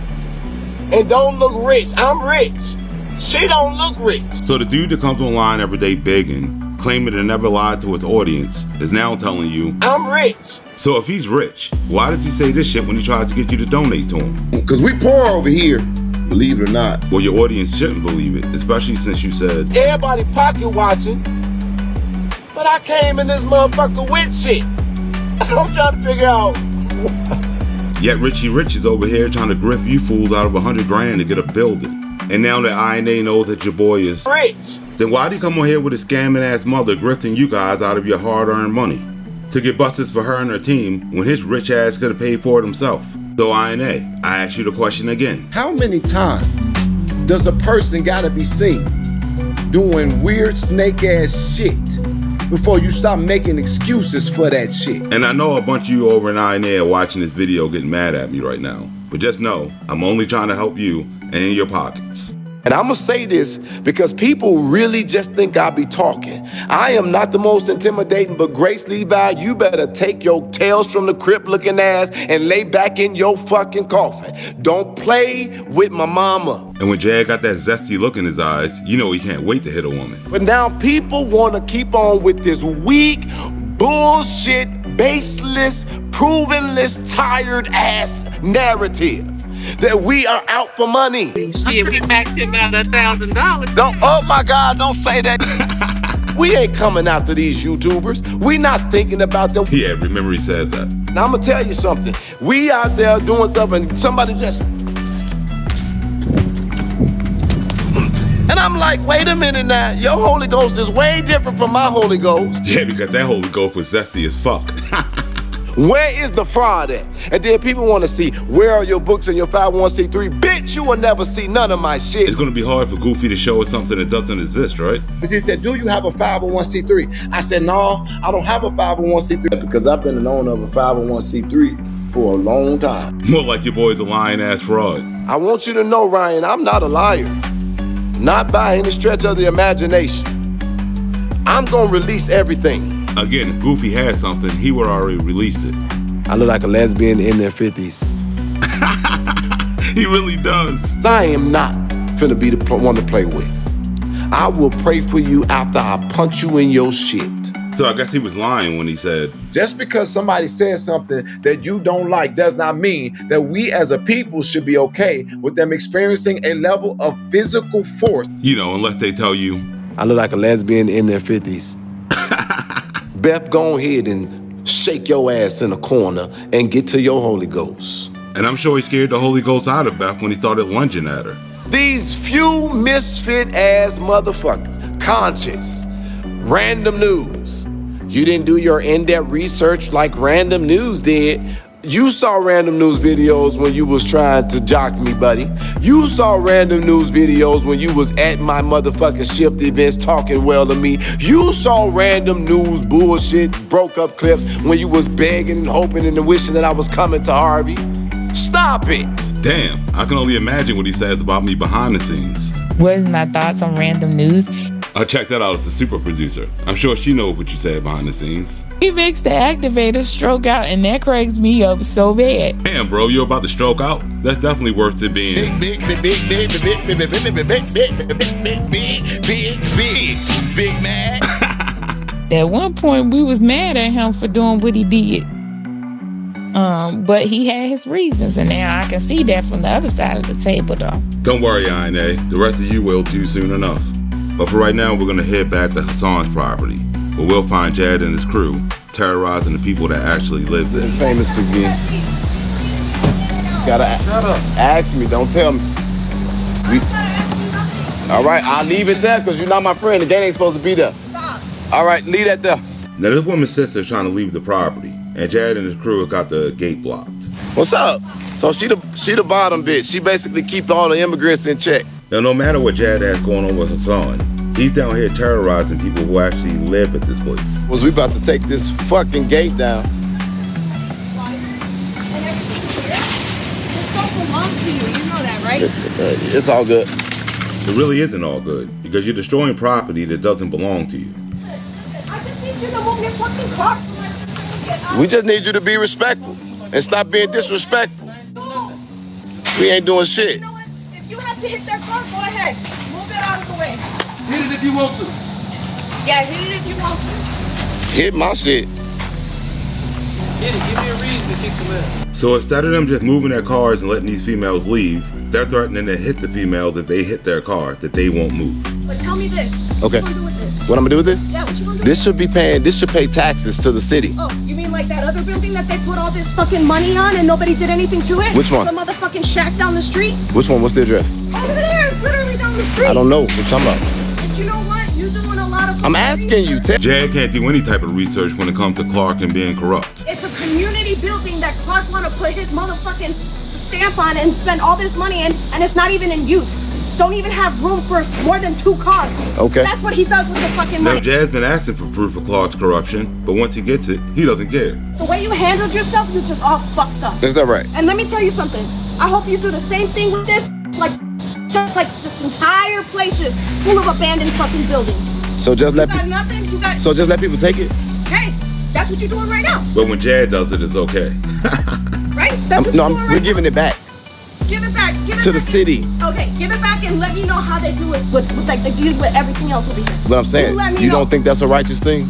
S6: and don't look rich. I'm rich. She don't look rich.
S1: So the dude that comes online every day begging, claiming to never lie to his audience, is now telling you,
S6: I'm rich.
S1: So if he's rich, why does he say this shit when he tries to get you to donate to him?
S6: Because we poor over here, believe it or not.
S1: Well, your audience shouldn't believe it, especially since you said,
S6: everybody pocket watching, but I came in this motherfucker with shit. I'm trying to figure out.
S1: Yet Richie Rich is over here trying to grift you fools out of $100,000 to get a building. And now that INA knows that your boy is
S6: rich,
S1: then why'd he come on here with his scamming ass mother grifting you guys out of your hard-earned money to get busted for her and her team when his rich ass could have paid for it himself? So INA, I ask you the question again.
S6: How many times does a person gotta be seen doing weird snake ass shit before you stop making excuses for that shit?
S1: And I know a bunch of you over in INA are watching this video getting mad at me right now. But just know, I'm only trying to help you and in your pockets.
S6: And I'm gonna say this because people really just think I be talking. I am not the most intimidating, but Grace Levi, you better take your tails from the crib looking ass and lay back in your fucking coffin. Don't play with my mama.
S1: And when Jad got that zesty look in his eyes, you know he can't wait to hit a woman.
S6: But now people wanna keep on with this weak, bullshit, baseless, provenless, tired ass narrative that we are out for money.
S18: Shit, we backed him out $1,000.
S6: Oh my God, don't say that. We ain't coming after these YouTubers. We not thinking about them.
S1: Yeah, remember he said that.
S6: Now I'm gonna tell you something. We out there doing stuff and somebody just... And I'm like, wait a minute now. Your Holy Ghost is way different from my Holy Ghost.
S1: Yeah, because that Holy Ghost was zesty as fuck.
S6: Where is the fraud at? And then people want to see, where are your books and your 501c3? Bitch, you will never see none of my shit.
S1: It's going to be hard for Goofy to show us something that doesn't exist, right?
S6: He said, do you have a 501c3? I said, no, I don't have a 501c3 because I've been an owner of a 501c3 for a long time.
S1: More like your boy's a lying-ass fraud.
S6: I want you to know, Ryan, I'm not a liar. Not by any stretch of the imagination. I'm going to release everything.
S1: Again, if Goofy had something, he would already released it.
S6: I look like a lesbian in their 50s.
S1: He really does.
S6: I am not finna be the one to play with. I will pray for you after I punch you in your shit.
S1: So I guess he was lying when he said,
S6: just because somebody says something that you don't like does not mean that we as a people should be okay with them experiencing a level of physical force.
S1: You know, unless they tell you,
S6: I look like a lesbian in their 50s. Beth, go ahead and shake your ass in a corner and get to your Holy Ghost.
S1: And I'm sure he scared the Holy Ghost out of Beth when he started lunging at her.
S6: These few misfit ass motherfuckers conscious. Random news. You didn't do your in-depth research like Random News did. You saw Random News videos when you was trying to jock me, buddy. You saw Random News videos when you was at my motherfucking shift events talking well to me. You saw Random News bullshit, broke up clips when you was begging and hoping and wishing that I was coming to Harvey. Stop it.
S1: Damn, I can only imagine what he says about me behind the scenes.
S9: What is my thoughts on Random News?
S1: I'll check that out as a super producer. I'm sure she knows what you said behind the scees.
S9: He makes the activator stroke out, and that cracks me up so bad.
S1: Damn, bro, you're about to stroke out? That's definitely worth it being
S6: big mad.
S9: At one point, we was mad at him for doing what he did. But he had his reasons, and now I can see that from the other side of the table, though.
S1: Don't worry, INA. The rest of you will too soon enough. But for right now, we're going to head back to Hassan's property, where we'll find Jed and his crew terrorizing the people that actually live there.
S6: Famous again. Gotta ask me, don't tell me. All right, I'll leave it there because you're not my friend. The gate ain't supposed to be there. Stop. All right, leave that there.
S1: Now, this woman's sister's trying to leave the property, and Jed and his crew have got the gate blocked.
S6: What's up? So she the bottom bitch. She basically keep all the immigrants in check.
S1: Now, no matter what Jed has going on with Hassan, he's down here terrorizing people who actually live at this place.
S6: Was we about to take this fucking gate down? It's all good.
S1: It really isn't all good, because you're destroying property that doesn't belong to you.
S11: I just need you to move your fucking car.
S6: We just need you to be respectful and stop being disrespectful. We ain't doing shit.
S11: You know what? If you have to hit their car, go ahead. Move it out of the way.
S22: Hit it if you want to.
S11: Yeah, hit it if you want to.
S6: Hit my shit.
S22: Hit it. Give me a reason to kick some ass.
S1: So instead of them just moving their cars and letting these females leave, they're threatening to hit the females if they hit their car, that they won't move.
S11: But tell me this.
S6: Okay.
S11: What you gonna do with this?
S6: What I'm gonna do with this?
S11: Yeah, what you gonna do?
S6: This should pay taxes to the city.
S11: Oh, you mean like that other building that they put all this fucking money on and nobody did anything to it?
S6: Which one?
S11: The motherfucking shack down the street?
S6: Which one? What's the address?
S11: Over there, it's literally down the street.
S6: I don't know. What you talking about?
S11: But you know what? You're doing a lot of.
S6: I'm asking you.
S1: Jed can't do any type of research when it comes to Clark and being corrupt.
S11: It's a community building that Clark want to put his motherfucking stamp on and spend all this money in, and it's not even in use. Don't even have room for more than 2 cars.
S6: Okay.
S11: That's what he does with the fucking money.
S1: Now, Jed's been asking for proof of Clark's corruption, but once he gets it, he doesn't care.
S11: The way you handled yourself, you just all fucked up.
S6: Is that right?
S11: And let me tell you something. I hope you do the same thing with this. Just like this entire place is full of abandoned fucking buildings.
S6: So just let
S11: You got nothing. You got.
S6: So just let people take it.
S11: Hey, that's what you're doing right now,
S1: But when Jed does it, it's okay.
S11: right? That's what you're doing right
S6: we're
S11: now.
S6: giving it back
S11: Give it back. Give it
S6: to
S11: back.
S6: the city.
S11: Okay, give it back and let me know how they do it with like they do with everything else over here.
S6: But I'm saying,
S11: let me
S6: you
S11: know.
S6: don't think that's a righteous thing?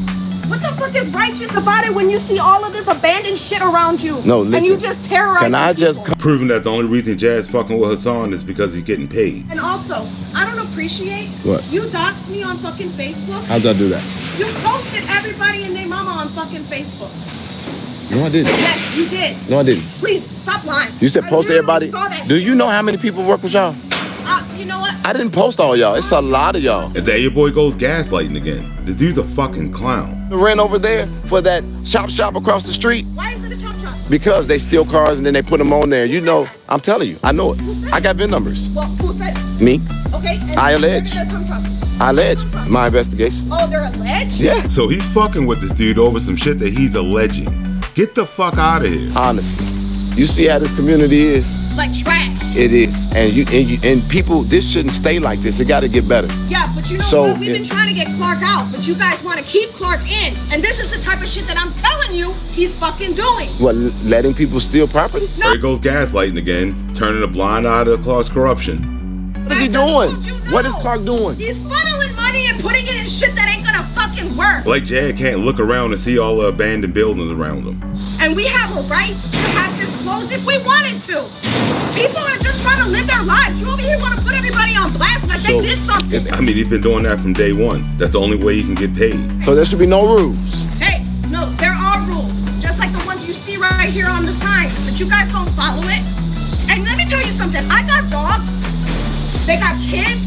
S11: What the fuck is righteous about it when you see all of this abandoned shit around you?
S1: No, listen.
S11: And you just terrorize
S6: Can I
S11: people?
S6: just
S1: Proving that the only reason Jed's fucking with Hassan is because he's getting paid.
S11: And also, I don't appreciate
S6: What?
S11: you doxed me on fucking Facebook.
S6: How'd I do that?
S11: You posted everybody and their mama on fucking Facebook.
S6: No, I didn't.
S11: Yes, you did.
S6: No, I didn't.
S11: Please stop lying.
S6: You said
S11: I
S6: post
S11: literally
S6: everybody.
S11: saw that
S6: Do
S11: shit.
S6: you know how many people work with y'all?
S11: You know what?
S6: I didn't post all y'all. It's a lot of y'all.
S1: Is that your boy goes gaslighting again? The dude's a fucking clown.
S6: The rent over there for that shop across the street
S11: Why is it a chop shop?
S6: because they steal cars and then they put them on there. You know, I'm telling you, I know it. I got VIN numbers.
S11: Well, who said it?
S6: Me.
S11: Okay. And
S6: I
S11: where
S6: allege.
S11: did that come from?
S6: I allege. My investigation.
S11: Oh, they're alleged?
S6: Yeah.
S1: So he's fucking with this dude over some shit that he's alleging. Get the fuck out of here.
S6: Honestly, you see how this community is?
S11: Like trash.
S6: It is, and people. This shouldn't stay like this. It got to get better.
S11: Yeah, but you know
S6: So
S11: what? We've been trying to get Clark out, but you guys want to keep Clark in. And this is the type of shit that I'm telling you he's fucking doing.
S6: What, letting people steal property?
S1: There he goes gaslighting again, turning a blind eye to Clark's corruption.
S6: What is he doing? What is Clark doing?
S11: He's funneling money and putting it in shit that ain't gonna fucking work.
S1: Like Jed can't look around and see all the abandoned buildings around him.
S11: And we have a right to have this closed if we wanted to. People are just trying to live their lives. You over here want to put everybody on blast like they did something.
S1: I mean, he's been doing that from day one. That's the only way he can get paid.
S6: So there should be no rules.
S11: Hey, no, there are rules. Just like the ones you see right here on the signs. But you guys don't follow it. And let me tell you something. I got dogs. They got kids.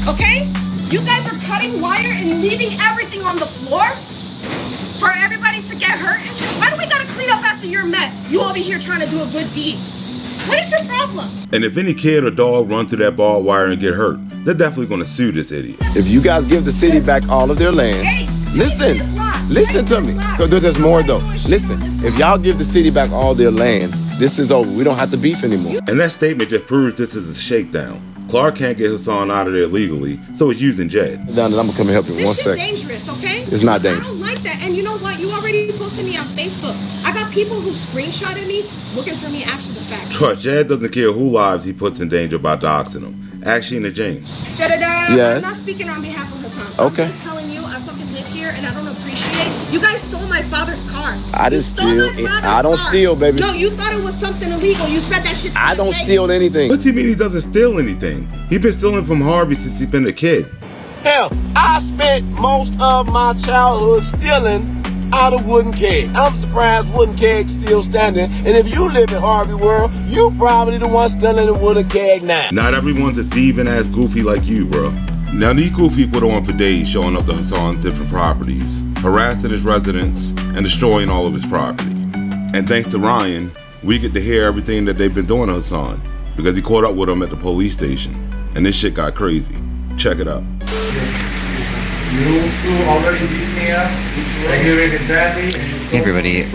S11: Okay? You guys are cutting wire and leaving everything on the floor for everybody to get hurt and shit. Why do we gotta clean up after your mess? You over here trying to do a good deed. What is your problem?
S1: And if any kid or dog run through that barbed wire and get hurt, they're definitely going to sue this idiot.
S6: If you guys give the city back all of their land, listen to me. There's more though. Listen, if y'all give the city back all their land, this is over. We don't have to beef anymore.
S1: And that statement just proves this is a shakedown. Clark can't get Hassan out of there legally, so he's using Jed.
S6: I'm gonna come and help you in 1
S11: This
S6: second.
S11: shit dangerous, okay?
S6: It's not dangerous.
S11: I don't like that. And you know what? You already posted me on Facebook. I got people who screenshotted me looking for me after the fact.
S1: Trust, Jed doesn't care who lives he puts in danger by doxing them. Actually, in the James.
S11: Jedidiah,
S6: Yes.
S11: I'm not speaking on behalf of Hassan.
S6: Okay.
S11: I'm just telling you, I fucking live here and I don't appreciate. You guys stole my father's car.
S6: I didn't steal. I don't steal, baby.
S11: No, you thought it was something illegal. You said that shit to
S6: I
S11: my
S6: don't
S11: face.
S6: steal anything.
S1: What do you mean he doesn't steal anything? He's been stealing from Harvey since he's been a kid.
S7: Hell, I spent most of my childhood stealing out of wooden kegs. I'm surprised wooden kegs still standing. And if you live in Harvey world, you probably the one stealing a wooden keg now.
S1: Not everyone's a thieving ass goofy like you, bro. Now these goofies went on for days showing up to Hassan's different properties, harassing his residents, and destroying all of his property. And thanks to Ryan, we get to hear everything that they've been doing to Hassan, because he caught up with him at the police station. And this shit got crazy. Check it out.
S22: You two already beat me up, aggravated badly.
S10: Hey everybody,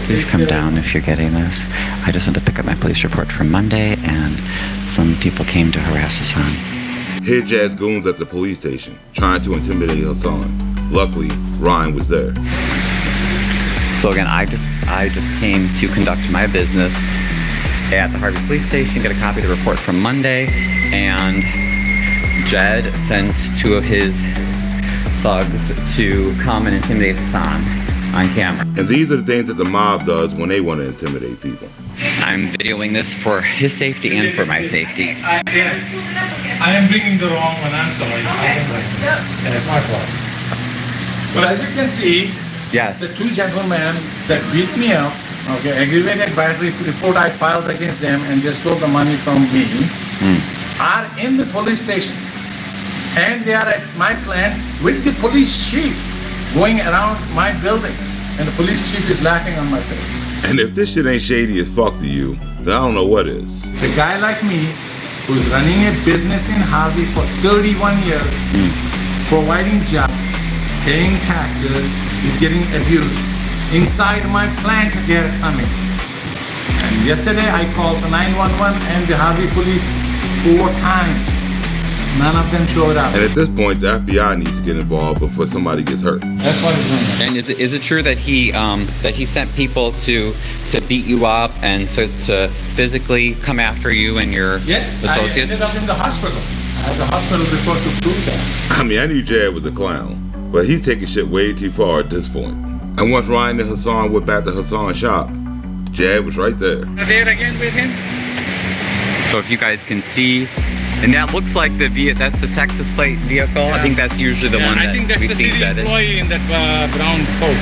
S10: please come down if you're getting this. I just went to pick up my police report from Monday, and some people came to harass Hassan.
S1: Hid Jazz goons at the police station, trying to intimidate Hassan. Luckily, Ryan was there.
S10: So again, I just came to conduct my business at the Harvey police station, get a copy of the report from Monday, and Jed sent 2 of his thugs to come and intimidate Hassan on camera.
S1: And these are the things that the mob does when they want to intimidate people.
S10: I'm videoing this for his safety and for my safety.
S22: I am bringing the wrong one, I'm sorry. That's my fault. But as you can see,
S10: yes,
S22: the 2 gentlemen that beat me up, okay, aggravated battery report I filed against them and they stole the money from me, are in the police station. And they are at my plant with the police chief going around my buildings. And the police chief is laughing on my face.
S1: And if this shit ain't shady as fuck to you, then I don't know what is.
S22: A guy like me, who's running a business in Harvey for 31 years, providing jobs, paying taxes, is getting abused. Inside my plant, they're coming. And yesterday I called the 911 and the Harvey police 4 times. None of them showed up.
S1: And at this point, the FBI needs to get involved before somebody gets hurt.
S22: That's what it's doing.
S10: And is it true that he sent people to beat you up and to physically come after you and your associates?
S22: I ended up in the hospital. I have the hospital report to prove that.
S1: I mean, I knew Jed was a clown, but he's taking shit way too far at this point. And once Ryan and Hassan went back to Hassan's shop, Jed was right there.
S22: There again with him.
S10: So if you guys can see, and that looks like that's the Texas plate vehicle. I think that's usually the one that
S22: I think that's
S10: we've
S22: the
S10: seen
S22: city
S10: vetted.
S22: employee in that brown coat.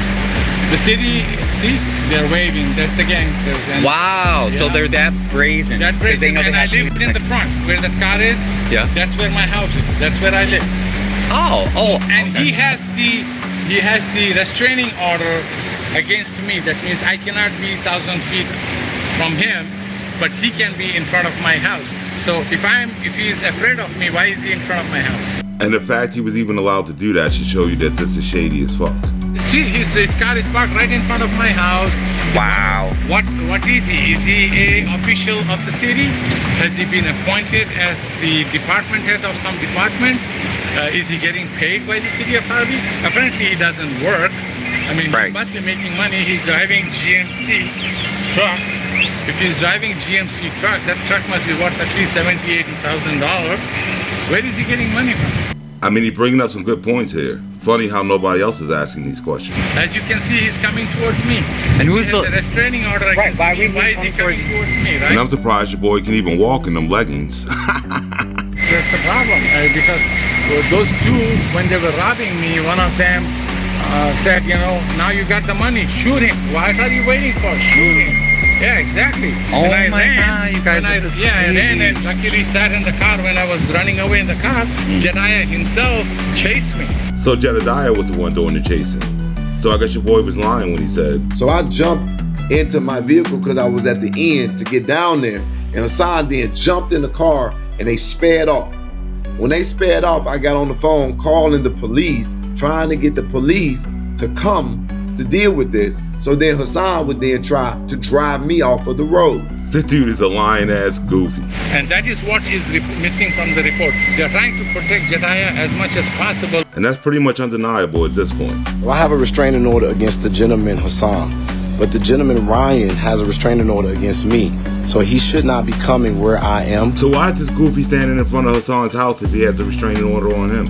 S22: The city, see, they're waving. That's the gangsters. And
S10: Wow, so they're that brazen.
S22: That
S10: 'Cause they
S22: brazen,
S10: know they
S22: and I
S10: have to
S22: live
S10: be
S22: in the front where that car is.
S10: Yeah.
S22: That's where my house is. That's where I live. And
S10: okay.
S22: he has the restraining order against me. That means I cannot be 1,000 feet from him, but he can be in front of my house. So if he's afraid of me, why is he in front of my house?
S1: And the fact he was even allowed to do that should show you that this is shady as fuck.
S22: See, his car is parked right in front of my house.
S10: Wow.
S22: What is he? Is he a official of the city? Has he been appointed as the department head of some department? Is he getting paid by the city of Harvey? Apparently he doesn't work. I mean, he must be making money. He's driving GMC truck. If he's driving GMC truck, that truck must be worth at least $70,000, $80,000. Where is he getting money from?
S1: I mean, he's bringing up some good points here. Funny how nobody else is asking these questions.
S22: As you can see, he's coming towards me.
S10: And who's
S22: the restraining order against me? Why is he coming towards me, right?
S1: And I'm surprised your boy can even walk in them leggings.
S22: That's the problem, because those 2, when they were robbing me, one of them said, now you got the money, shoot him. What are you waiting for? Shoot him. Yeah, exactly.
S10: Oh
S22: and
S10: my God, you guys, this is
S22: I ran
S10: crazy.
S22: and luckily sat in the car when I was running away in the car. Jediah himself chased me.
S1: So Jedidiah was the one doing the chasing. So I guess your boy was lying when he said.
S12: So I jumped into my vehicle because I was at the end to get down there. And Hassan then jumped in the car and they sped off. When they sped off, I got on the phone calling the police, trying to get the police to come to deal with this. So then Hassan would then try to drive me off of the road.
S1: This dude is a lying ass goofy.
S22: And that is what is missing from the report. They're trying to protect Jediah as much as possible.
S1: And that's pretty much undeniable at this point.
S6: Well, I have a restraining order against the gentleman Hassan, but the gentleman Ryan has a restraining order against me. So he should not be coming where I am.
S1: So why is this goofy standing in front of Hassan's house if he has a restraining order on him?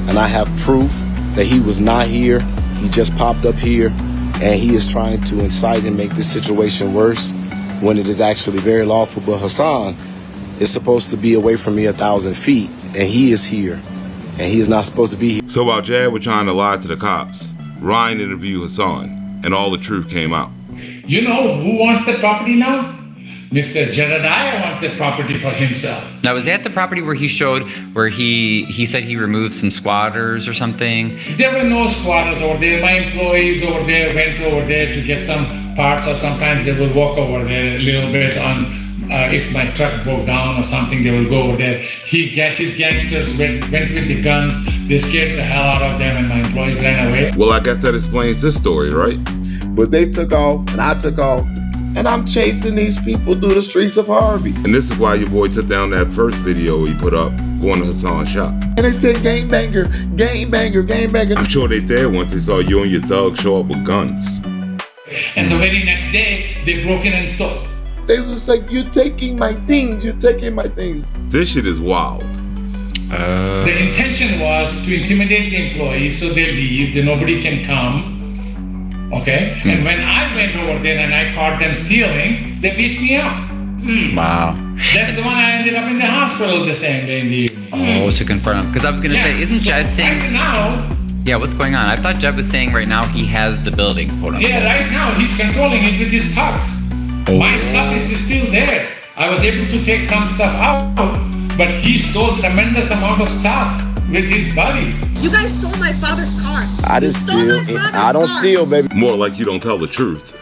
S6: And I have proof that he was not here. He just popped up here, and he is trying to incite and make this situation worse when it is actually very lawful. But Hassan is supposed to be away from me 1,000 feet, and he is here, and he is not supposed to be here.
S1: So while Jad was trying to lie to the cops, Ryan interviewed Hassan, and all the truth came out.
S22: You know who wants the property now? Mr. Jedidiah wants the property for himself.
S10: Now, was that the property where he showed, where he said he removed some squatters or something?
S22: There were no squatters over there. My employees over there went over there to get some parts, or sometimes they will walk over there a little bit on, if my truck broke down or something, they will go over there. His gangsters went with the guns. They scared the hell out of them and my employees ran away.
S1: Well, I guess that explains this story, right?
S12: But they took off and I took off. And I'm chasing these people through the streets of Harvey.
S1: And this is why your boy took down that first video he put up going to Hassan's shop.
S12: And they said, gangbanger, gangbanger, gangbanger.
S1: I'm sure they did once they saw you and your thug show up with guns.
S22: And the very next day, they broke in and stole.
S12: They was like, you're taking my things, you're taking my things.
S1: This shit is wild.
S22: The intention was to intimidate the employees so they leave, then nobody can come. Okay? And when I went over there and I caught them stealing, they beat me up.
S10: Wow.
S22: That's the one I ended up in the hospital the same day in the evening.
S10: Oh, to confront him. Because I was going to say, isn't Jed saying...
S22: Right now...
S10: Yeah, what's going on? I thought Jed was saying right now he has the building, quote unquote.
S22: Yeah, right now he's controlling it with his thugs. My stuff is still there. I was able to take some stuff out, but he stole tremendous amount of stuff with his buddies.
S11: You guys stole my father's car.
S12: I didn't steal. I don't steal, baby.
S1: More like you don't tell the truth.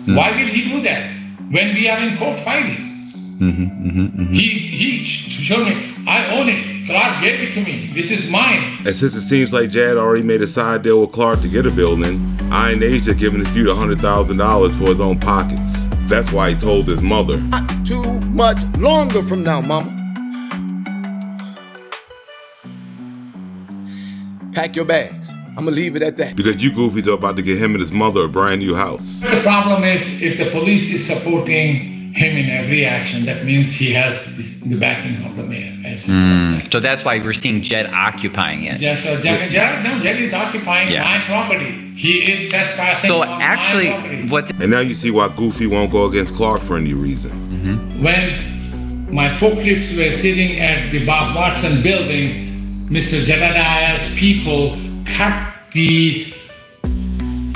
S22: Why did he do that when we are in court fighting? He showed me, I own it. Clark gave it to me. This is mine.
S1: And since it seems like Jad already made a side deal with Clark to get a building, Iron Age had given this dude $100,000 for his own pockets. That's why he told his mother.
S12: Not too much longer from now, mama. Pack your bags. I'm gonna leave it at that.
S1: Because you goofies are about to get him and his mother a brand new house.
S22: The problem is if the police is supporting him in every action, that means he has the backing of the mayor.
S10: So that's why we're seeing Jed occupying it.
S22: Yeah, so Jed is occupying my property. He is trespassing
S10: so
S22: on
S10: actually,
S22: my property.
S1: And now you see why Goofy won't go against Clark for any reason.
S22: When my forklifts were sitting at the Bob Watson building, Mr. Jedidiah's people cut the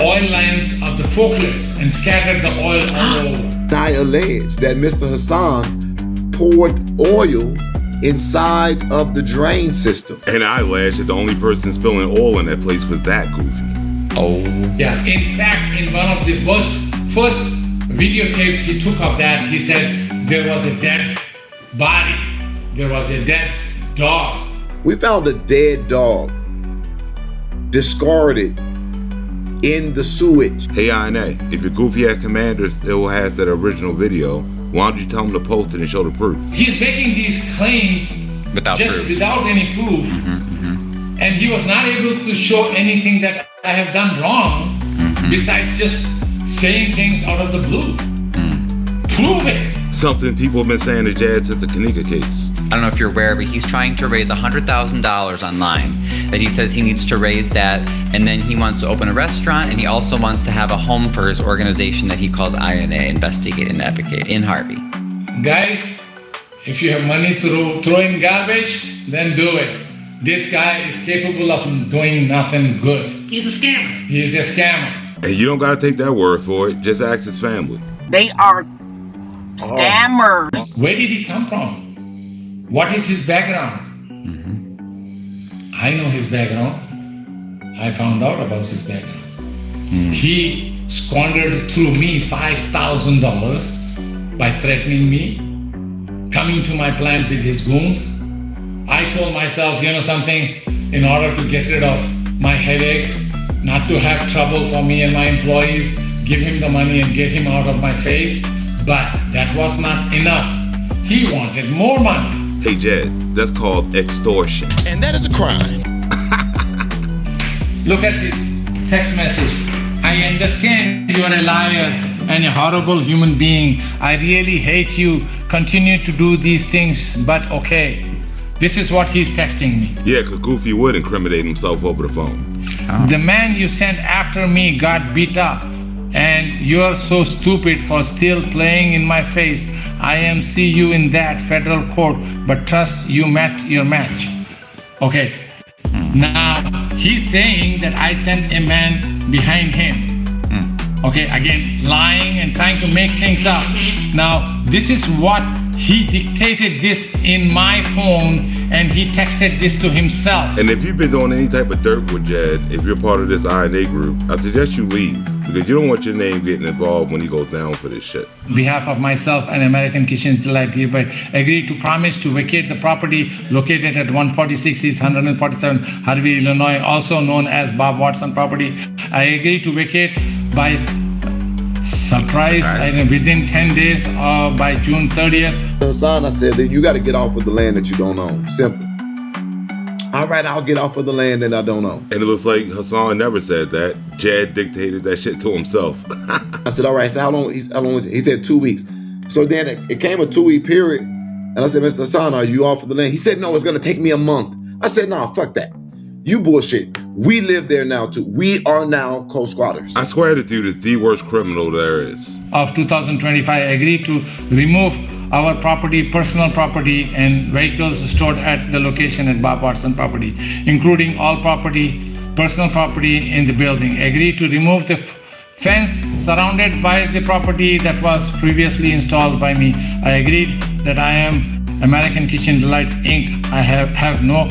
S22: oil lines of the forklifts and scattered the oil all over.
S12: I allege that Mr. Hassan poured oil inside of the drain system.
S1: And I allege that the only person spilling oil in that place was that Goofy.
S10: Oh.
S22: Yeah, in fact, in one of the first videotapes he took of that, he said there was a dead body. There was a dead dog.
S12: We found a dead dog discarded in the sewage.
S1: Hey, INA, if your Goofy ass commander still has that original video, why don't you tell him to post it and show the proof?
S22: He's making these claims without any proof. And he was not able to show anything that I have done wrong besides just saying things out of the blue. Prove it.
S1: Something people have been saying to Jad since the Kenneka case.
S10: I don't know if you're aware, but he's trying to raise $100,000 online. That he says he needs to raise that, and then he wants to open a restaurant, and he also wants to have a home for his organization that he calls INA, Investigate and Advocate, in Harvey.
S22: Guys, if you have money to throw in garbage, then do it. This guy is capable of doing nothing good.
S16: He's a scammer.
S22: He's a scammer.
S1: And you don't gotta take that word for it, just ask his family.
S17: They are scammers.
S22: Where did he come from? What is his background? I know his background. I found out about his background. He squandered through me $5,000 by threatening me, coming to my plant with his goons. I told myself, you know something, in order to get rid of my headaches, not to have trouble for me and my employees, give him the money and get him out of my face. But that was not enough. He wanted more money.
S1: Hey Jed, that's called extortion.
S12: And that is a crime.
S22: Look at this text message. I understand you're a liar and a horrible human being. I really hate you. Continue to do these things, but okay. This is what he's texting me.
S1: Yeah, because Goofy would incriminate himself over the phone.
S22: The man you sent after me got beat up, and you're so stupid for still playing in my face. I am see you in that federal court, but trust you met your match. Okay, now he's saying that I sent a man behind him. Okay, again, lying and trying to make things up. Now, this is what he dictated this in my phone, and he texted this to himself.
S1: And if you've been doing any type of dirt with Jed, if you're part of this INA group, I suggest you leave, because you don't want your name getting involved when he goes down for this shit.
S22: On behalf of myself and American Kitchen's Delight, hereby agree to promise to vacate the property located at 146 East 147 Harvey, Illinois, also known as Bob Watson property. I agree to vacate by surprise. Within 10 days by June 30th.
S12: Hassan, I said that you got to get off of the land that you don't own. Simple. All right, I'll get off of the land that I don't own.
S1: And it looks like Hassan never said that. Jed dictated that shit to himself.
S12: I said, all right, so how long is it? He said 2 weeks. So then it came a 2-week period. And I said, Mr. Hassan, are you off of the land? He said, no, it's going to take me a month. I said, no, fuck that. You bullshit. We live there now too. We are now co-squatters.
S1: I swear to dude is the worst criminal there is.
S22: Of 2025, I agree to remove our property, personal property, and vehicles stored at the location at Bob Watson property, including all property, personal property in the building. Agree to remove the fence surrounded by the property that was previously installed by me. I agreed that I am American Kitchen Delights Inc. I have no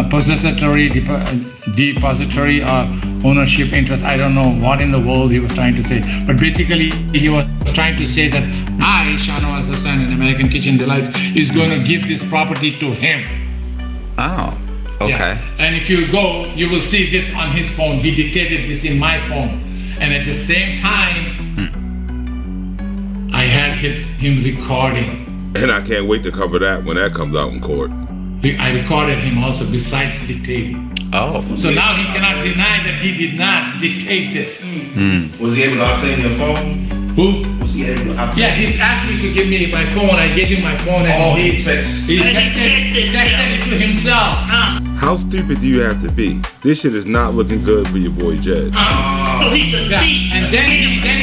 S22: possessory, depository, or ownership interest. I don't know what in the world he was trying to say, but basically he was trying to say that I, Shahnawaz Hassan, in American Kitchen Delights, is going to give this property to him.
S10: Oh, okay.
S22: Yeah. And if you go, you will see this on his phone. He dictated this in my phone, and at the same time, I had him recording.
S1: And I can't wait to cover that when that comes out in court.
S22: I recorded him also besides dictating.
S10: Oh.
S22: So now he cannot deny that he did not dictate this.
S3: Was he able to obtain your phone?
S22: Who?
S3: Was he able to obtain?
S22: Yeah, he's asked me to give me my phone. I gave him my phone, and
S3: he texted
S22: it to himself.
S1: How stupid do you have to be? This shit is not looking good for your boy Jed.
S22: So he's a thief. And then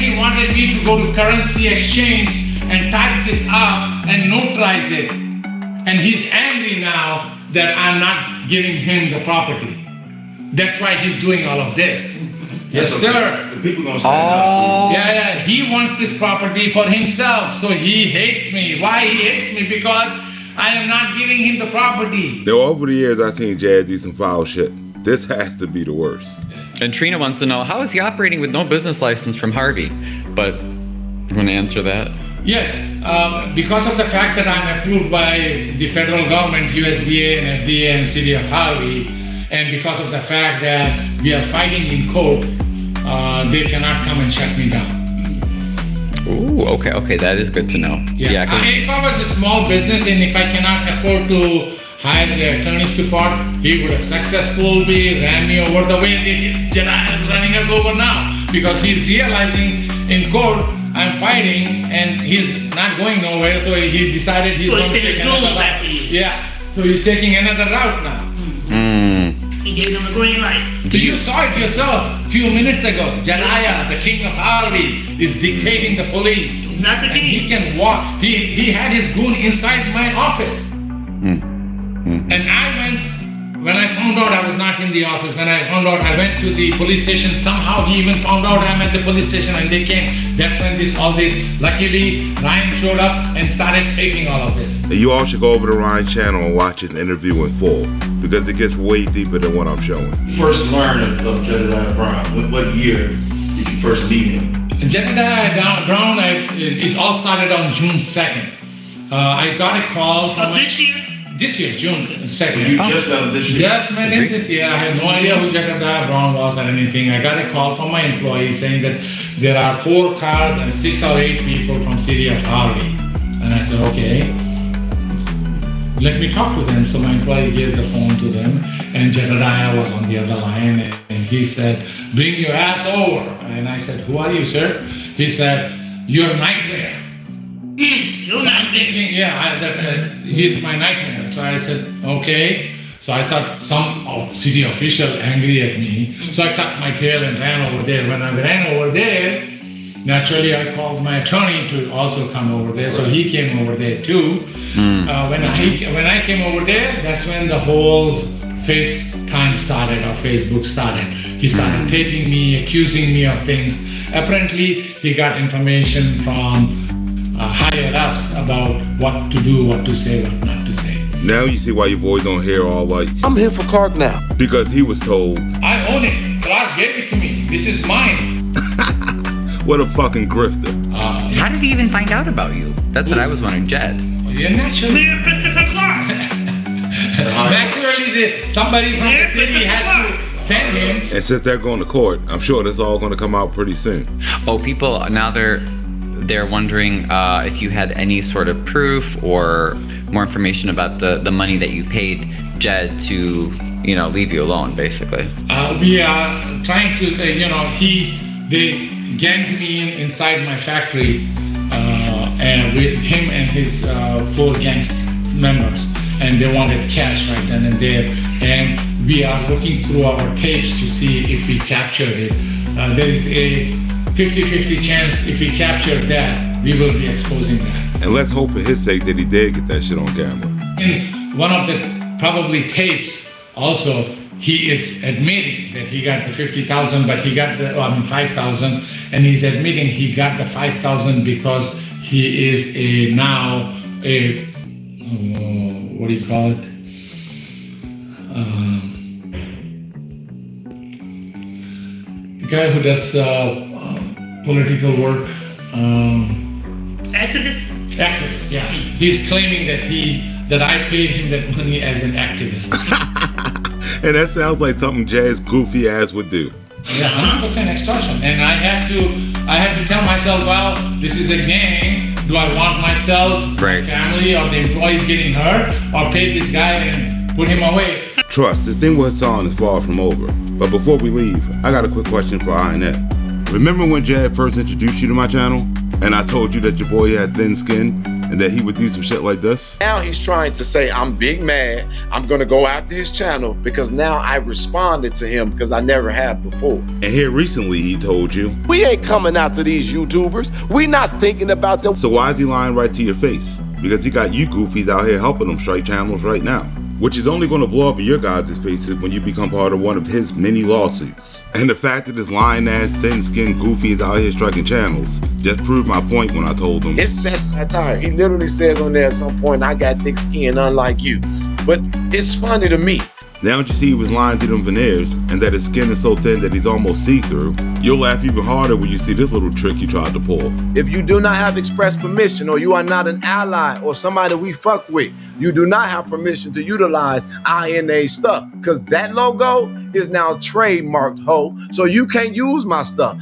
S22: he wanted me to go to currency exchange and type this up and notarize it. And he's angry now that I'm not giving him the property. That's why he's doing all of this. Yes, sir.
S3: The people gonna stand up.
S22: Yeah, he wants this property for himself, so he hates me. Why he hates me? Because I am not giving him the property.
S1: Now, over the years, I've seen Jed do some foul shit. This has to be the worst.
S10: And Trina wants to know, how is he operating with no business license from Harvey? But you want to answer that?
S22: Yes, because of the fact that I'm approved by the federal government, USDA and FDA and City of Harvey, and because of the fact that we are fighting in court, they cannot come and shut me down.
S10: Ooh, okay, that is good to know.
S22: Yeah, I mean, if I was a small business and if I cannot afford to hire the attorneys to fight, he would have successfully ran me over the way Jediah is running us over now, because he's realizing in court I'm fighting and he's not going nowhere, so he decided he's going to take another route. Yeah, so he's taking another route now.
S15: He gave them a green light.
S22: So you saw it yourself a few minutes ago. Jediah, the king of Harvey, is dictating the police.
S15: He's not the king.
S22: He can walk. He had his goon inside my office. And I went when I found out I was not in the office, when I found out I went to the police station, somehow he even found out I'm at the police station and they came. That's when all this, luckily Ryan showed up and started taping all of this.
S1: And you all should go over to Ryan's channel and watch his interview in full, because it gets way deeper than what I'm showing.
S3: You first learned of Jedidiah Brown. What year did you first meet him?
S22: Jedidiah Brown, it all started on June 2nd. I got a call from
S18: this year?
S22: This year, June 2nd.
S3: So you just met him this year?
S22: Just met him this year. I had no idea who Jedidiah Brown was or anything. I got a call from my employee saying that there are 4 cars and 6 or 8 people from city of Harvey. And I said, okay, let me talk to them. So my employee gave the phone to them, and Jedidiah was on the other line, and he said, bring your ass over. And I said, who are you, sir? He said, you're nightmare.
S18: You're not thinking.
S22: Yeah, he's my nightmare. So I said, okay. So I thought some city official angry at me. So I tucked my tail and ran over there. When I ran over there, naturally I called my attorney to also come over there. So he came over there too. When I came over there, that's when the whole FaceTime started, or Facebook started. He started taping me, accusing me of things. Apparently, he got information from higher ups about what to do, what to say, what not to say.
S1: Now you see why your boys don't hear all like,
S6: I'm here for Clark now.
S1: because he was told,
S22: I own it. Clark gave it to me. This is mine.
S1: what a fucking grifter.
S10: How did he even find out about you? That's what I was wondering, Jed.
S22: Yeah, naturally.
S18: Christopher Clark.
S22: Naturally, somebody from the city has to send him.
S1: And since they're going to court, I'm sure that's all going to come out pretty soon.
S10: Oh, people now they're wondering if you had any sort of proof or more information about the money that you paid Jed to, leave you alone, basically.
S22: We are trying to, they ganged me inside my factory, and with him and his 4 gang members, and they wanted cash right then and there. And we are looking through our tapes to see if we captured it. There is a 50-50 chance if we captured that, we will be exposing that.
S1: And let's hope for his sake that he did get that shit on camera.
S22: In one of the probably tapes, also, he is admitting that he got the 50,000, but he got the 5,000, and he's admitting he got the 5,000 because he is now a what do you call it? The guy who does political work. Activist, yeah. He's claiming that I paid him that money as an activist.
S1: And that sounds like something Jazz goofy ass would do.
S22: Yeah, 100% extortion. And I have to tell myself, well, this is a gang. Do I want myself, my family, or the employees getting hurt, or pay this guy and put him away?
S1: Trust, the thing with Hassan is far from over. But before we leave, I got a quick question for Inette. Remember when Jad first introduced you to my channel? And I told you that your boy had thin skin and that he would do some shit like this?
S6: Now he's trying to say, I'm big mad. I'm going to go after his channel because now I responded to him because I never have before.
S1: And here recently he told you,
S6: we ain't coming after these YouTubers. We not thinking about them.
S1: So why is he lying right to your face? Because he got you goofies out here helping him strike channels right now. Which is only going to blow up in your guys' faces when you become part of one of his many lawsuits. And the fact that this lying ass, thin-skinned goofy is out here striking channels just proved my point when I told him.
S6: It's just satire. He literally says on there at some point, I got thick skin unlike you. But it's funny to me.
S1: Now that you see he was lying through them veneers and that his skin is so thin that he's almost see-through, you'll laugh even harder when you see this little trick he tried to pull.
S6: If you do not have express permission or you are not an ally or somebody we fuck with, you do not have permission to utilize INA stuff because that logo is now trademarked, ho. So you can't use my stuff.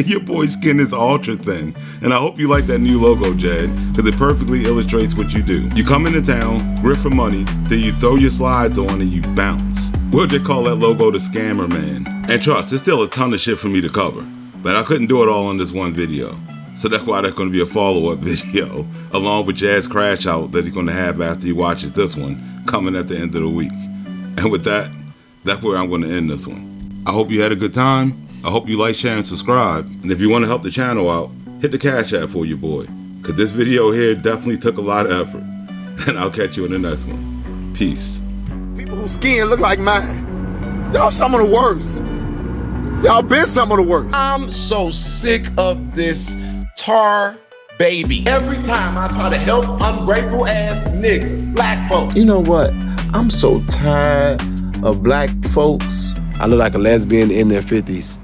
S1: Your boy's skin is ultra thin. And I hope you like that new logo, Jed, because it perfectly illustrates what you do. You come into town, grift for money, then you throw your slides on and you bounce. We'll just call that logo the Scammer Man. And trust, there's still a ton of shit for me to cover, but I couldn't do it all in this one video. So that's why there's going to be a follow-up video, along with Jazz Crash Out that he's going to have after he watches this one, coming at the end of the week. And with that, that's where I'm going to end this one. I hope you had a good time. I hope you like, share, and subscribe. And if you want to help the channel out, hit the Cash App for your boy, because this video here definitely took a lot of effort. And I'll catch you in the next one. Peace.
S7: people whose skin look like mine. Y'all some of the worst. Y'all been some of the worst.
S12: I'm so sick of this tar baby. Every time I try to help ungrateful ass niggas, black folks.
S6: You know what? I'm so tired of black folks. I look like a lesbian in their 50s.